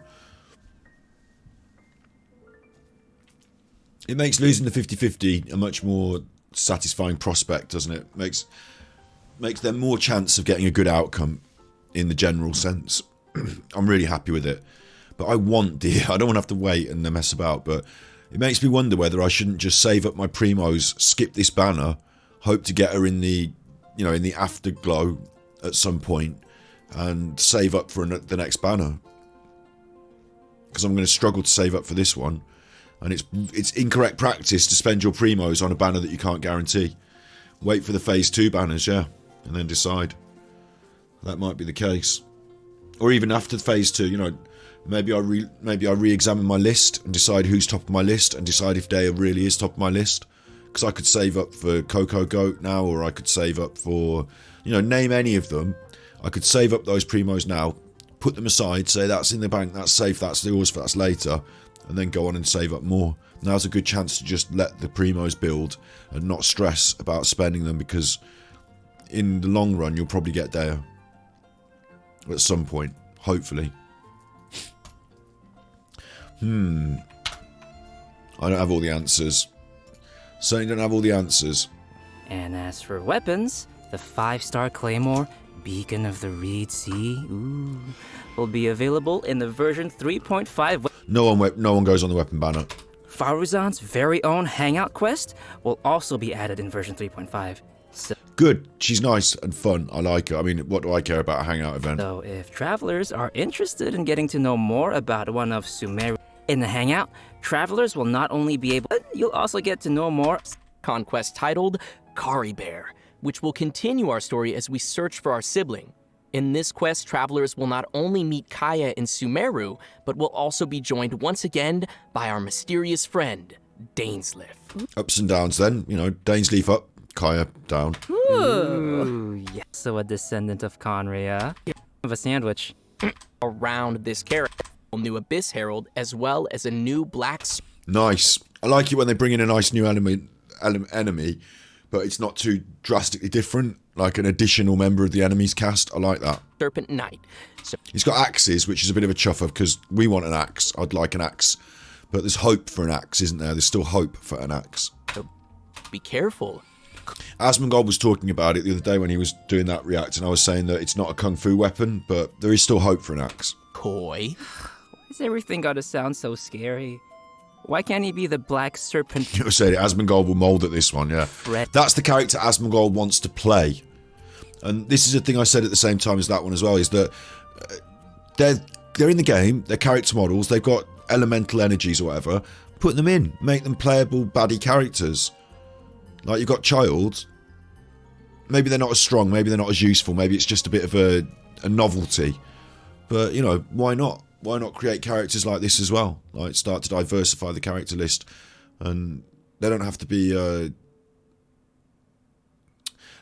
Speaker 1: It makes losing the 50-50 a much more satisfying prospect, doesn't it? Makes there more chance of getting a good outcome in the general sense. I'm really happy with it. But I want Dea. I don't want to have to wait and then mess about, but it makes me wonder whether I shouldn't just save up my primos, skip this banner, hope to get her in the, you know, in the afterglow at some point, and save up for the next banner. Because I'm going to struggle to save up for this one. And it's incorrect practice to spend your primos on a banner that you can't guarantee. Wait for the phase 2 banners, yeah, and then decide. That might be the case. Or even after phase 2, you know, maybe I re-examine my list and decide who's top of my list and decide if Dea really is top of my list. Because I could save up for Coco Goat now, or I could save up for, you know, name any of them. I could save up those primos now, put them aside, say that's in the bank, that's safe, that's yours, that's later, and then go on and save up more. Now's a good chance to just let the primos build and not stress about spending them, because in the long run you'll probably get Dea at some point, hopefully. I don't have all the answers. Certainly don't have all the answers.
Speaker 5: And as for weapons, the 5-star Claymore, Beacon of the Reed Sea, will be available in the version 3.5.
Speaker 1: No one goes on the weapon banner.
Speaker 5: Faruzan's very own Hangout quest will also be added in version 3.5. So,
Speaker 1: good. She's nice and fun. I like her. I mean, what do I care about a Hangout event?
Speaker 5: So if travelers are interested in getting to know more about one of Sumeru in the Hangout, travelers will not only be able, but you'll also get to know more
Speaker 23: conquest titled Kari Bear, which will continue our story as we search for our sibling. In this quest, travelers will not only meet Kaya in Sumeru, but will also be joined once again by our mysterious friend, Dainsleif.
Speaker 1: Ups and downs then, you know, Dainsleif up, Kaya down.
Speaker 5: Ooh, yeah. So a descendant of Conria. Of a sandwich.
Speaker 23: Around this character, a new Abyss Herald, as well as a new Black...
Speaker 1: Nice. I like it when they bring in a nice new enemy, but it's not too drastically different, like an additional member of the enemy's cast. I like that.
Speaker 23: Serpent Knight.
Speaker 1: He's got axes, which is a bit of a chuffer, because we want an axe. I'd like an axe. But there's hope for an axe, isn't there? There's still hope for an axe.
Speaker 23: So be careful.
Speaker 1: Asmongold was talking about it the other day when he was doing that react, and I was saying that it's not a kung fu weapon, but there is still hope for an axe.
Speaker 23: Coy.
Speaker 5: Why is everything gotta sound so scary? Why can't he be the Black Serpent?
Speaker 1: You said it, Asmongold will mould at this one, yeah.
Speaker 5: Fred.
Speaker 1: That's the character Asmongold wants to play. And this is a thing I said at the same time as that one as well, is that they're in the game, they're character models, they've got elemental energies or whatever. Put them in, make them playable baddie characters. Like, you've got Childe. Maybe they're not as strong, maybe they're not as useful, maybe it's just a bit of a novelty. But, you know, why not? Why not create characters like this as well? Like, start to diversify the character list. And they don't have to be...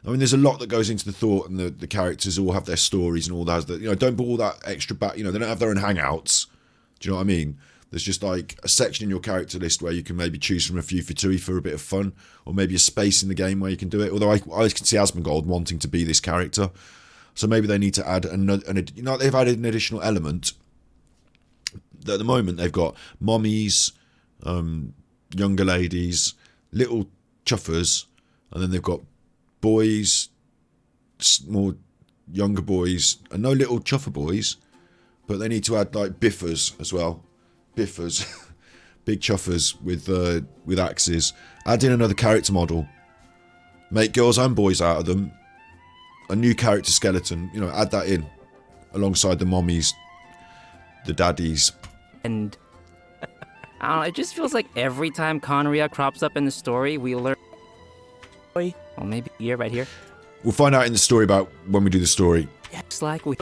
Speaker 1: I mean, there's a lot that goes into the thought, and the characters all have their stories and all that. You know, don't put all that extra back. You know, they don't have their own hangouts. Do you know what I mean? There's just like a section in your character list where you can maybe choose from a few Fatui for a bit of fun, or maybe a space in the game where you can do it. Although I can see Asmongold wanting to be this character, so maybe they need to add you know, they've added an additional element. At the moment, they've got mommies, younger ladies, little chuffers, and then they've got boys, more younger boys, and no little chuffer boys. But they need to add like biffers as well. Biffers, big chuffers with axes. Add in another character model. Make girls and boys out of them. A new character skeleton. You know, add that in alongside the mommies, the daddies.
Speaker 5: And I don't know, it just feels like every time Conria crops up in the story, we learn. Well, maybe here, right here.
Speaker 1: We'll find out in the story about when we do the story.
Speaker 5: It's like we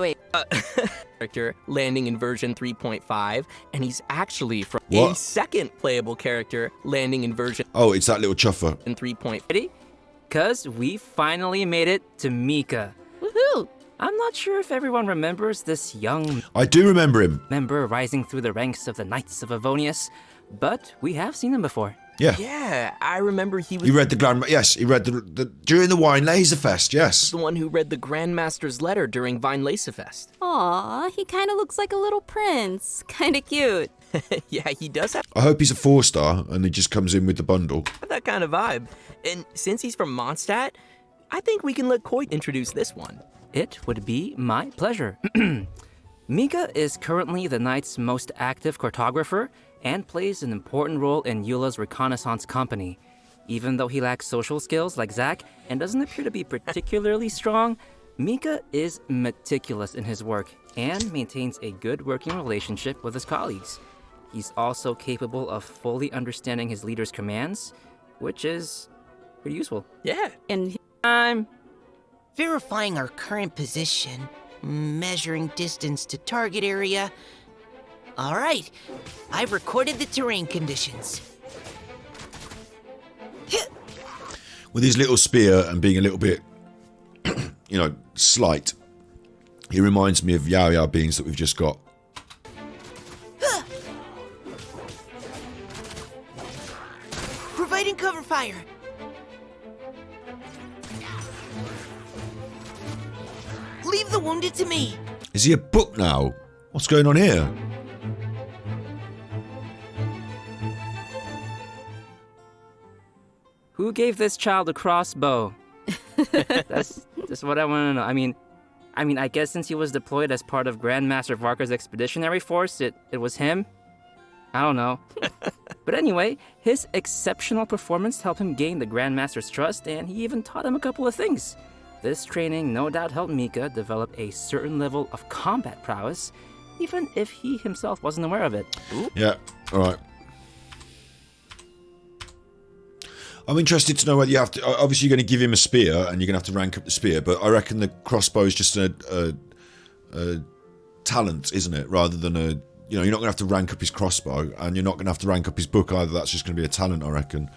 Speaker 5: character landing in version 3.5, and he's actually from a second playable character landing in version.
Speaker 1: Oh, it's that little chuffer.
Speaker 5: In 3.5, because we finally made it to Mika. Woohoo! I'm not sure if everyone remembers this young.
Speaker 1: I do remember him.
Speaker 5: Member rising through the ranks of the Knights of Avonius, but we have seen him before.
Speaker 1: Yeah.
Speaker 23: Yeah, I remember he was...
Speaker 1: He read the Yes, he read the during the Wine Laserfest, yes.
Speaker 23: The one who read the Grandmaster's letter during Vine Laserfest.
Speaker 24: Aw, he kind of looks like a little prince. Kind of cute.
Speaker 23: Yeah, he does have
Speaker 1: I hope he's a 4-star and he just comes in with the bundle.
Speaker 23: that kind of vibe. And since he's from Mondstadt, I think we can let Coit introduce this one.
Speaker 5: It would be my pleasure. Mika is currently the Knight's most active cartographer and plays an important role in Eula's reconnaissance company. Even though he lacks social skills like Zack and doesn't appear to be particularly strong, Mika is meticulous in his work and maintains a good working relationship with his colleagues. He's also capable of fully understanding his leader's commands, which is pretty useful.
Speaker 23: Yeah.
Speaker 24: And
Speaker 21: I'm verifying our current position, measuring distance to target area. All right, I've recorded the terrain conditions.
Speaker 1: With his little spear and being a little bit, you know, slight, he reminds me of Yao Yao beans that we've just got.
Speaker 21: Providing cover fire. Leave the wounded to me.
Speaker 1: Is he a book now? What's going on here?
Speaker 5: Who gave this child a crossbow? That's what I want to know. I mean, I guess since he was deployed as part of Grandmaster Varka's expeditionary force, it was him? I don't know. But anyway, his exceptional performance helped him gain the Grandmaster's trust, and he even taught him a couple of things. This training no doubt helped Mika develop a certain level of combat prowess, even if he himself wasn't aware of it. Ooh.
Speaker 1: Yeah, alright. I'm interested to know whether you have to... Obviously, you're going to give him a spear, and you're going to have to rank up the spear, but I reckon the crossbow is just a talent, isn't it? Rather than a... You know, you're not going to have to rank up his crossbow, and you're not going to have to rank up his book either. That's just going to be a talent, I reckon.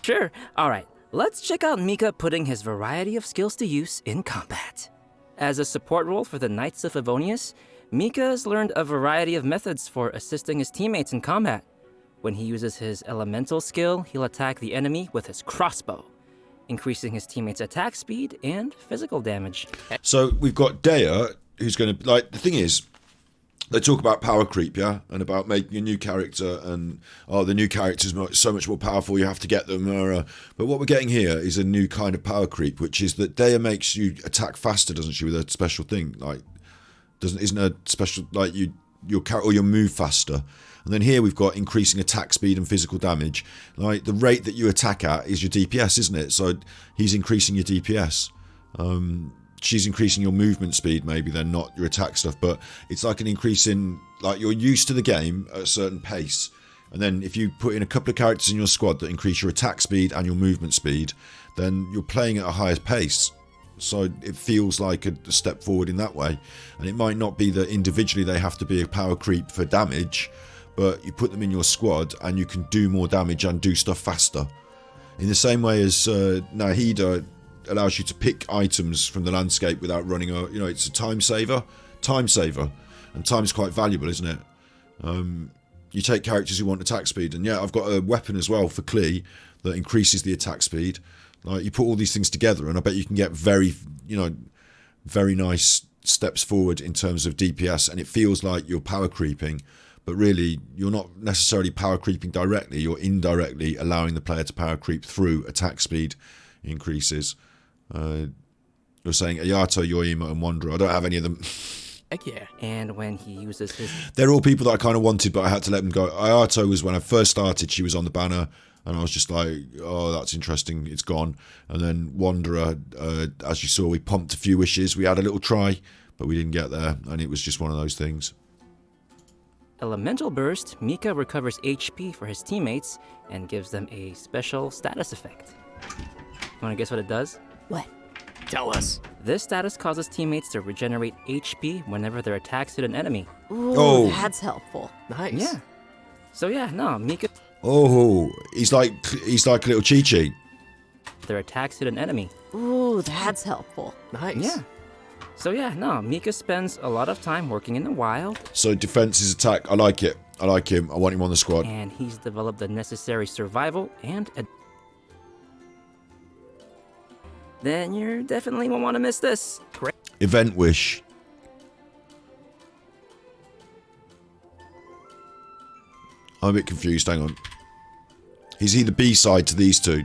Speaker 5: Sure. Alright, let's check out Mika putting his variety of skills to use in combat. As a support role for the Knights of Avonius, Mika has learned a variety of methods for assisting his teammates in combat. When he uses his elemental skill, he'll attack the enemy with his crossbow, increasing his teammates' attack speed and physical damage.
Speaker 1: So we've got Dea, who's going to... Like, the thing is, they talk about power creep, yeah? And about making a new character and, oh, the new character's so much more powerful, you have to get them. But what we're getting here is a new kind of power creep, which is that Dea makes you attack faster, doesn't she, with a special thing? Like, isn't a special, like, you'll move faster. And then here we've got increasing attack speed and physical damage. Like, the rate that you attack at is your DPS, isn't it? So he's increasing your DPS. She's increasing your movement speed, maybe then not your attack stuff, but it's like an increase in, like, you're used to the game at a certain pace, and then if you put in a couple of characters in your squad that increase your attack speed and your movement speed, then you're playing at a higher pace. So it feels like a step forward in that way. And it might not be that individually they have to be a power creep for damage, but you put them in your squad and you can do more damage and do stuff faster. In the same way as Nahida allows you to pick items from the landscape without running it's a time saver, and time's quite valuable, isn't it? You take characters who want attack speed, and yeah, I've got a weapon as well for Klee that increases the attack speed. Like, you put all these things together, and I bet you can get very nice steps forward in terms of DPS, and it feels like you're power creeping, but really you're not necessarily power creeping directly. You're indirectly allowing the player to power creep through attack speed increases. You're saying Ayato, Yoima, and Wanderer. I don't have any of them.
Speaker 5: Heck yeah. And when he uses his...
Speaker 1: They're all people that I kind of wanted, but I had to let them go. Ayato was when I first started, she was on the banner, and I was just like, oh, that's interesting, it's gone. And then Wanderer, as you saw, we pumped a few wishes. We had a little try, but we didn't get there, and it was just one of those things.
Speaker 5: Elemental Burst, Mika recovers HP for his teammates and gives them a special status effect. You want to guess what it does?
Speaker 24: What?
Speaker 5: Tell us. This status causes teammates to regenerate HP whenever their attacks hit an enemy.
Speaker 24: Ooh, that's helpful.
Speaker 5: Nice. Yeah. So yeah, no, Mika...
Speaker 1: Oh, he's like a little Chi-Chi.
Speaker 5: Their attacks hit an enemy.
Speaker 24: Ooh, that's helpful.
Speaker 5: Nice. Yeah. So yeah, no, Mika spends a lot of time working in the wild.
Speaker 1: So defense is attack. I like it. I like him. I want him on the squad.
Speaker 5: And he's developed the necessary survival and... Then you definitely won't want to miss this. Great.
Speaker 1: Event Wish. I'm a bit confused. Hang on. Is he the B-side to these two?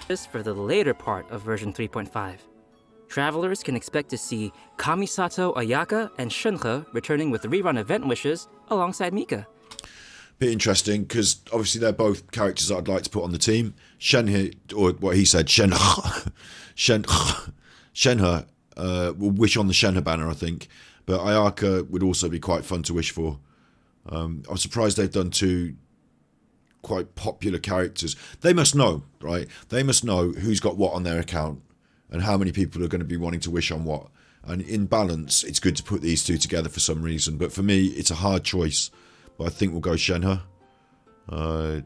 Speaker 5: This for the later part of version 3.5. Travelers can expect to see Kamisato Ayaka and Shunhe returning with rerun event wishes alongside Mika.
Speaker 1: Bit interesting, because obviously they're both characters that I'd like to put on the team. Shenhe, or what he said, Shenhe will wish on the Shenhe banner, I think. But Ayaka would also be quite fun to wish for. I'm surprised they've done two quite popular characters. They must know, right? They must know who's got what on their account and how many people are going to be wanting to wish on what. And in balance, it's good to put these two together for some reason. But for me, it's a hard choice. But I think we'll go Shenhe. And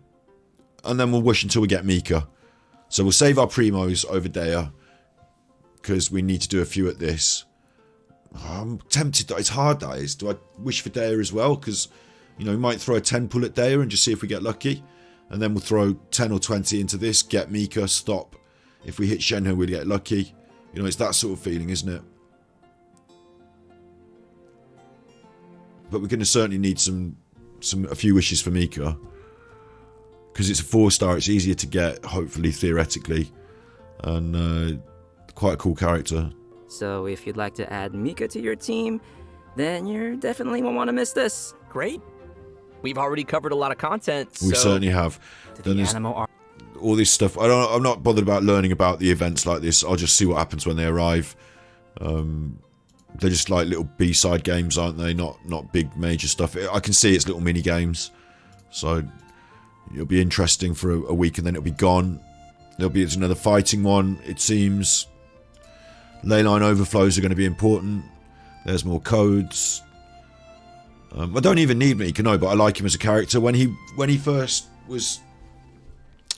Speaker 1: then we'll wish until we get Mika. So we'll save our primos over Dea, because we need to do a few at this. I'm tempted. It's hard, that is. Do I wish for Dea as well? Because, we might throw a 10 pull at Dea and just see if we get lucky. And then we'll throw 10 or 20 into this, get Mika, stop. If we hit Shenhe, we'll get lucky. It's that sort of feeling, isn't it? But we're going to certainly need a few wishes for Mika, because it's a 4-star. It's easier to get, hopefully, theoretically, and quite a cool character.
Speaker 5: So if you'd like to add Mika to your team, then you definitely won't want to miss this. Great. We've already covered a lot of content.
Speaker 1: We certainly have. Then there's all this stuff. I'm not bothered about learning about the events like this. I'll just see what happens when they arrive. They're just like little B-side games, aren't they? Not big major stuff. I can see it's little mini games. So it'll be interesting for a week and then it'll be gone. There'll be another fighting one, it seems. Leyline overflows are going to be important. There's more codes. I don't even need Mika, no, but I like him as a character. When he first was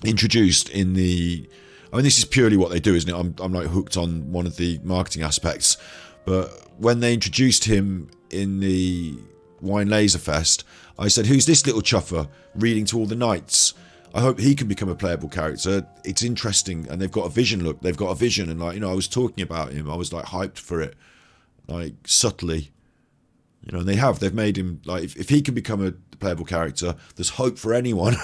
Speaker 1: introduced in the... this is purely what they do, isn't it? I'm like hooked on one of the marketing aspects. But when they introduced him in the Wine Laser Fest, I said, who's this little chuffer reading to all the knights? I hope he can become a playable character. It's interesting, and they've got a vision. Look, they've got a vision, and I was talking about him. I was like hyped for it, like subtly. And they've made him like if he can become a playable character, there's hope for anyone.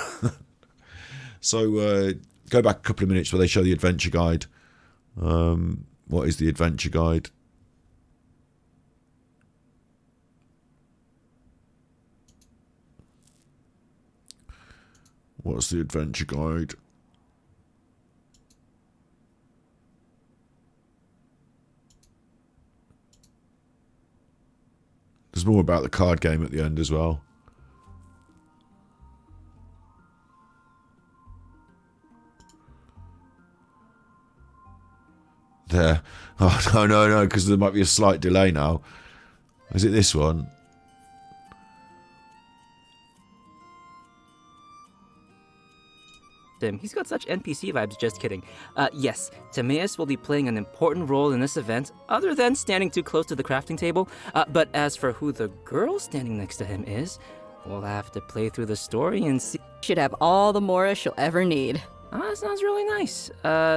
Speaker 1: So go back a couple of minutes where they show the adventure guide. What is the adventure guide? What's the adventure guide? There's more about the card game at the end as well. There. Oh, no, because there might be a slight delay now. Is it this one?
Speaker 5: He's got such NPC vibes, just kidding. Yes, Timaeus will be playing an important role in this event, other than standing too close to the crafting table. But as for who the girl standing next to him is, we'll have to play through the story and see.
Speaker 24: Should have all the Mora she'll ever need.
Speaker 5: That sounds really nice.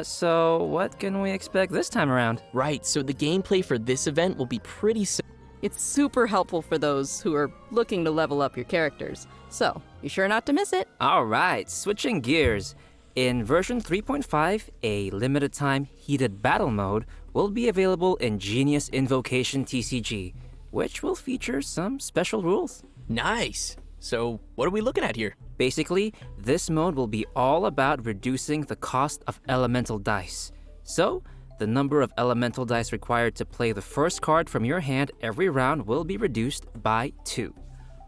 Speaker 5: So what can we expect this time around?
Speaker 23: Right, so the gameplay for this event will be pretty simple.
Speaker 24: It's super helpful for those who are looking to level up your characters. So, be sure not to miss it.
Speaker 5: Alright, switching gears. In version 3.5, a limited time heated battle mode will be available in Genius Invocation TCG, which will feature some special rules.
Speaker 23: Nice. So, what are we looking at here?
Speaker 5: Basically, this mode will be all about reducing the cost of elemental dice. So, the number of elemental dice required to play the first card from your hand every round will be reduced by 2.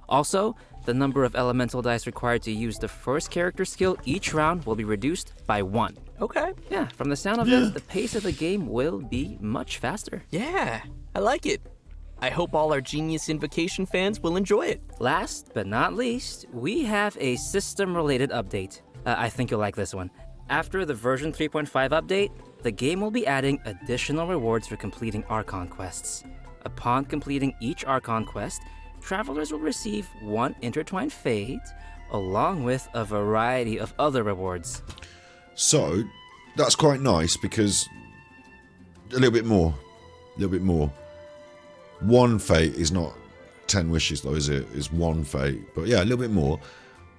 Speaker 5: Also, the number of elemental dice required to use the first character skill each round will be reduced by 1.
Speaker 23: Okay.
Speaker 5: Yeah, from the sound of it, the pace of the game will be much faster.
Speaker 23: Yeah, I like it. I hope all our Genius Invocation fans will enjoy it.
Speaker 5: Last but not least, we have a system-related update. I think you'll like this one. After the version 3.5 update, the game will be adding additional rewards for completing Archon quests. Upon completing each Archon quest, travelers will receive 1 Intertwined Fate, along with a variety of other rewards.
Speaker 1: So, that's quite nice because a little bit more. 1 fate is not 10 wishes though, is it? It's 1 fate. But yeah, a little bit more.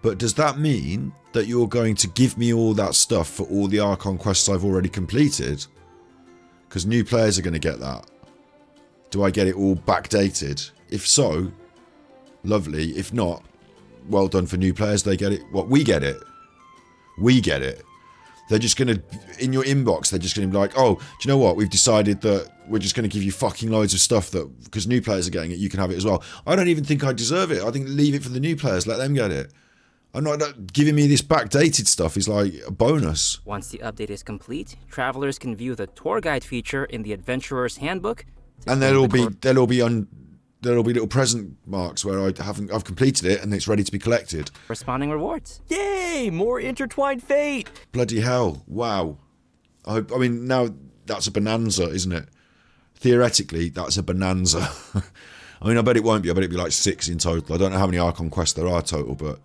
Speaker 1: But does that mean that you're going to give me all that stuff for all the Archon quests I've already completed? Because new players are going to get that. Do I get it all backdated? If so, lovely. If not, well done for new players. They get it. What? We get it. We get it. They're just going to, in your inbox, they're just going to be like, oh, do you know what? We've decided that we're just going to give you fucking loads of stuff that, because new players are getting it, you can have it as well. I don't even think I deserve it. I think leave it for the new players. Let them get it. I'm not giving me this backdated stuff is like a bonus.
Speaker 5: Once the update is complete, travelers can view the tour guide feature in the Adventurer's Handbook.
Speaker 1: And there'll be little present marks where I've completed it and it's ready to be collected.
Speaker 5: Responding rewards.
Speaker 23: Yay! More Intertwined Fate!
Speaker 1: Bloody hell. Wow. I mean, now that's a bonanza, isn't it? Theoretically, that's a bonanza. I mean, I bet it won't be. I bet it'll be like 6 in total. I don't know how many Archon quests there are total, but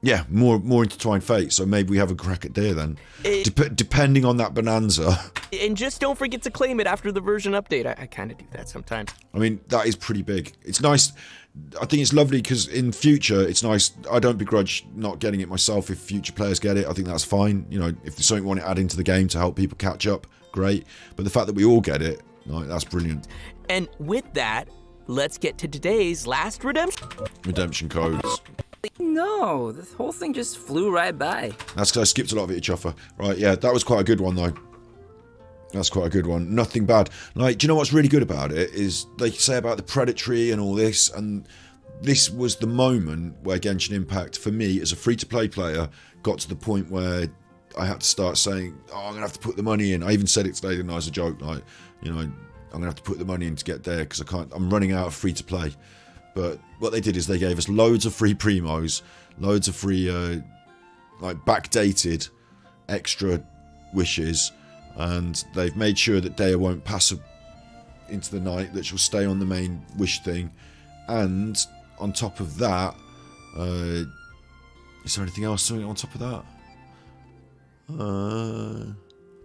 Speaker 1: yeah, more Intertwined Fate. So maybe we have a crack at there then. Depending on that bonanza.
Speaker 23: And just don't forget to claim it after the version update. I kind of do that sometimes.
Speaker 1: I mean, that is pretty big. It's nice. I think it's lovely because in future, it's nice. I don't begrudge not getting it myself if future players get it. I think that's fine. You know, if there's something you want to add into the game to help people catch up, great. But the fact that we all get it, like, that's brilliant.
Speaker 23: And with that, let's get to today's last
Speaker 1: redemption codes.
Speaker 5: No, the whole thing just flew right by.
Speaker 1: That's because I skipped a lot of it, Chuffer. Right, yeah, that was quite a good one, though. That's quite a good one. Nothing bad. Like, do you know what's really good about it? Is they say about the predatory and all this, and this was the moment where Genshin Impact, for me, as a free-to-play player, got to the point where I had to start saying, oh, I'm going to have to put the money in. I even said it today, didn't I, as a joke, like, you know, I'm going to have to put the money in to get there because I'm running out of free-to-play. But what they did is they gave us loads of free primos, loads of free, like, backdated extra wishes, and they've made sure that Dea won't pass into the night, that she'll stay on the main wish thing. And on top of that, is there anything else on top of that?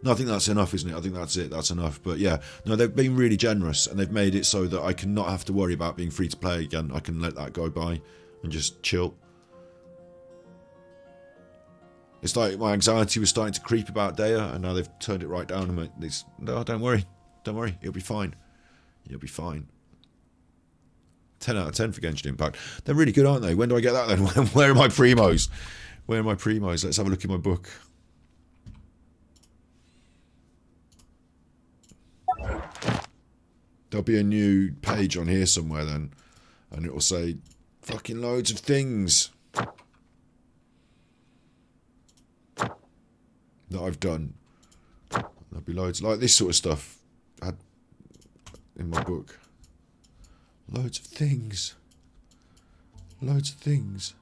Speaker 1: No, I think that's enough, isn't it? I think that's it. That's enough. But yeah, no, they've been really generous, and they've made it so that I can not have to worry about being free to play again. I can let that go by and just chill. It's like my anxiety was starting to creep about Dea, and now they've turned it right down. And no, don't worry. Don't worry. It'll be fine. You'll be fine. 10 out of 10 for Genshin Impact. They're really good, aren't they? When do I get that then? Where are my primos? Where are my primos? Let's have a look in my book. there'll be a new page on here somewhere then, and it will say fucking loads of things that I've done. There'll be loads like this sort of stuff I had in my book. Loads of things. Loads of things.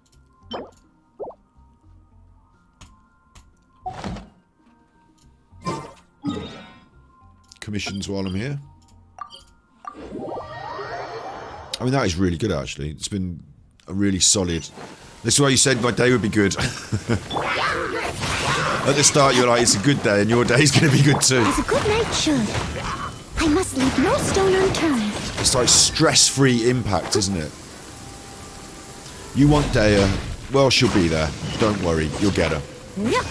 Speaker 1: Commissions while I'm here. I mean, that is really good, actually. It's been a really solid... This is why you said my day would be good. At the start, you're like, it's a good day, and your day's going to be good too.
Speaker 3: As a good night should. I must leave no stone unturned.
Speaker 1: It's like stress-free impact, isn't it? You want Daya. Well, she'll be there. Don't worry, you'll get her.
Speaker 3: Yeah.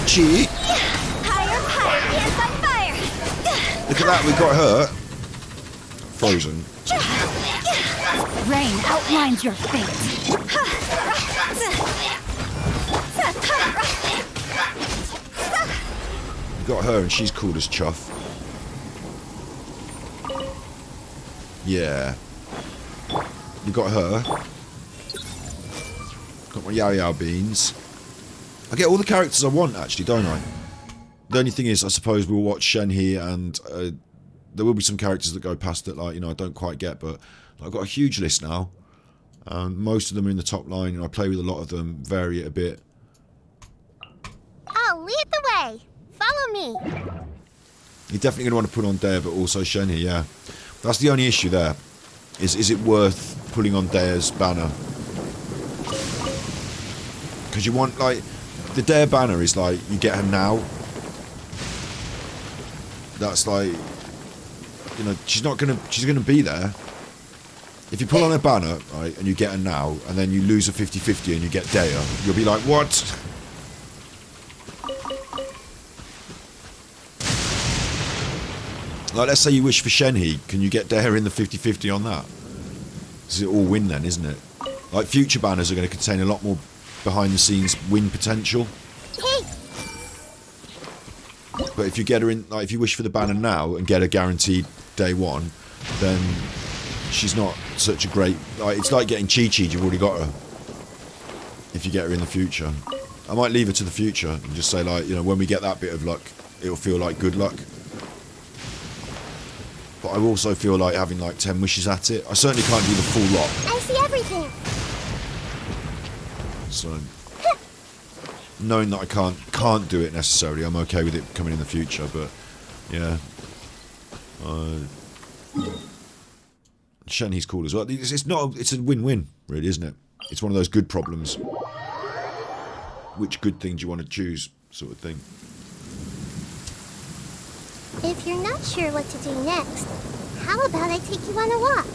Speaker 1: Chi?
Speaker 3: Higher, hands on fire.
Speaker 1: Look at that, we got her. Frozen.
Speaker 12: Rain outlines your fate.
Speaker 1: We got her and she's cool as chuff. Yeah. You got her. Got my Yao Yao beans. I get all the characters I want, actually, don't I? The only thing is, I suppose we'll watch Shenhe, and there will be some characters that go past that, like, you know, I don't quite get, but I've got a huge list now. Most of them are in the top line, and I play with a lot of them, vary it a bit.
Speaker 3: I'll lead the way. Follow me.
Speaker 1: You're definitely going to want to put on Daya, but also Shenhe, yeah. That's the only issue there. Is it worth putting on Daya's banner? Because you want, like, the Daya banner is like, you get her now. That's like, you know, she's gonna be there. If you pull on a banner, right, and you get her now, and then you lose a 50-50 and you get Daya, you'll be like, what? Like, let's say you wish for Shenhe, can you get Daya in the 50-50 on that? This is all win then, isn't it? Like, future banners are going to contain a lot more behind-the-scenes win potential. But if you get her in, like, if you wish for the banner now and get her guaranteed day one, then she's not such a great... Like, it's like getting Chi-Chi, you've already got her. If you get her in the future. I might leave her to the future and just say, like, you know, when we get that bit of luck, it'll feel like good luck. But I also feel like having, like, 10 wishes at it. I certainly can't do the full lot.
Speaker 3: I see everything.
Speaker 1: So... knowing that I can't do it necessarily, I'm okay with it coming in the future, but yeah. Shenhe's cool as well. It's a win-win, really, isn't it? It's one of those good problems. Which good thing do you want to choose, sort of thing.
Speaker 3: If you're not sure what to do next, how about I take you on a walk?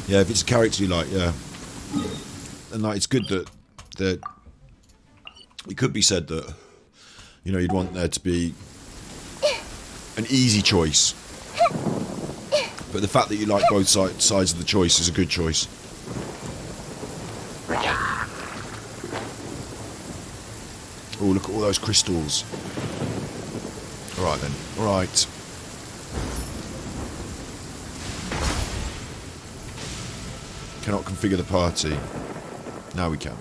Speaker 1: Yeah, if it's a character you like, yeah. And like, it's good that it could be said that, you know, you'd want there to be an easy choice. But the fact that you like both sides of the choice is a good choice. Oh, look at all those crystals. Alright then, alright. Cannot configure the party. Now we can.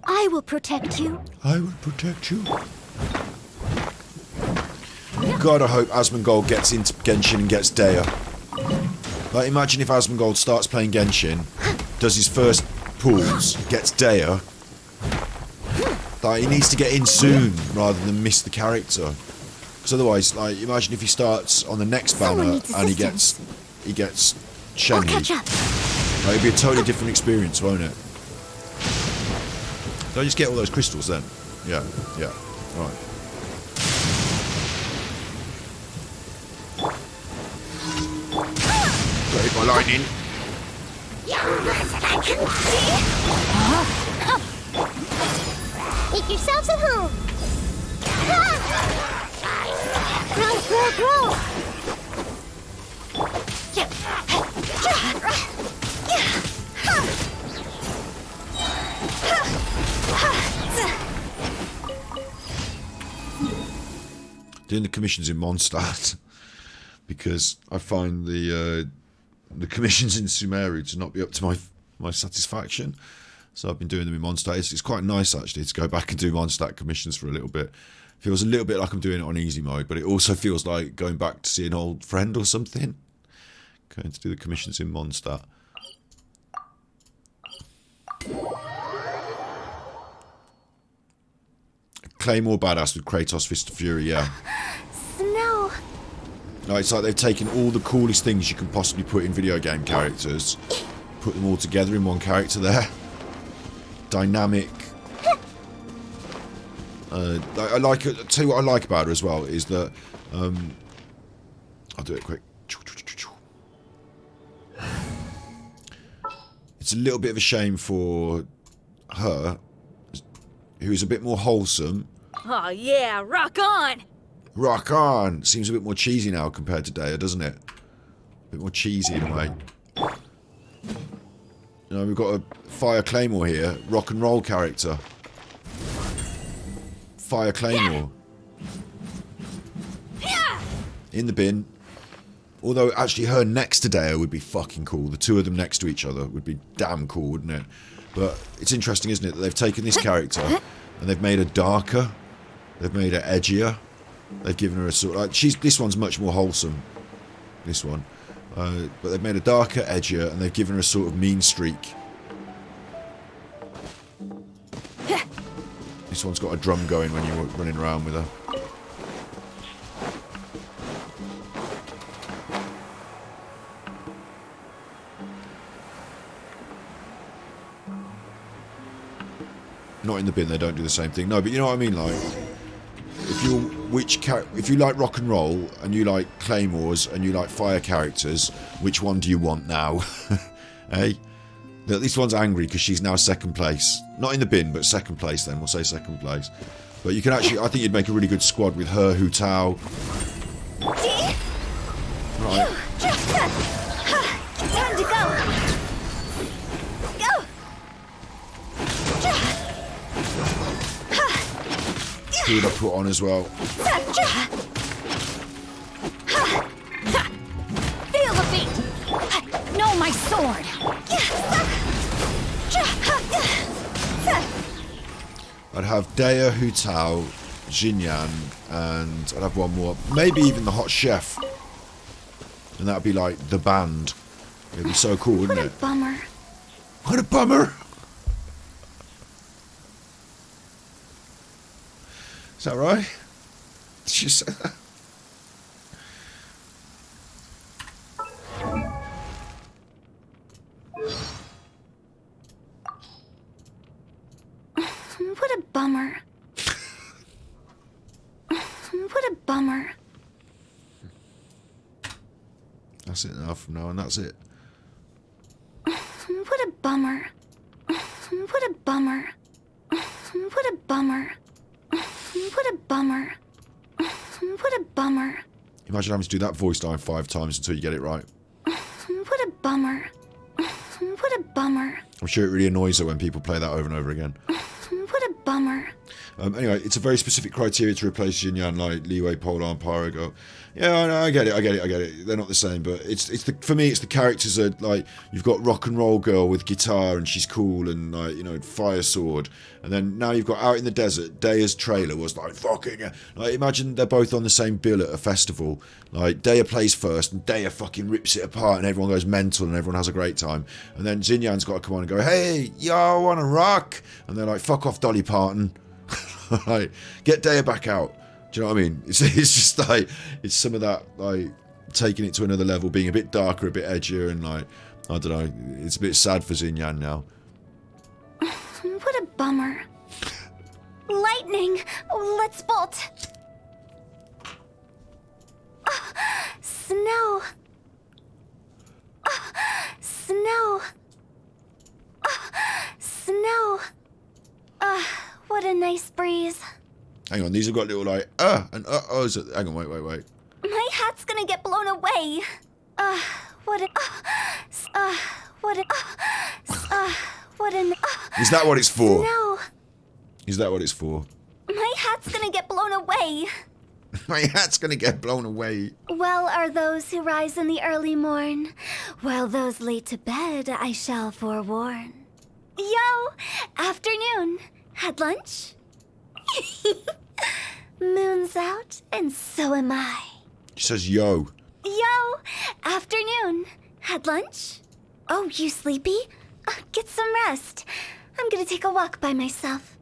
Speaker 3: I will protect you.
Speaker 1: I will protect you. God, I hope Asmongold gets into Genshin and gets Daya. Like, imagine if Asmongold starts playing Genshin, does his first pulls, gets Daya. Like, he needs to get in soon rather than miss the character. Because otherwise, like, imagine if he starts on the next banner and he gets Shenhe. Like, it'd be a totally different experience, won't it? Did I just get all those crystals then? Yeah, yeah. Alright. Got hit by lightning.
Speaker 3: Make yourselves at home. Grow, grow, grow.
Speaker 1: Doing the commissions in Mondstadt because I find the commissions in Sumeru to not be up to my satisfaction. So I've been doing them in Mondstadt. It's quite nice actually to go back and do Mondstadt commissions for a little bit. Feels a little bit like I'm doing it on easy mode, but it also feels like going back to see an old friend or something. Going to do the commissions in Mondstadt. Claymore badass with Kratos Fist of Fury, yeah.
Speaker 3: Snow.
Speaker 1: No, it's like they've taken all the coolest things you can possibly put in video game characters, put them all together in one character there. Dynamic. I like it. Tell you what I like about her as well is that I'll do it quick. It's a little bit of a shame for her, who's a bit more wholesome.
Speaker 7: Oh yeah, rock on!
Speaker 1: Rock on! Seems a bit more cheesy now compared to Daya, doesn't it? A bit more cheesy in a way. You know, we've got a Fire Claymore here, rock and roll character. Fire Claymore. In the bin. Although, actually, her next to Daya would be fucking cool. The two of them next to each other would be damn cool, wouldn't it? But it's interesting, isn't it, that they've taken this character and they've made her darker. They've made her edgier. They've given her a sort of... Like, this one's much more wholesome. This one. But they've made her darker, edgier, and they've given her a sort of mean streak. This one's got a drum going when you're running around with her. Not in the bin, they don't do the same thing. No, but you know what I mean, like... If you like rock and roll, and you like claymores, and you like fire characters, which one do you want now? Hey? This one's angry because she's now second place. Not in the bin, but second place then. We'll say second place. But you can actually... I think you'd make a really good squad with her, Hu Tao. Right.
Speaker 3: Time to go. Go.
Speaker 1: Food I put on as well.
Speaker 12: Feel the beat. No, my sword.
Speaker 1: I'd have Daya, Hu Tao, Xinyan, and I'd have one more. Maybe even the hot chef. And that'd be like the band. It'd be so cool, wouldn't it?
Speaker 3: What a bummer.
Speaker 1: What a bummer! Is that right? Did you say that?
Speaker 3: What a bummer. What a bummer.
Speaker 1: That's it now from now on, that's it.
Speaker 3: What a bummer. What a bummer. What a bummer. What a bummer. What a bummer.
Speaker 1: Imagine having to do that voice line 5 times until you get it right.
Speaker 3: What a bummer. What a bummer.
Speaker 1: I'm sure it really annoys her when people play that over and over again.
Speaker 3: What a bummer.
Speaker 1: Anyway, it's a very specific criteria to replace Xinyan, like Liyue, Polar, and Pyro go. Yeah, no, I get it. They're not the same, but for me, it's the characters are like, you've got rock and roll girl with guitar and she's cool and like, you know, fire sword, and then now you've got Out in the Desert. Daya's trailer was like fucking. Like, imagine they're both on the same bill at a festival. Like Daya plays first and Daya fucking rips it apart and everyone goes mental and everyone has a great time. And then Xinyan's got to come on and go, hey, y'all wanna rock? And they're like, fuck off, Dolly Parton. Like, get Daya back out. Do you know what I mean? It's just like, it's some of that, like, taking it to another level, being a bit darker, a bit edgier, and like, I don't know, it's a bit sad for Xinyan now.
Speaker 3: What a bummer. Lightning! Let's bolt! Snow! Snow! Snow! What a nice breeze.
Speaker 1: Hang on, these have got little like, and uh-ohs. Hang on, wait.
Speaker 3: My hat's gonna get blown away.
Speaker 1: Is that what it's for?
Speaker 3: No.
Speaker 1: Is that what it's for?
Speaker 3: My hat's gonna get blown away.
Speaker 1: My hat's gonna get blown away.
Speaker 3: Well are those who rise in the early morn, while those late to bed I shall forewarn. Yo, afternoon. Had lunch? Moon's out, and so am I.
Speaker 1: She says, yo.
Speaker 3: Yo, afternoon. Had lunch? Oh, you sleepy? Get some rest. I'm gonna take a walk by myself.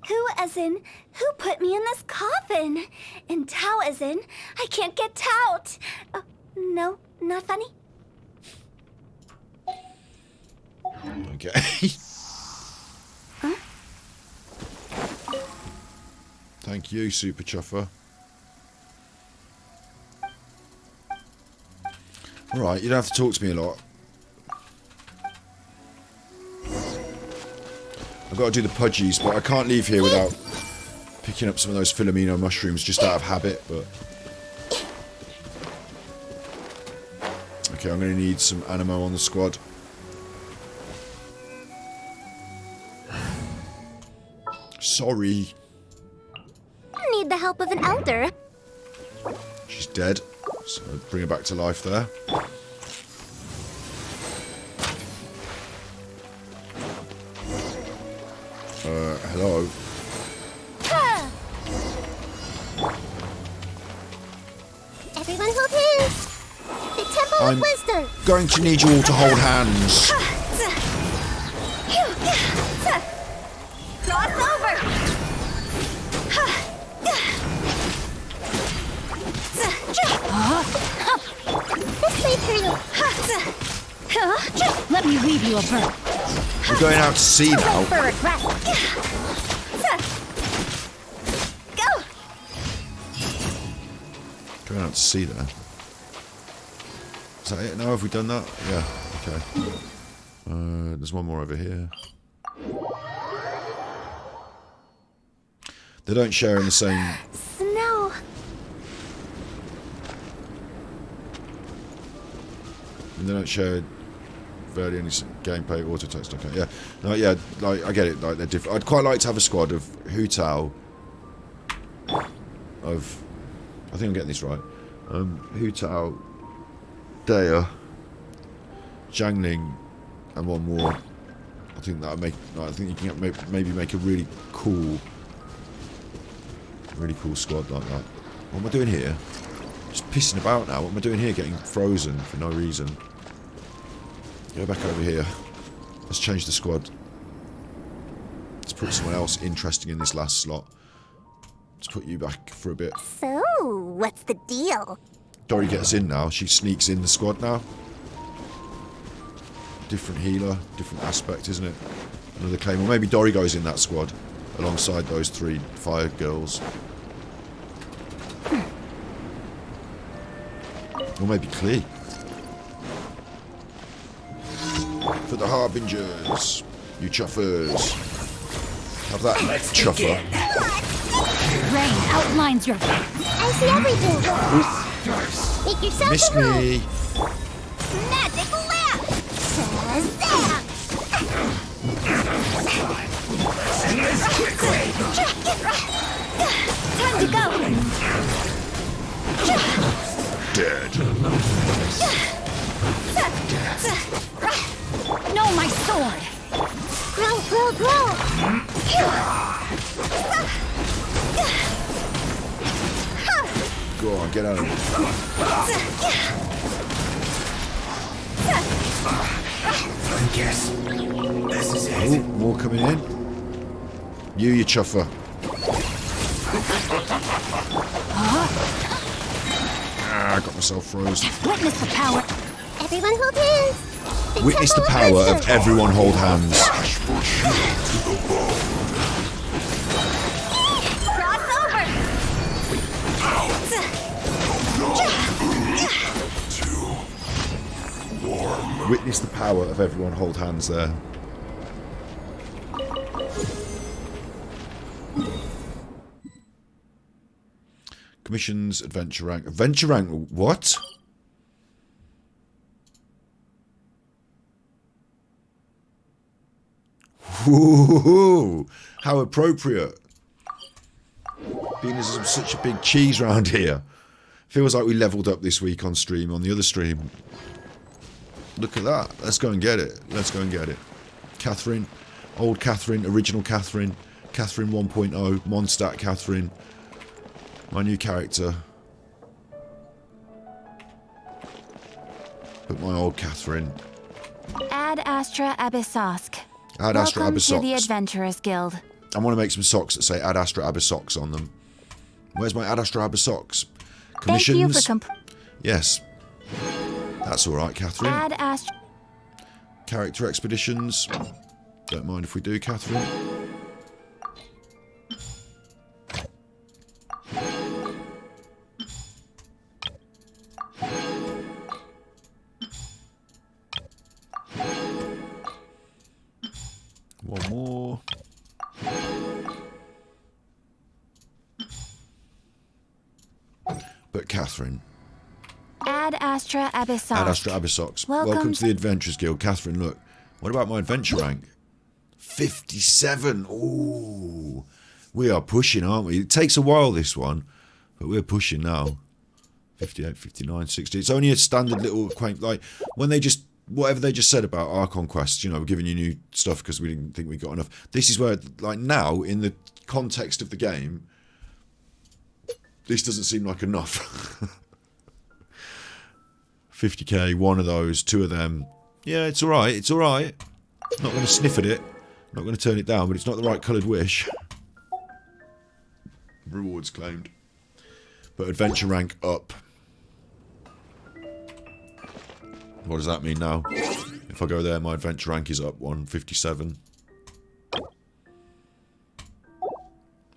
Speaker 3: Who as in, who put me in this coffin? And Tao as in, I can't get tout. No, not funny.
Speaker 1: Okay.
Speaker 3: Huh?
Speaker 1: Thank you, Super Chuffer. Alright, you don't have to talk to me a lot. I've got to do the pudgies, but I can't leave here without picking up some of those Philomeno mushrooms just out of habit, but... Okay, I'm going to need some Animo on the squad. Sorry.
Speaker 3: Need the help of an elder.
Speaker 1: She's dead, so bring her back to life there. Hello.
Speaker 3: Everyone hold hands. The Temple
Speaker 1: I'm
Speaker 3: of Wisdom.
Speaker 1: going to need you all to hold hands.
Speaker 3: Cross over. This way through.
Speaker 12: Let me weave you a bird.
Speaker 1: We're going out to sea now.
Speaker 3: For regret. Go.
Speaker 1: Going out to sea there. Is that it now? Have we done that? Yeah. Okay. There's one more over here. They don't share in the same...
Speaker 3: Snow.
Speaker 1: And they don't share barely any gameplay auto text. Okay, yeah. No, yeah, like, I get it. Like, they're different. I'd quite like to have a squad of Hu Tao. Of... I think I'm getting this right. Hu Tao, Daya, Jiangling, and one more. I think that would make... No, I think you can maybe make a really cool squad like that. What am I doing here? Just pissing about now. What am I doing here? Getting frozen for no reason. Go back over here. Let's change the squad. Let's put someone else interesting in this last slot. Let's put you back for a bit.
Speaker 3: So, what's the deal?
Speaker 1: Dory gets in now. She sneaks in the squad now. Different healer, different aspect, isn't it? Another claim. Or maybe Dory goes in that squad alongside those 3 fire girls. Or maybe Klee. For the Harbingers, you chuffers. Have that, chuffer.
Speaker 12: Rain outlines your...
Speaker 3: I see everything. Make yourself
Speaker 1: Missed
Speaker 3: a room.
Speaker 1: me.
Speaker 3: Magic lamp. Shazam. Time to go.
Speaker 1: Dead.
Speaker 12: No, my sword!
Speaker 3: Grow, grow, grow.
Speaker 1: Go on, get out of here.
Speaker 18: I guess this is it.
Speaker 1: Oh, more coming in. You chuffer. I got myself frozen.
Speaker 12: Witness the power.
Speaker 3: Everyone hold hands.
Speaker 1: Witness the power of everyone hold hands.
Speaker 3: Cross over.
Speaker 1: Witness the power of everyone hold hands there. Commissions, adventure rank. Adventure rank, what? Ooh, how appropriate. Being as such a big cheese round here. Feels like we leveled up this week on stream, on the other stream. Look at that. Let's go and get it. Let's go and get it. Catherine. Old Catherine. Original Catherine. Catherine 1.0. Mondstadt Catherine. My new character. But my old Catherine.
Speaker 4: Ad Astra Abyssosk.
Speaker 1: Ad Astra
Speaker 4: Welcome
Speaker 1: Abyssosk.
Speaker 4: to the Adventurers Guild.
Speaker 1: I want to make some socks that say Ad Astra Abyssoks on them. Where's my Ad Astra Abyssoks? Commissions?
Speaker 4: Thank you for
Speaker 1: yes. That's alright, Catherine.
Speaker 4: Ad Astra.
Speaker 1: Character expeditions. Don't mind if we do, Catherine. One more. But Catherine.
Speaker 4: Ad Astra Abyssosk.
Speaker 1: Ad Astra Abyssoks. Welcome to the Adventurers Guild. Catherine, look. What about my adventure rank? 57. Ooh. We are pushing, aren't we? It takes a while, this one. But we're pushing now. 58, 59, 60. It's only a standard little quaint, like, when they just, whatever they just said about Archon quests, you know, we're giving you new stuff because we didn't think we got enough. This is where, like, now, in the context of the game, this doesn't seem like enough. 50k, one of those, two of them. Yeah, it's alright, it's alright. Not going to sniff at it. Not going to turn it down, but it's not the right coloured wish. Rewards claimed. But adventure rank up. What does that mean now? If I go there, my adventure rank is up 157.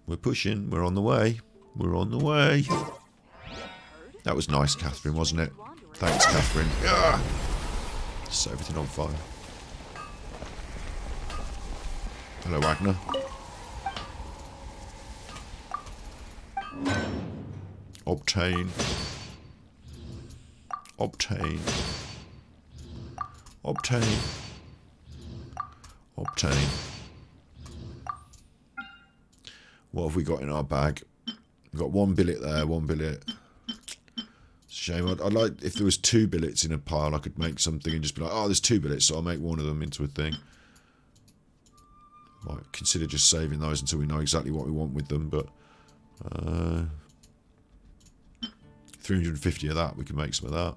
Speaker 1: We're pushing, we're on the way. We're on the way. That was nice, Catherine, wasn't it? Thanks, Catherine. Ugh. Set everything on fire. Hello, Wagner. Obtain. Obtain. Obtain. Obtain. What have we got in our bag? We've got one billet there, one billet. It's a shame. I'd like, if there was two billets in a pile, I could make something and just be like, oh, there's two billets, so I'll make one of them into a thing. Might consider just saving those until we know exactly what we want with them, but 350 of that, we can make some of that.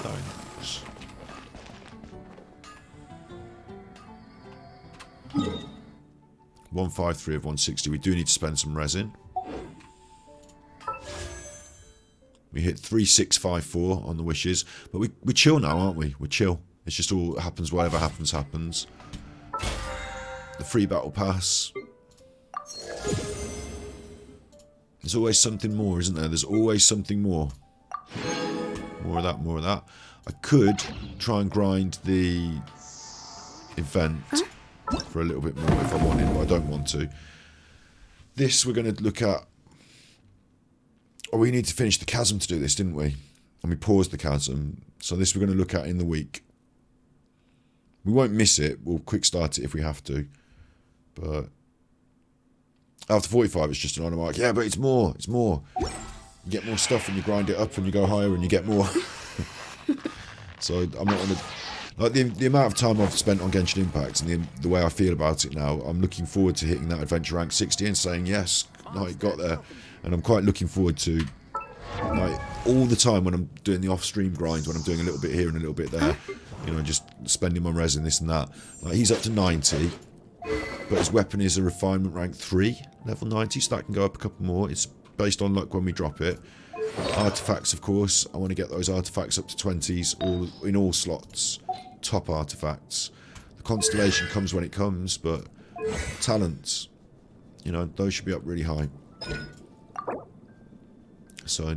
Speaker 1: Thanks. 153 of 160. We do need to spend some resin. We hit 3654 on the wishes, but we're chill now, aren't we? We're chill. It's just all happens, whatever happens, happens. The free battle pass. There's always something more, isn't there? There's always something more. More of that, more of that. I could try and grind the event for a little bit more if I wanted, but I don't want to. This we're going to look at. Oh, we need to finish the chasm to do this, didn't we? And we paused the chasm. So this we're going to look at in the week. We won't miss it. We'll quick start it if we have to. But after 45, it's just an item like, yeah, but it's more. It's more. You get more stuff and you grind it up and you go higher and you get more. So I'm not going to... Like the amount of time I've spent on Genshin Impact and the way I feel about it now, I'm looking forward to hitting that adventure rank 60 and saying, yes, I got there. And I'm quite looking forward to, like, all the time when I'm doing the off-stream grind, when I'm doing a little bit here and a little bit there, you know, just spending my resin, this and that. Like, he's up to 90, but his weapon is a refinement rank 3, level 90, so that can go up a couple more. It's based on luck when we drop it. Artifacts, of course, I want to get those artifacts up to 20s, all in all slots. Top artifacts. The constellation comes when it comes, but talents, you know, those should be up really high. So I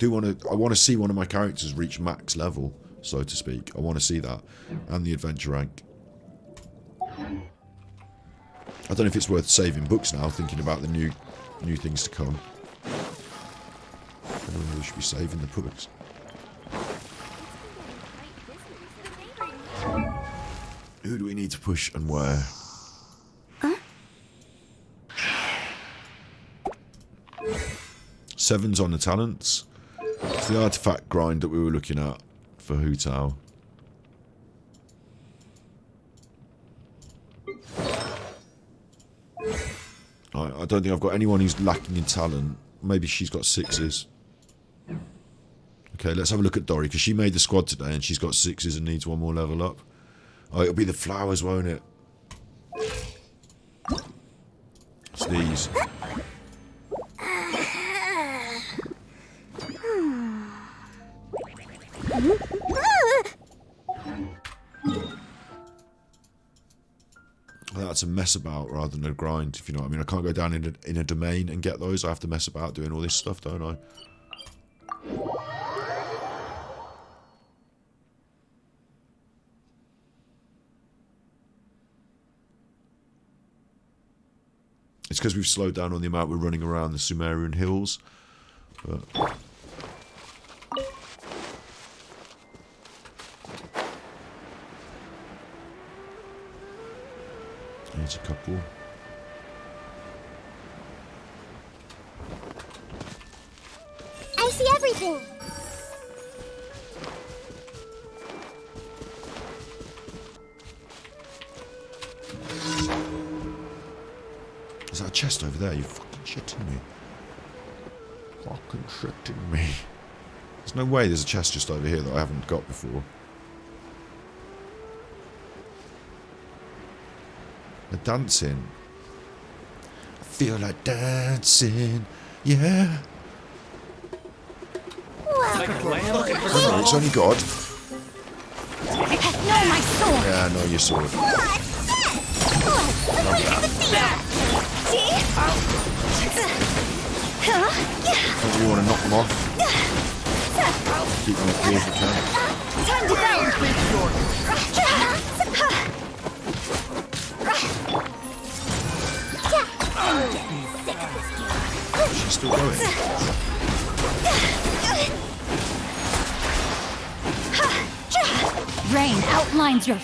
Speaker 1: want to see one of my characters reach max level, so to speak. I want to see that, and the adventure rank. I don't know if it's worth saving books now, thinking about the new things to come. don't know whether we should be saving the pugs. Who do we need to push and where? Seven's on the talents. It's the artifact grind that we were looking at for Hu Tao. I don't think I've got anyone who's lacking in talent. Maybe she's got 6s. Okay, let's have a look at Dory, because she made the squad today and she's got 6s and needs one more level up. Oh, it'll be the flowers, won't it? It's these. That's a mess about rather than a grind, if you know what I mean. I can't go down in a domain and get those. I have to mess about doing all this stuff, don't I? It's because we've slowed down on the amount we're running around the Sumerian hills. But here's a couple.
Speaker 3: I see everything.
Speaker 1: Is that a chest over there? You fucking shitting me. Fucking shitting me. There's no way there's a chest just over here that I haven't got before. They're dancing. I feel like dancing. Yeah. Oh, it's only God.
Speaker 12: No, my sword!
Speaker 1: Yeah, no, your sword. Don't you want to knock them off? Keep them up here if you can.
Speaker 12: Time to
Speaker 1: She's still going.
Speaker 12: Rain outlines your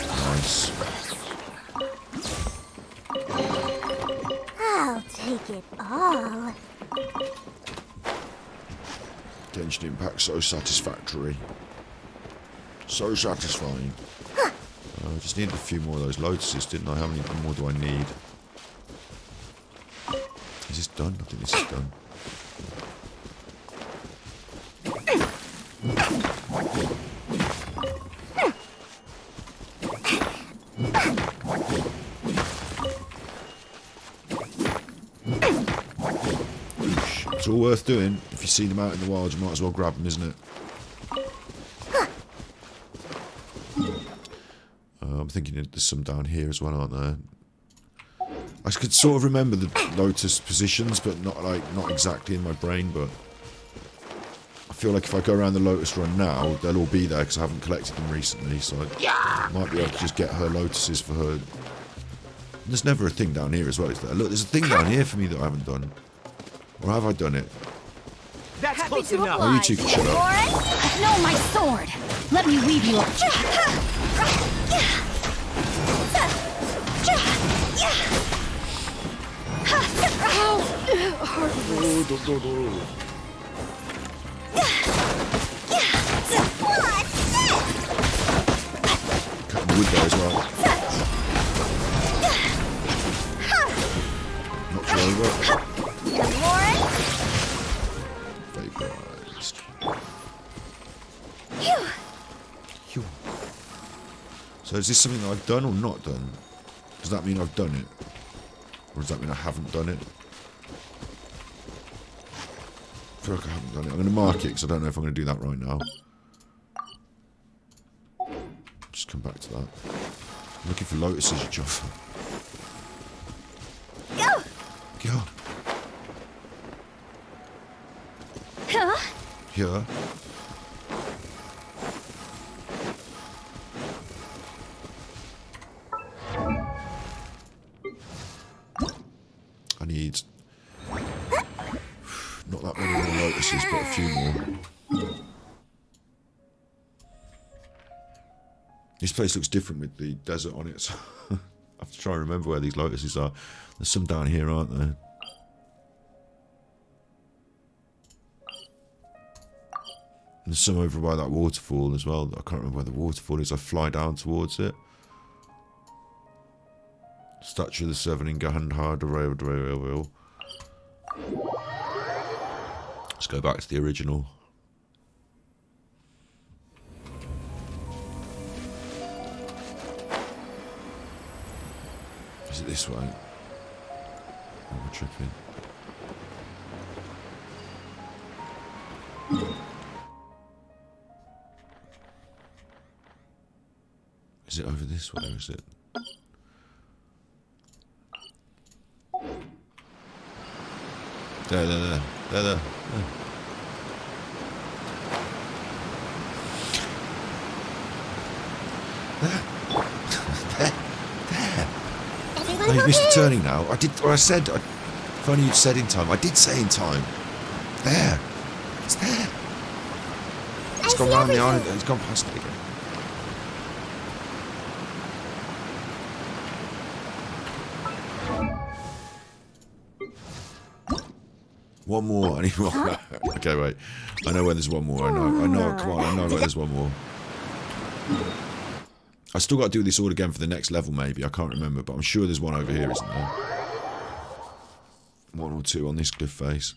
Speaker 1: Nice.
Speaker 3: I'll take it all.
Speaker 1: Genshin Impact, so satisfactory. So satisfying. I just needed a few more of those lotuses, didn't I? How many more do I need? Is this done? I think this is done. It's all worth doing. If you see them out in the wild, you might as well grab them, isn't it? I'm thinking there's some down here as well, aren't there? I could sort of remember the lotus positions, but not exactly in my brain. But I feel like if I go around the lotus run now, they'll all be there because I haven't collected them recently. So I might be able to just get her lotuses for her. And there's never a thing down here as well, is there? Look, there's a thing down here for me that I haven't done. Or have I done it?
Speaker 12: That's
Speaker 1: close enough. Oh, you two can shut up.
Speaker 12: No, my sword! Let me weave you up.
Speaker 1: Cutting the wood there as well. Not sure over. Vaporized. Phew. So is this something that I've done or not done? Does that mean I've done it? Or does that mean I haven't done it? I feel like I haven't done it. I'm going to mark it because I don't know if I'm going to do that right now. Just come back to that. I'm looking for lotuses, you Joffa.
Speaker 3: Go!
Speaker 1: Go.
Speaker 3: Huh?
Speaker 1: Here. I've got a few more. This place looks different with the desert on it. So I have to try and remember where these lotuses are. There's some down here, aren't there? There's some over by that waterfall as well. I can't remember where the waterfall is. I fly down towards it. Statue of the Seven in Gandhar. Let's go back to the original. Is it this way? Oh, we're tripping. Is it over this way, or is it? There. Oh, you've missed the turning now. I said, if only you'd said in time. I did say in time. There. It's there. It's gone round the island. It's gone past it again. One more. I need more. Okay, wait. I know where there's one more. I know. Come on. I know where there's one more. I still got to do this all again for the next level, maybe. I can't remember, but I'm sure there's one over here, isn't there? One or two on this cliff face.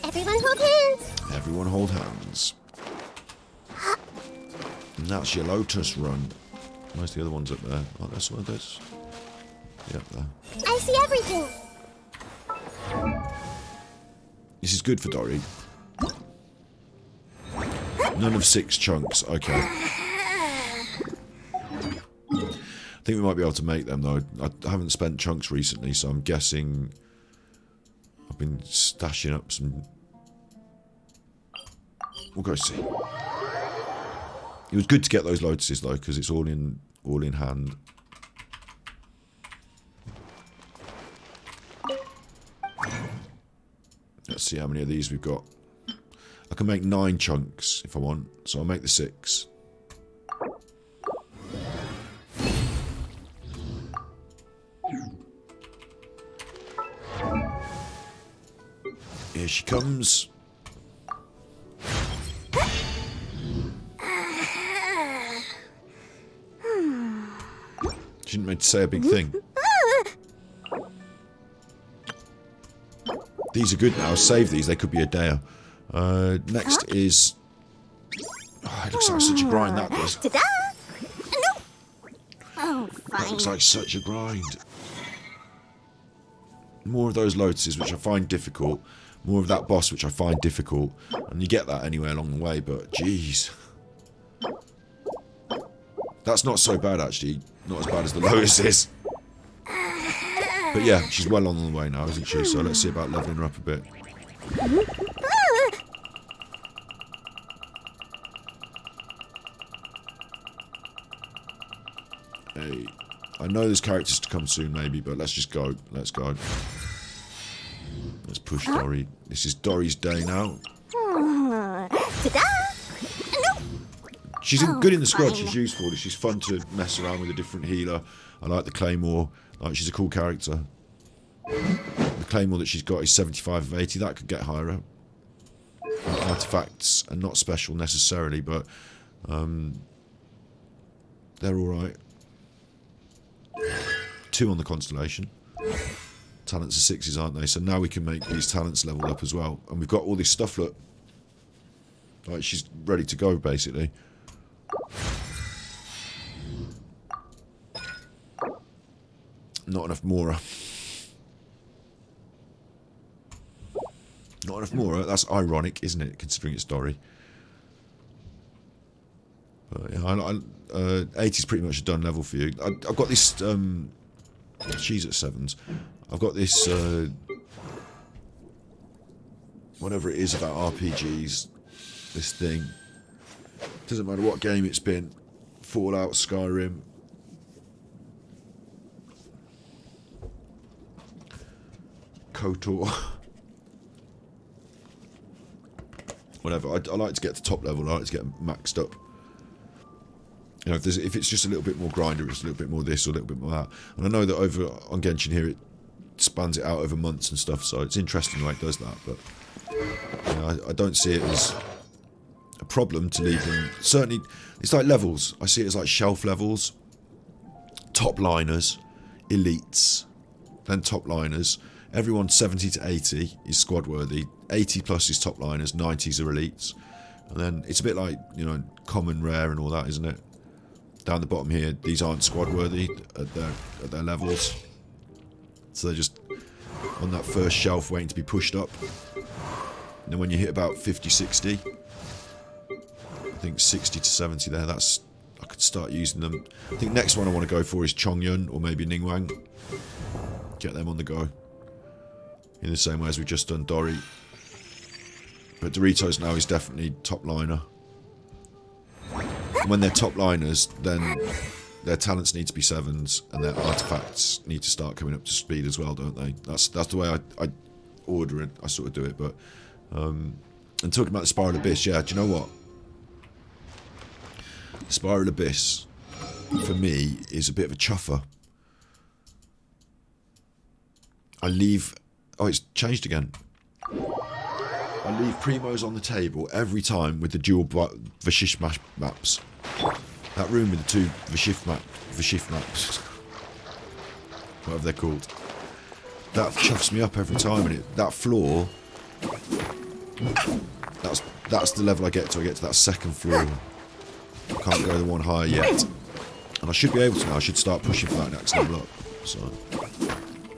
Speaker 3: Everyone hold hands.
Speaker 1: Everyone hold hands. And that's your Lotus Run. Where's the other ones up there? Oh, that's one of those. Yep, there.
Speaker 3: I see everything.
Speaker 1: This is good for Dory. None of 6 chunks. Okay. I think we might be able to make them, though. I haven't spent chunks recently, so I'm guessing I've been stashing up some... We'll go see. It was good to get those lotuses, though, because it's all in hand. Let's see how many of these we've got. I can make 9 chunks if I want, so I'll make the 6. Here she comes. She didn't mean to say a big thing. These are good now. Save these. They could be a dare. Next is... Oh, it looks like such a grind, that does.
Speaker 3: Ta-da! No. Oh, fine.
Speaker 1: That looks like such a grind. More of those lotuses, which I find difficult. More of that boss, which I find difficult. And you get that anyway along the way, but jeez. That's not so bad, actually. Not as bad as the lotus is. But yeah, she's well on the way now, isn't she? So let's see about leveling her up a bit. Hey, I know there's characters to come soon, maybe, but let's just go. Let's go. Let's push Dory. This is Dory's day now.
Speaker 3: Ta-da! No.
Speaker 1: She's good in the squad. She's useful. She's fun to mess around with a different healer. I like the Claymore. Like, she's a cool character. The Claymore that she's got is 75 of 80. That could get higher up. Artifacts are not special necessarily, but they're alright. 2 on the Constellation. Talents are 6s, aren't they? So now we can make these talents level up as well. And we've got all this stuff, look. Like, she's ready to go, basically. Not enough Mora. Not enough Mora. That's ironic, isn't it? Considering it's Dory. But yeah, 80's pretty much a done level for you. I've got this. She's at 7s. I've got this. Whatever it is about RPGs. This thing. Doesn't matter what game it's been. Fallout, Skyrim. KOTOR. Whatever. I like to get to top level. I like to get maxed up. You know, if it's just a little bit more grinder, it's a little bit more this or a little bit more that. And I know that over on Genshin here, it spans it out over months and stuff, so it's interesting the way it does that. But you know, I don't see it as a problem to leave them. Certainly, it's like levels. I see it as like shelf levels, top liners, elites, then top liners. Everyone 70 to 80 is squad worthy. 80 plus is top liners. 90s are elites. And then it's a bit like, you know, common, rare, and all that, isn't it? Down the bottom here, these aren't squad worthy at their levels. So they're just on that first shelf waiting to be pushed up. And then when you hit about 50, 60, I think 60 to 70 there, that's, I could start using them. I think next one I want to go for is Chongyun or maybe Ningguang. Get them on the go. In the same way as we've just done Dori. But Doritos now is definitely top liner. And when they're top liners, then their talents need to be 7s and their artifacts need to start coming up to speed as well, don't they? That's the way I order it. I sort of do it. But and talking about the Spiral Abyss, yeah, do you know what? Spiral Abyss, for me, is a bit of a chuffer. I leave... Oh, it's changed again. I leave Primos on the table every time with the dual Vashish maps. That room with the two Vashish maps. Whatever they're called. That chuffs me up every time, and that floor... That's the level I get to. I get to that second floor. I can't go the one higher yet. And I should be able to now. I should start pushing for that next level up. So...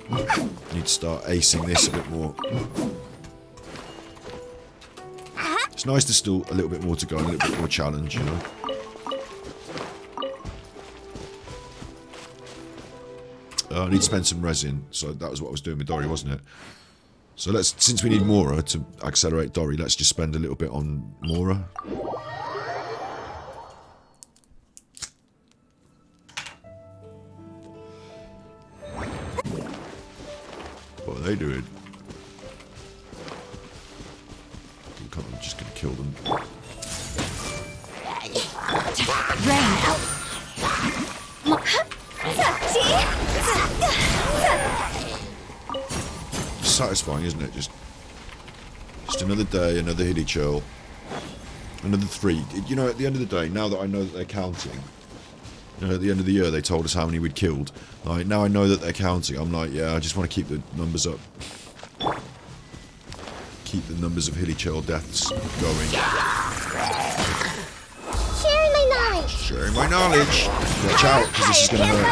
Speaker 1: I need to start acing this a bit more. It's nice to still a little bit more to go, and a little bit more challenge, you know. I need to spend some resin, so that was what I was doing with Dori, wasn't it? So let's, since we need Mora to accelerate Dori, let's just spend a little bit on Mora. What are they doing? I'm just gonna kill them.
Speaker 12: Rain out.
Speaker 1: Satisfying, isn't it? Just another day, another Hilichurl, another 3. You know, at the end of the day, now that I know that they're counting, you know, at the end of the year they told us how many we'd killed. Like, now I know that they're counting, I'm like, yeah, I just want to keep the numbers up. Keep the numbers of Hilichurl deaths going.
Speaker 3: Sharing my knowledge.
Speaker 1: Sharing my knowledge. Watch out, because this is going to hurt.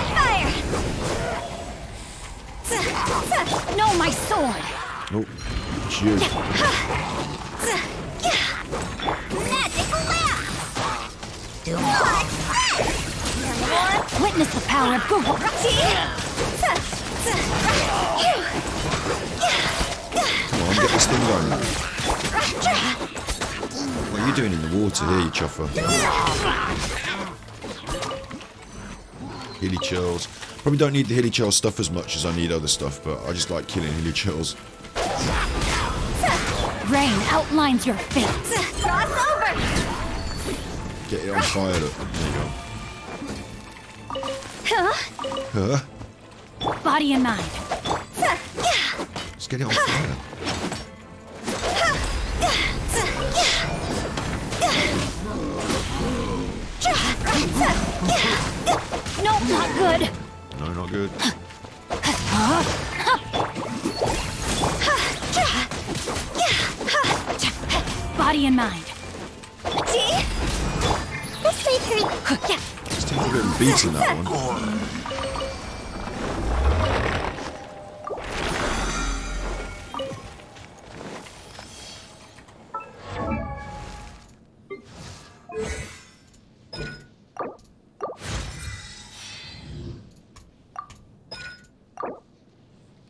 Speaker 12: No, my sword.
Speaker 1: Oh, it's you.
Speaker 12: Witness the power of Google.
Speaker 1: Come on, get this thing going. What are you doing in the water here, you chuffer? Hilichurls. Probably don't need the Hilichurl stuff as much as I need other stuff, but I just like killing Hilichurls.
Speaker 12: Rain outlines your fate.
Speaker 3: Cross over.
Speaker 1: Get it on fire, look. There you go. Huh?
Speaker 12: Body and mind.
Speaker 1: Let's get it on fire.
Speaker 12: No, not good.
Speaker 1: No, not good.
Speaker 12: Body and mind.
Speaker 3: This way, hurry.
Speaker 1: Just take a bit of beat in that one.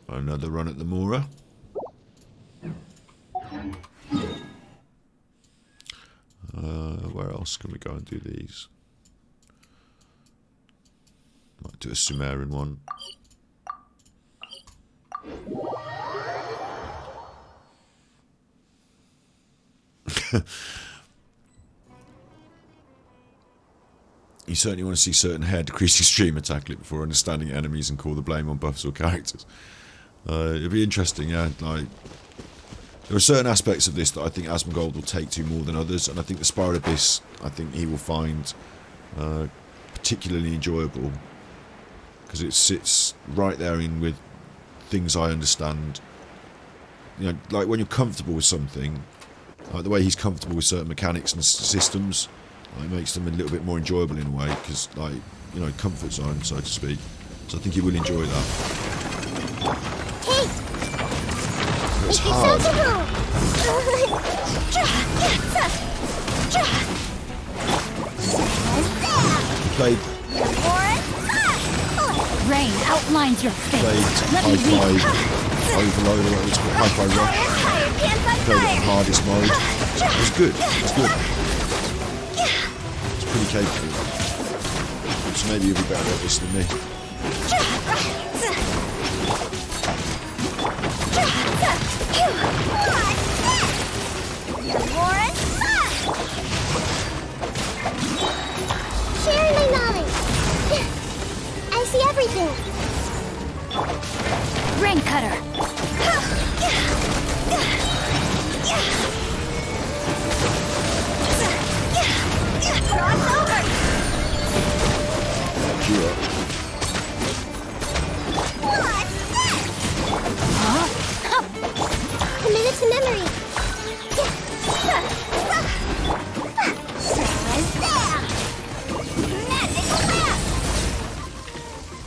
Speaker 1: Another run at the Mora. Where else can we go and do these? Might do a Sumerian one. You certainly want to see certain hair decrease extreme attack limit before understanding enemies and call the blame on buffs or characters. It'll be interesting, yeah. Like, there are certain aspects of this that I think Asmongold will take to more than others, and I think the Spiral Abyss, I think he will find particularly enjoyable, because it sits right there in with things I understand. You know, like when you're comfortable with something, like the way he's comfortable with certain mechanics and systems, like, it makes them a little bit more enjoyable in a way, because, like, you know, comfort zone, so to speak. So I think he will enjoy that.
Speaker 3: Hey!
Speaker 1: It's hard. He played
Speaker 12: Rain outlines your fate. Let me
Speaker 1: Hi-Fi Overload, or whatever it's called, Hi-Fi Rush. Played it on hardest mode. It was good. It's good. It's pretty capable. So maybe you'll be better at this than me.
Speaker 3: Sharing my knowledge. I see everything.
Speaker 12: Rain Cutter.
Speaker 3: Cross over. Committed to memory.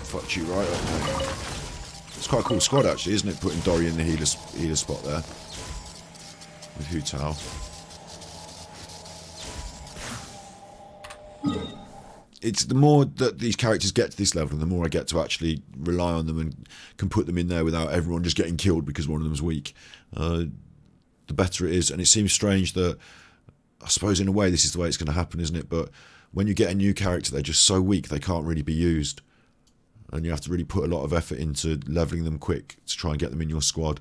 Speaker 1: Fucked you right up, mate. It's quite a cool squad, actually, isn't it? Putting Dory in the healer spot there with Hu Tao. It's the more that these characters get to this level, the more I get to actually rely on them and can put them in there without everyone just getting killed because one of them's weak. The better it is. And it seems strange that, I suppose in a way this is the way it's going to happen, isn't it? But when you get a new character, they're just so weak they can't really be used. And you have to really put a lot of effort into leveling them quick to try and get them in your squad.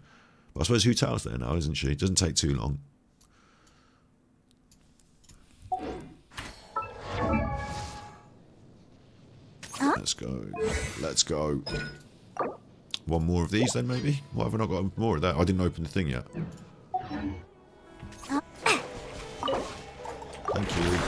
Speaker 1: But I suppose Hu Tao's there now, isn't she? It doesn't take too long. Let's go. Let's go. One more of these then, maybe? Why have I not got more of that? I didn't open the thing yet. Thank you.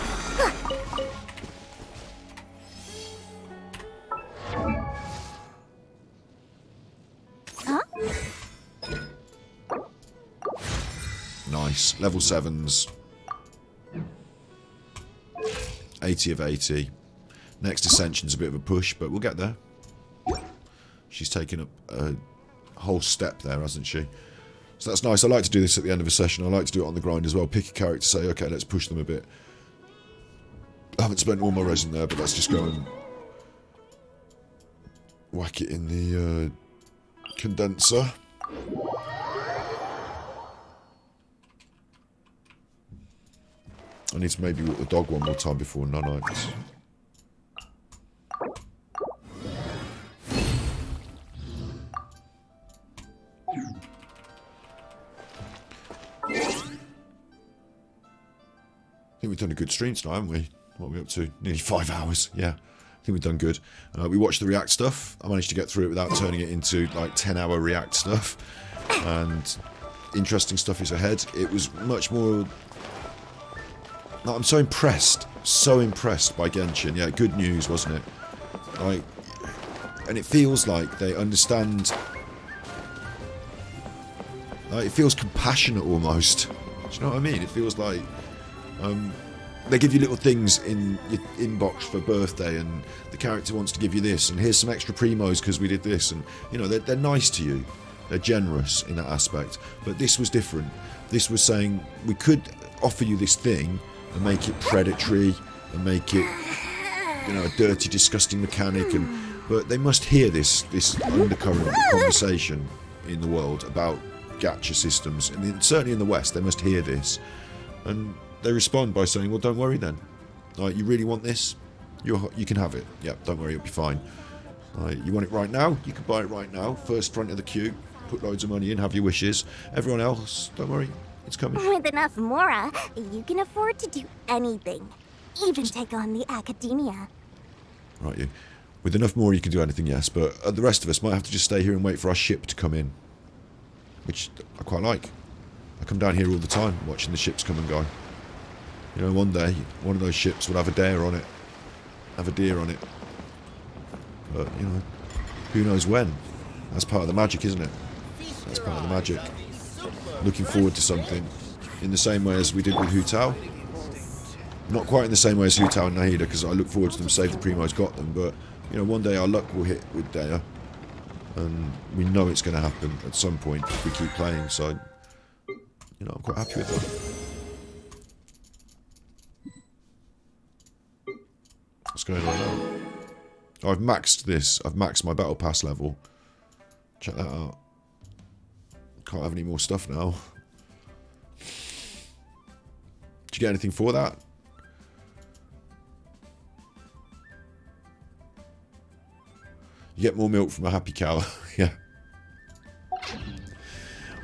Speaker 1: Nice. Level 7s. 80 of 80. Next Ascension's a bit of a push, but we'll get there. She's taken up a whole step there, hasn't she? So that's nice. I like to do this at the end of a session. I like to do it on the grind as well. Pick a character, say, okay, let's push them a bit. I haven't spent all my resin there, but let's just go and whack it in the condenser. I need to maybe walk the dog one more time before nanites. I think we've done a good stream tonight, haven't we? What are we up to? Nearly 5 hours. Yeah, I think we've done good. We watched the React stuff. I managed to get through it without turning it into like 10-hour React stuff. And interesting stuff is ahead. It was much more... No, I'm so impressed by Genshin. Yeah, good news, wasn't it? Like, and it feels like they understand. Like, it feels compassionate almost. Do you know what I mean? It feels like they give you little things in your inbox for birthday, and the character wants to give you this, and here's some extra primos because we did this, and you know they're nice to you. They're generous in that aspect. But this was different. This was saying we could offer you this thing and make it predatory and make it, you know, a dirty, disgusting mechanic, but they must hear this undercurrent conversation in the world about gacha systems, and certainly in the West they must hear this, and they respond by saying, well, don't worry then, like, you really want this, you can have it, yeah, don't worry, it'll be fine. You want it right now, you can buy it right now, first front of the queue, put loads of money in, have your wishes. Everyone else, don't worry, It's coming.
Speaker 3: With enough Mora, you can afford to do anything. Even take on the academia.
Speaker 1: Right, you. With enough more, you can do anything, yes, but the rest of us might have to just stay here and wait for our ship to come in. Which I quite like. I come down here all the time, watching the ships come and go. You know, one day, one of those ships will have a deer on it. Have a deer on it. But, you know, who knows when? That's part of the magic, isn't it? That's part of the magic. Looking forward to something. In the same way as we did with Hu Tao. Not quite in the same way as Hu Tao and Nahida, because I look forward to them, Save the Primo's got them, but, you know, one day our luck will hit with Dea. And we know it's going to happen at some point if we keep playing, so, you know, I'm quite happy with that. What's going on now? Oh, I've maxed this. I've maxed my Battle Pass level. Check that out. Can't have any more stuff now. Did you get anything for that? You get more milk from a happy cow. Yeah.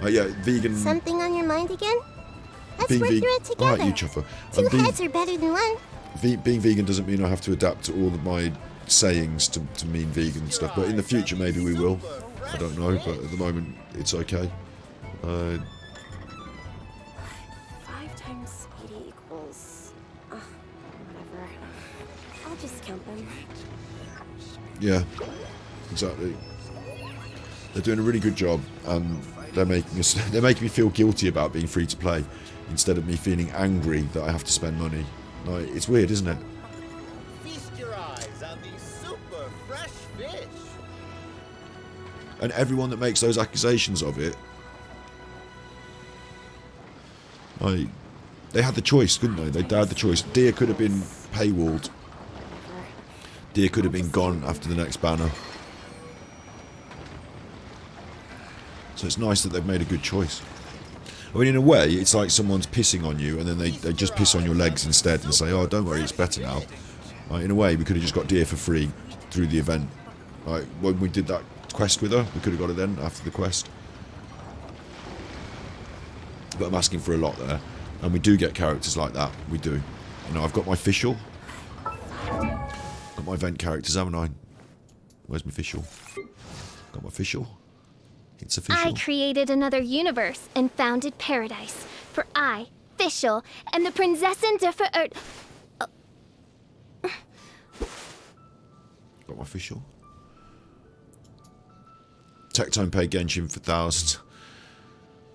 Speaker 1: Yeah, vegan.
Speaker 3: Something on your mind again? Let's
Speaker 1: being
Speaker 3: work through it together.
Speaker 1: Alright, you chuffer.
Speaker 3: Two heads are better than one.
Speaker 1: Being vegan doesn't mean I have to adapt to all of my sayings to mean vegan stuff, but in the future maybe we will. I don't know, but at the moment it's okay.
Speaker 9: 5 times 80 equals... whatever. I'll just count them.
Speaker 1: Yeah, exactly. They're doing a really good job, and they're making me feel guilty about being free to play, instead of me feeling angry that I have to spend money. Like, it's weird, isn't it?
Speaker 6: Feast your eyes on these super fresh fish.
Speaker 1: And everyone that makes those accusations of it, like, they had the choice, couldn't they? They had the choice. Deer could have been paywalled. Deer could have been gone after the next banner. So it's nice that they've made a good choice. I mean, in a way, it's like someone's pissing on you and then they just piss on your legs instead and say, oh, don't worry, it's better now. In a way, we could have just got Deer for free through the event. When we did that quest with her, we could have got it then after the quest. But I'm asking for a lot there. And we do get characters like that. We do. You know, I've got my official. Got my event characters, haven't I? Where's my official? Got my official. It's official.
Speaker 3: I created another universe and founded paradise. For I, Fischl, and the Prinzessin der Verirrten.
Speaker 1: Got my official. Tectone paid Genshin for thousands.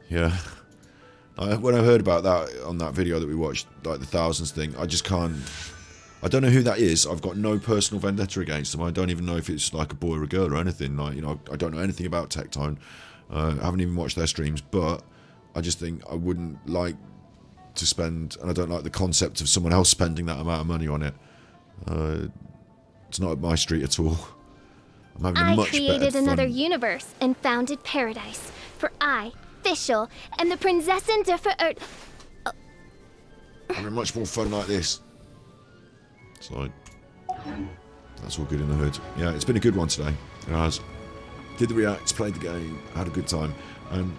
Speaker 1: Yeah. When I heard about that on that video that we watched, like the thousands thing, I just can't... I don't know who that is. I've got no personal vendetta against them. I don't even know if it's like a boy or a girl or anything. Like, you know, I don't know anything about Tectone. I haven't even watched their streams, but I just think I wouldn't like to spend, and I don't like the concept of someone else spending that amount of money on it. It's not up my street at all. I'm having a much better fun.
Speaker 3: I created another universe and founded paradise. For I, Fischl, and the Prinzessin der Verirrten.
Speaker 1: Having much more fun like this. So, that's all good in the hood. Yeah, it's been a good one today. It has. Did the reacts, played the game, had a good time. And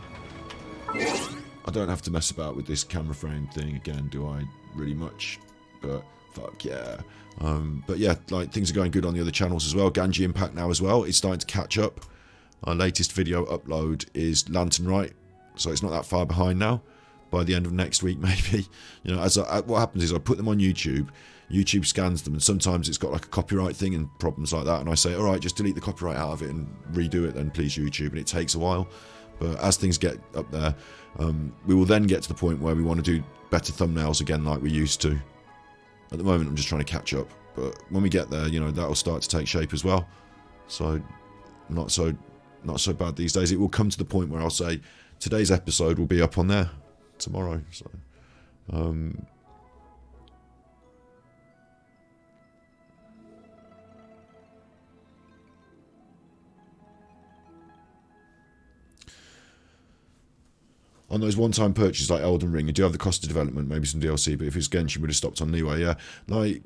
Speaker 1: I don't have to mess about with this camera frame thing again, do I? Really much. But, fuck yeah. But yeah, like, things are going good on the other channels as well. Ganji Impact now as well. It's starting to catch up. Our latest video upload is Lantern Rite. So it's not that far behind now. By the end of next week, maybe. You know, what happens is I put them on YouTube. YouTube scans them, and sometimes it's got like a copyright thing and problems like that, and I say, alright, just delete the copyright out of it and redo it then, please, YouTube, and it takes a while. But as things get up there, we will then get to the point where we want to do better thumbnails again like we used to. At the moment, I'm just trying to catch up, but when we get there, you know, that'll start to take shape as well. So, not so bad these days. It will come to the point where I'll say, today's episode will be up on there tomorrow, so... On those one-time purchases like Elden Ring, you do have the cost of development, maybe some DLC, but if it's Genshin, would have stopped on Leeway, yeah. Like,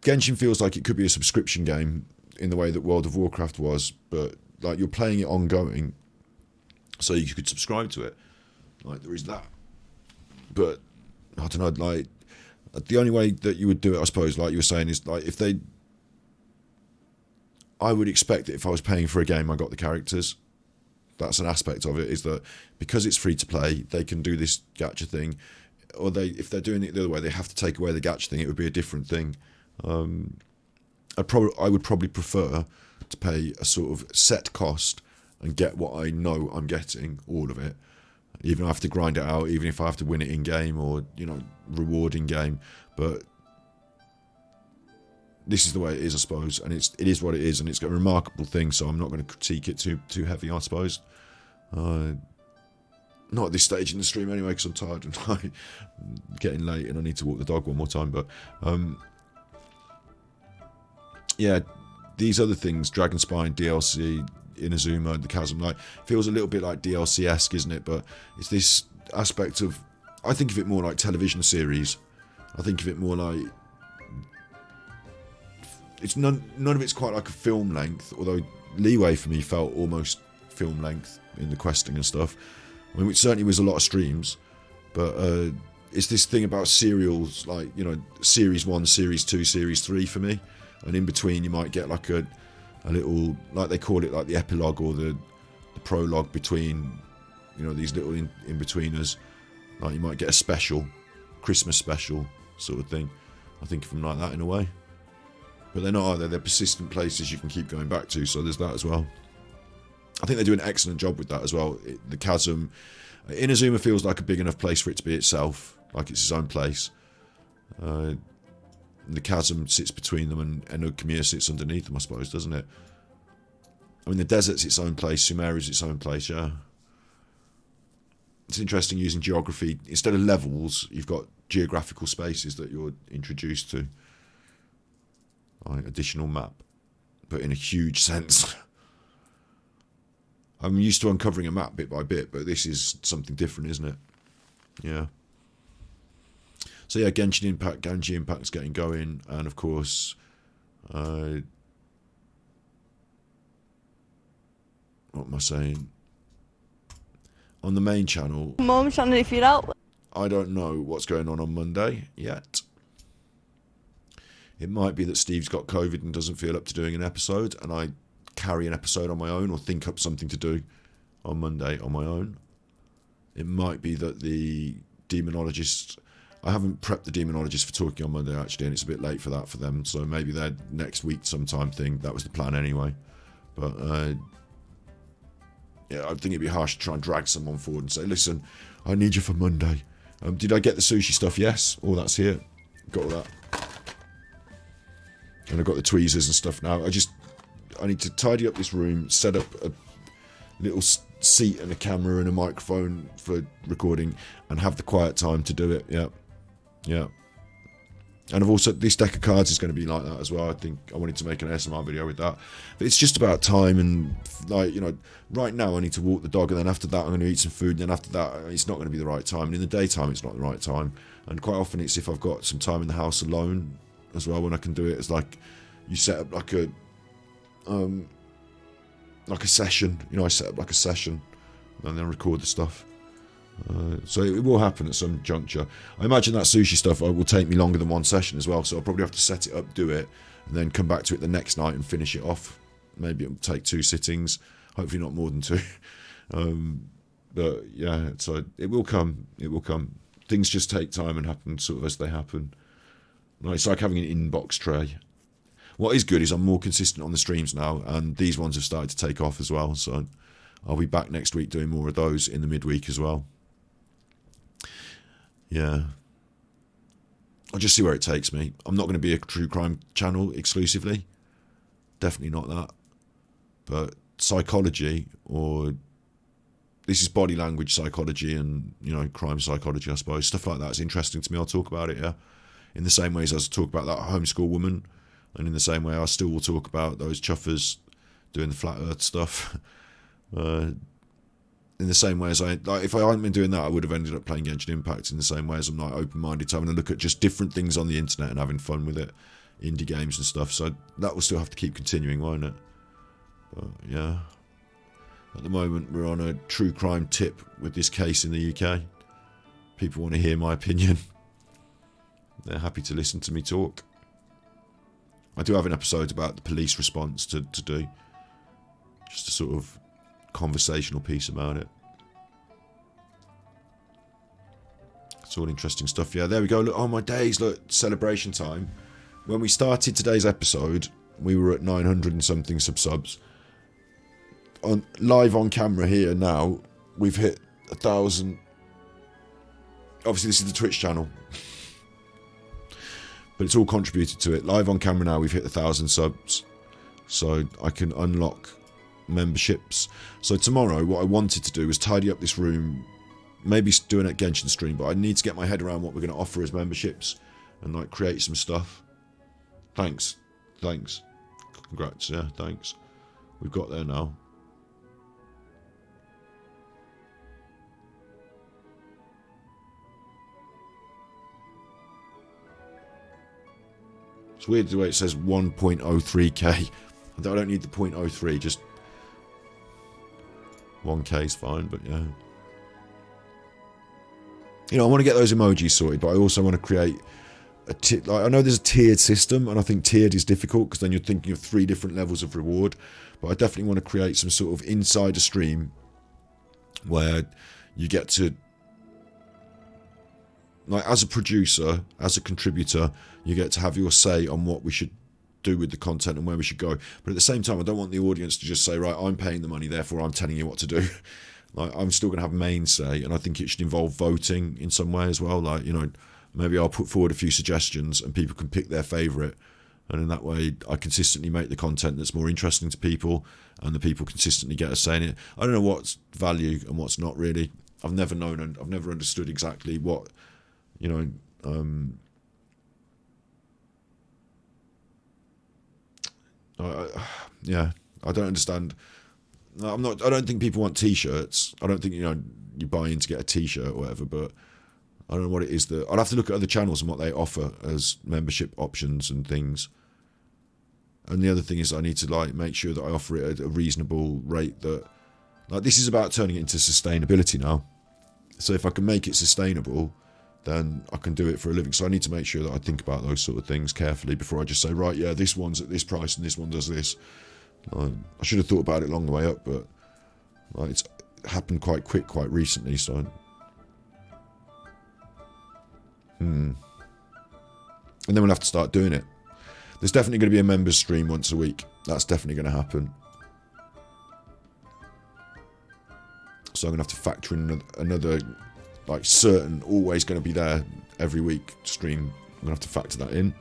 Speaker 1: Genshin feels like it could be a subscription game in the way that World of Warcraft was, but, like, you're playing it ongoing, so you could subscribe to it. Like, there is that. But, I don't know, like, the only way that you would do it, I suppose, like you were saying, is, like, if they... I would expect that if I was paying for a game, I got the characters. That's an aspect of it, is that because it's free to play, they can do this gacha thing. Or if they're doing it the other way, they have to take away the gacha thing. It would be a different thing. I would probably prefer to pay a sort of set cost and get what I know I'm getting, all of it. Even if I have to grind it out, even if I have to win it in game or, you know, reward in game. But this is the way it is, I suppose, and it is what it is, and it's a remarkable thing. So I'm not going to critique it too heavy, I suppose. Not at this stage in the stream anyway, because I'm tired and I'm getting late and I need to walk the dog one more time. But yeah, these other things, Dragon Spine, DLC, Inazuma, the Chasm, like, feels a little bit like DLC-esque, isn't it? But it's this aspect of, I think of it more like television series. I think of it more like, it's none of it's quite like a film length, although Leeway for me felt almost film length in the questing and stuff. I mean, it certainly was a lot of streams, but it's this thing about serials, like, you know, Series 1, Series 2, Series 3 for me, and in between you might get like a little, like they call it, like the epilogue or the prologue between, you know, these little in-betweeners. Like you might get a special, Christmas special sort of thing. I think of them like that in a way. But they're not, are they? They're persistent places you can keep going back to, so there's that as well. I think they do an excellent job with that as well. The Chasm, Inazuma feels like a big enough place for it to be itself, like it's its own place. The Chasm sits between them, and Enokamiya sits underneath them, I suppose, doesn't it? I mean, the desert's its own place, Sumeru's its own place, yeah. It's interesting using geography. Instead of levels, you've got geographical spaces that you're introduced to. Like additional map, but in a huge sense. I'm used to uncovering a map bit by bit, but this is something different, isn't it? Yeah. So yeah, Genshin Impact's getting going, and of course, what am I saying? On the main channel,
Speaker 8: Mom's trying to figure out.
Speaker 1: I don't know what's going on Monday yet. It might be that Steve's got COVID and doesn't feel up to doing an episode, and I carry an episode on my own or think up something to do on Monday on my own. It might be that the demonologist... I haven't prepped the demonologist for talking on Monday, actually, and it's a bit late for that for them, so maybe they're next week sometime thing. That was the plan anyway. But, yeah, I think it'd be harsh to try and drag someone forward and say, listen, I need you for Monday. Did I get the sushi stuff? Yes. All that's here. Got all that. And I've got the tweezers and stuff now. I need to tidy up this room, set up a little seat and a camera and a microphone for recording, and have the quiet time to do it. Yeah. Yeah. And I've also, this deck of cards is going to be like that as well. I think I wanted to make an ASMR video with that. But it's just about time, and, like, you know, right now I need to walk the dog, and then after that I'm going to eat some food, and then after that it's not going to be the right time. And in the daytime it's not the right time. And quite often it's if I've got some time in the house alone as well when I can do it. It's like you set up like a session, you know, I set up like a session and then record the stuff. So it will happen at some juncture. I imagine that sushi stuff will take me longer than one session as well, so I'll probably have to set it up, do it, and then come back to it the next night and finish it off. Maybe it'll take 2 sittings, hopefully not more than 2. But yeah, so it will come. It will come. Things just take time and happen sort of as they happen. It's like having an inbox tray. What is good is I'm more consistent on the streams now, and these ones have started to take off as well, so I'll be back next week doing more of those in the midweek as well. Yeah. I'll just see where it takes me. I'm not going to be a true crime channel exclusively. Definitely not that. But psychology, or this is body language psychology and, you know, crime psychology, I suppose. Stuff like that is interesting to me. I'll talk about it, yeah. In the same way as I talk about that homeschool woman, and in the same way I still will talk about those chuffers doing the flat earth stuff. In the same way as if I hadn't been doing that, I would have ended up playing Genshin Impact. In the same way as I'm not open-minded to having a look at just different things on the internet and having fun with it, indie games and stuff. So that will still have to keep continuing, won't it? But yeah, At the moment, we're on a true crime tip with this case in the UK. People want to hear my opinion. They're happy to listen to me talk. I do have an episode about the police response to do. Just a sort of conversational piece about it. It's all interesting stuff. Yeah, there we go. Look, oh my days, look, celebration time. When we started today's episode, we were at 900 and something subs. On live on camera here now, we've hit 1,000. Obviously, this is the Twitch channel, but it's all contributed to it. Live on camera now, we've hit 1,000 subs, so I can unlock memberships. So tomorrow, what I wanted to do was tidy up this room, maybe do a Genshin stream, but I need to get my head around what we're going to offer as memberships and like create some stuff. Thanks, congrats, yeah, thanks. We've got there now. It's weird the way it says 1.03k. I don't need the 0.03, just 1k is fine, but yeah. You know, I want to get those emojis sorted, but I also want to create a like, I know there's a tiered system, and I think tiered is difficult because then you're thinking of 3 different levels of reward. But I definitely want to create some sort of insider stream where you get to, like, as a producer, as a contributor, you get to have your say on what we should do with the content and where we should go. But at the same time, I don't want the audience to just say, right, I'm paying the money, therefore I'm telling you what to do. Like, I'm still going to have main say, and I think it should involve voting in some way as well. Like, you know, maybe I'll put forward a few suggestions and people can pick their favourite, and in that way I consistently make the content that's more interesting to people, and the people consistently get a say in it. I don't know what's value and what's not really. I've never known, and I've never understood exactly what, you know, yeah, I don't understand. I don't think people want t-shirts. I don't think, you know, you buy in to get a t-shirt or whatever, but I don't know what it is that... I'll have to look at other channels and what they offer as membership options and things. And the other thing is I need to, like, make sure that I offer it at a reasonable rate that... Like, this is about turning it into sustainability now. So if I can make it sustainable, then I can do it for a living. So I need to make sure that I think about those sort of things carefully before I just say, right, yeah, this one's at this price and this one does this. I should have thought about it along the way up, but like, it's happened quite quick, quite recently, so... And then we'll have to start doing it. There's definitely going to be a members stream once a week. That's definitely going to happen. So I'm going to have to factor in another, like, certain, always going to be there every week stream. I'm going to have to factor that in.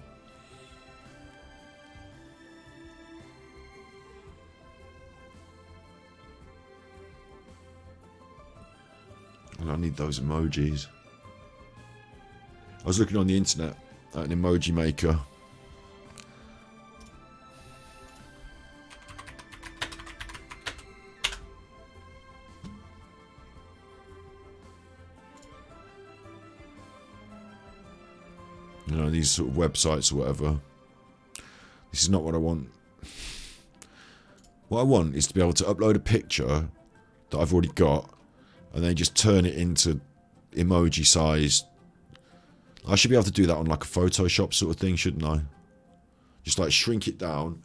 Speaker 1: I need those emojis. I was looking on the internet at an emoji maker. You know, these sort of websites or whatever. This is not what I want. What I want is to be able to upload a picture that I've already got and then just turn it into emoji size. I should be able to do that on like a Photoshop sort of thing, shouldn't I? Just like shrink it down.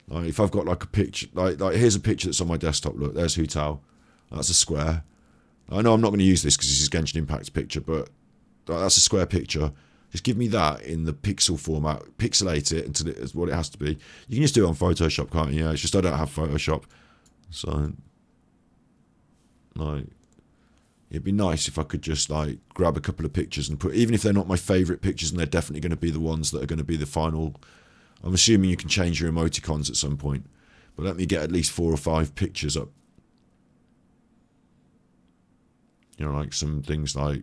Speaker 1: Like if I've got like a picture, like here's a picture that's on my desktop. Look, there's Hu Tao. That's a square. I know I'm not going to use this because this is Genshin Impact's picture, but that's a square picture. Just give me that in the pixel format, pixelate it until it is what it has to be. You can just do it on Photoshop, can't you? Yeah, it's just I don't have Photoshop, so like. It'd be nice if I could just like grab a couple of pictures and put, even if they're not my favourite pictures and they're definitely going to be the ones that are going to be the final. I'm assuming you can change your emoticons at some point, but let me get at least 4 or 5 pictures up. You know, like some things like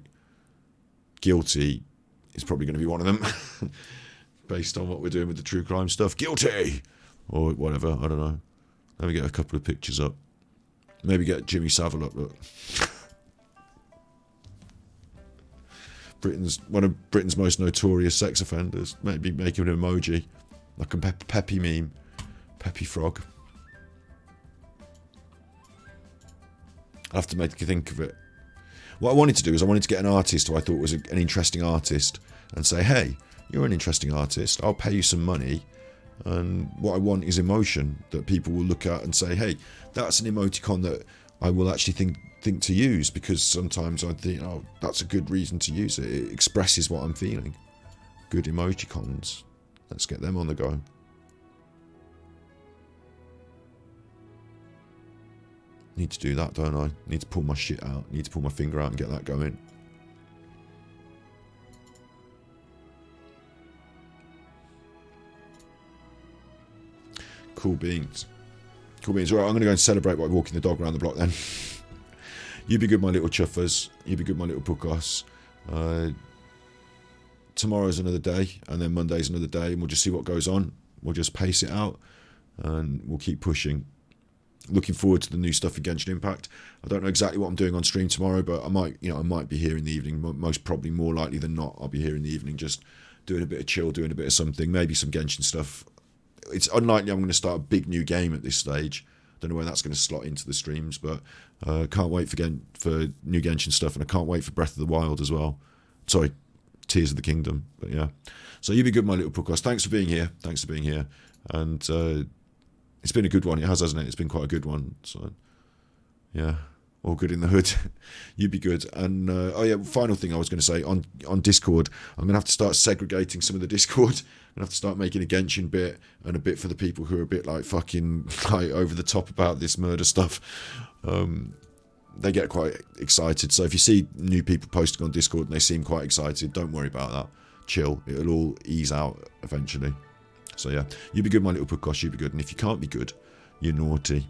Speaker 1: Guilty is probably going to be one of them, based on what we're doing with the true crime stuff. Guilty! Or whatever, I don't know. Let me get a couple of pictures up. Maybe get Jimmy Savile up, look. One of Britain's most notorious sex offenders. Maybe make him an emoji, like a Peppy meme, Peppy Frog. I'll have to think of it. What I wanted to do is I wanted to get an artist who I thought was an interesting artist and say, hey, you're an interesting artist, I'll pay you some money, and what I want is emotion that people will look at and say, hey, that's an emoticon that I will actually think to use, because sometimes I think, oh, that's a good reason to use it. It expresses what I'm feeling. Good emojicons. Let's get them on the go. Need to do that, don't I? Need to pull my shit out. Need to pull my finger out and get that going. Cool beans. Cool beans. All right, I'm going to go and celebrate by walking the dog around the block then. You be good, my little chuffers. You be good, my little puckos. Tomorrow's another day, and then Monday's another day, and we'll just see what goes on. We'll just pace it out, and we'll keep pushing. Looking forward to the new stuff in Genshin Impact. I don't know exactly what I'm doing on stream tomorrow, but I might be here in the evening. Most probably, more likely than not, I'll be here in the evening, just doing a bit of chill, doing a bit of something, maybe some Genshin stuff. It's unlikely I'm going to start a big new game at this stage. Don't know where that's going to slot into the streams, but can't wait for new Genshin stuff, and I can't wait for Breath of the Wild as well. Sorry, Tears of the Kingdom, but yeah. So you be good, my little puckos. Thanks for being here. Thanks for being here, and it's been a good one. It has, hasn't it? It's been quite a good one. So yeah, all good in the hood. You be good. And oh yeah, final thing I was going to say on Discord, I'm going to have to start segregating some of the Discord. I'm going to have to start making a Genshin bit and a bit for the people who are a bit like fucking like over the top about this murder stuff. They get quite excited. So if you see new people posting on Discord and they seem quite excited, don't worry about that. Chill. It'll all ease out eventually. So yeah, you be good, my little puckos. You be good. And if you can't be good, you're naughty.